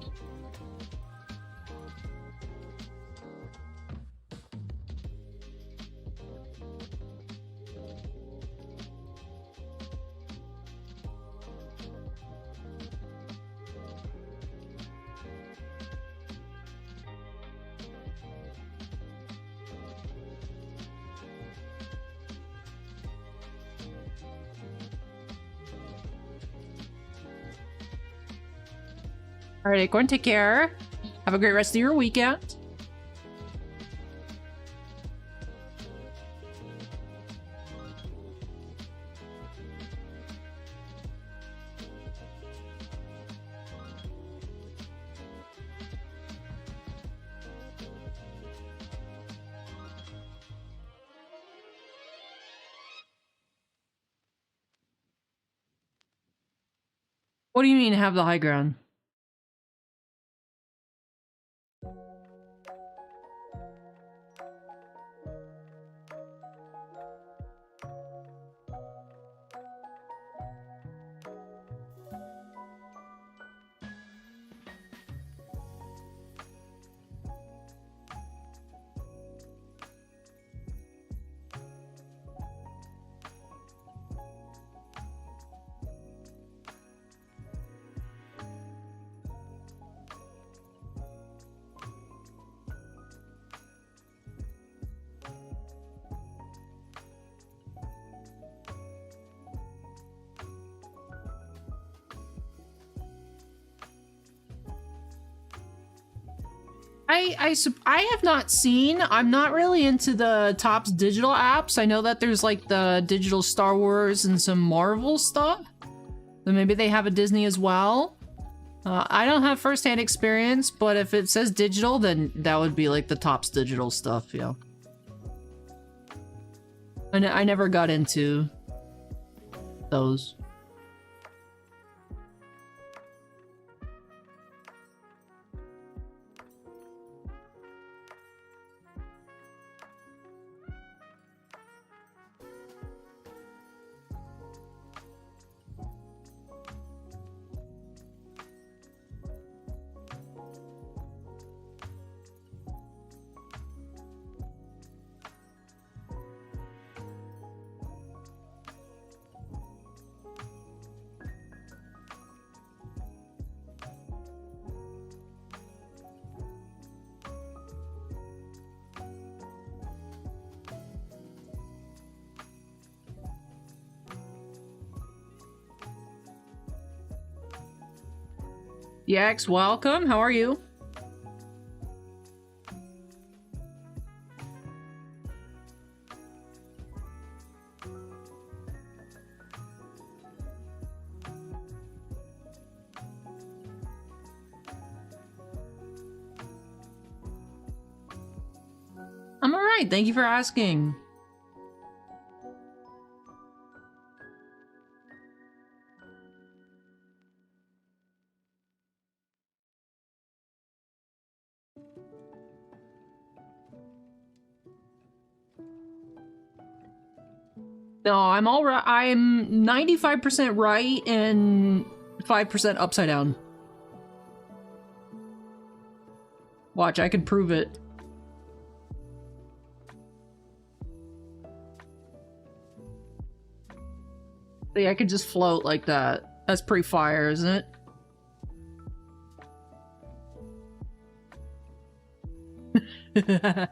All right, Acorn, take care. Have a great rest of your weekend. What do you mean have the high ground? I have not seen. I'm not really into the Topps digital apps. I know that there's like the digital Star Wars and some Marvel stuff. So maybe they have a Disney as well. I don't have first-hand experience, but if it says digital, then that would be like the Topps digital stuff, yeah. I never got into those. Yax, welcome. How are you? I'm alright, thank you for asking. No, I'm all right. I'm 95% right and 5% upside down. Watch, I can prove it. See, I could just float like that. That's pretty fire, isn't it?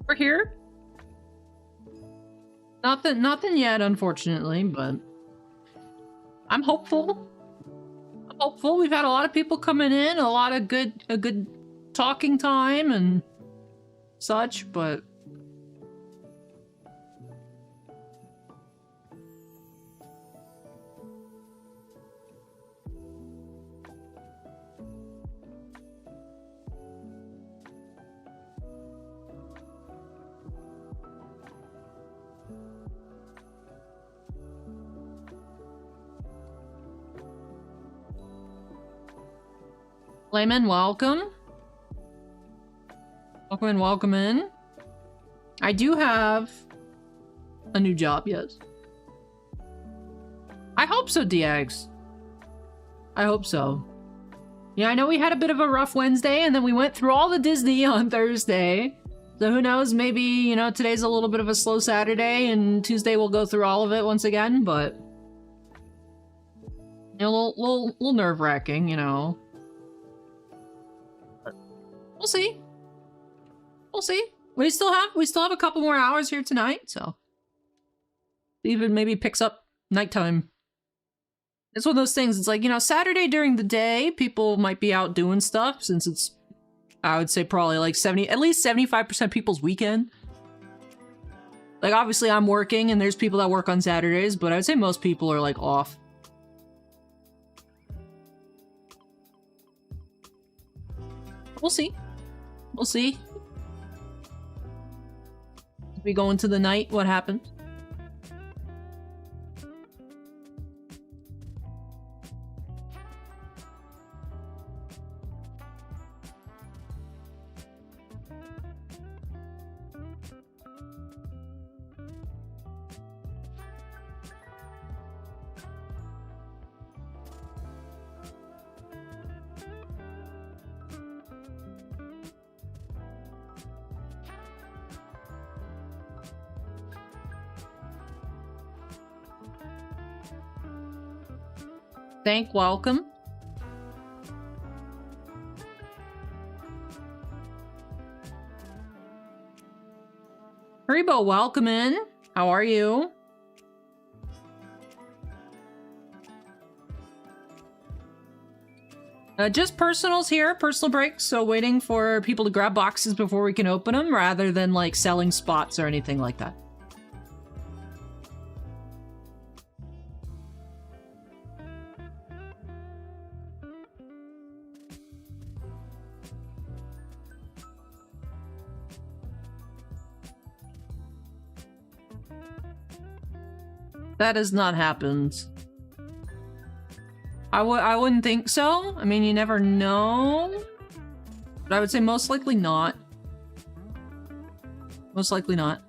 We're here. Nothing yet, unfortunately, but I'm hopeful. I'm hopeful. We've had a lot of people coming in, a lot of good talking time, and such, but... Layman, welcome. Welcome in, welcome in. I do have a new job, yes. I hope so, DX. I hope so. Yeah, I know we had a bit of a rough Wednesday, and then we went through all the Disney on Thursday. So who knows, maybe, you know, today's a little bit of a slow Saturday, and Tuesday we'll go through all of it once again, but... You know, a little nerve-wracking, you know. We'll see. We'll see. We still have a couple more hours here tonight, so even maybe picks up nighttime. It's one of those things. It's like, you know, Saturday during the day, people might be out doing stuff since it's, I would say probably like at least 75% people's weekend. Like obviously I'm working and there's people that work on Saturdays, but I would say most people are like off. We'll see. We'll see. We go into the night, what happens? Thank welcome. Haribo, welcome in. How are you? Just personals here, personal breaks, so waiting for people to grab boxes before we can open them, rather than like selling spots or anything like that. That has not happened. I wouldn't think so. I mean, you never know. But I would say most likely not. Most likely not.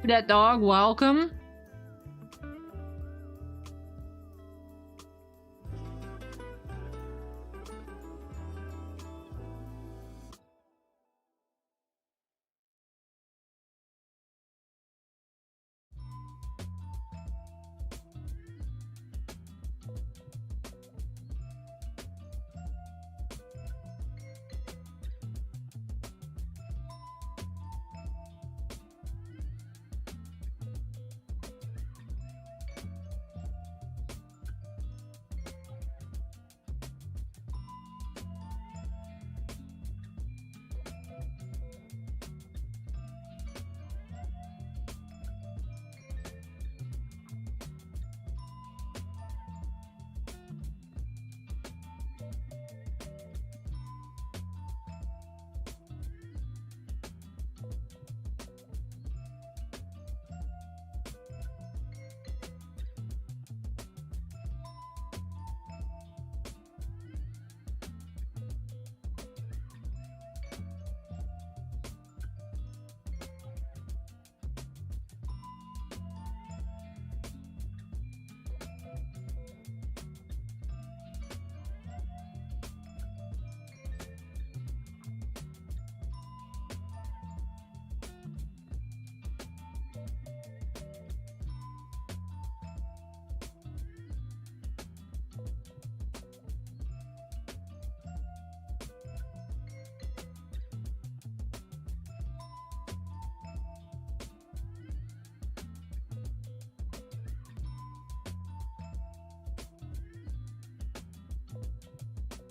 That dog, welcome.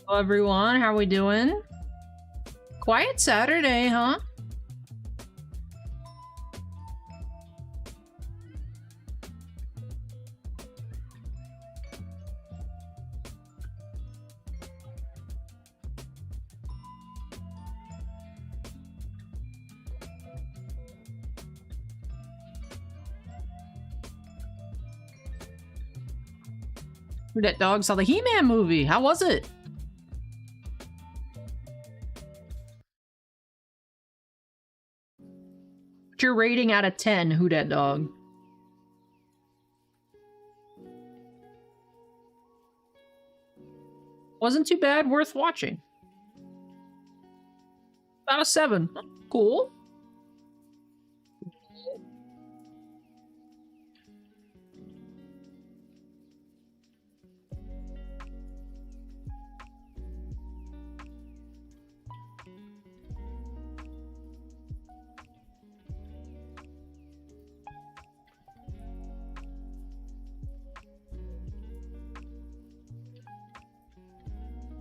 Hello everyone, how we doing? Quiet Saturday, huh? That dog saw the He-Man movie. How was it? What's your rating out of 10, Who Dat Dog? Wasn't too bad, worth watching. About a 7. Cool.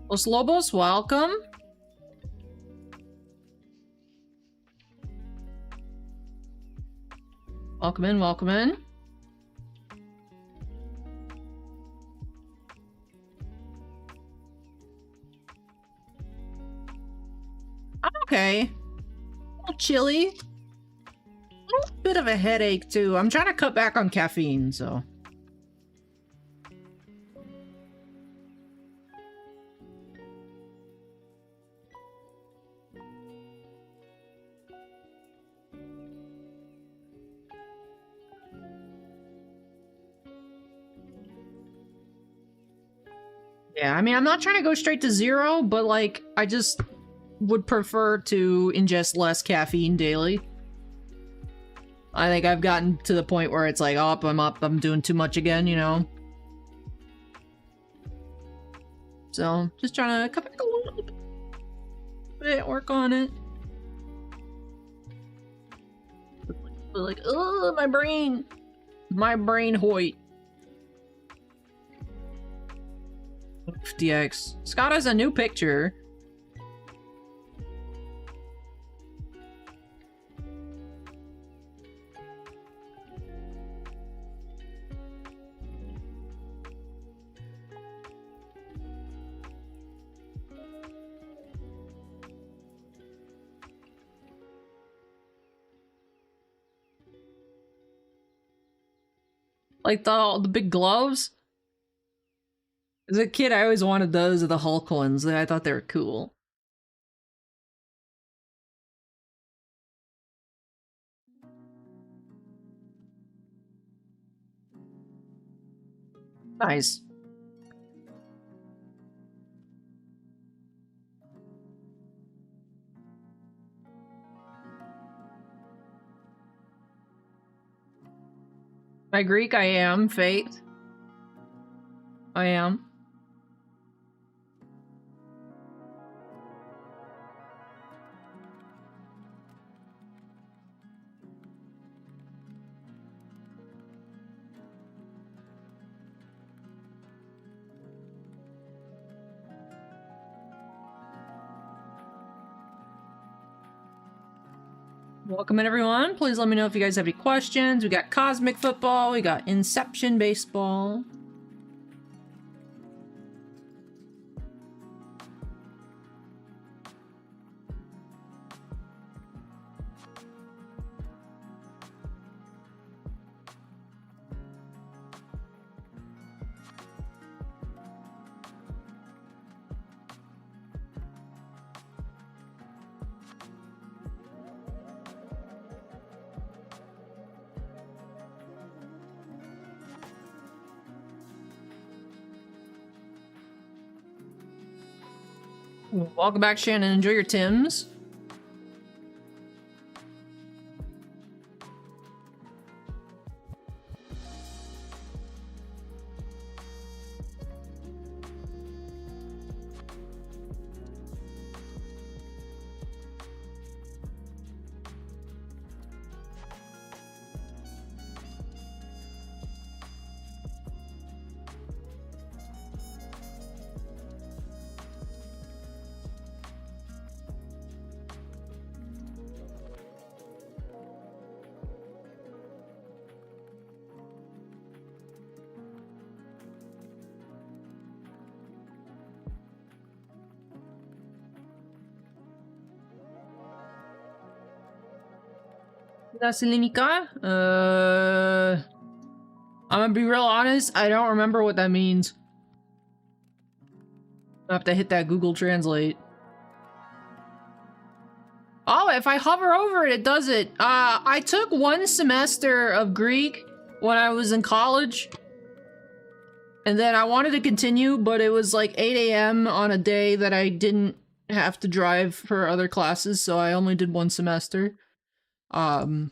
Los Lobos, welcome. Welcome in, welcome in. I'm okay. A little chilly. A little bit of a headache, too. I'm trying to cut back on caffeine, so... Yeah, I mean, I'm not trying to go straight to 0, but, like, I just would prefer to ingest less caffeine daily. I think I've gotten to the point where it's like, oh, I'm doing too much again, you know? So, just trying to cut back a little bit, work on it. Like, oh, my brain! My brain hoit. DX. Scott has a new picture. Like the big gloves? As a kid, I always wanted those of the Hulk ones. I thought they were cool. Nice. My Greek, I am. Faith. I am. Welcome in, everyone. Please let me know if you guys have any questions. We got Cosmic Football. We got Inception Baseball. Welcome back, Shannon. Enjoy your Tims. Nasilimika? I'm gonna be real honest, I don't remember what that means. I have to hit that Google Translate. Oh, if I hover over it, it does it. I took 1 semester of Greek when I was in college. And then I wanted to continue, but it was like 8 a.m. on a day that I didn't have to drive for other classes, so I only did 1 semester. But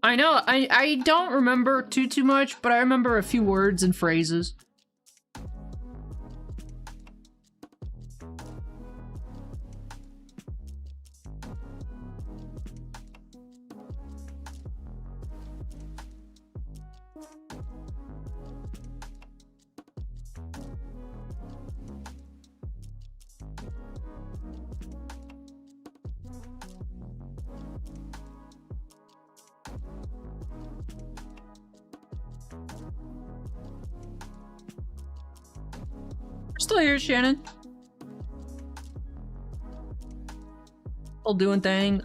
I know, I don't remember too much, but I remember a few words and phrases. We're still here, Shannon. Still doing thing.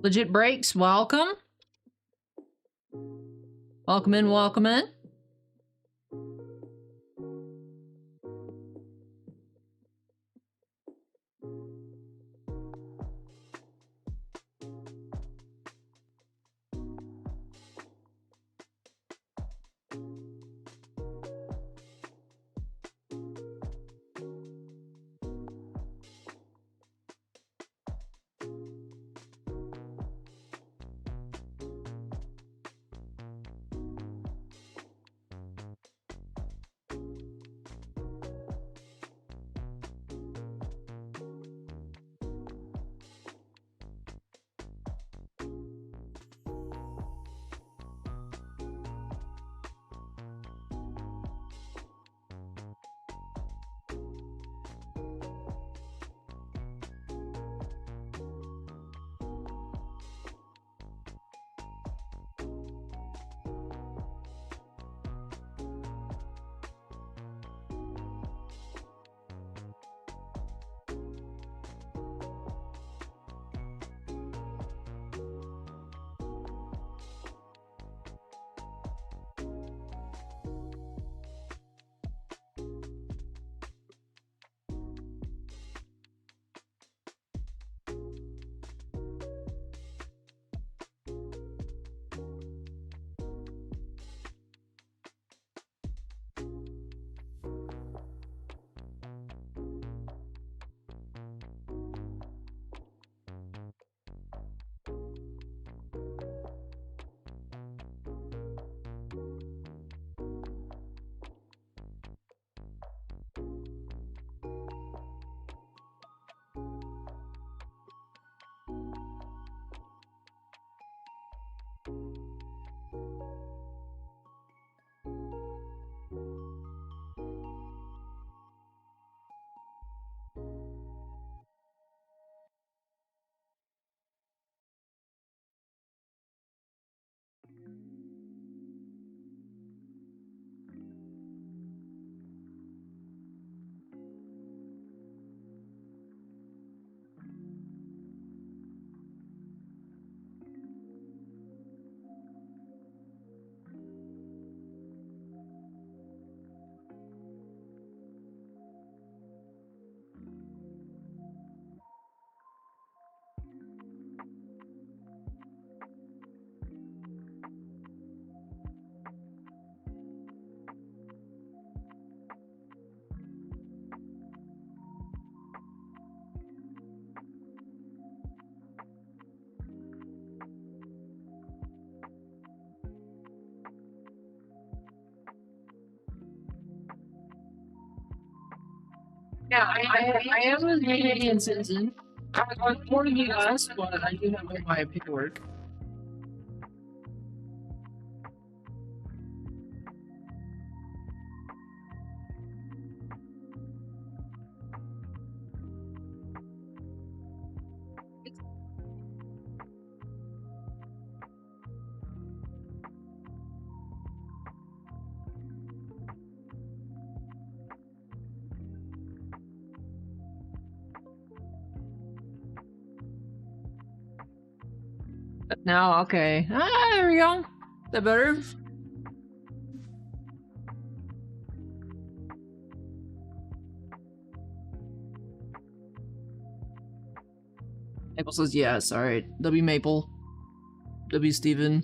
Legit breaks, welcome. Welcome in, welcome in. Yeah, I am a Canadian citizen. I was born in the US, but I do have all my paperwork. Now, okay. Ah, there we go. Is that better? Maple says yes. All right. W Maple. W Steven.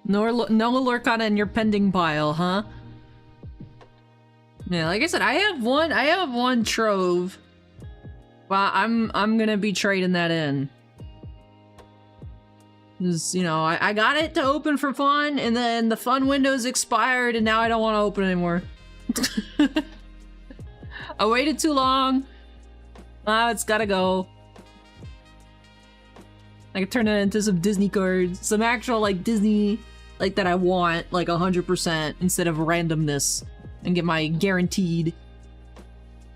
No Lurkana in your pending pile, huh? Yeah, like I said, I have one trove. Well, I'm gonna be trading that in. Because, you know, I got it to open for fun, and then the fun window's expired, and now I don't want to open anymore. I waited too long. It's gotta go. I can turn it into some Disney cards. Some actual, like, Disney, like, that I want, like, 100% instead of randomness. And get my guaranteed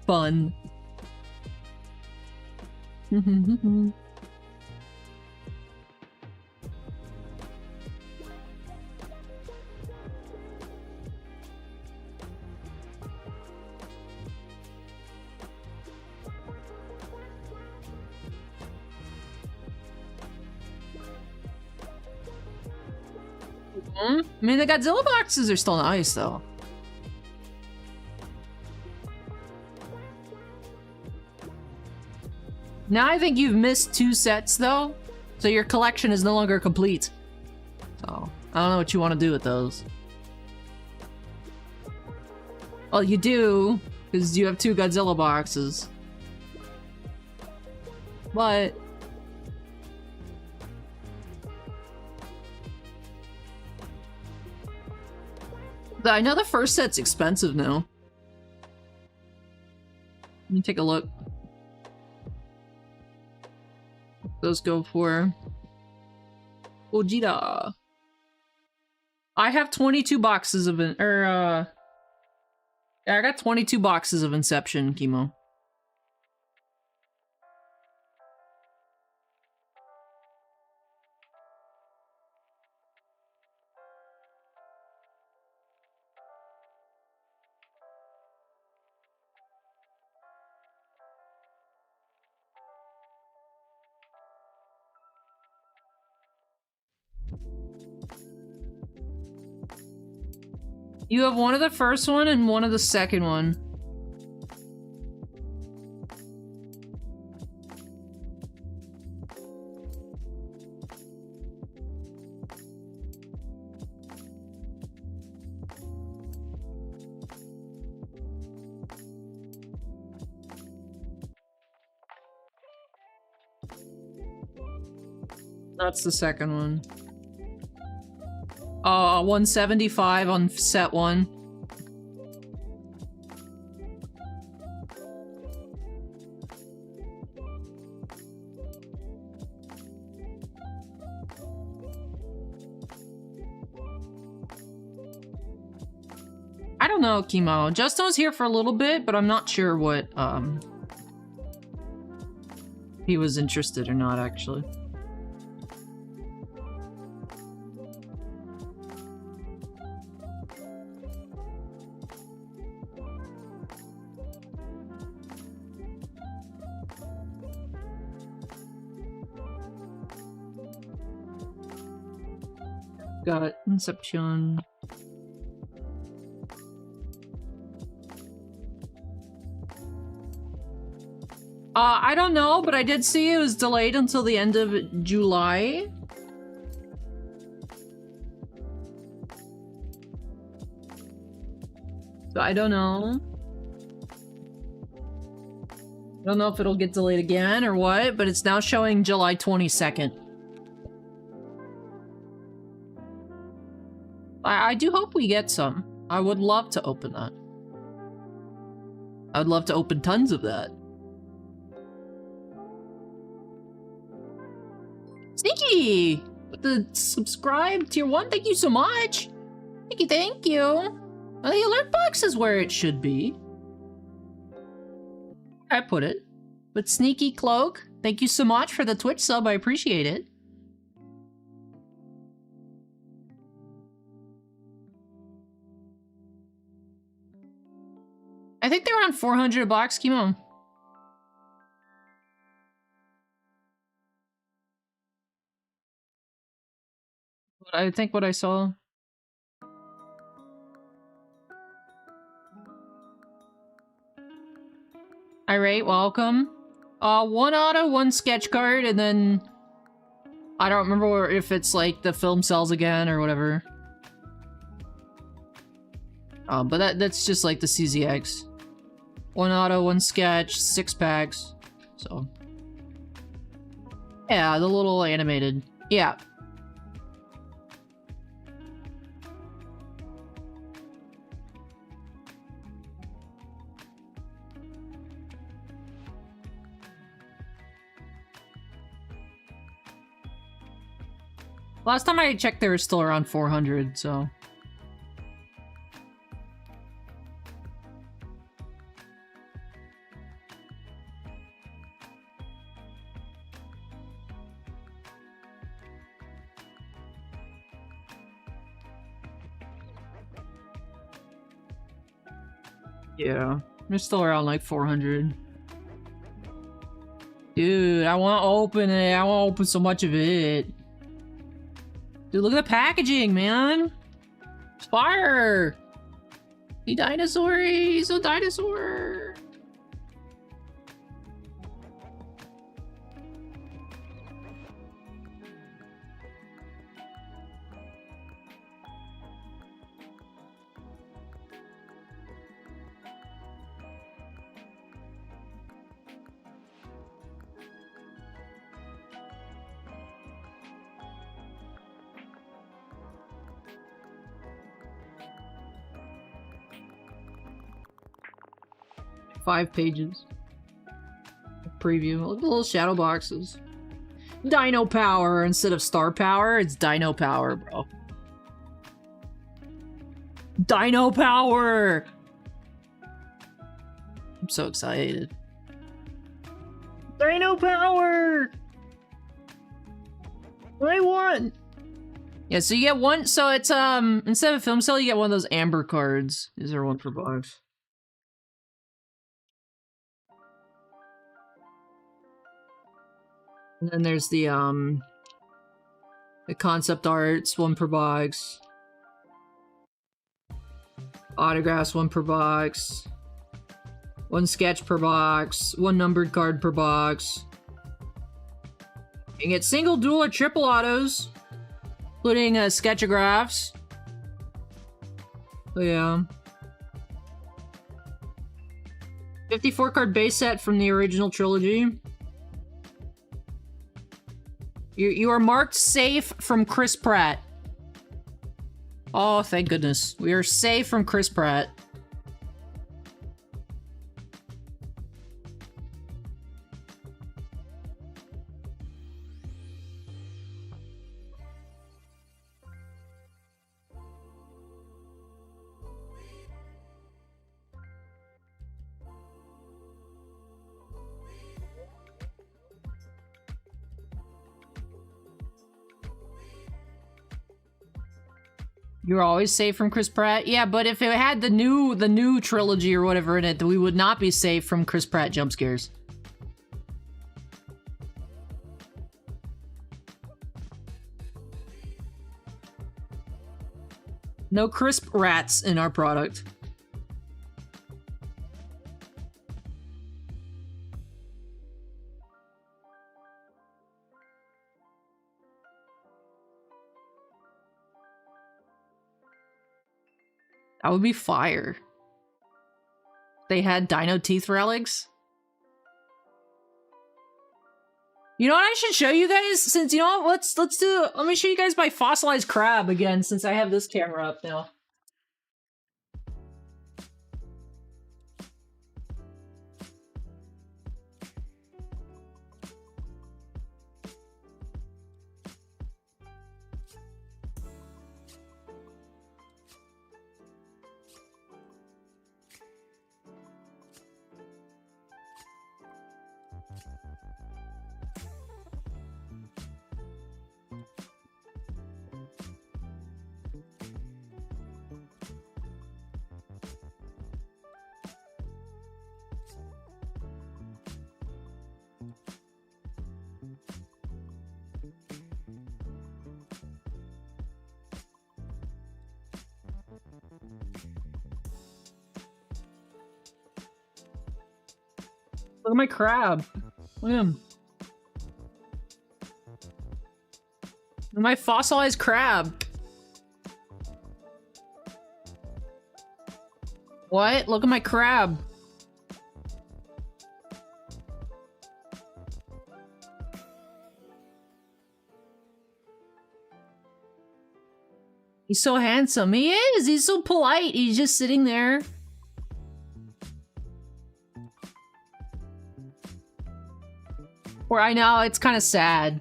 fun. I mean, the Godzilla boxes are still nice, though. Now I think you've missed 2 sets, though, so your collection is no longer complete. So, I don't know what you want to do with those. Well, you do, because you have 2 Godzilla boxes. But... I know the first set's expensive now. Let me take a look. Those go for Gogeta. I have 22 boxes of yeah, I got 22 boxes of Inception, Chemo. You have one of the first one and one of the second one. That's the second one. 175 on set 1. I don't know, Chemo. Justin was here for a little bit, but I'm not sure what, he was interested or not, actually. Got Inception. I don't know, but I did see it was delayed until the end of July. So I don't know. I don't know if it'll get delayed again or what, but it's now showing July 22nd. I do hope we get some. I would love to open that. I would love to open tons of that. Sneaky! With the subscribe tier 1, thank you so much! Thank you! Well, the alert box is where it should be. I put it. But Sneaky Cloak, thank you so much for the Twitch sub, I appreciate it. I think they're around 400 a box, Chemo. I think what I saw. Irate, welcome. One auto, one sketch card, and then I don't remember if it's like the film sells again or whatever. But that's just like the CZX. One auto, one sketch, 6 packs. So yeah, the little animated. Yeah. Last time I checked, they were still around 400, so. Yeah, they're still around like 400. Dude, I want to open it. I want to open so much of it. Dude, look at the packaging, man. It's fire. He dinosaur. He's a dinosaur. Five pages. Preview. Look at the little shadow boxes. Dino power instead of star power. It's dino power, bro. Dino power! I'm so excited. Dino power! I want! Yeah, so you get one, so it's, instead of film cell, you get one of those amber cards. Is there one per box? And then there's the concept arts, one per box. Autographs, one per box. One sketch per box. One numbered card per box. You can get single, dual, or triple autos, including sketchographs. So yeah. 54 card base set from the original trilogy. You are marked safe from Chris Pratt. Oh, thank goodness. We are safe from Chris Pratt. You're always safe from Chris Pratt? Yeah, but if it had the new trilogy or whatever in it, then we would not be safe from Chris Pratt jump scares. No crisp rats in our product. That would be fire. They had dino teeth relics. You know what I should show you guys? Since, you know what, let me show you guys my fossilized crab again, since I have this camera up now. Look at my crab. Look at him. Look at my fossilized crab. What? Look at my crab. He's so handsome. He is. He's so polite. He's just sitting there. Or I know, it's kind of sad.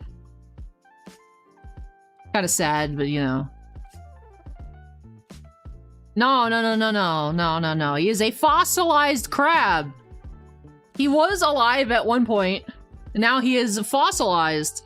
Kind of sad, but you know. No, no, no, no, no, no, no, no. He is a fossilized crab. He was alive at one point. And now he is fossilized.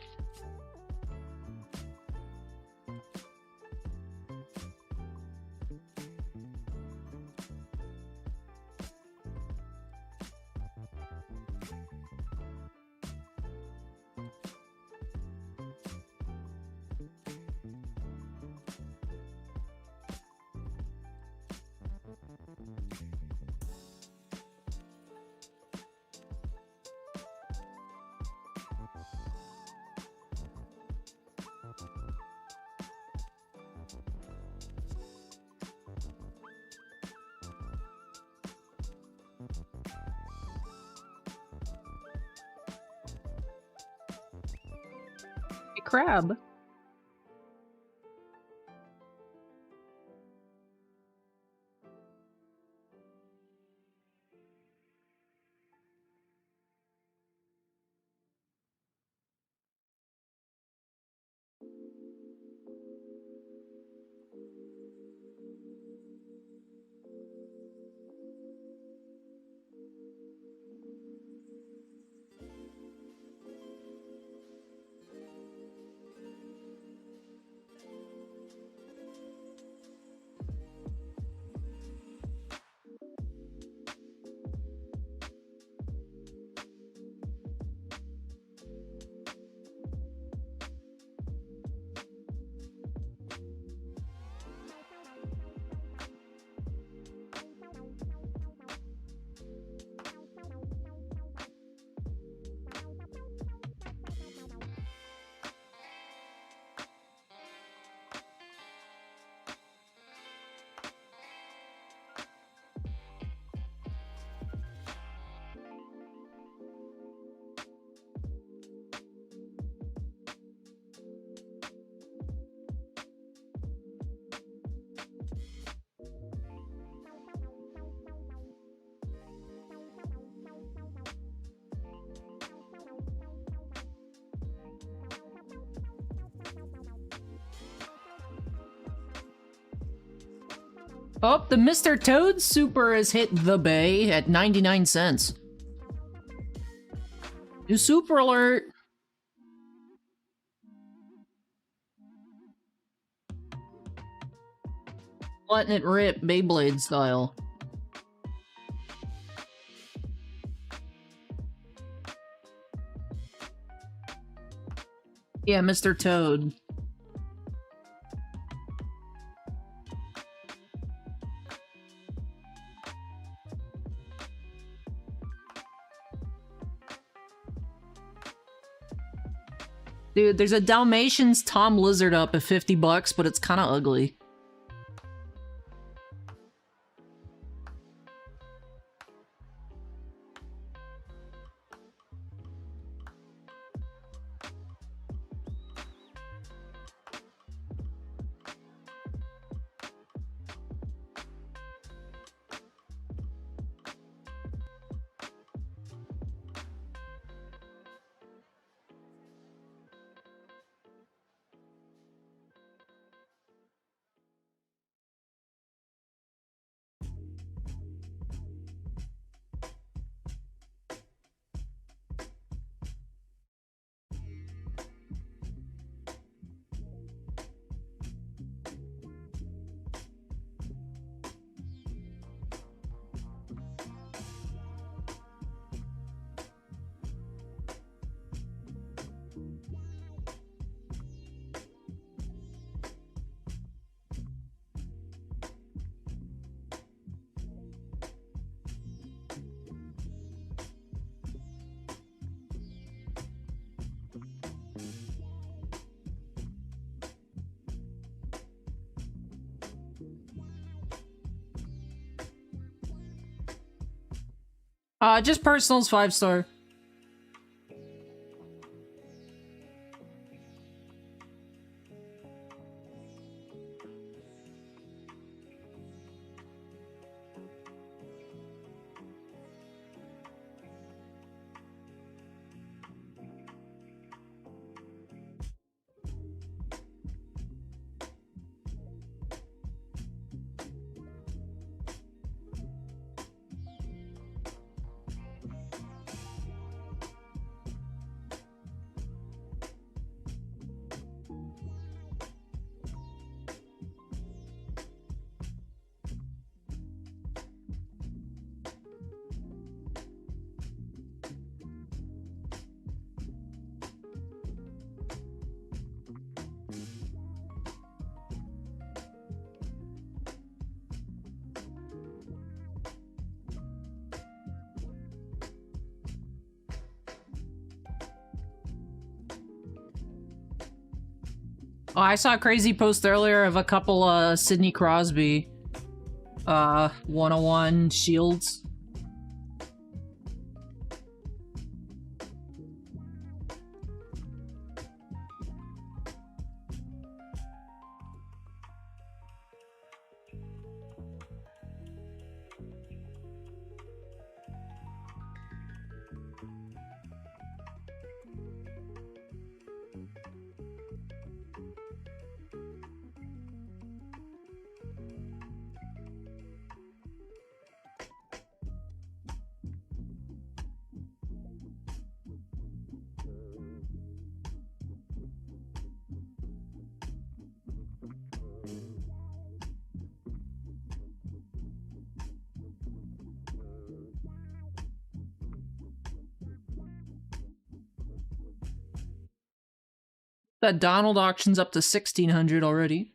Crab. Oh, the Mr. Toad Super has hit the bay at 99 cents. New super alert! Letting it rip, Beyblade style. Yeah, Mr. Toad. Dude, there's a Dalmatians Tom Lizard up at 50 bucks, but it's kind of ugly. Just personals 5-star. Oh, I saw a crazy post earlier of a couple Sidney Crosby 101 shields. That Donald auction's up to 1,600 already.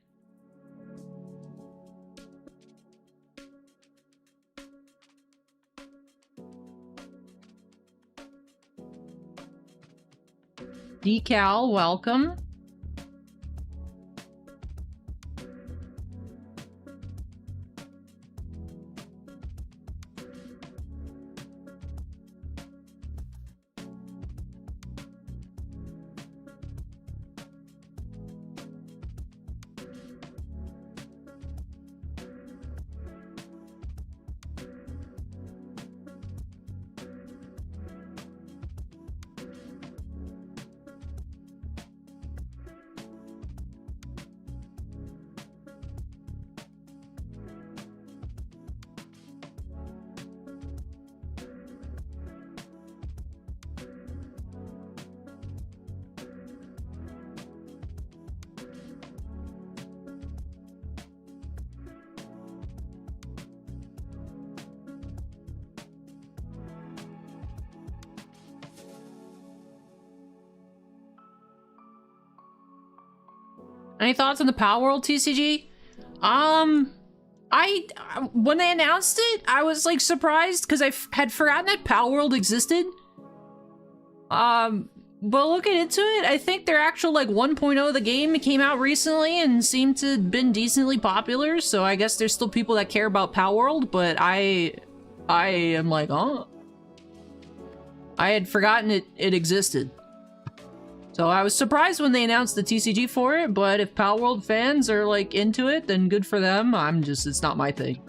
Decal, welcome. Any thoughts on the Power World TCG? When they announced it, I was like surprised because I had forgotten that Power World existed. But looking into it, I think their actual like 1.0 of the game came out recently and seemed to have been decently popular. So I guess there's still people that care about Power World, but I am like, oh, I had forgotten it existed. So I was surprised when they announced the TCG for it, but if Power World fans are like into it, then good for them. It's not my thing.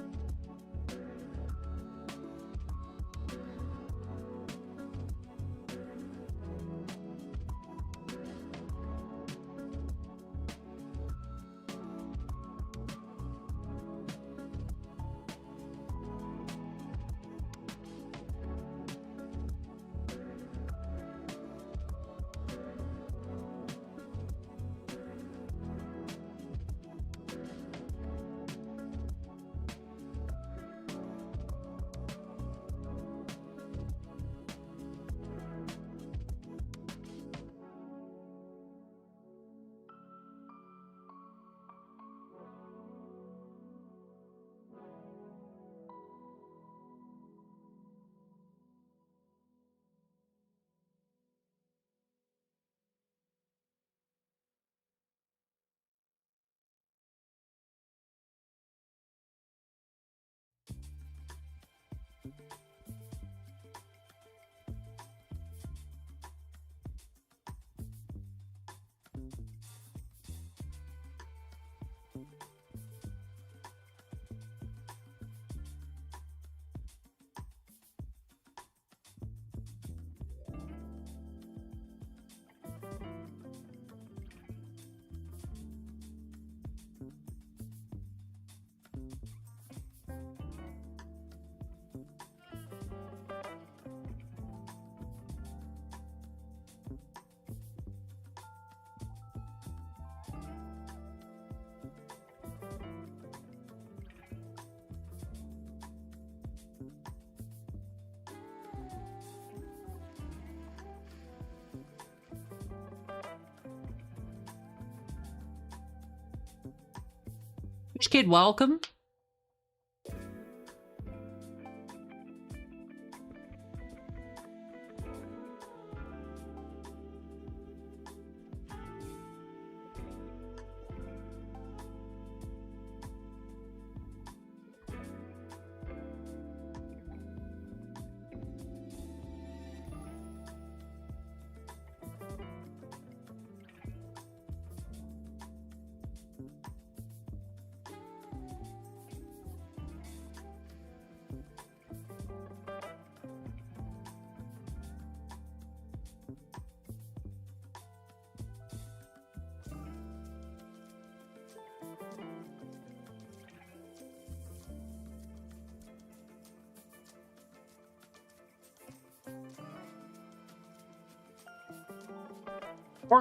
Which kid, welcome.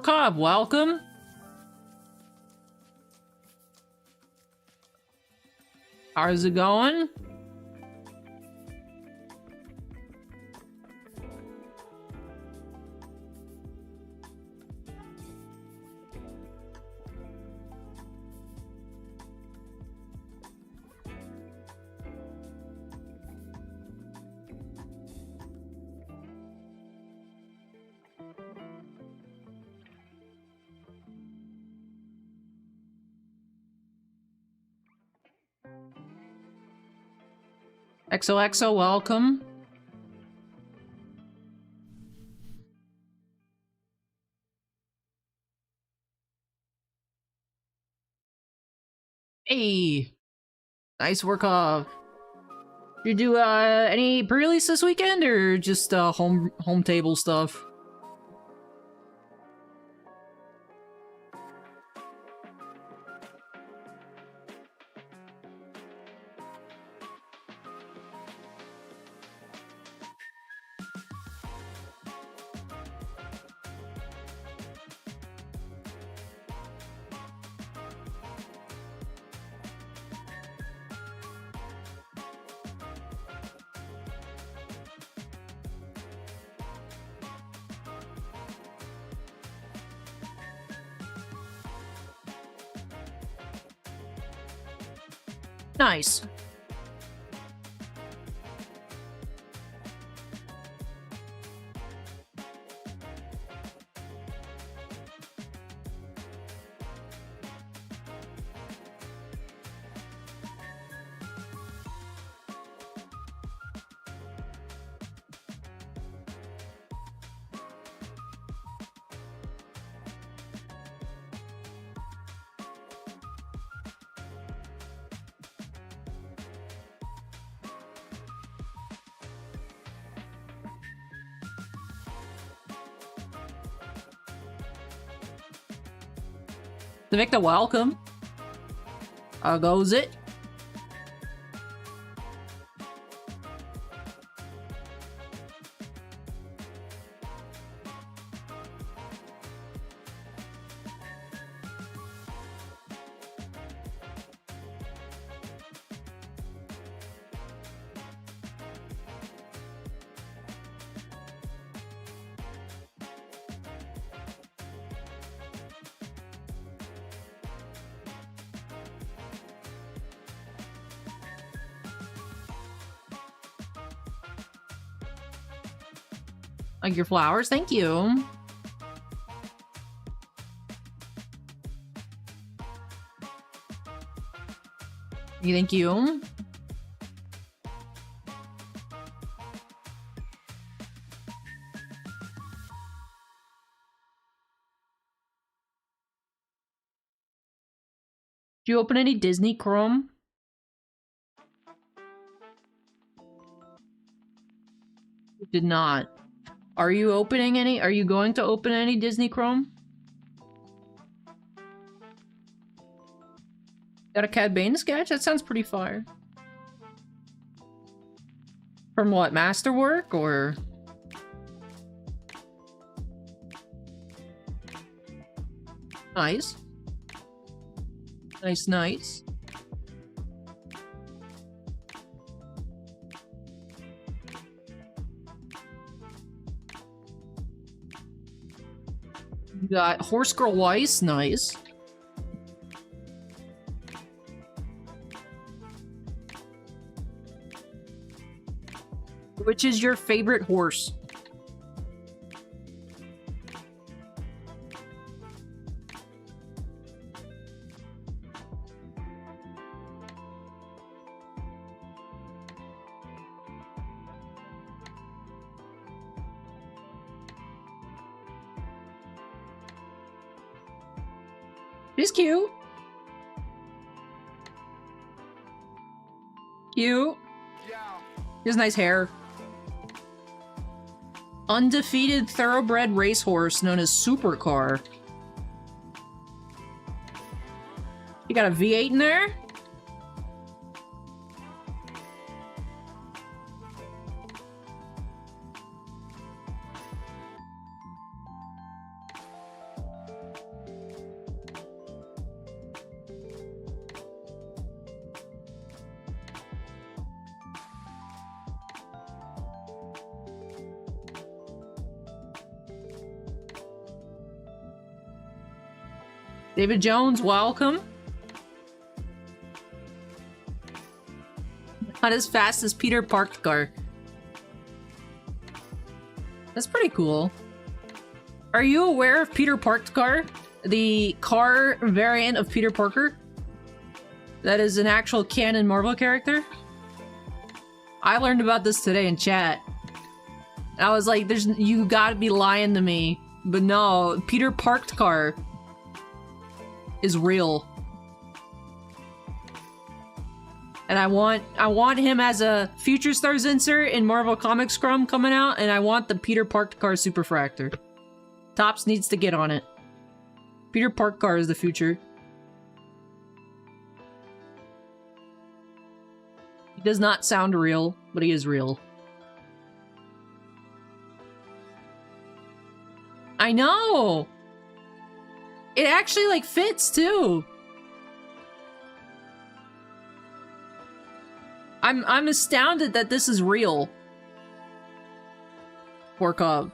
Cobb, welcome. How's it going? XOXO, welcome. Hey, nice work. You do any pre-release this weekend or just home table stuff? Nice. The Victor, welcome. How goes it? Like your flowers, thank you. Thank you. Did you open any Disney Chrome? You did not. Are you opening any? Are you going to open any Disney Chrome? Got a Cad Bane sketch? That sounds pretty fire. From what, Masterwork or? Nice. Nice, nice. You got Horse Girl Weiss, nice. Which is your favorite horse? She's cute. Cute. She has nice hair. Undefeated thoroughbred racehorse known as Supercar. You got a V8 in there? David Jones, welcome. Not as fast as Peter Parked car. That's pretty cool. Are you aware of Peter Parked car? The car variant of Peter Parker? That is an actual canon Marvel character? I learned about this today in chat. I was like, you gotta be lying to me. But no, Peter Parked car is real. And I want him as a Future Stars insert in Marvel Comics Scrum coming out, and I want the Peter Parked car Superfractor. Topps needs to get on it. Peter Parked car is the future. He does not sound real, but he is real. I know! It actually, like, fits, too. I'm astounded that this is real. Work up.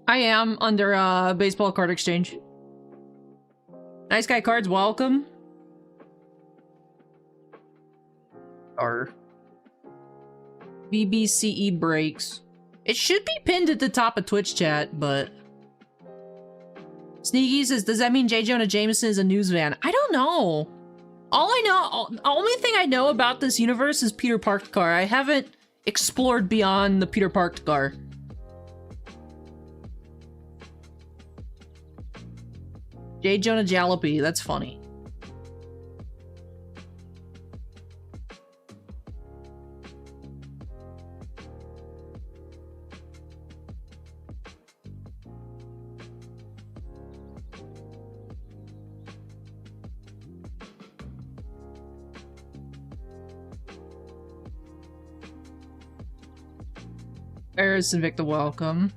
I am under baseball card exchange. Nice guy cards, welcome. Or BBCE breaks. It should be pinned at the top of Twitch chat, but Sneaky says, does that mean J. Jonah Jameson is a news van? I don't know. The only thing I know about this universe is Peter Parked car. I haven't explored beyond the Peter Parked car. J. Jonah Jalopy, that's funny. Eris Invicta, welcome.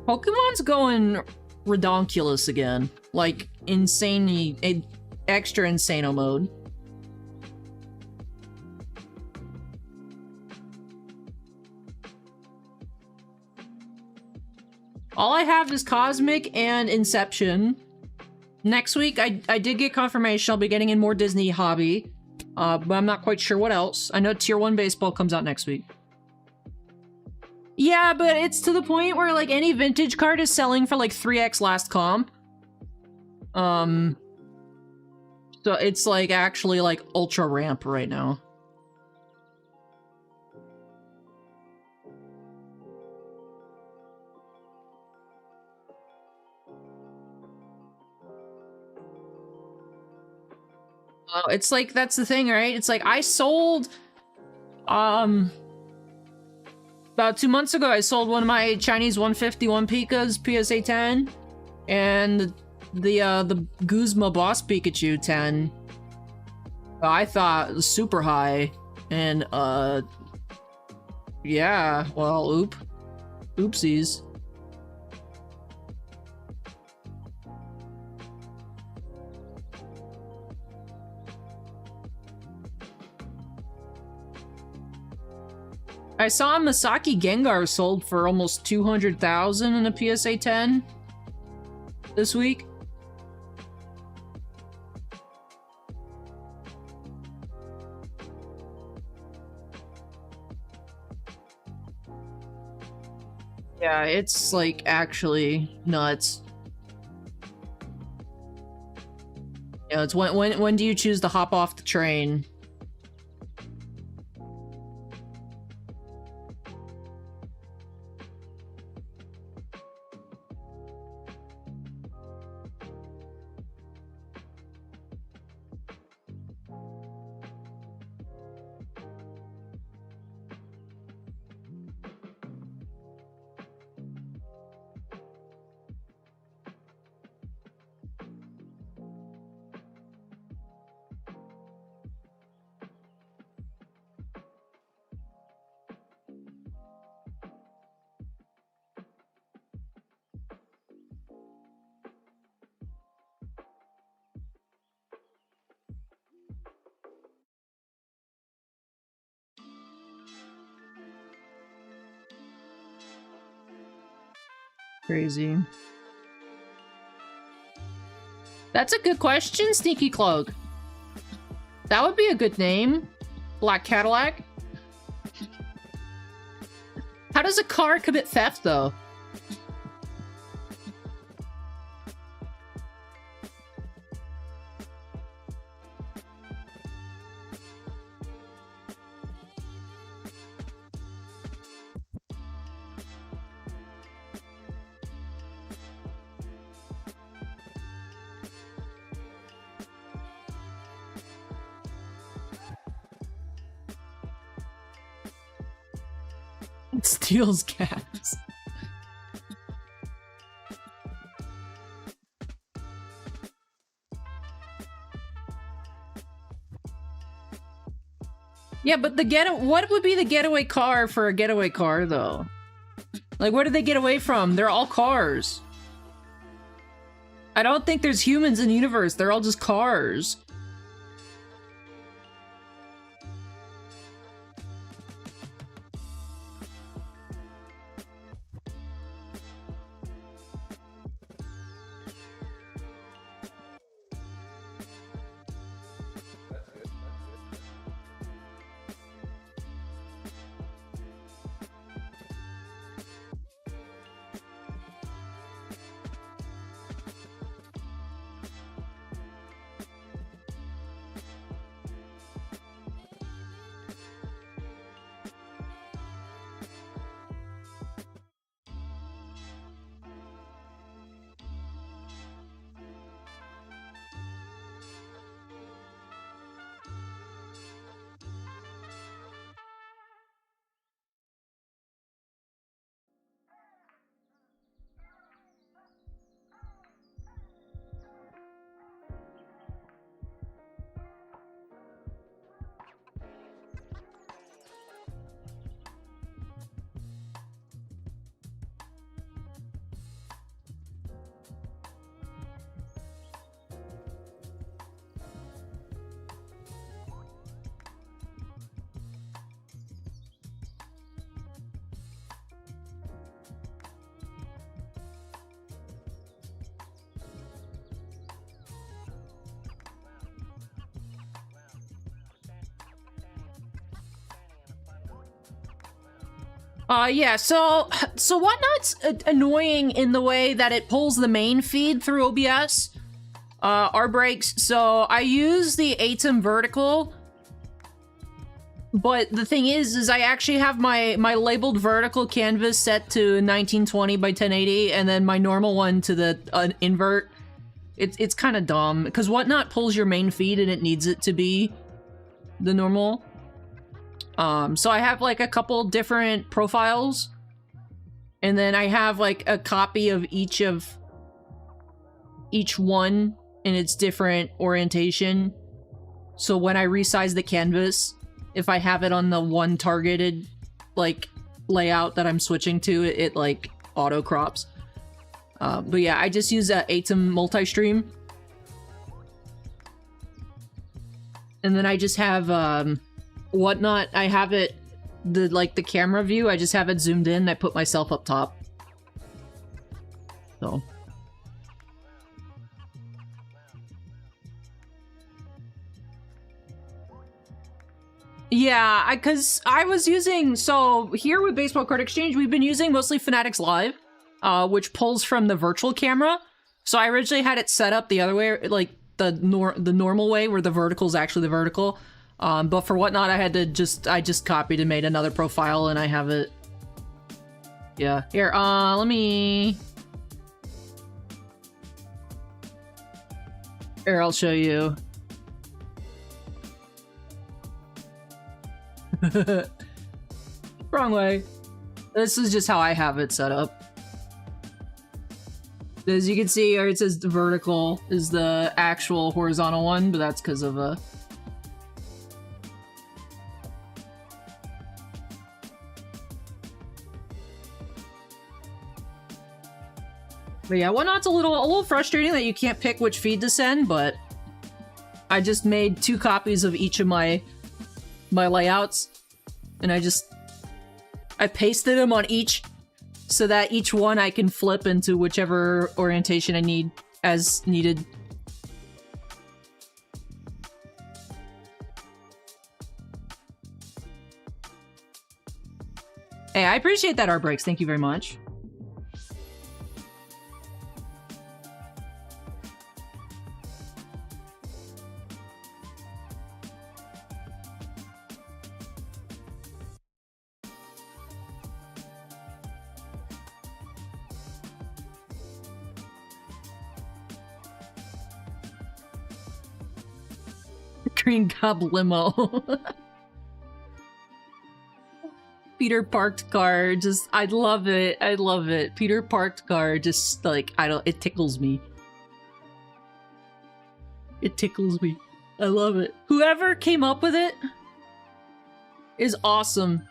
Pokemon's going redonkulous again. Like, insanely, extra insano mode. All I have is Cosmic and Inception. Next week, I did get confirmation I'll be getting in more Disney hobby. But I'm not quite sure what else. I know Tier 1 Baseball comes out next week. Yeah, but it's to the point where, like, any vintage card is selling for, like, 3x last comp. So it's, like, actually, like, ultra ramp right now. It's like, that's the thing, right? It's like, I sold, about 2 months ago, I sold one of my Chinese 151 Pikas, PSA 10, and the Guzma Boss Pikachu 10. I thought was super high, and, yeah, well, oopsies. I saw Masaki Gengar sold for almost 200,000 in a PSA 10 this week. Yeah, it's like actually nuts. Yeah, it's when do you choose to hop off the train? Crazy. That's a good question, Sneaky Cloak. That would be a good name. Black Cadillac. How does a car commit theft, though? It steals gas. Yeah, but what would be the getaway car for a getaway car, though? Like, where did they get away from? They're all cars. I don't think there's humans in the universe. They're all just cars. Yeah, so Whatnot's annoying in the way that it pulls the main feed through OBS, our breaks, so I use the ATEM vertical, but the thing is I actually have my labeled vertical canvas set to 1920 by 1080, and then my normal one to the invert. It's kind of dumb, because Whatnot pulls your main feed and it needs it to be the normal. So I have like a couple different profiles, and then I have like a copy of each one in its different orientation. So when I resize the canvas, if I have it on the one targeted like layout that I'm switching to, it like auto crops. But yeah, I just use that ATEM multi-stream. And then I just have Whatnot, I have it, the camera view, I just have it zoomed in, I put myself up top. So. Yeah, because I was using, so here with Baseball Card Exchange, we've been using mostly Fanatics Live, which pulls from the virtual camera. So I originally had it set up the other way, like the normal way, where the vertical is actually the vertical. But for Whatnot, I had to I just copied and made another profile, and I have it. Yeah, here, let me... Here, I'll show you. Wrong way. This is just how I have it set up. As you can see, here it says the vertical is the actual horizontal one, but that's because of a... But yeah, Whatnot's a little frustrating that you can't pick which feed to send, but I just made 2 copies of each of my layouts, and I pasted them on each, so that each one I can flip into whichever orientation I need as needed. Hey, I appreciate that, Art Breaks. Thank you very much. Green Cub limo. Peter Parked car, just, I love it. I love it. Peter Parked car, just like, it tickles me. It tickles me. I love it. Whoever came up with it is awesome.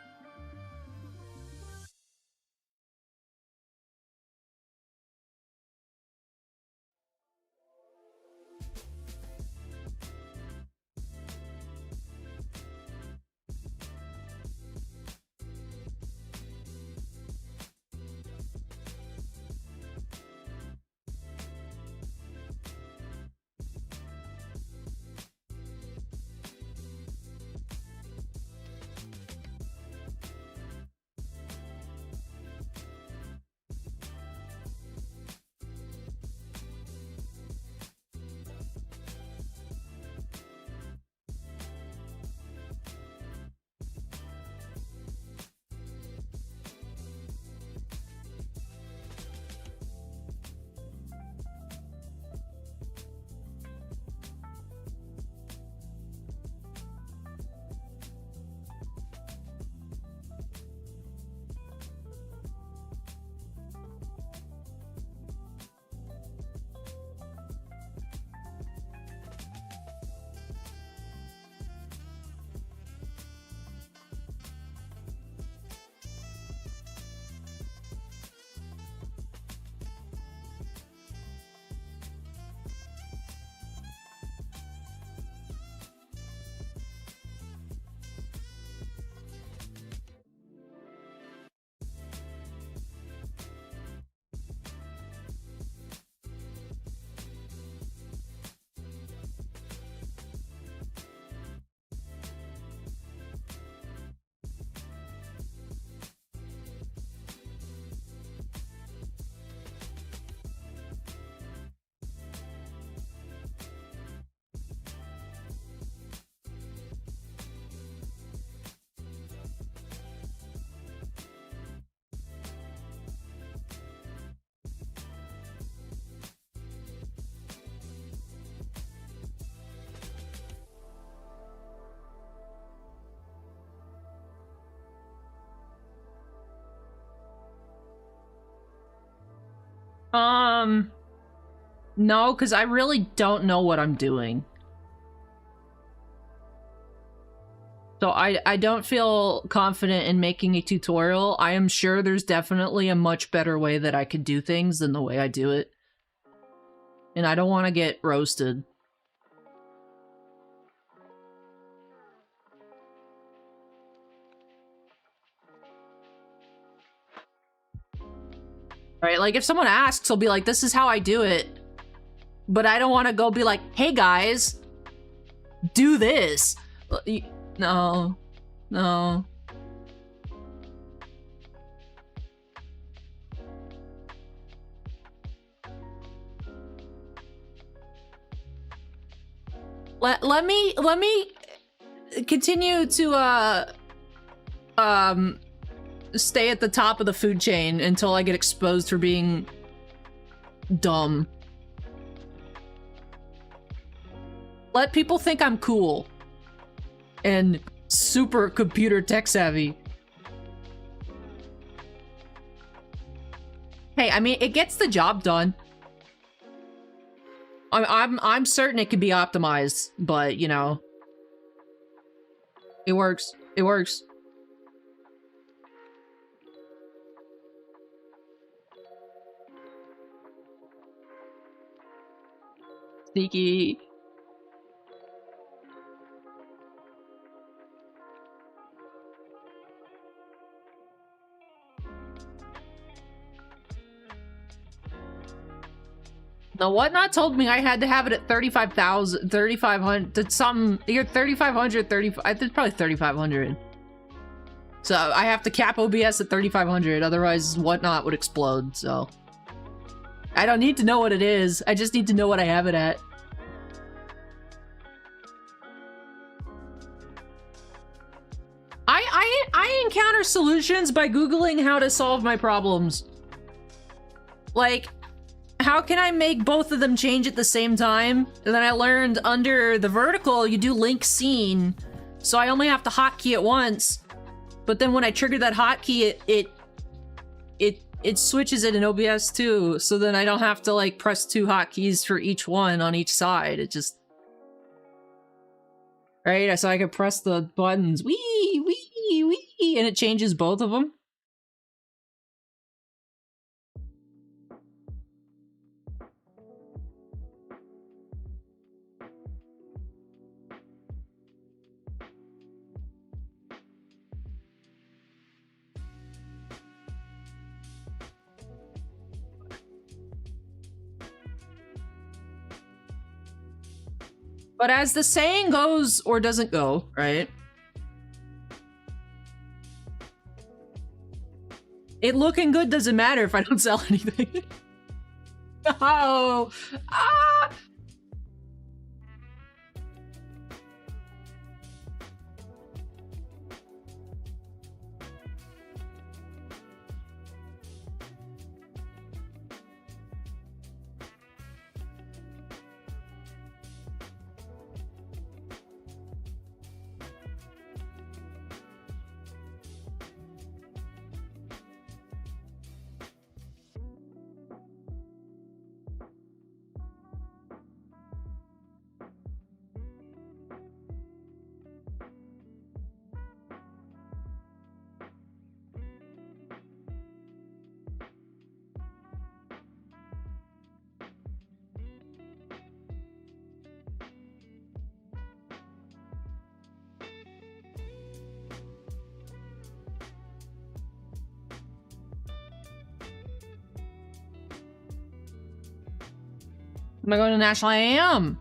No, because I really don't know what I'm doing. So I don't feel confident in making a tutorial. I am sure there's definitely a much better way that I could do things than the way I do it. And I don't want to get roasted. Right, like if someone asks, I'll be like, this is how I do it. But I don't want to go be like, hey guys, do this. No, no. Let me continue to stay at the top of the food chain until I get exposed for being dumb. Let people think I'm cool and super computer tech savvy. Hey, I mean, it gets the job done. I'm certain it can be optimized, but you know, it works. It works. Sneaky. The Whatnot told me I had to have it at 35,000, 3,500, something, either 3,500, 35, I think probably 3,500. So I have to cap OBS at 3,500, otherwise Whatnot would explode, so. I don't need to know what it is, I just need to know what I have it at. I encounter solutions by Googling how to solve my problems. Like, how can I make both of them change at the same time? And then I learned under the vertical, you do link scene. So I only have to hotkey it once. But then when I trigger that hotkey, it switches it in OBS too. So then I don't have to like press 2 hotkeys for each one on each side. It just... Right? So I can press the buttons, wee, wee, wee, and it changes both of them. But as the saying goes, or doesn't go, right? It looking good doesn't matter if I don't sell anything. Oh! Ah! Am I going to National? I am.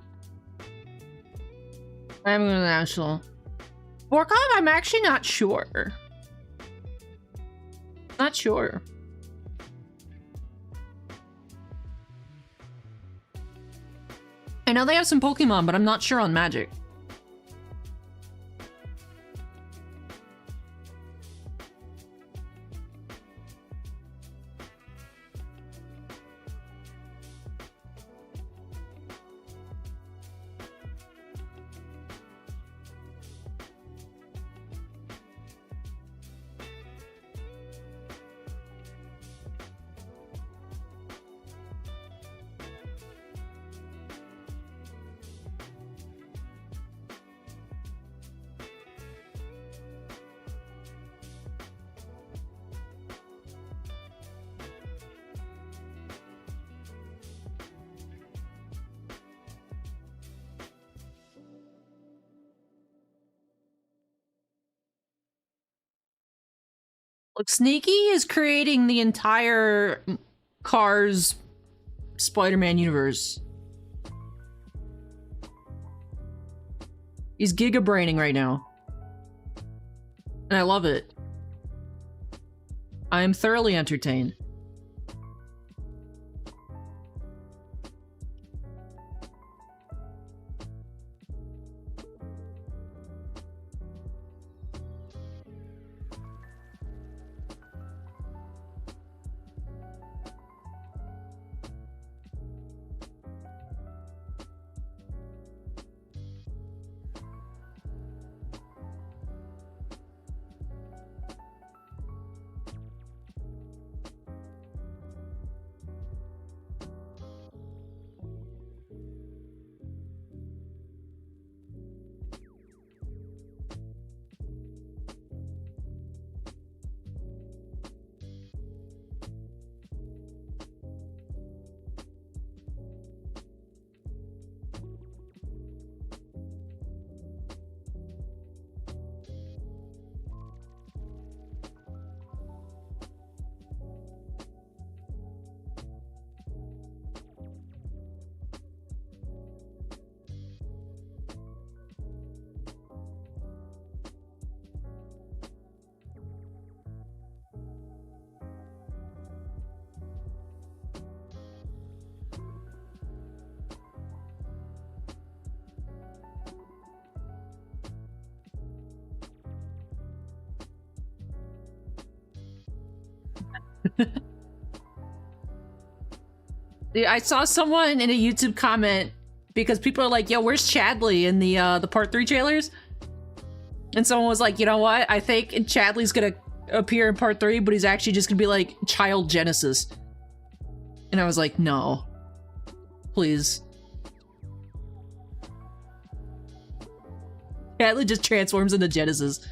I am going to National. Borkov, I'm actually not sure. Not sure. I know they have some Pokemon, but I'm not sure on Magic. Look, Sneaky is creating the entire Cars Spider-Man universe. He's giga-braining right now. And I love it. I am thoroughly entertained. I saw someone in a YouTube comment because people are like, "Yo, where's Chadley in the part 3 trailers?" And someone was like, "You know what? I think Chadley's gonna appear in part 3, but he's actually just gonna be like Child Genesis." And I was like, "No, please." Chadley just transforms into Genesis.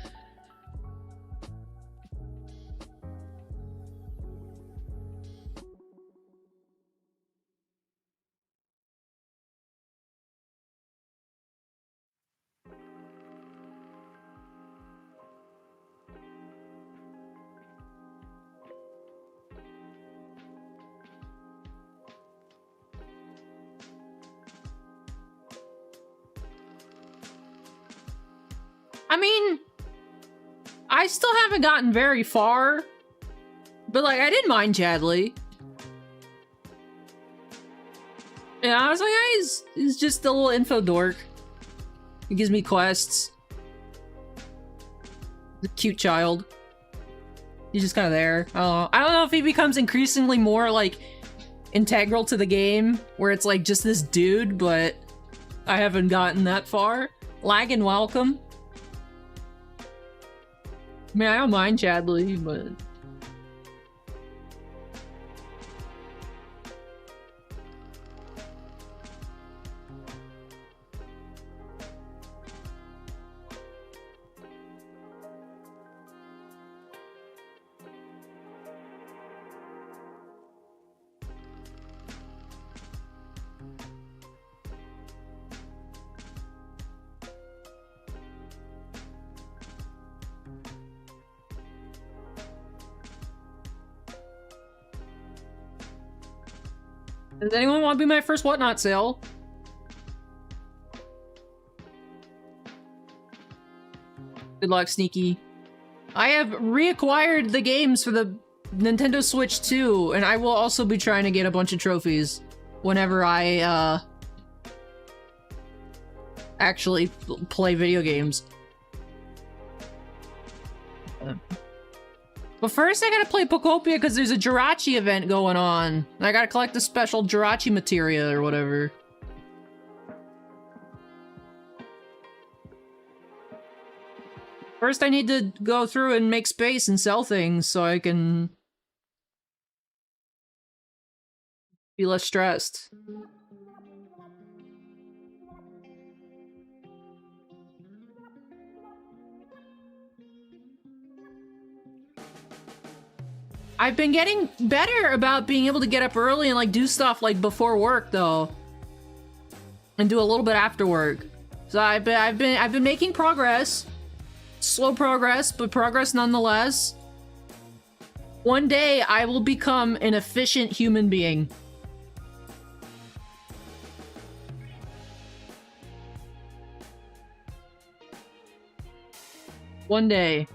I mean, I still haven't gotten very far, but like, I didn't mind Chadley. Yeah, I was like, he's just a little info dork. He gives me quests. He's a cute child. He's just kind of there. I don't know if he becomes increasingly more like integral to the game, where it's like just this dude, but I haven't gotten that far. Lag and welcome. I mean, I don't mind Chadley, but... Does anyone want to be my first Whatnot sale? Good luck, Sneaky. I have reacquired the games for the Nintendo Switch 2, and I will also be trying to get a bunch of trophies whenever I, actually play video games. But first I gotta play Pokopia because there's a Jirachi event going on. I gotta collect the special Jirachi materia or whatever. First I need to go through and make space and sell things so I can be less stressed. I've been getting better about being able to get up early and like do stuff like before work though, and do a little bit after work. So I've been making progress, slow progress, but progress nonetheless. One day, I will become an efficient human being. One day.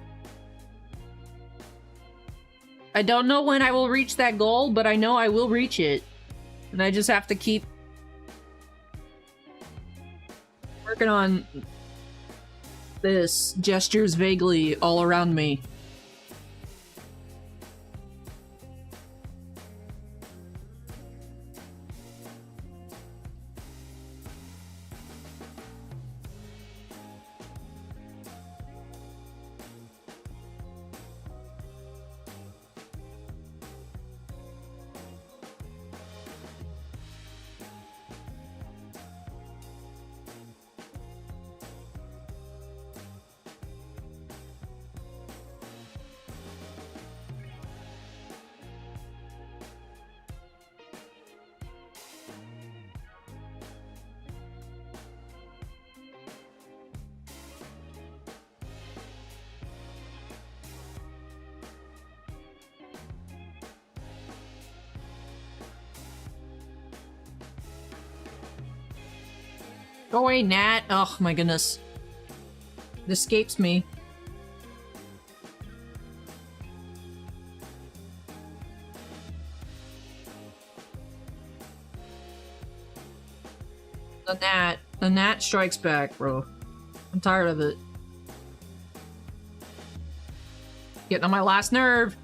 I don't know when I will reach that goal, but I know I will reach it. And I just have to keep working on this. Gestures vaguely all around me. Go away, Nat. Oh my goodness. It escapes me. The Nat strikes back, bro. I'm tired of it. Getting on my last nerve.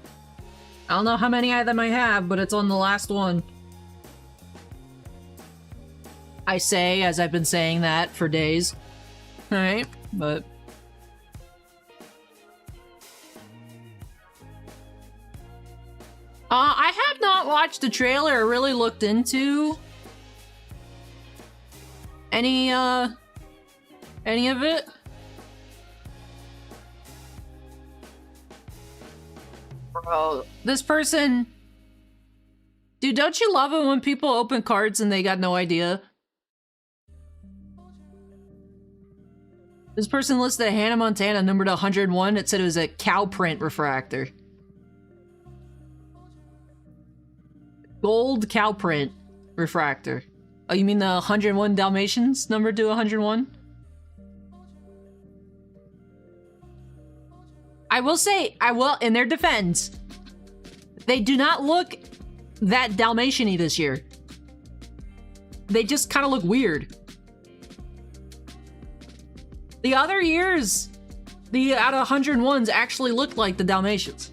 I don't know how many of them I have, but it's on the last one. I say, as I've been saying that for days. Alright, but... I have not watched the trailer or really looked into any of it. Bro, this person... Dude, don't you love it when people open cards and they got no idea? This person listed a Hannah Montana numbered 101. It said it was a cow print refractor. Gold cow print refractor. Oh, you mean the 101 Dalmatians numbered to 101? I will say, in their defense, they do not look that Dalmatian-y this year. They just kind of look weird. The other years, the out of 101s actually looked like the Dalmatians.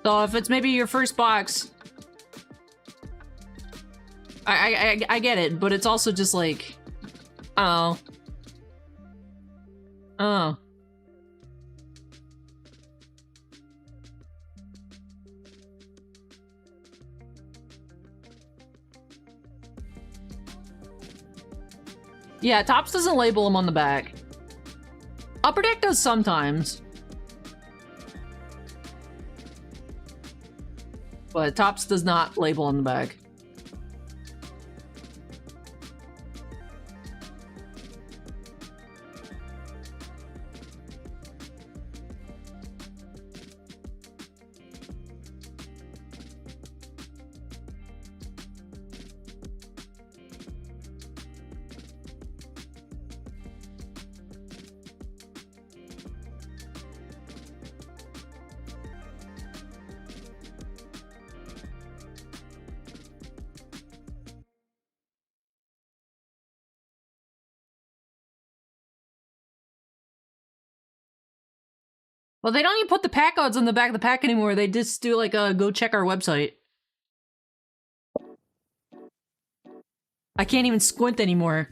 So if it's maybe your first box, I get it, but it's also just like, oh. Oh. Yeah, Topps doesn't label them on the back. Upper Deck does sometimes. But Topps does not label on the back. Well, they don't even put the pack odds on the back of the pack anymore. They just do like a go check our website. I can't even squint anymore.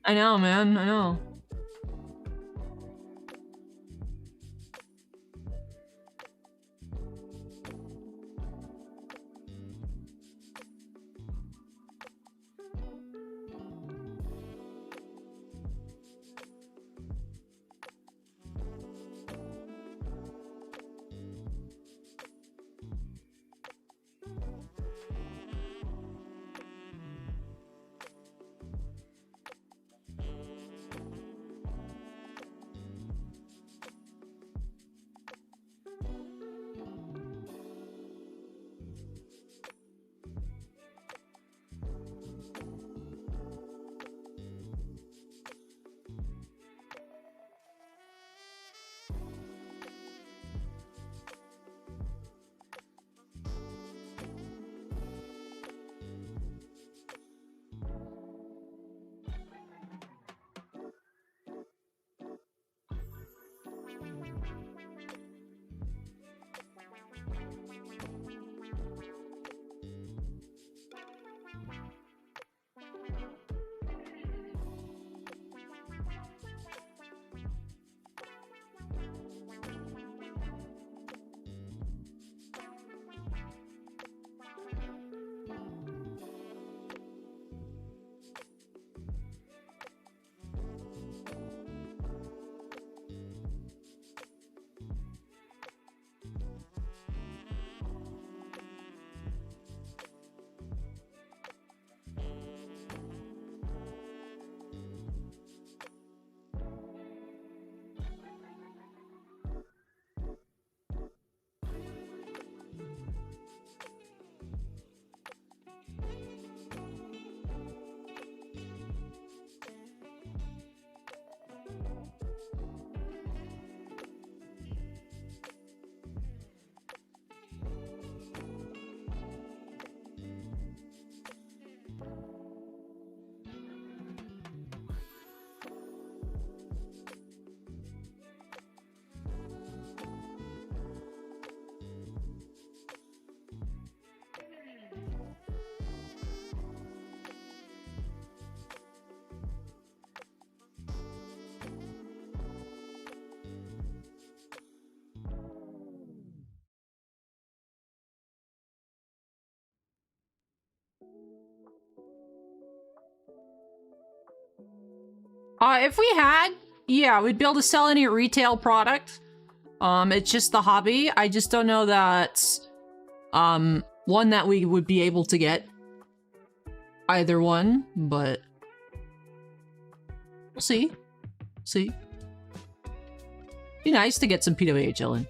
I know, man. I know. If we had, yeah, we'd be able to sell any retail product. It's just the hobby. I just don't know that, one that we would be able to get. Either one, but we'll see. See. Be nice to get some PWHL in.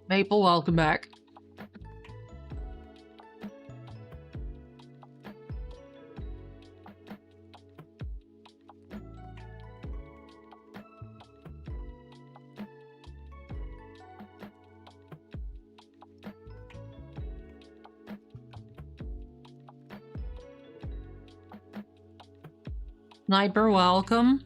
Maple, welcome back. Sniper, welcome.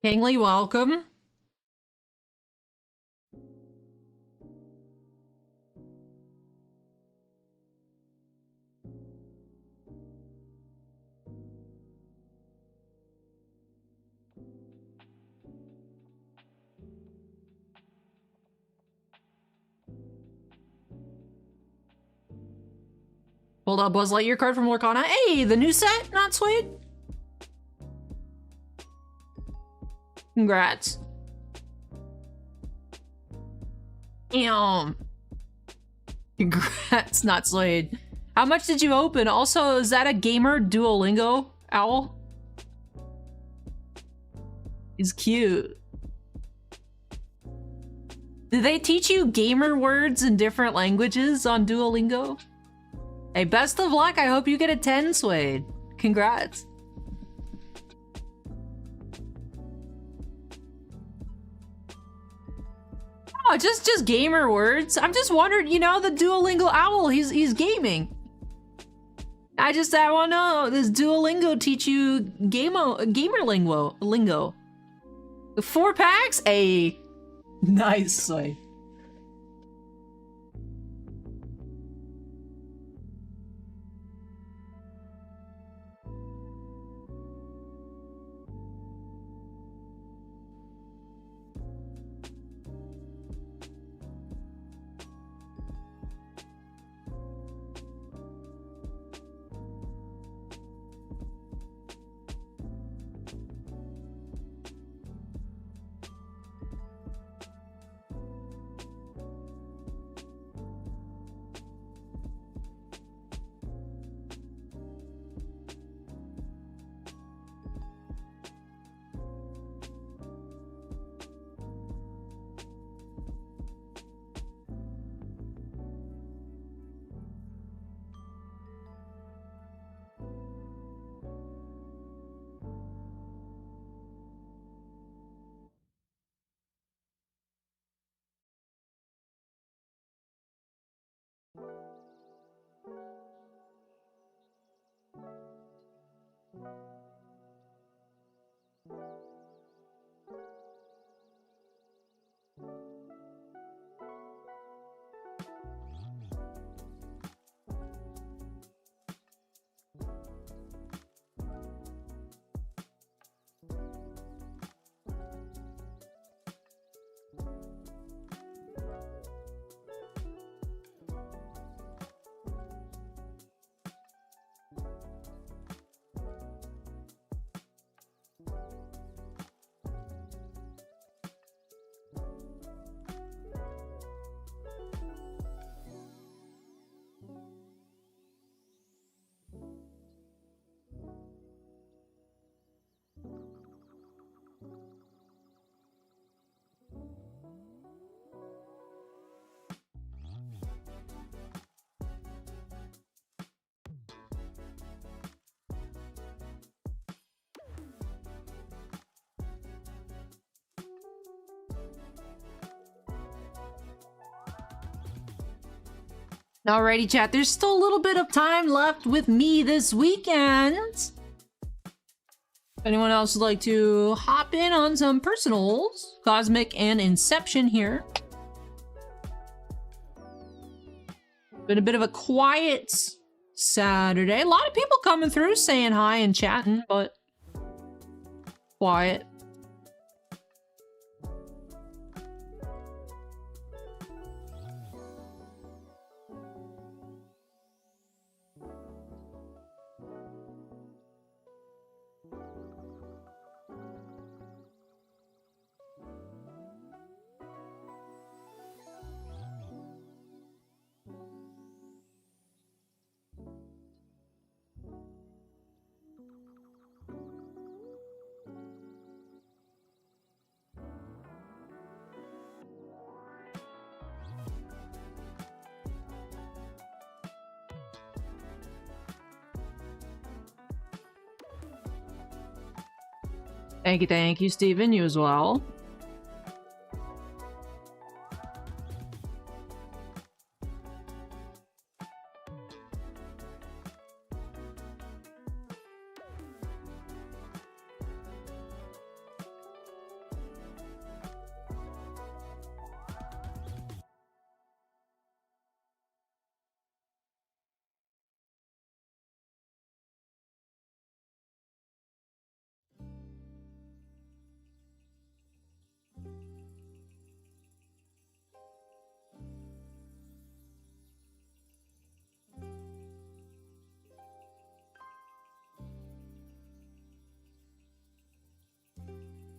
Kingly, welcome. Hold up, Buzz Lightyear card from Lorcana. Hey, the new set, not sweet. Congrats. Congrats, not Slade. How much did you open? Also, is that a gamer Duolingo owl? He's cute. Did they teach you gamer words in different languages on Duolingo? Hey, best of luck. I hope you get a 10, Suede. Congrats. Oh, just gamer words. I'm just wondering, you know, the Duolingo owl, he's gaming. I want to know, does Duolingo teach you gamer lingo? 4 packs? Hey, nice, Suede. Alrighty, chat. There's still a little bit of time left with me this weekend. If anyone else would like to hop in on some personals, Cosmic and Inception here. Been a bit of a quiet Saturday. A lot of people coming through saying hi and chatting, but quiet. Thank you, Steven. You as well.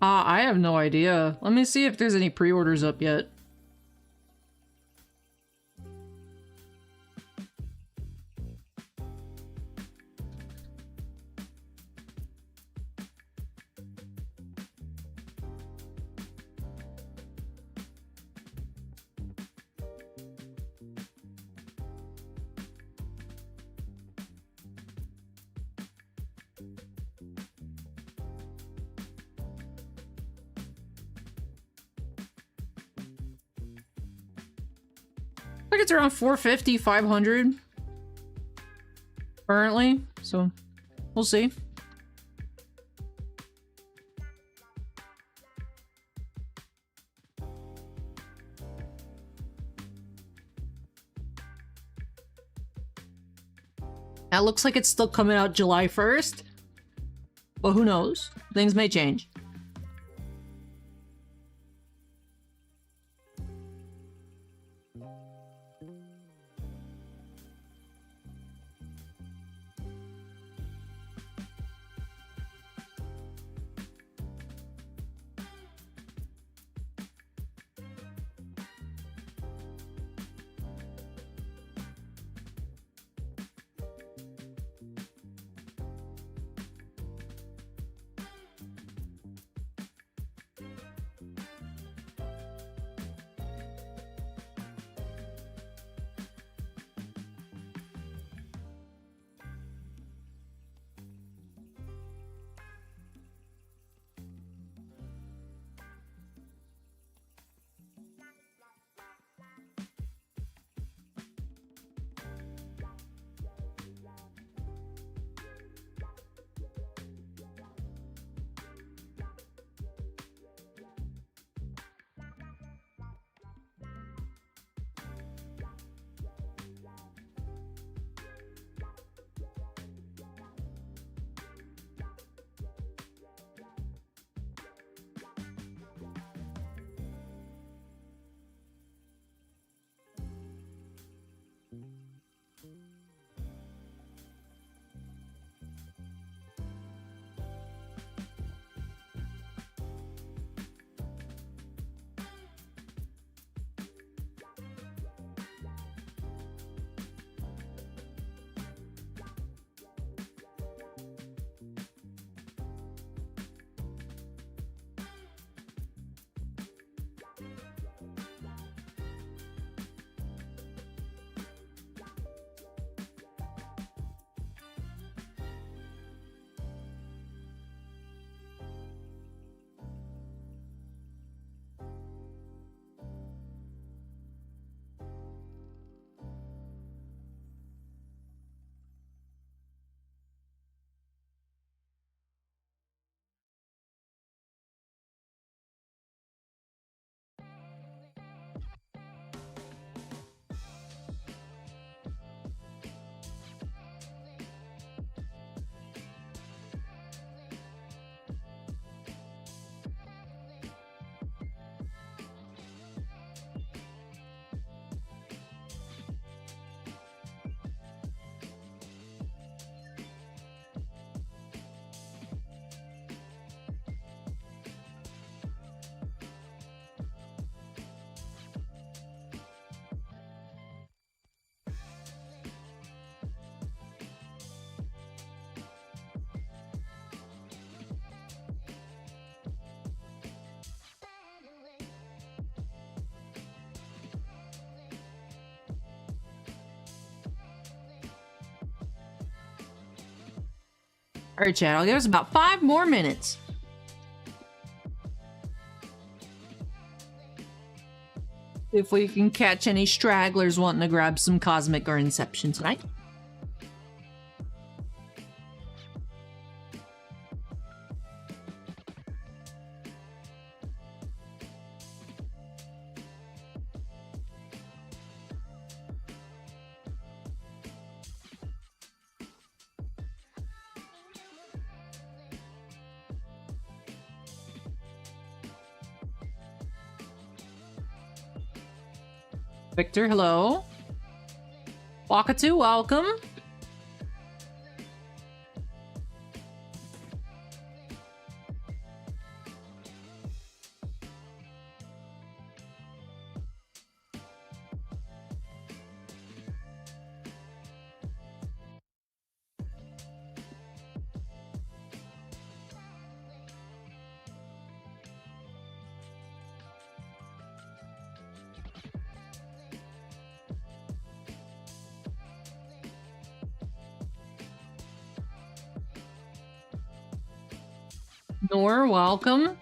I have no idea. Let me see if there's any pre-orders up yet. I think it's around 450, 500 currently, so we'll see. That looks like it's still coming out July 1st, but who knows? Things may change. Alright, chat, I'll give us about 5 more minutes. If we can catch any stragglers wanting to grab some Cosmic or Inception tonight. Victor, hello. Wakatu, welcome. You're welcome.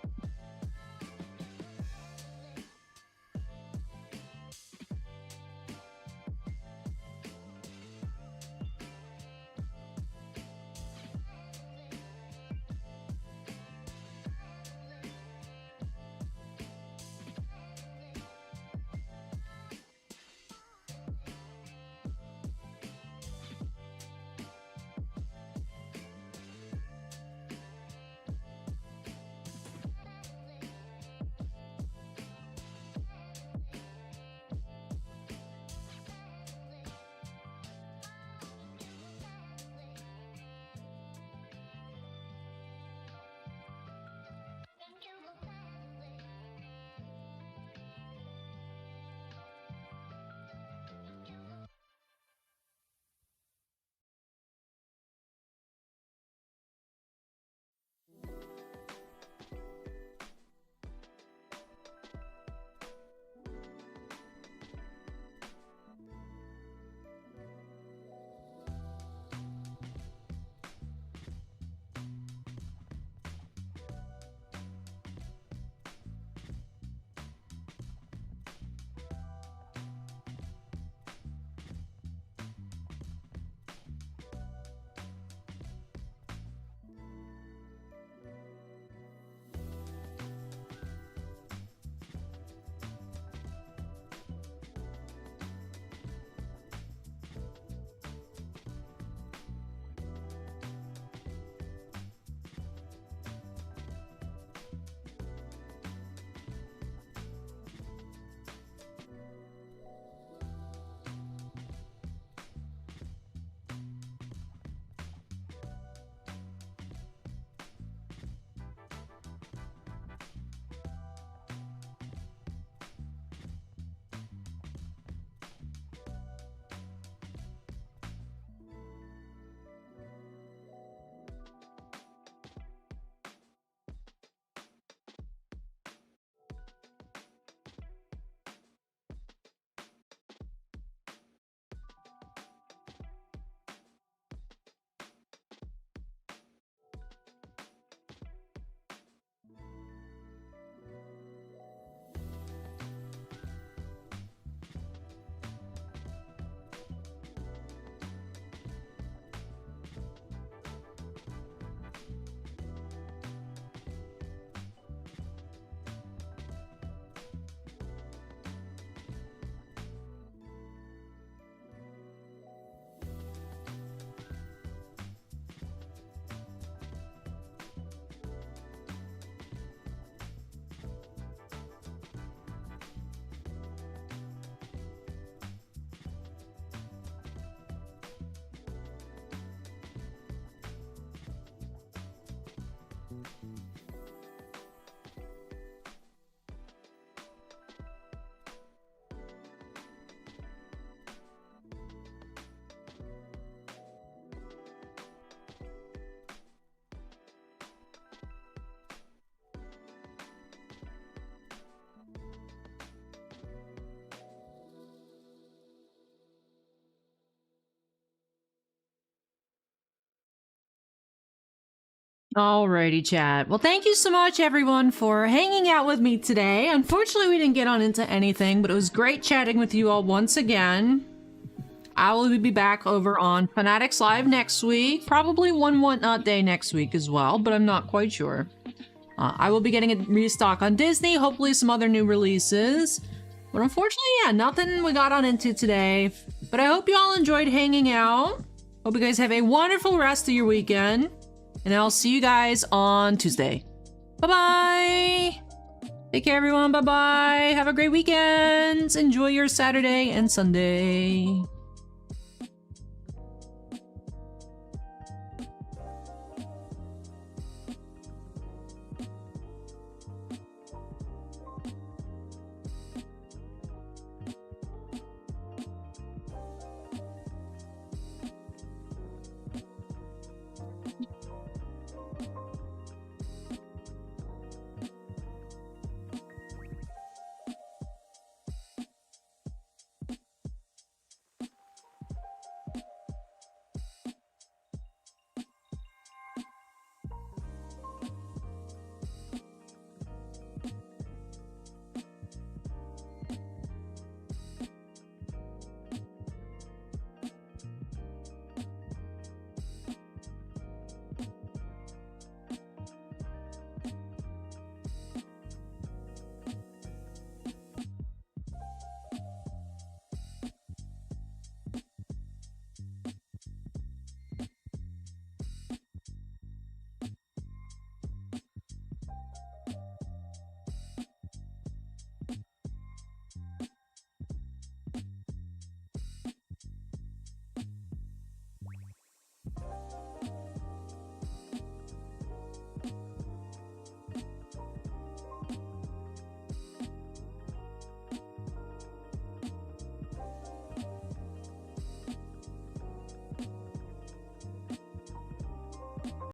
Alrighty, chat. Well, thank you so much, everyone, for hanging out with me today. Unfortunately, we didn't get on into anything, but it was great chatting with you all once again. I will be back over on Fanatics Live next week. Probably one Whatnot Day next week as well, but I'm not quite sure. I will be getting a restock on Disney, hopefully some other new releases. But unfortunately, yeah, nothing we got on into today. But I hope you all enjoyed hanging out. Hope you guys have a wonderful rest of your weekend. And I'll see you guys on Tuesday. Bye-bye! Take care, everyone. Bye-bye. Have a great weekend. Enjoy your Saturday and Sunday.